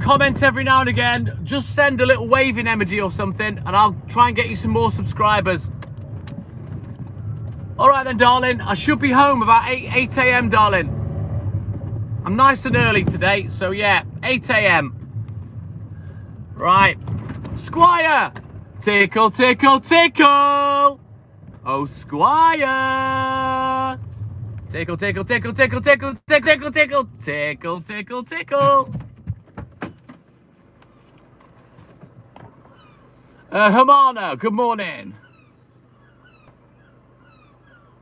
comment every now and again, just send a little waving emoji or something, and I'll try and get you some more subscribers. All right then, darling, I should be home about 8 a.m, darling. I'm nice and early today, so yeah, 8 a.m. Right, Squire, tickle, tickle, tickle. Oh, Squire. Tickle, tickle, tickle, tickle, tickle, tickle, tickle, tickle, tickle, tickle, tickle. Hermana, good morning.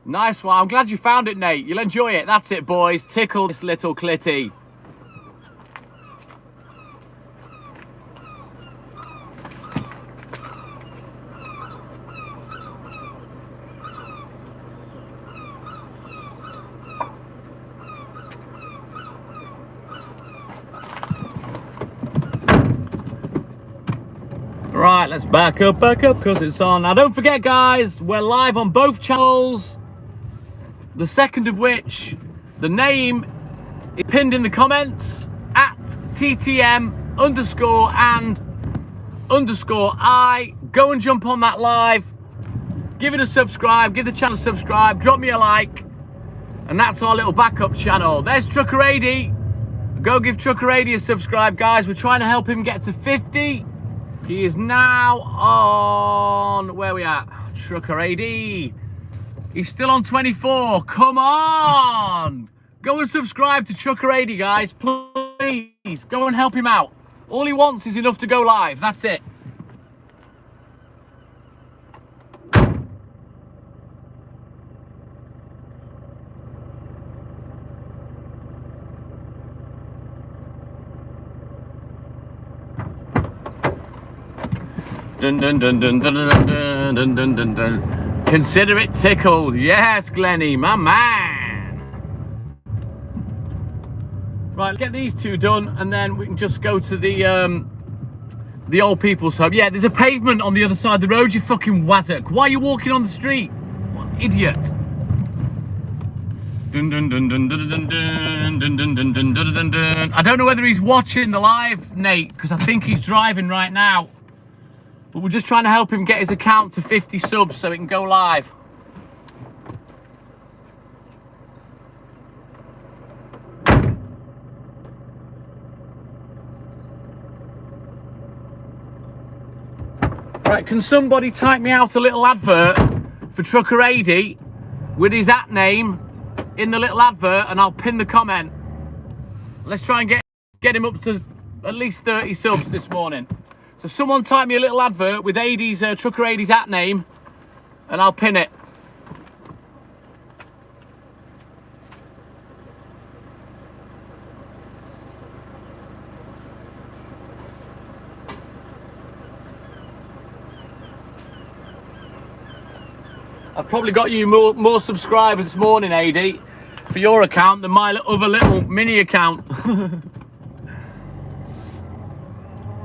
Nice one. I'm glad you found it, Nate. You'll enjoy it. That's it, boys. Tickle this little clitty. Right, let's back up, because it's on. Now, don't forget, guys, we're live on both channels. The second of which, the name is pinned in the comments at TTM_and_I. Go and jump on that live. Give it a subscribe. Give the channel a subscribe. Drop me a like. And that's our little backup channel. There's Trucker AD. Go give Trucker AD a subscribe, guys. We're trying to help him get to 50. He is now on, where are we at? Trucker AD. He's still on 24. Come on. Go and subscribe to Trucker AD, guys. Please. Go and help him out. All he wants is enough to go live. That's it. Dun dun dun dun dun dun dun dun dun dun dun. Consider it tickled. Yes, Glenny, my man. Right, get these two done, and then we can just go to the old people's home. Yeah, there's a pavement on the other side of the road, you fucking wazzock. Why are you walking on the street? What an idiot. Dun dun dun dun dun dun dun dun dun dun dun dun dun. I don't know whether he's watching the live, Nate, because I think he's driving right now. But we're just trying to help him get his account to 50 subs so it can go live. Right, can somebody type me out a little advert for Trucker AD with his @ name in the little advert, and I'll pin the comment. Let's try and get him up to at least 30 subs this morning. So someone type me a little advert with AD's, Trucker AD's @ name, and I'll pin it. I've probably got you more subscribers this morning, AD, for your account than my other little mini account.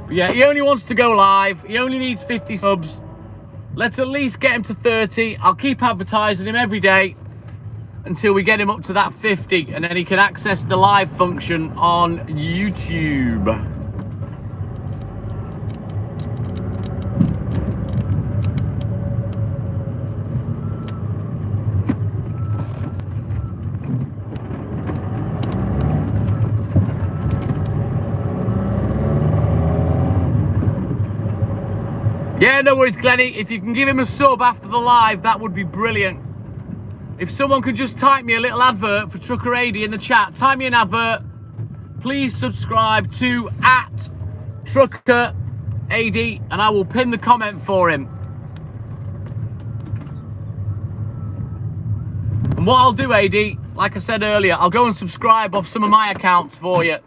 But yeah, he only wants to go live. He only needs 50 subs. Let's at least get him to 30. I'll keep advertising him every day until we get him up to that 50, and then he can access the live function on YouTube. Yeah, no worries, Glenny. If you can give him a sub after the live, that would be brilliant. If someone could just type me a little advert for Trucker AD in the chat, type me an advert. Please subscribe to @Trucker AD, and I will pin the comment for him. And what I'll do, AD, like I said earlier, I'll go and subscribe off some of my accounts for you.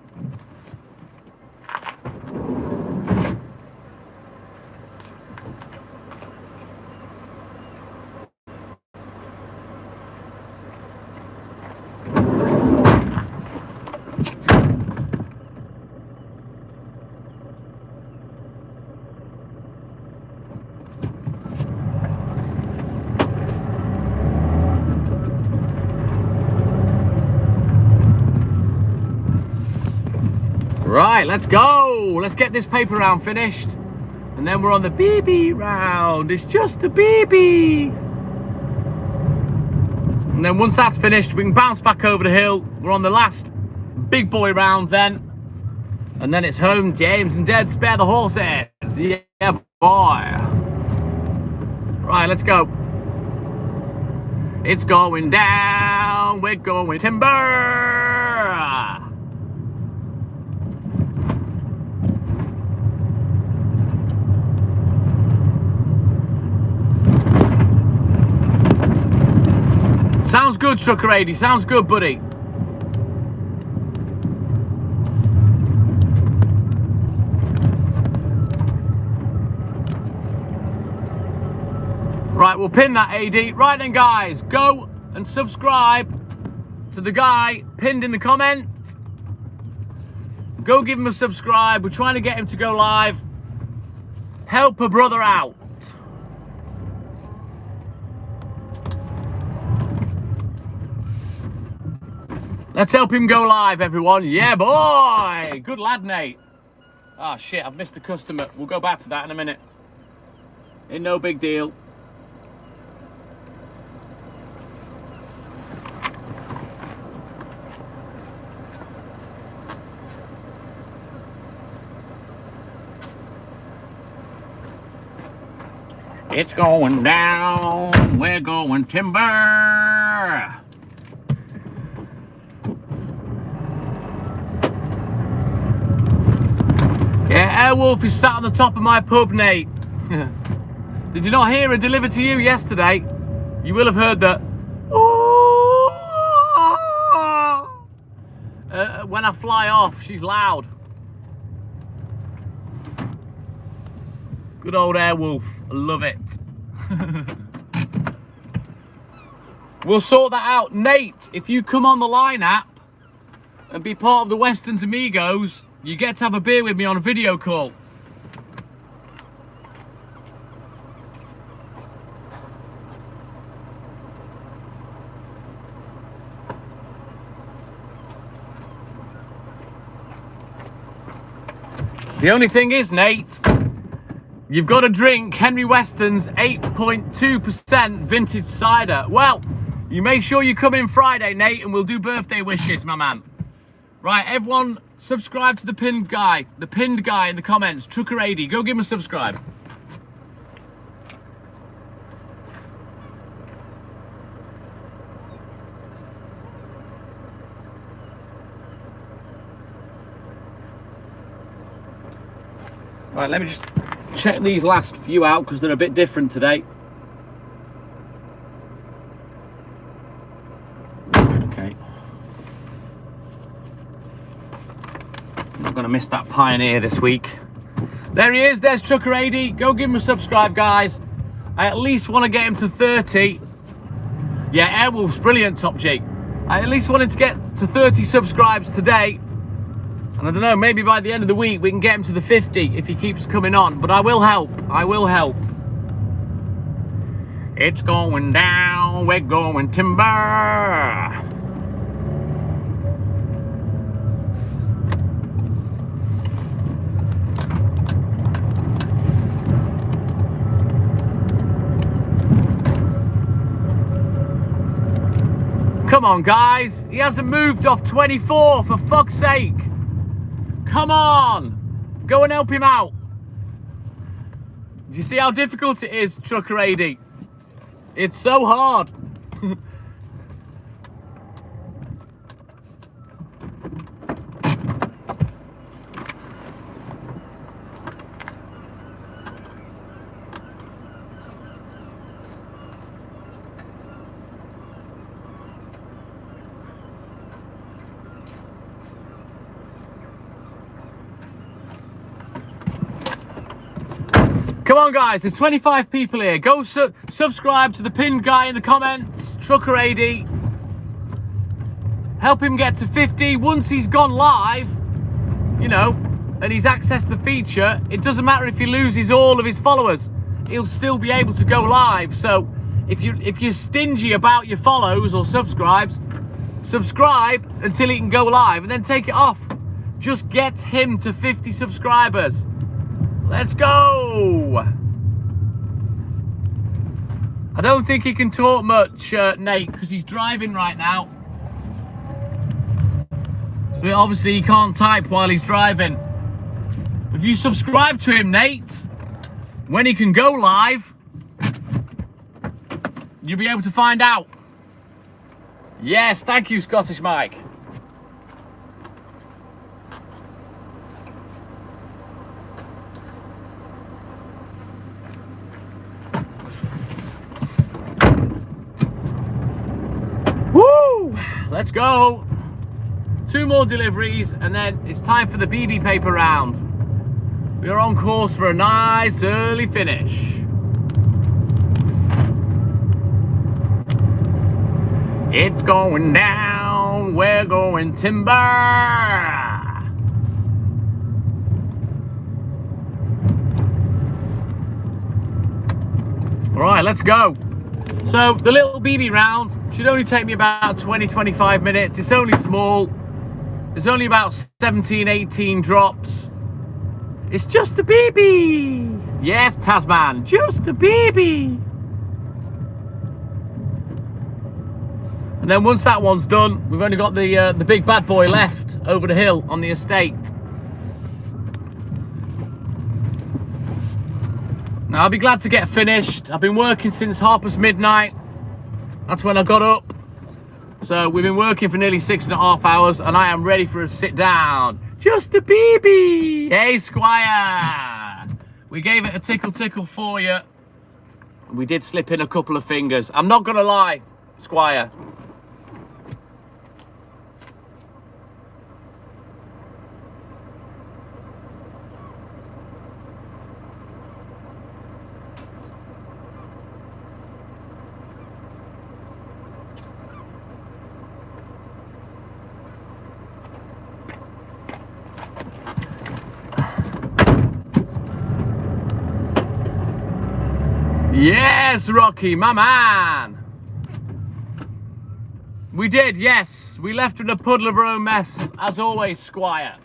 Right, let's go. Let's get this paper round finished. And then we're on the BB round. It's just a BB. And then once that's finished, we can bounce back over the hill. We're on the last big boy round then. And then it's home, James and Dead, spare the horses. Yeah, boy. Right, let's go. It's going down. We're going timber. Sounds good, Trucker 80. Sounds good, buddy. Right, we'll pin that AD. Right then, guys, go and subscribe to the guy pinned in the comment. Go give him a subscribe. We're trying to get him to go live. Help a brother out. Let's help him go live, everyone. Yeah, boy. Good lad, Nate. Oh, shit, I've missed a customer. We'll go back to that in a minute. Ain't no big deal. It's going down. We're going timber. Yeah, Airwolf is sat on the top of my pub, Nate. Did you not hear her deliver to you yesterday? You will have heard that. When I fly off, she's loud. Good old Airwolf. I love it. We'll sort that out. Nate, if you come on the Line app and be part of the Westerns Amigos, you get to have a beer with me on a video call. The only thing is, Nate, you've got to drink Henry Weston's 8.2% vintage cider. Well, you make sure you come in Friday, Nate, and we'll do birthday wishes, my man. Right, everyone, subscribe to the pinned guy in the comments, Trucker 80. Go give him a subscribe. Right, let me just check these last few out because they're a bit different today. Okay. Not going to miss that Pioneer this week. There he is. There's Trucker 80. Go give him a subscribe, guys. I at least want to get him to 30. Yeah, Airwolf's brilliant, Top G. I at least wanted to get to 30 subscribes today. And I don't know, maybe by the end of the week we can get him to the 50 if he keeps coming on. But I will help. I will help. It's going down. We're going timber. Come on, guys. He hasn't moved off 24, for fuck's sake. Come on. Go and help him out. Do you see how difficult it is, Trucker 80? It's so hard. Come on, guys. There's 25 people here. Go subscribe to the pinned guy in the comments, Trucker AD. Help him get to 50. Once he's gone live, you know, and he's accessed the feature, it doesn't matter if he loses all of his followers. He'll still be able to go live. So if you're stingy about your follows or subscribes, subscribe until he can go live and then take it off. Just get him to 50 subscribers. Let's go. I don't think he can talk much, Nate, because he's driving right now. So obviously he can't type while he's driving. If you subscribe to him, Nate, when he can go live, you'll be able to find out. Yes, thank you, Scottish Mike. Woo! Let's go. 2 more deliveries and then it's time for the BB paper round. We are on course for a nice early finish. It's going down, we're going timber. All right, let's go. So the little BB round should only take me about 20-25 minutes. It's only small. There's only about 17-18 drops. It's just a BB. Yes, Tasman, just a BB. And then once that one's done, we've only got the big bad boy left over the hill on the estate. Now I'll be glad to get finished. I've been working since midnight. That's when I got up. So we've been working for nearly 6.5 hours and I am ready for a sit down. Just a BB. Hey, Squire. We gave it a tickle for you. We did slip in a couple of fingers. I'm not gonna lie, Squire. Yes, Rocky, my man. We did, yes. We left in a puddle of our own mess, as always, Squire.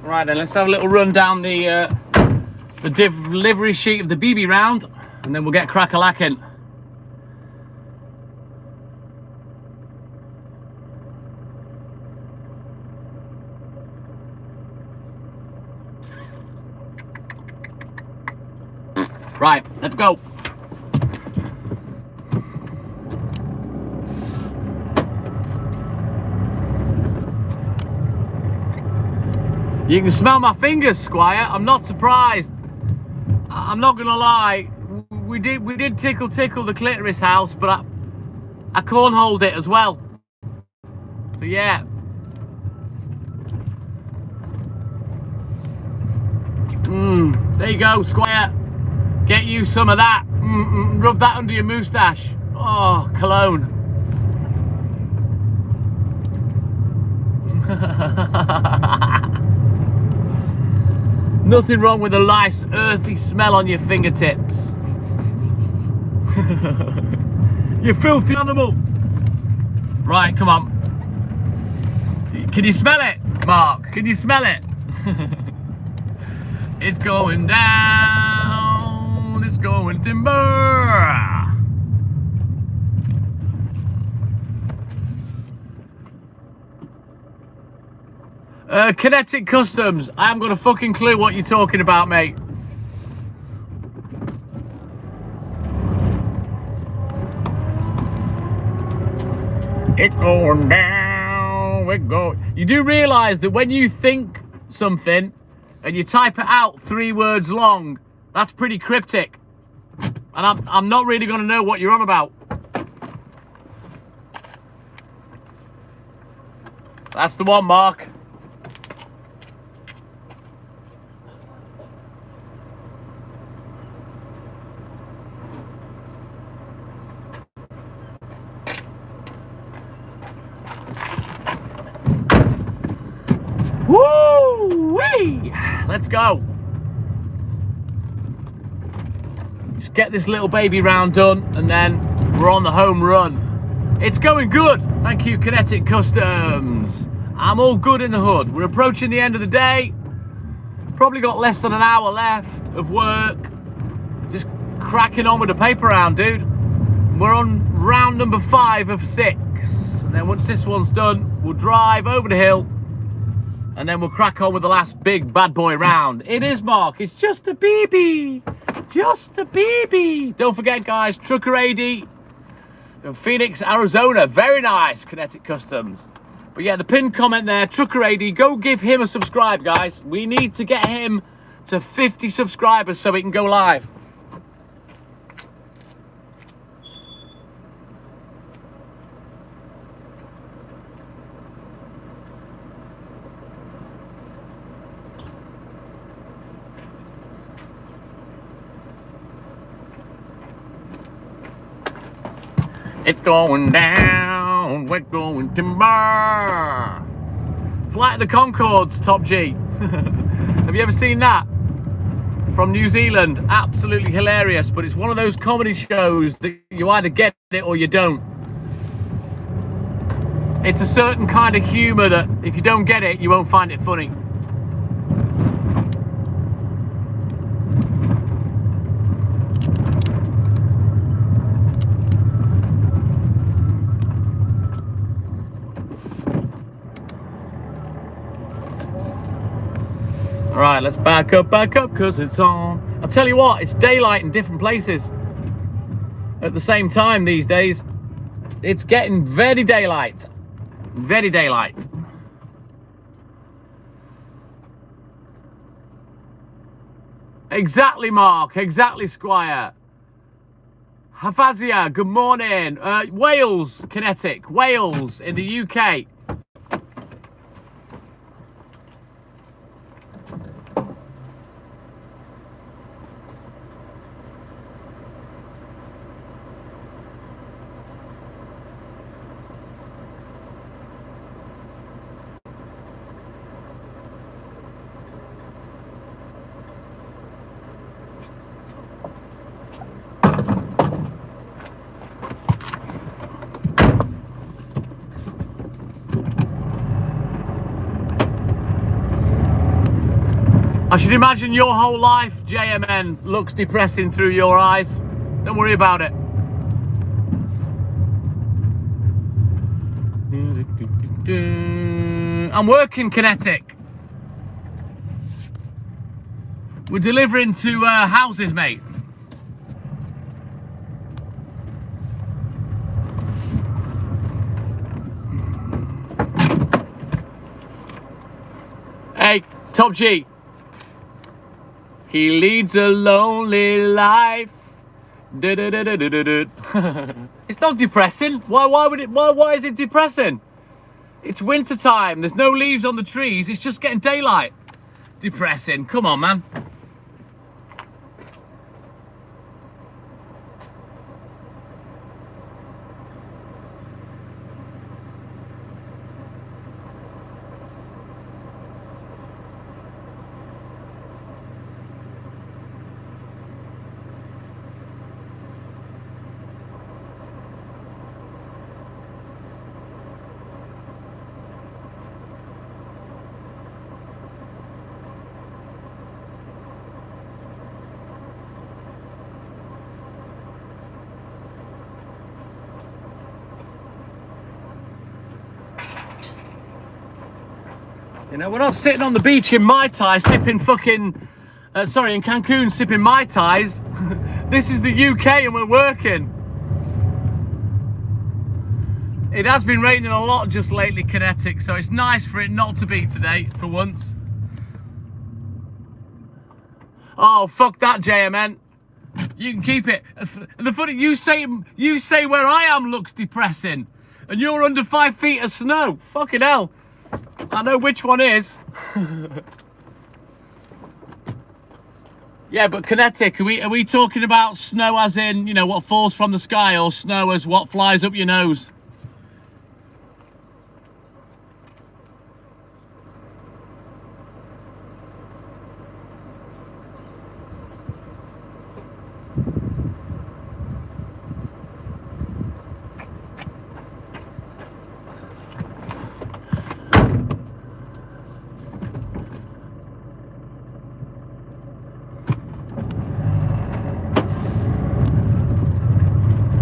Right then, let's have a little run down the delivery sheet of the BB round, and then we'll get crack-a-lacking. Right, let's go. You can smell my fingers, Squire. I'm not surprised. I'm not gonna lie. We did tickle the clitoris house, but I cornholed it as well. So yeah. There you go, Squire. Get you some of that. Rub that under your moustache. Oh, cologne. Nothing wrong with a nice earthy smell on your fingertips. You filthy animal. Right, come on. Can you smell it, Mark? Can you smell it? It's going down. It's going timber. Kinetic Customs, I haven't got a fucking clue what you're talking about, mate. It's going down. we're going. You do realise that when you think something and you type it out 3 words long, that's pretty cryptic. And I'm not really going to know what you're on about. That's the one, Mark. Woo-wee! Let's go. Just get this little baby round done, and then we're on the home run. It's going good. Thank you, Kinetic Customs. I'm all good in the hood. We're approaching the end of the day. Probably got less than an hour left of work. Just cracking on with the paper round, dude. We're on round number 5 of 6. And then once this one's done, we'll drive over the hill. And then we'll crack on with the last big bad boy round. It is, Mark. It's just a BB. Just a BB. Don't forget, guys, Trucker AD in Phoenix, Arizona. Very nice, Kinetic Customs. But yeah, the pinned comment there, Trucker AD, go give him a subscribe, guys. We need to get him to 50 subscribers so he can go live. It's going down, we're going timber. Flight of the Conchords, Top G. Have you ever seen that? From New Zealand, absolutely hilarious, but it's one of those comedy shows that you either get it or you don't. It's a certain kind of humor that if you don't get it, you won't find it funny. All right, let's back up, because it's on. I'll tell you what, it's daylight in different places at the same time these days. It's getting very daylight. Very daylight. Exactly, Mark. Exactly, Squire. Hafazia, good morning. Wales, Kinetic. Wales in the UK. I should imagine your whole life, JMN, looks depressing through your eyes. Don't worry about it. I'm working, Kinetic. We're delivering to houses, mate. Hey, Top G. He leads a lonely life. It's not depressing. Why is it depressing? It's winter time. There's no leaves on the trees. It's just getting daylight. Depressing. Come on, man. You know, we're not sitting on the beach in Mai Tai sipping fucking, in Cancun sipping Mai Tais. This is the UK and we're working. It has been raining a lot just lately, Kinetic, so it's nice for it not to be today, for once. Oh, fuck that, JMN. You can keep it. The funny, you say where I am looks depressing, and you're under 5 feet of snow. Fucking hell. I know which one is. Yeah, but Kinetic, are we talking about snow as in, you know, what falls from the sky, or snow as what flies up your nose?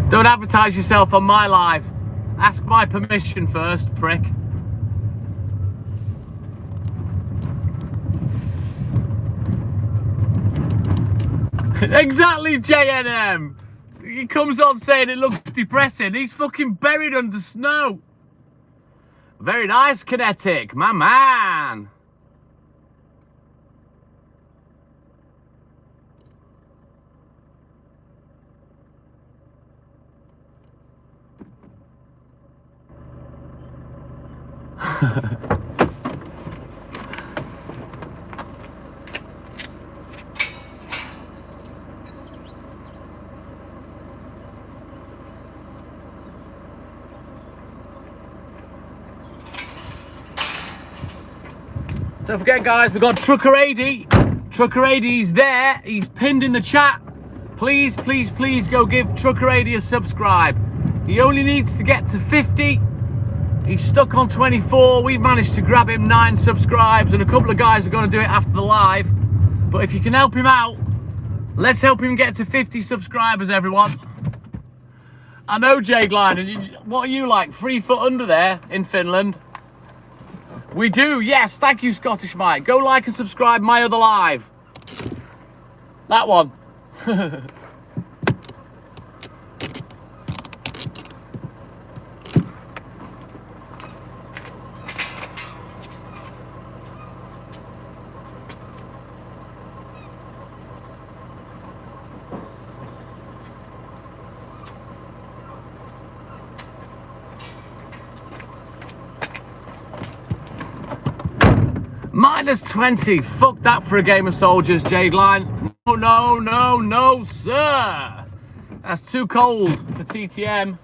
Don't advertise yourself on my live. Ask my permission first, prick. Exactly, JNM. He comes on saying it looks depressing. He's fucking buried under snow. Very nice, Kinetic, my man. Don't forget, guys, we've got Trucker AD. Trucker AD's there. He's pinned in the chat. Please, please, please go give Trucker AD a subscribe. He only needs to get to 50. He's stuck on 24. We've managed to grab him 9 subscribes, and a couple of guys are going to do it after the live. But if you can help him out, let's help him get to 50 subscribers, everyone. I know, Jade Line, and what are you like, 3 foot under there in Finland? We do, yes. Thank you, Scottish Mike. Go like and subscribe my other live. That one. -20. Fuck that for a game of soldiers, Jade Line. No, no, no, no, sir. That's too cold for TTM.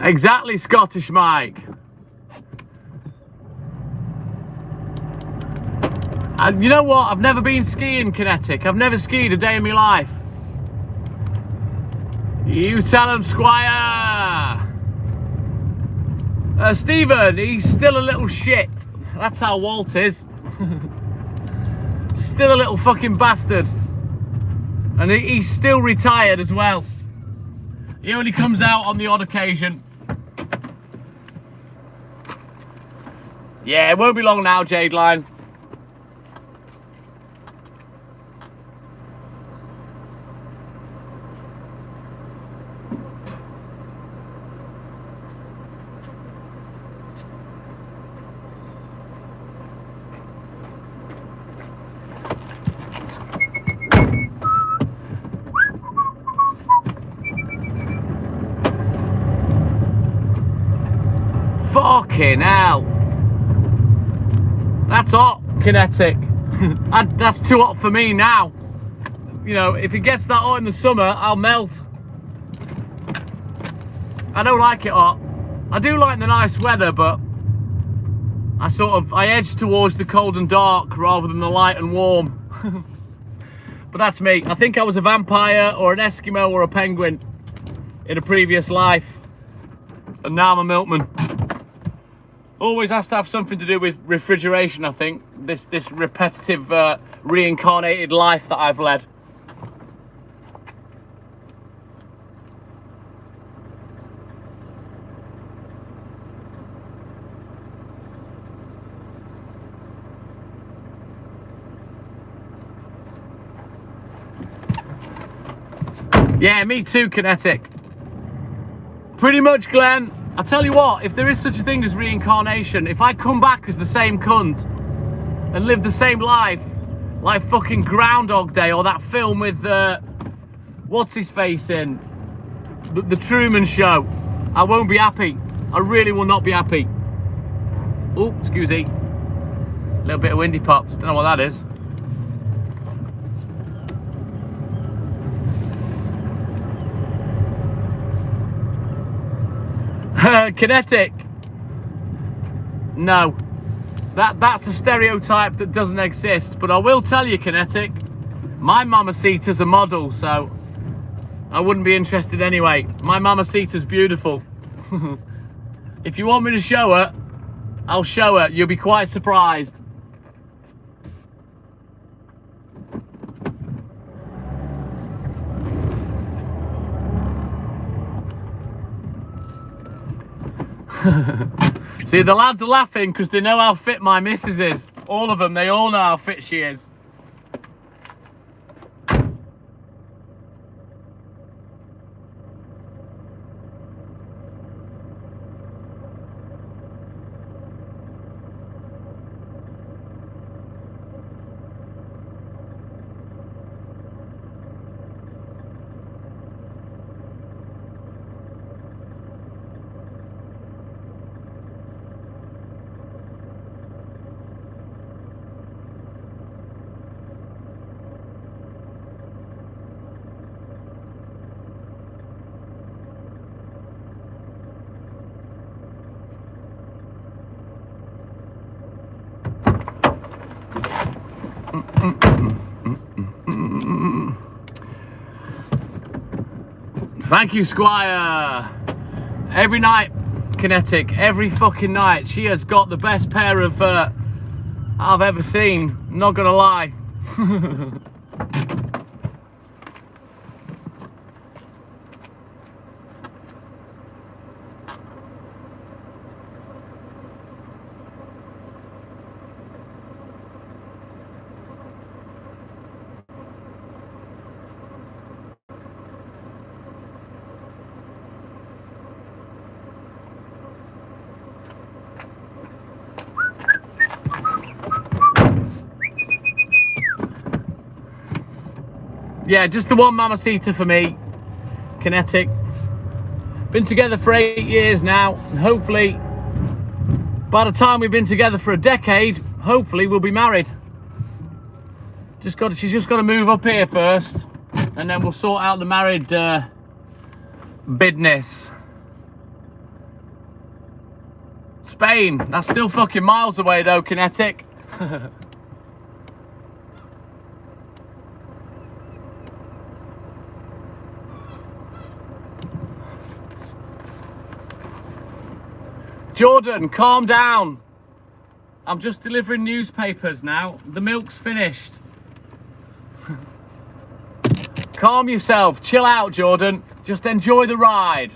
Exactly, Scottish Mike. And you know what? I've never been skiing, Kinetic. I've never skied a day in my life. You tell him, Squire. Stephen, he's still a little shit. That's how Walt is. Still a little fucking bastard. And he's still retired as well. He only comes out on the odd occasion. Yeah, it won't be long now, Jade Line. Fucking hell. That's hot, Kinetic. That's too hot for me now. You know, if it gets that hot in the summer, I'll melt. I don't like it hot. I do like the nice weather, but I edge towards the cold and dark rather than the light and warm. But that's me. I think I was a vampire or an Eskimo or a penguin in a previous life. And now I'm a milkman. Always has to have something to do with refrigeration, I think. This repetitive, reincarnated life that I've led. Yeah, me too, Kinetic. Pretty much, Glenn. I tell you what, if there is such a thing as reincarnation, if I come back as the same cunt and live the same life, like fucking Groundhog Day or that film with, what's his face in? The Truman Show, I won't be happy. I really will not be happy. Oh, excuse me. A little bit of windy pops, don't know what that is. Kinetic. No, that's a stereotype that doesn't exist. But I will tell you, Kinetic, my mamacita's a model, so I wouldn't be interested anyway. My mamacita's beautiful. If you want me to show her, I'll show her. You'll be quite surprised. See, the lads are laughing because they know how fit my missus is. All of them, they all know how fit she is. Thank you, Squire. Every night, Kinetic, every fucking night, she has got the best pair of I've ever seen. Not gonna lie. Yeah, just the one mamacita for me, Kinetic. Been together for 8 years now, and hopefully, by the time we've been together for a decade, hopefully we'll be married. She's just got to move up here first, and then we'll sort out the married business. Spain, that's still fucking miles away though, Kinetic. Jordan, calm down. I'm just delivering newspapers now. The milk's finished. Calm yourself. Chill out, Jordan. Just enjoy the ride.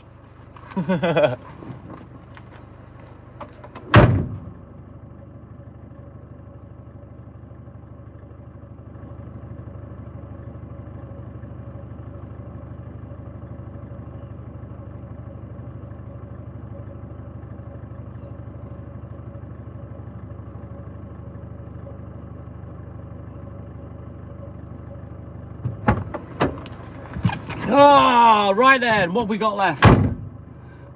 Oh, right then, what have we got left?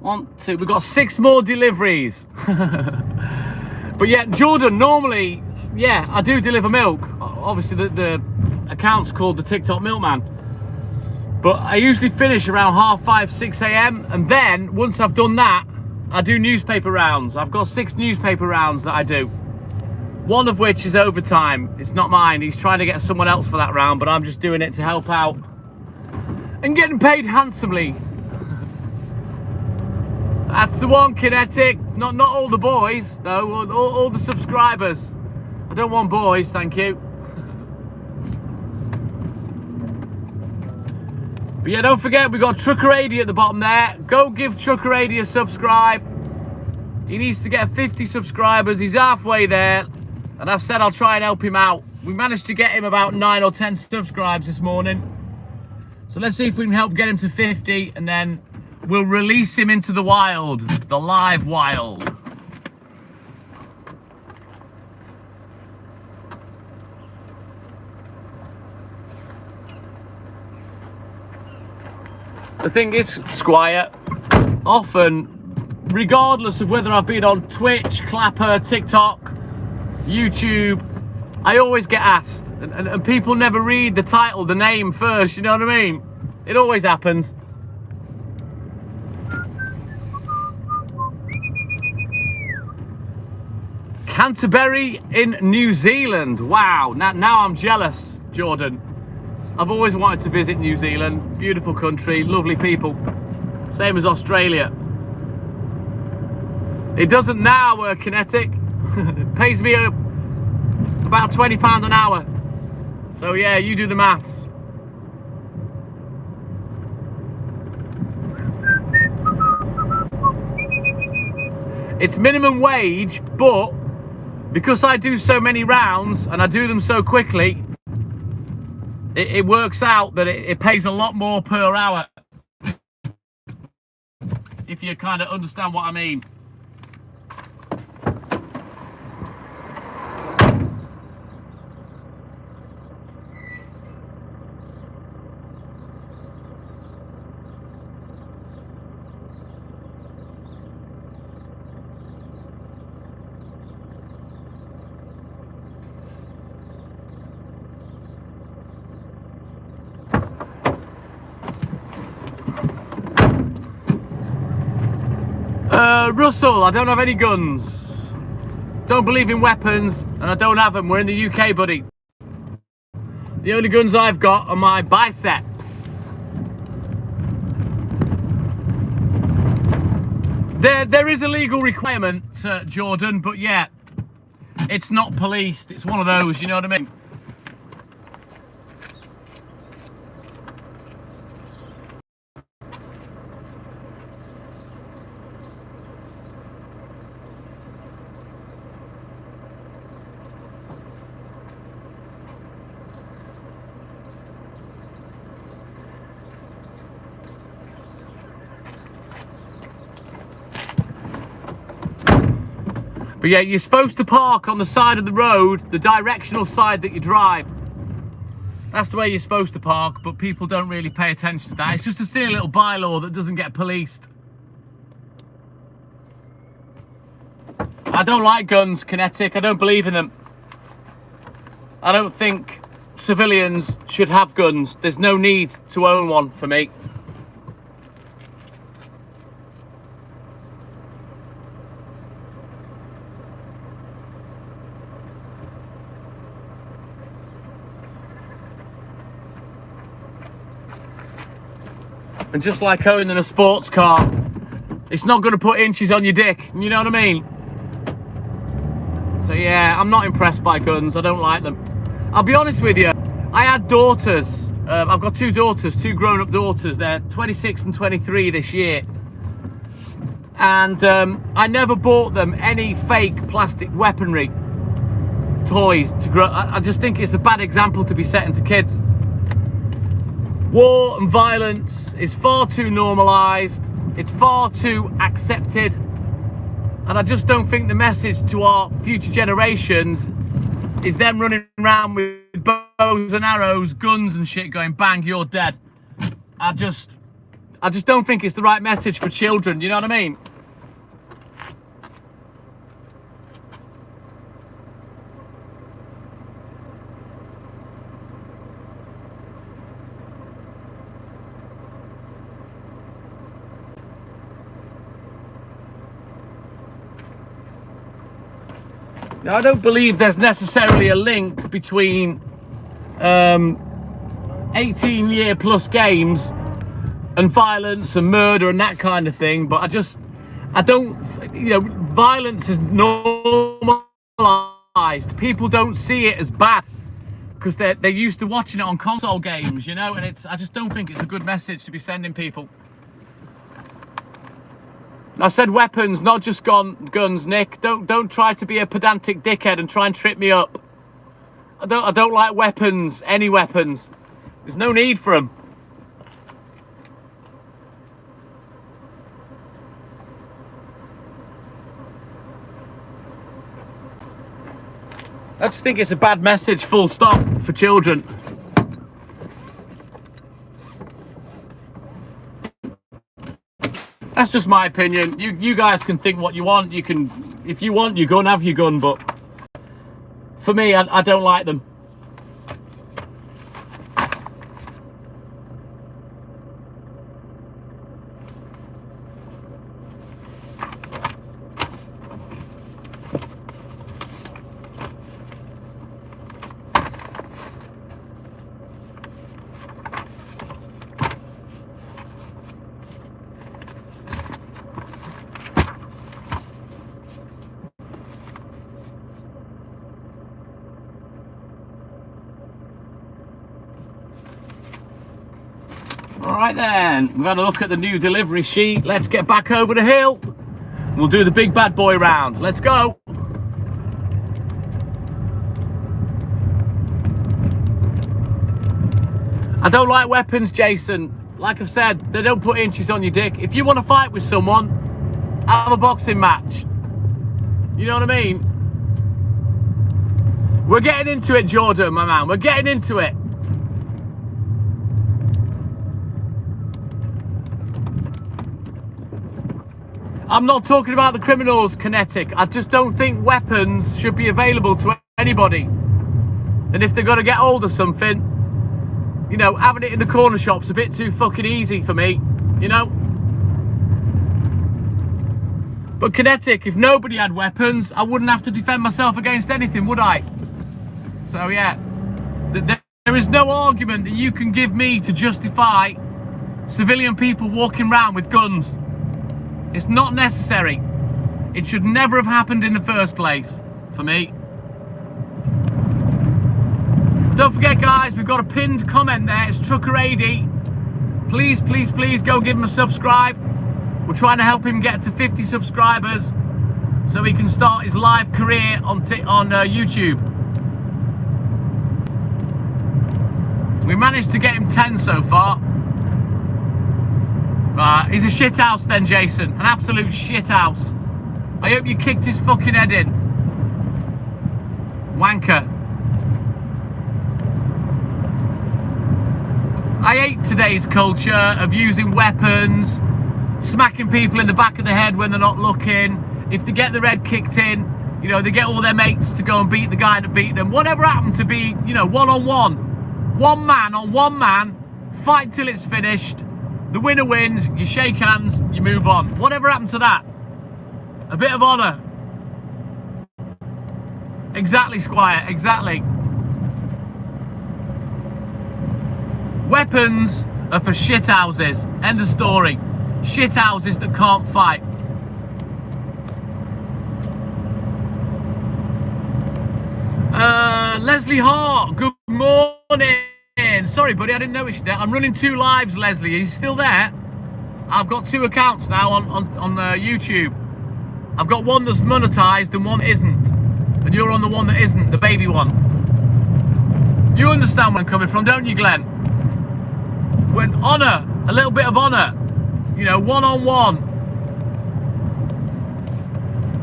1, 2, we've got 6 more deliveries. But yeah, Jordan, normally, yeah, I do deliver milk. Obviously, the account's called the TikTok Milkman. But I usually finish around 5:30, 6 a.m. And then, once I've done that, I do newspaper rounds. I've got 6 newspaper rounds that I do. One of which is overtime. It's not mine. He's trying to get someone else for that round, but I'm just doing it to help out. And getting paid handsomely. That's the one, Kinetic. Not all the boys, though. All the subscribers. I don't want boys, thank you. But yeah, don't forget, we've got Trucker80 at the bottom there. Go give Trucker80 a subscribe. He needs to get 50 subscribers. He's halfway there. And I've said I'll try and help him out. We managed to get him about 9 or 10 subscribes this morning. So let's see if we can help get him to 50, and then we'll release him into the wild, the live wild. The thing is, Squire, often, regardless of whether I've been on Twitch, Clapper, TikTok, YouTube, I always get asked, and people never read the title, the name first, you know what I mean? It always happens. Canterbury in New Zealand. Wow, now I'm jealous, Jordan. I've always wanted to visit New Zealand. Beautiful country, lovely people. Same as Australia. It doesn't now, Kinetic. It pays me about £20 an hour. So yeah, you do the maths. It's minimum wage, but because I do so many rounds and I do them so quickly, it works out that it pays a lot more per hour. If you kind of understand what I mean. Russell, I don't have any guns. Don't believe in weapons, and I don't have them. We're in the UK, buddy. The only guns I've got are my biceps. There is a legal requirement, Jordan, but yeah, it's not policed. It's one of those, you know what I mean? But yeah, you're supposed to park on the side of the road, the directional side that you drive. That's the way you're supposed to park, but people don't really pay attention to that. It's just a silly little bylaw that doesn't get policed. I don't like guns, Kinetic. I don't believe in them. I don't think civilians should have guns. There's no need to own one for me. And just like owning a sports car, it's not going to put inches on your dick, you know what I mean? So yeah, I'm not impressed by guns. I don't like them. I'll be honest with you, I had daughters. I've got two daughters, two grown-up daughters. They're 26 and 23 this year. And I never bought them any fake plastic weaponry toys to grow. I just think it's a bad example to be setting to kids. War and violence is far too normalised. It's far too accepted. And I just don't think the message to our future generations is them running around with bows and arrows, guns and shit going, bang, you're dead. I just don't think it's the right message for children, you know what I mean? Now, I don't believe there's necessarily a link between 18-year plus games and violence and murder and that kind of thing, but I don't, violence is normalized. People don't see it as bad because they're used to watching it on console games, and I just don't think it's a good message to be sending people. I said weapons, not just guns, Nick. Don't try to be a pedantic dickhead and try and trip me up. I don't like weapons, any weapons. There's no need for them. I just think it's a bad message, full stop, for children. That's just my opinion. You guys can think what you want. You can, if you want your gun, have your gun. But for me, I don't like them. Alright then, we've had a look at the new delivery sheet. Let's get back over the hill. We'll do the big bad boy round. Let's go. I don't like weapons, Jason. Like I've said, they don't put inches on your dick. If you want to fight with someone, have a boxing match. You know what I mean? We're getting into it, Jordan, my man. We're getting into it. I'm not talking about the criminals, Kinetic. I just don't think weapons should be available to anybody. And if they're going to get hold of something, having it in the corner shop's a bit too fucking easy for me, But Kinetic, if nobody had weapons, I wouldn't have to defend myself against anything, would I? So yeah, there is no argument that you can give me to justify civilian people walking around with guns. It's not necessary. It should never have happened in the first place, for me. Don't forget, guys, we've got a pinned comment there. It's Trucker80. Please, please, please go give him a subscribe. We're trying to help him get to 50 subscribers so he can start his live career on YouTube. We managed to get him 10 so far. He's a shithouse then, Jason. An absolute shithouse. I hope you kicked his fucking head in. Wanker. I hate today's culture of using weapons, smacking people in the back of the head when they're not looking. If they get their head kicked in, they get all their mates to go and beat the guy that beat them. Whatever happened to be, one-on-one. One man on one man, fight till it's finished. The winner wins, you shake hands, you move on. Whatever happened to that? A bit of honour. Exactly, Squire, exactly. Weapons are for shithouses. End of story. Shithouses that can't fight. Leslie Hart, good morning. Sorry, buddy, I didn't notice you there. I'm running 2 lives, Leslie. Are you still there? I've got 2 accounts now on YouTube. I've got one that's monetized and one isn't. And you're on the one that isn't, the baby one. You understand where I'm coming from, don't you, Glenn? When honour, a little bit of honour. One-on-one.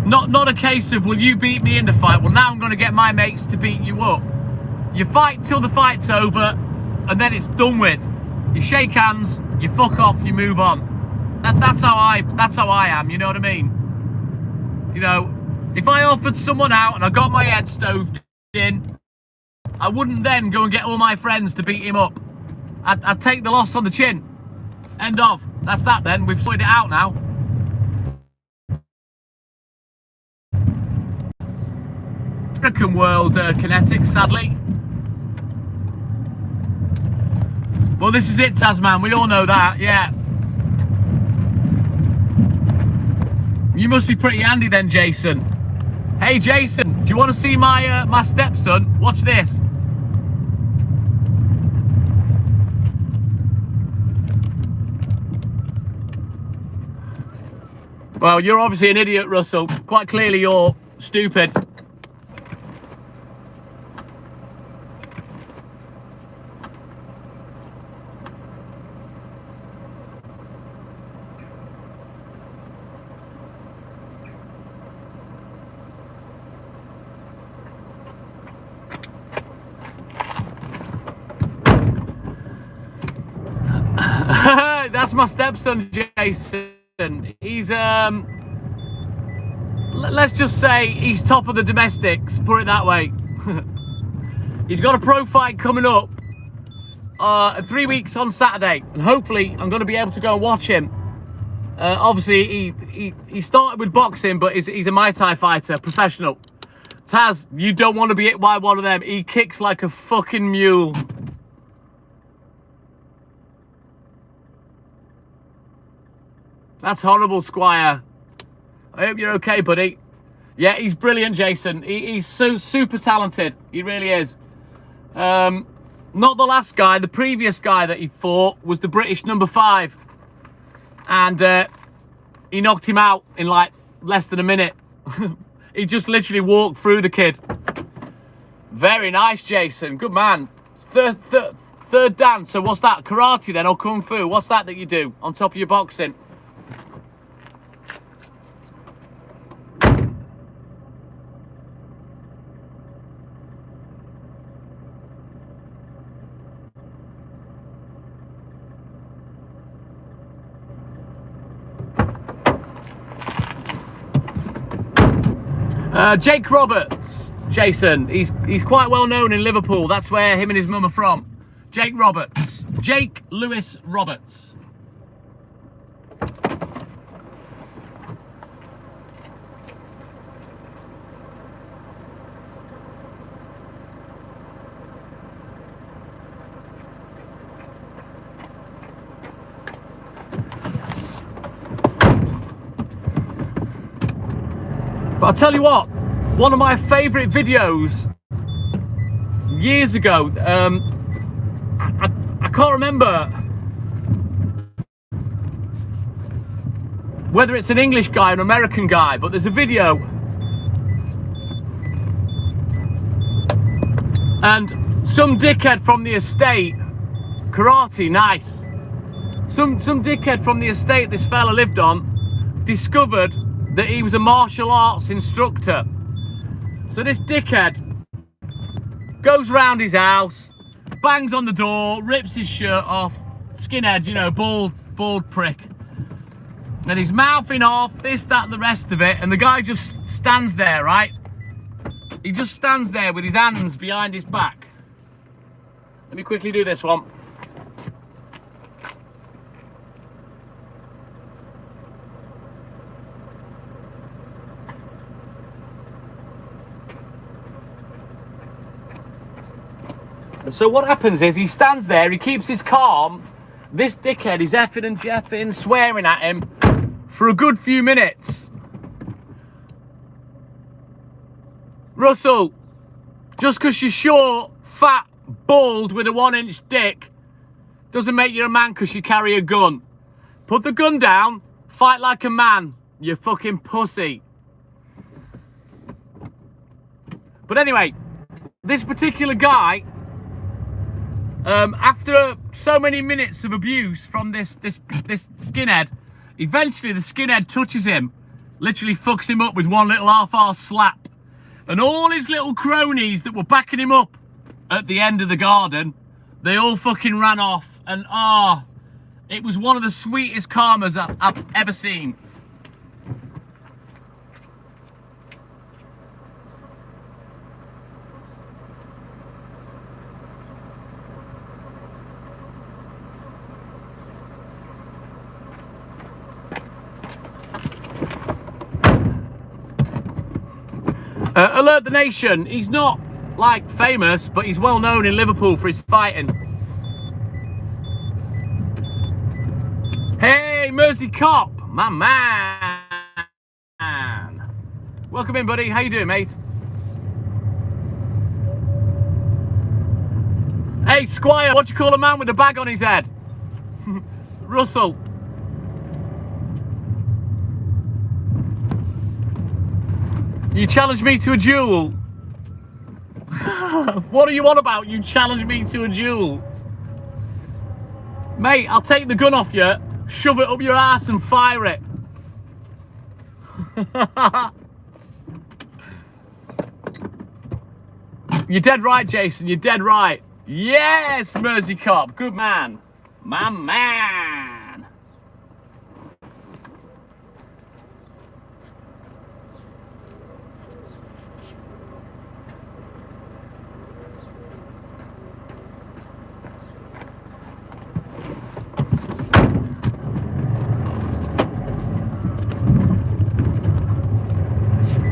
Not a case of, will you beat me in the fight? Well, now I'm going to get my mates to beat you up. You fight till the fight's over, and then it's done with. You shake hands, you fuck off, you move on. That's how I am, you know what I mean? If I offered someone out and I got my head stoved in, I wouldn't then go and get all my friends to beat him up. I'd take the loss on the chin. End of. That's that then. We've sorted it out now. Second world Kinetic, sadly. Well, this is it, Tasman. We all know that, yeah. You must be pretty handy then, Jason. Hey, Jason, do you want to see my my stepson? Watch this. Well, you're obviously an idiot, Russell. Quite clearly, you're stupid. That's my stepson, Jason. He's let's just say he's top of the domestics, put it that way. He's got a pro fight coming up 3 weeks on Saturday, and hopefully I'm going to be able to go and watch him. Obviously he started with boxing, but he's a Muay Thai fighter, professional. Taz, you don't want to be hit by one of them. He kicks like a fucking mule. That's horrible, Squire. I hope you're okay, buddy. Yeah, he's brilliant, Jason. He's so super talented. He really is. Not the last guy. The previous guy that he fought was the British number 5. And he knocked him out in like less than a minute. He just literally walked through the kid. Very nice, Jason. Good man. Third dan. So what's that? Karate then or Kung Fu? What's that you do on top of your boxing? Jake Roberts, Jason. He's quite well known in Liverpool. That's where him and his mum are from. Jake Roberts. Jake Lewis Roberts. But I'll tell you what, one of my favourite videos years ago, I can't remember whether it's an English guy or an American guy, but there's a video and some dickhead from the estate, karate, nice. Some dickhead from the estate this fella lived on discovered that he was a martial arts instructor. So this dickhead goes round his house, bangs on the door, rips his shirt off, skinhead, you know, bald prick. And he's mouthing off this, that, and the rest of it, and the guy just stands there, right? He just stands there with his hands behind his back. Let me quickly do this one. And so what happens is he stands there, he keeps his calm. This dickhead is effing and jeffing, swearing at him for a good few minutes. Russell, just because you're short, fat, bald with a 1-inch dick doesn't make you a man because you carry a gun. Put the gun down, fight like a man, you fucking pussy. But anyway, this particular guy, after so many minutes of abuse from this skinhead, eventually the skinhead touches him, literally fucks him up with one little half-arse slap. And all his little cronies that were backing him up at the end of the garden, they all fucking ran off. And it was one of the sweetest karmas I've ever seen. Alert the nation, he's not like famous, but he's well known in Liverpool for his fighting. Hey, Mersey Cop, my man. Welcome in, buddy. How you doing, mate? Hey, Squire, what do you call a man with a bag on his head? Russell. You challenged me to a duel. What are you on about? You challenged me to a duel. Mate, I'll take the gun off you, shove it up your ass and fire it. You're dead right, Jason. You're dead right. Yes, Mersey Cop. Good man. My man.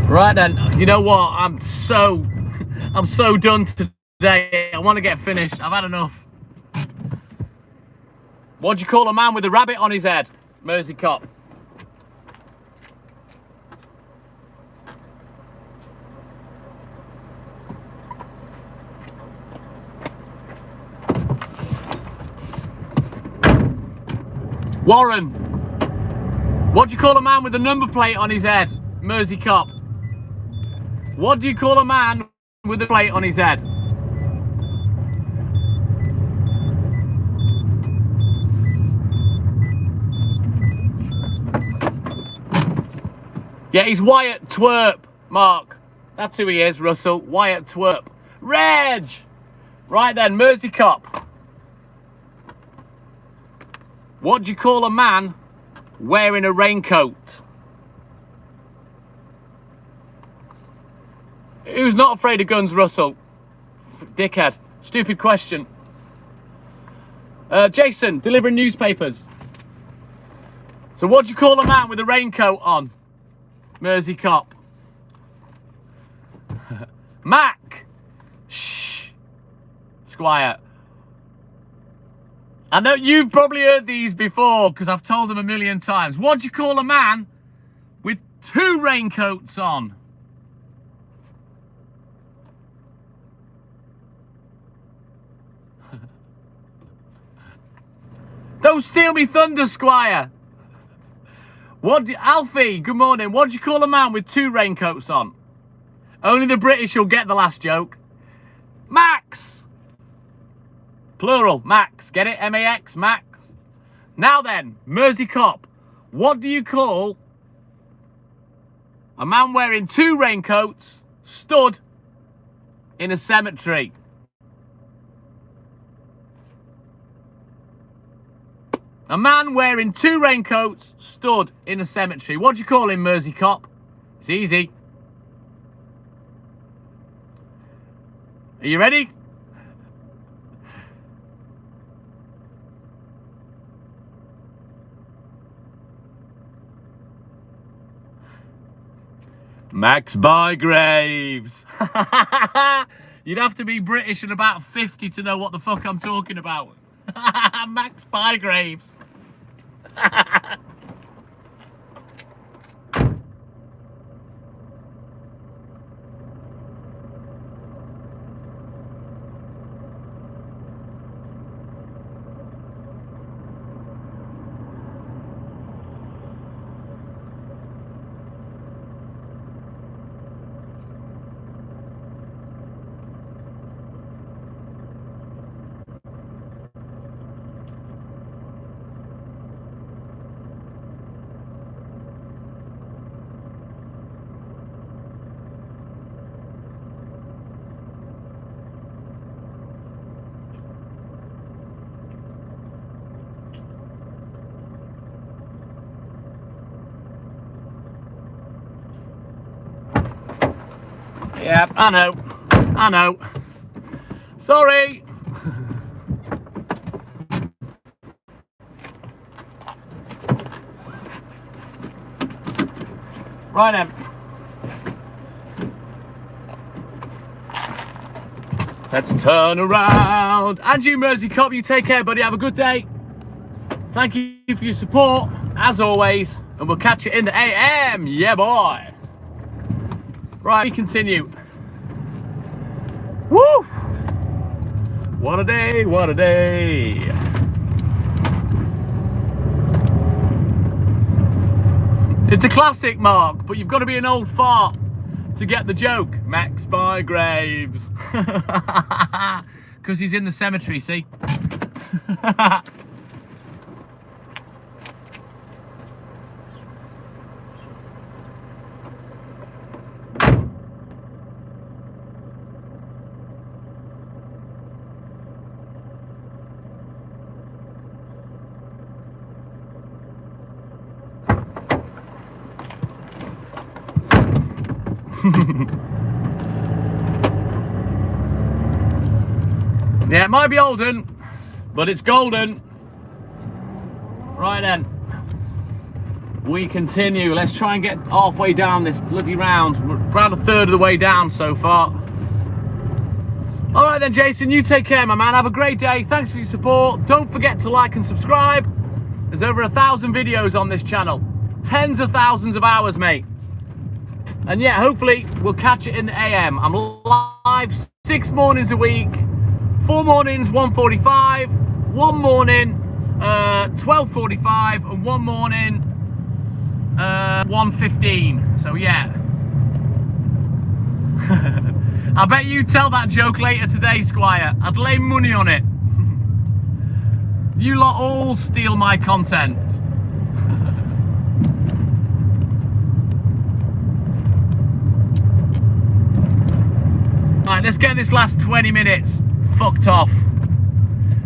Right then, you know what? I'm so done today. I want to get finished. I've had enough. What do you call a man with a rabbit on his head? Mersey Cop. Warren. What do you call a man with a number plate on his head? Mersey Cop. What do you call a man with a plate on his head? Yeah, he's Wyatt Twerp, Mark. That's who he is, Russell. Wyatt Twerp. Reg! Right then, Mersey Cop. What do you call a man wearing a raincoat? Who's not afraid of guns, Russell? Dickhead. Stupid question. Jason, delivering newspapers. So what do you call a man with a raincoat on? Mersey Cop. Mac. Shh. Squire. I know you've probably heard these before because I've told them a million times. What do you call a man with two raincoats on? Don't steal me thunder, Squire. Alfie, good morning. What do you call a man with two raincoats on? Only the British will get the last joke. Max. Plural, Max. Get it? M-A-X, Max. Now then, Mersey Cop. What do you call a man wearing two raincoats stood in a cemetery? A man wearing two raincoats stood in a cemetery. What do you call him, Mersey Cop? It's easy. Are you ready? Max Bygraves. You'd have to be British and about 50 to know what the fuck I'm talking about. Max Bygraves. Yeah, I know. Sorry. Right then. Let's turn around. And you, Mersey Cop, you take care, buddy. Have a good day. Thank you for your support, as always. And we'll catch you in the AM. Yeah, boy. Right, we continue. Woo! What a day, what a day. It's a classic, Mark, but you've got to be an old fart to get the joke. Max by Graves. Because he's in the cemetery, see? Yeah, it might be olden, but it's golden. Right then, we continue. Let's try and get halfway down this bloody round. We're around a third of the way down so far. All right then, Jason, you take care, my man. Have a great day. Thanks for your support. Don't forget to like and subscribe. There's over 1,000 videos on this channel. Tens of thousands of hours, mate. And yeah, hopefully we'll catch it in the AM. I'm live 6 mornings a week. 4 mornings, 1:45. 1 morning, 12:45, and 1 morning, 1:15. So yeah. I bet you tell that joke later today, Squire. I'd lay money on it. You lot all steal my content. Right, let's get this last 20 minutes fucked off,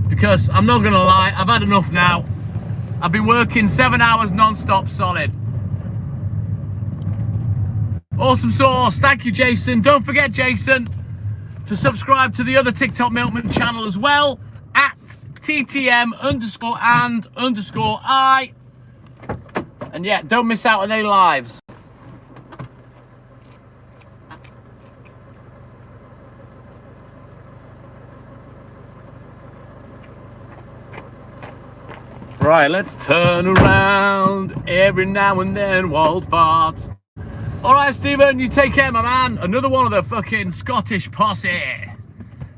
because I'm not gonna lie, I've had enough now. I've been working 7 hours non-stop solid. Awesome sauce. Thank you, Jason. Don't forget, Jason, to subscribe to the other TikTok Milkman channel as well, at TTM_and_I. And yeah, don't miss out on any lives. Right, let's turn around every now and then, wild farts. All right, Stephen, you take care, my man. Another one of the fucking Scottish posse.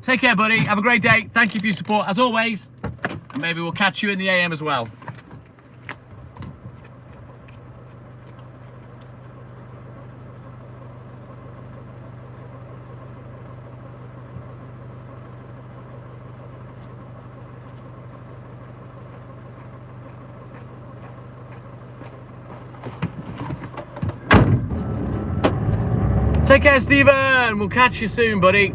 Take care, buddy. Have a great day. Thank you for your support, as always. And maybe we'll catch you in the AM as well. Take care, Stephen. We'll catch you soon, buddy.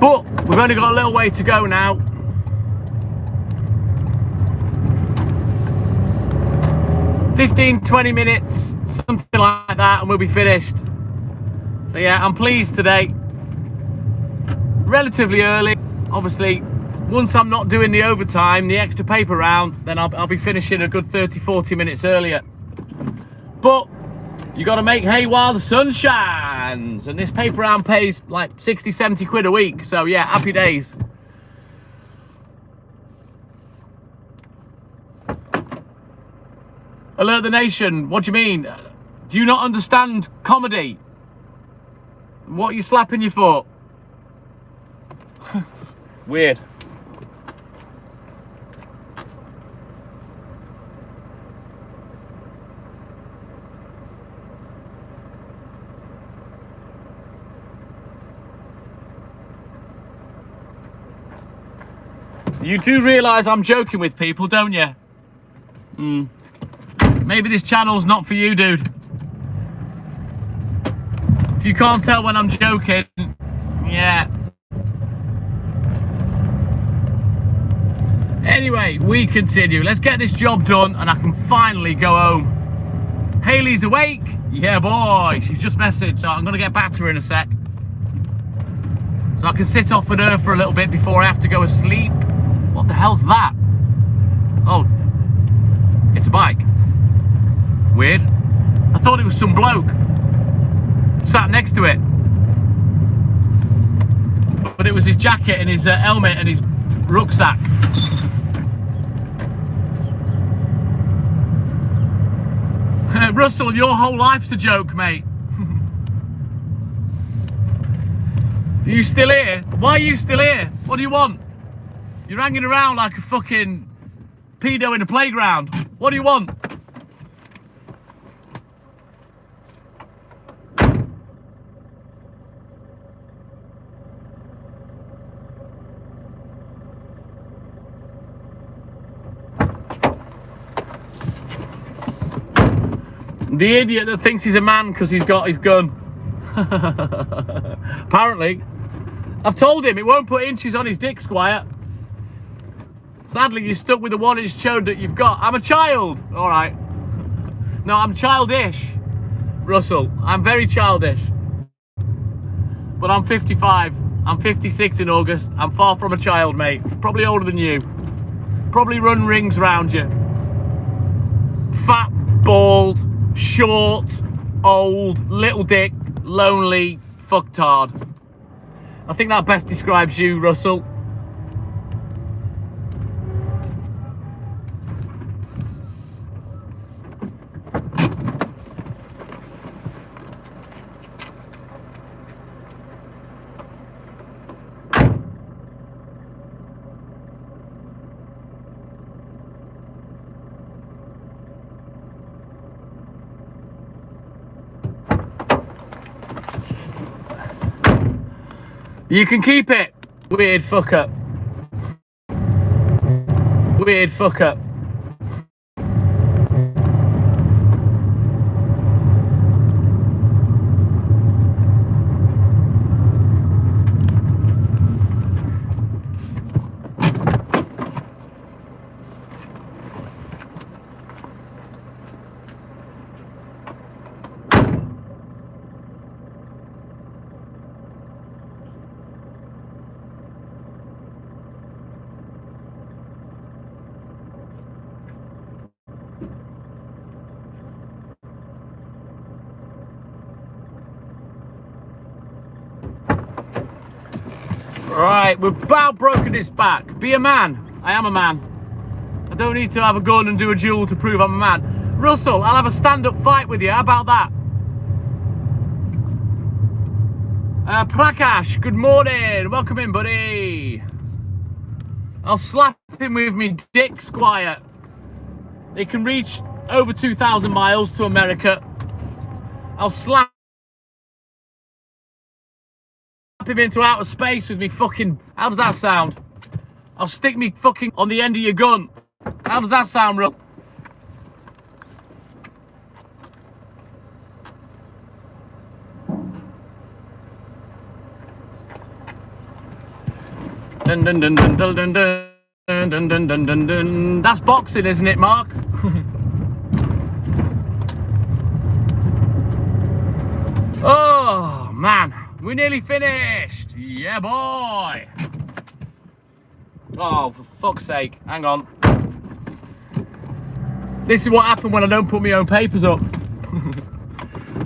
But we've only got a little way to go now. $15–20 minutes, something like that, and we'll be finished. So yeah, I'm pleased today. Relatively early. Obviously, once I'm not doing the overtime, the extra paper round, then I'll be finishing a good 30–40 minutes earlier. But you got to make hay while the sun shines, and this paper round pays like 60–70 quid a week. So yeah, happy days. Alert the nation. What do you mean? Do you not understand comedy? What are you slapping your foot? Weird. You do realise I'm joking with people, don't you? Maybe this channel's not for you, dude. If If you can't tell when I'm joking, yeah. Anyway, we continue. Let's get this job done and I can finally go home. Hayley's awake. Yeah, boy. She's just messaged. So I'm going to get back to her in a sec. So I can sit off with her for a little bit before I have to go asleep. What the hell's that? Oh, it's a bike. Weird. I thought it was some bloke sat next to it. But it was his jacket and his helmet and his rucksack. Russell, your whole life's a joke, mate. Are you still here? Why are you still here? What do you want? You're hanging around like a fucking pedo in a playground. What do you want? The idiot that thinks he's a man because he's got his gun. Apparently. I've told him it won't put inches on his dick, Squire. Sadly, you're stuck with the 1-inch chode that you've got. I'm a child. All right. No, I'm childish, Russell. I'm very childish. But I'm 55. I'm 56 in August. I'm far from a child, mate. Probably older than you. Probably run rings round you. Fat, bald, short, old, little dick, lonely, fucktard. I think that best describes you, Russell. You can keep it, weird fucker. Weird fucker. Right, we've about broken this back. Be a man. I am a man. I don't need to have a gun and do a duel to prove I'm a man. Russell, I'll have a stand-up fight with you. How about that? Prakash, good morning. Welcome in, buddy. I'll slap him with me dick, Squire. It can reach over 2,000 miles to America. I'll slap him into outer space with me fucking... How does that sound? I'll stick me fucking on the end of your gun. How does that sound, Russ? Dun dun dun dun dun dun dun dun dun dun dun dun. That's boxing, isn't it, Mark? Oh man, we're nearly finished. Yeah, boy. Oh, for fuck's sake! Hang on. This is what happened when I don't put my own papers up.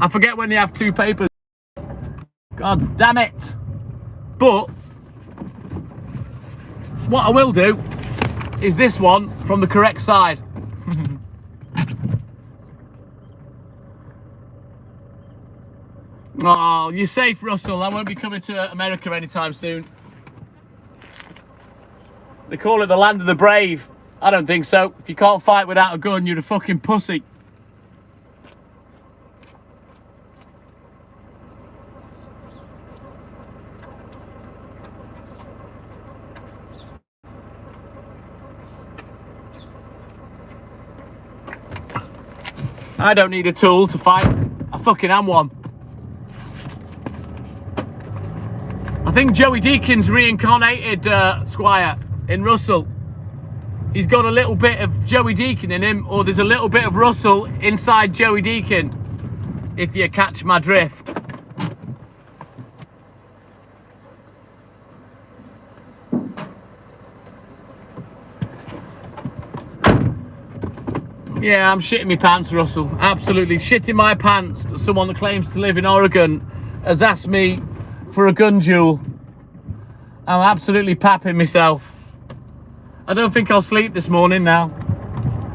I forget when they have two papers. God damn it! But what I will do is this one from the correct side. Oh, you're safe, Russell. I won't be coming to America anytime soon. They call it the land of the brave. I don't think so. If you can't fight without a gun, you're a fucking pussy. I don't need a tool to fight. I fucking am one. I think Joey Deacon's reincarnated Squire in Russell. He's got a little bit of Joey Deacon in him, or there's a little bit of Russell inside Joey Deacon, if you catch my drift. Yeah, I'm shitting my pants, Russell. Absolutely shitting my pants that someone that claims to live in Oregon has asked me for a gun duel. I'm absolutely papping myself. I don't think I'll sleep this morning now.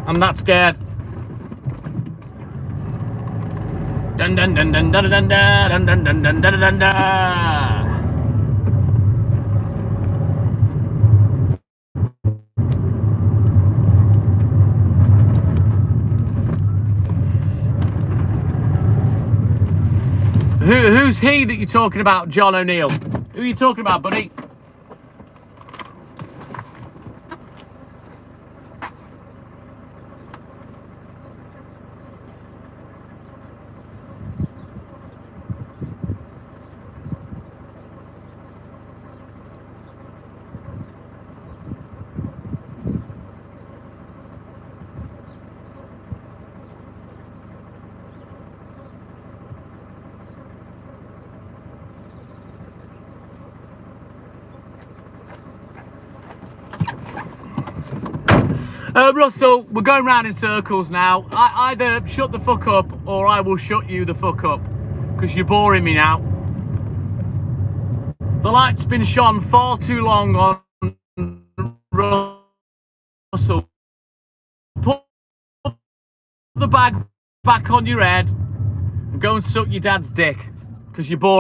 I'm that scared. Dun dun dun dun dun dun dun dun dun dun dun dun dun. Who's he that you're talking about, John O'Neill? Who are you talking about, buddy? Russell, we're going round in circles now. Either shut the fuck up or I will shut you the fuck up, because you're boring me now. The light's been shone far too long on Russell. Put the bag back on your head and go and suck your dad's dick, because you're boring.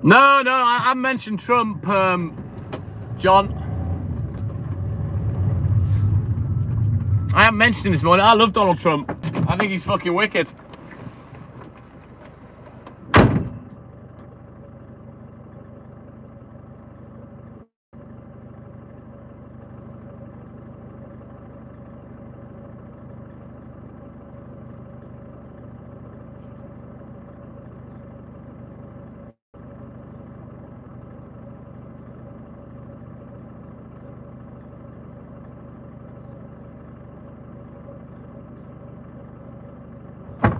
No, I mentioned Trump, John. I haven't mentioned him this morning. I love Donald Trump. I think he's fucking wicked.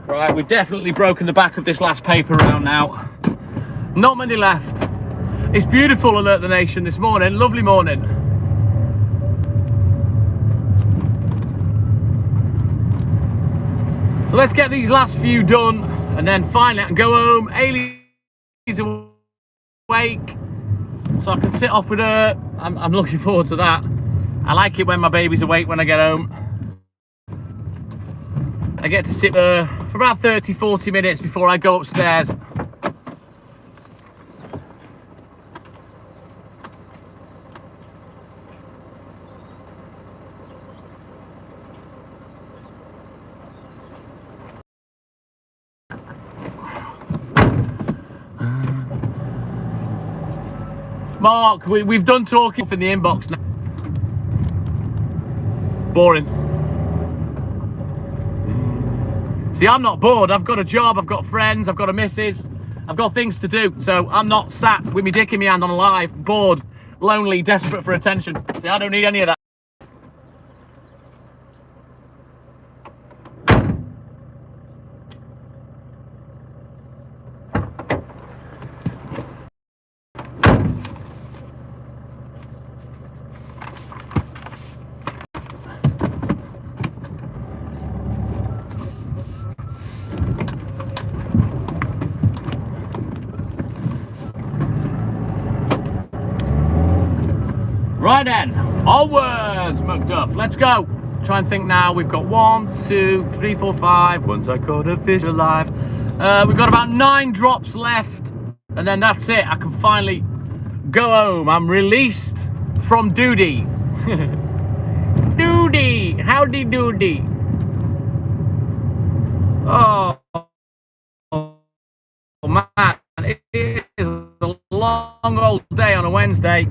Right, we've definitely broken the back of this last paper round now. Not many left. It's beautiful, Alert the Nation, this morning. Lovely morning. So let's get these last few done, and then finally I can go home. Ailey's awake, so I can sit off with her. I'm looking forward to that. I like it when my baby's awake when I get home. I get to sit there for about 30-40 minutes before I go upstairs. Mark, we've done talking in the inbox now. Boring. See, I'm not bored. I've got a job, I've got friends, I've got a missus, I've got things to do. So I'm not sat with my dick in my hand on a live, bored, lonely, desperate for attention. See, I don't need any of that. Right then, onwards, McDuff. Let's go. Try and think now. We've got 1, 2, 3, 4, 5. Once I caught a fish alive. We've got about 9 drops left, and then that's it. I can finally go home. I'm released from duty Doody! Howdy doody! Oh man, it is a long old day on a Wednesday.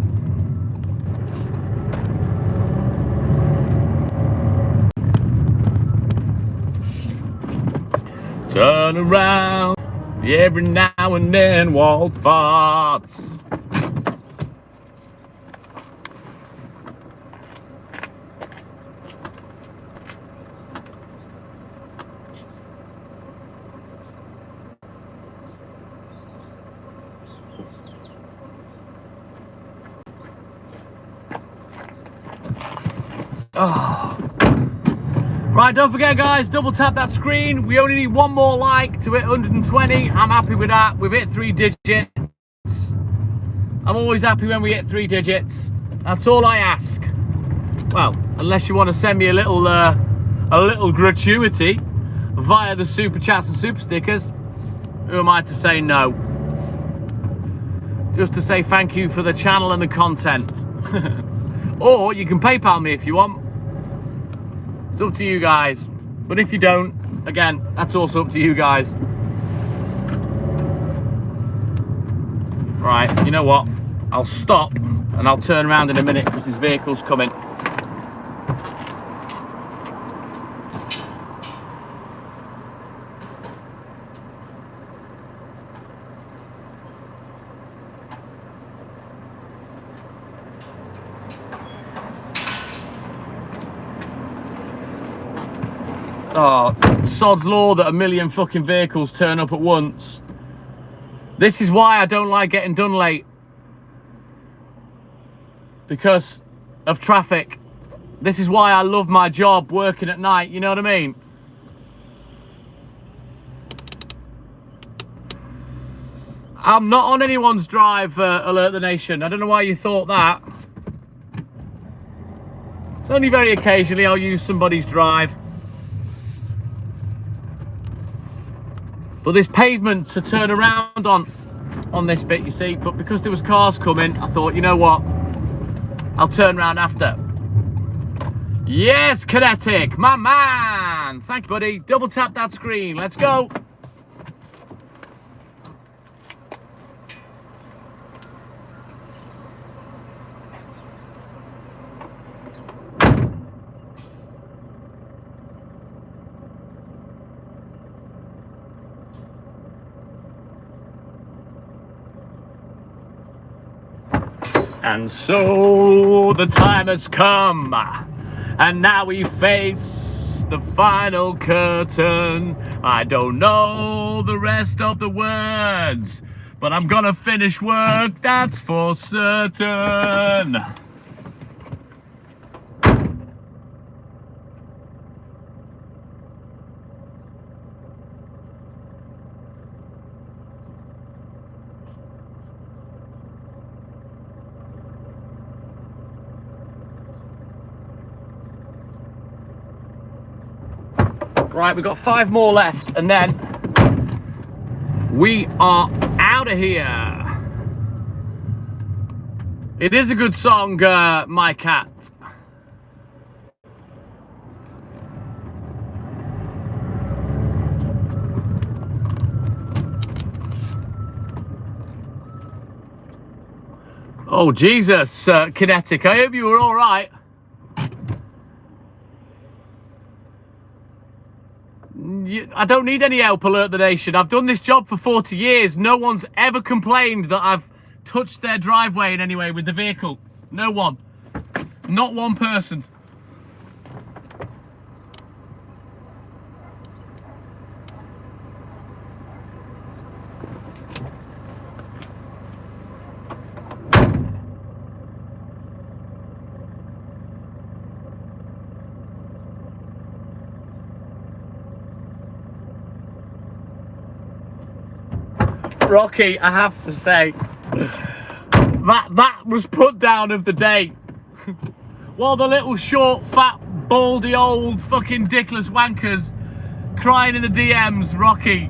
Turn around every now and then, Walt farts. Oh. Right, don't forget guys, double tap that screen. We only need one more like to hit 120. I'm happy with that. We've hit 3 digits. I'm always happy when we hit 3 digits. That's all I ask. Well, unless you want to send me a little gratuity via the super chats and super stickers, who am I to say no? Just to say thank you for the channel and the content. Or you can PayPal me if you want. It's up to you guys. But if you don't, again, that's also up to you guys. Right, you know what? I'll stop and I'll turn around in a minute because this vehicle's coming. Oh, sod's law that a million fucking vehicles turn up at once. This is why I don't like getting done late. Because of traffic. This is why I love my job working at night, you know what I mean? I'm not on anyone's drive, Alert the Nation. I don't know why you thought that. It's only very occasionally I'll use somebody's drive. But there's pavement to turn around on this bit, you see. But because there was cars coming, I thought, you know what? I'll turn around after. Yes, Kinetic, my man. Thank you, buddy. Double tap that screen. Let's go. And so the time has come, and now we face the final curtain. I don't know the rest of the words, but I'm gonna finish work, that's for certain. Right, we've got 5 more left, and then we are out of here. It is a good song, My Cat. Oh, Jesus, Kinetic, I hope you were all right. I don't need any help, Alert the Nation. I've done this job for 40 years. No one's ever complained that I've touched their driveway in any way with the vehicle. No one. Not one person. Rocky, I have to say, that was put down of the day. While the little short, fat, baldy, old fucking dickless wankers crying in the DMs, Rocky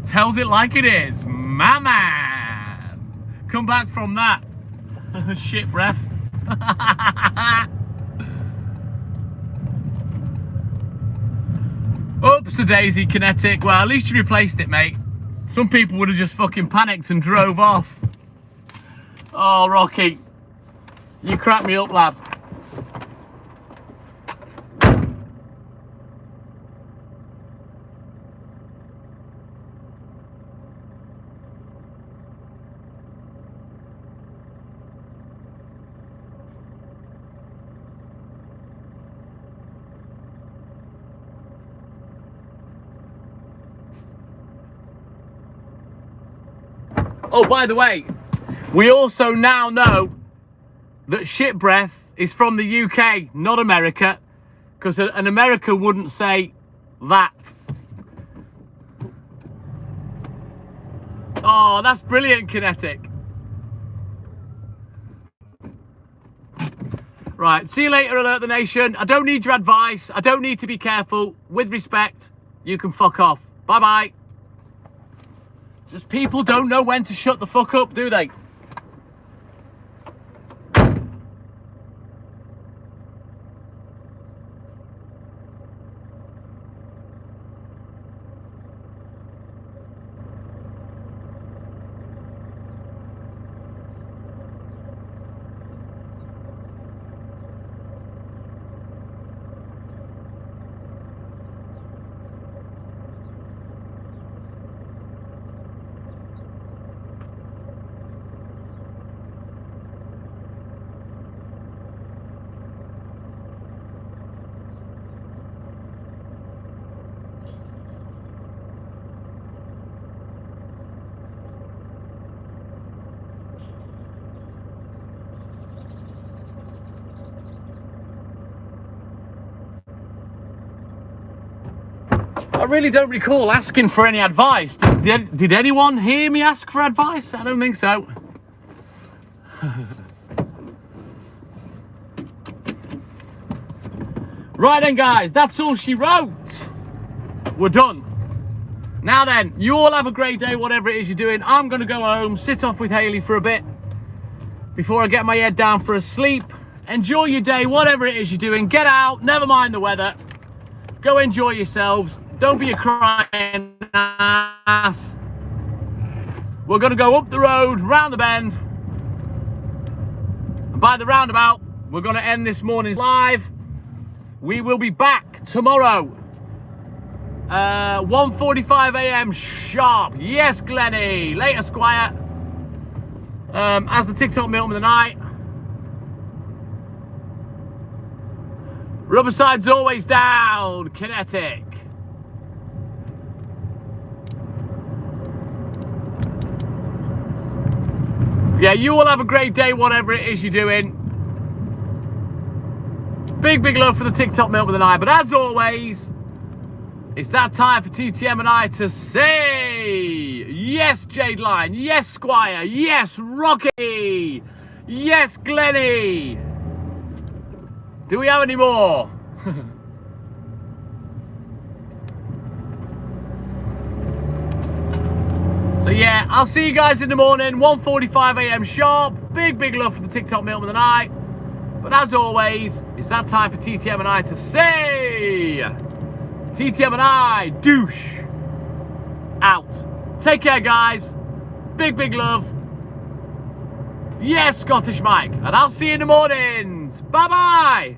tells it like it is. My man. Come back from that. Shit breath. Oops-a-daisy, Kinetic. Well, at least you replaced it, mate. Some people would have just fucking panicked and drove off. Oh, Rocky. You crack me up, lad. Oh, by the way, we also now know that shit breath is from the UK, not America, because an America wouldn't say that. Oh, that's brilliant, Kinetic. Right, see you later, Alert the Nation. I don't need your advice. I don't need to be careful. With respect, you can fuck off. Bye-bye. Just people don't know when to shut the fuck up, do they? I really don't recall asking for any advice. Did anyone hear me ask for advice? I don't think so. Right then, guys, that's all she wrote. We're done. Now then, you all have a great day, whatever it is you're doing. I'm going to go home, sit off with Hayley for a bit before I get my head down for a sleep. Enjoy your day, whatever it is you're doing. Get out, never mind the weather. Go enjoy yourselves. Don't be a crying ass. We're going to go up the road, round the bend. And by the roundabout, we're going to end this morning's live. We will be back tomorrow. 1:45 a.m. sharp. Yes, Glenny. Later, Squire. As the TikTok milkman of the night. Rubber side's always down. Kinetic. Yeah, you all have a great day, whatever it is you're doing. Big, big love for the TikTok milkman of the night. But as always, it's that time for TTM and I to say, yes, Jade Line, yes, Squire, yes, Rocky, yes, Glenny. Do we have any more? So yeah, I'll see you guys in the morning, 1:45 a.m. sharp. Big, big love for the TikTok milkman of the night. But as always, it's that time for TTM and I to say, TTM and I, douche, out. Take care, guys. Big, big love. Yes, Scottish Mike. And I'll see you in the mornings. Bye-bye.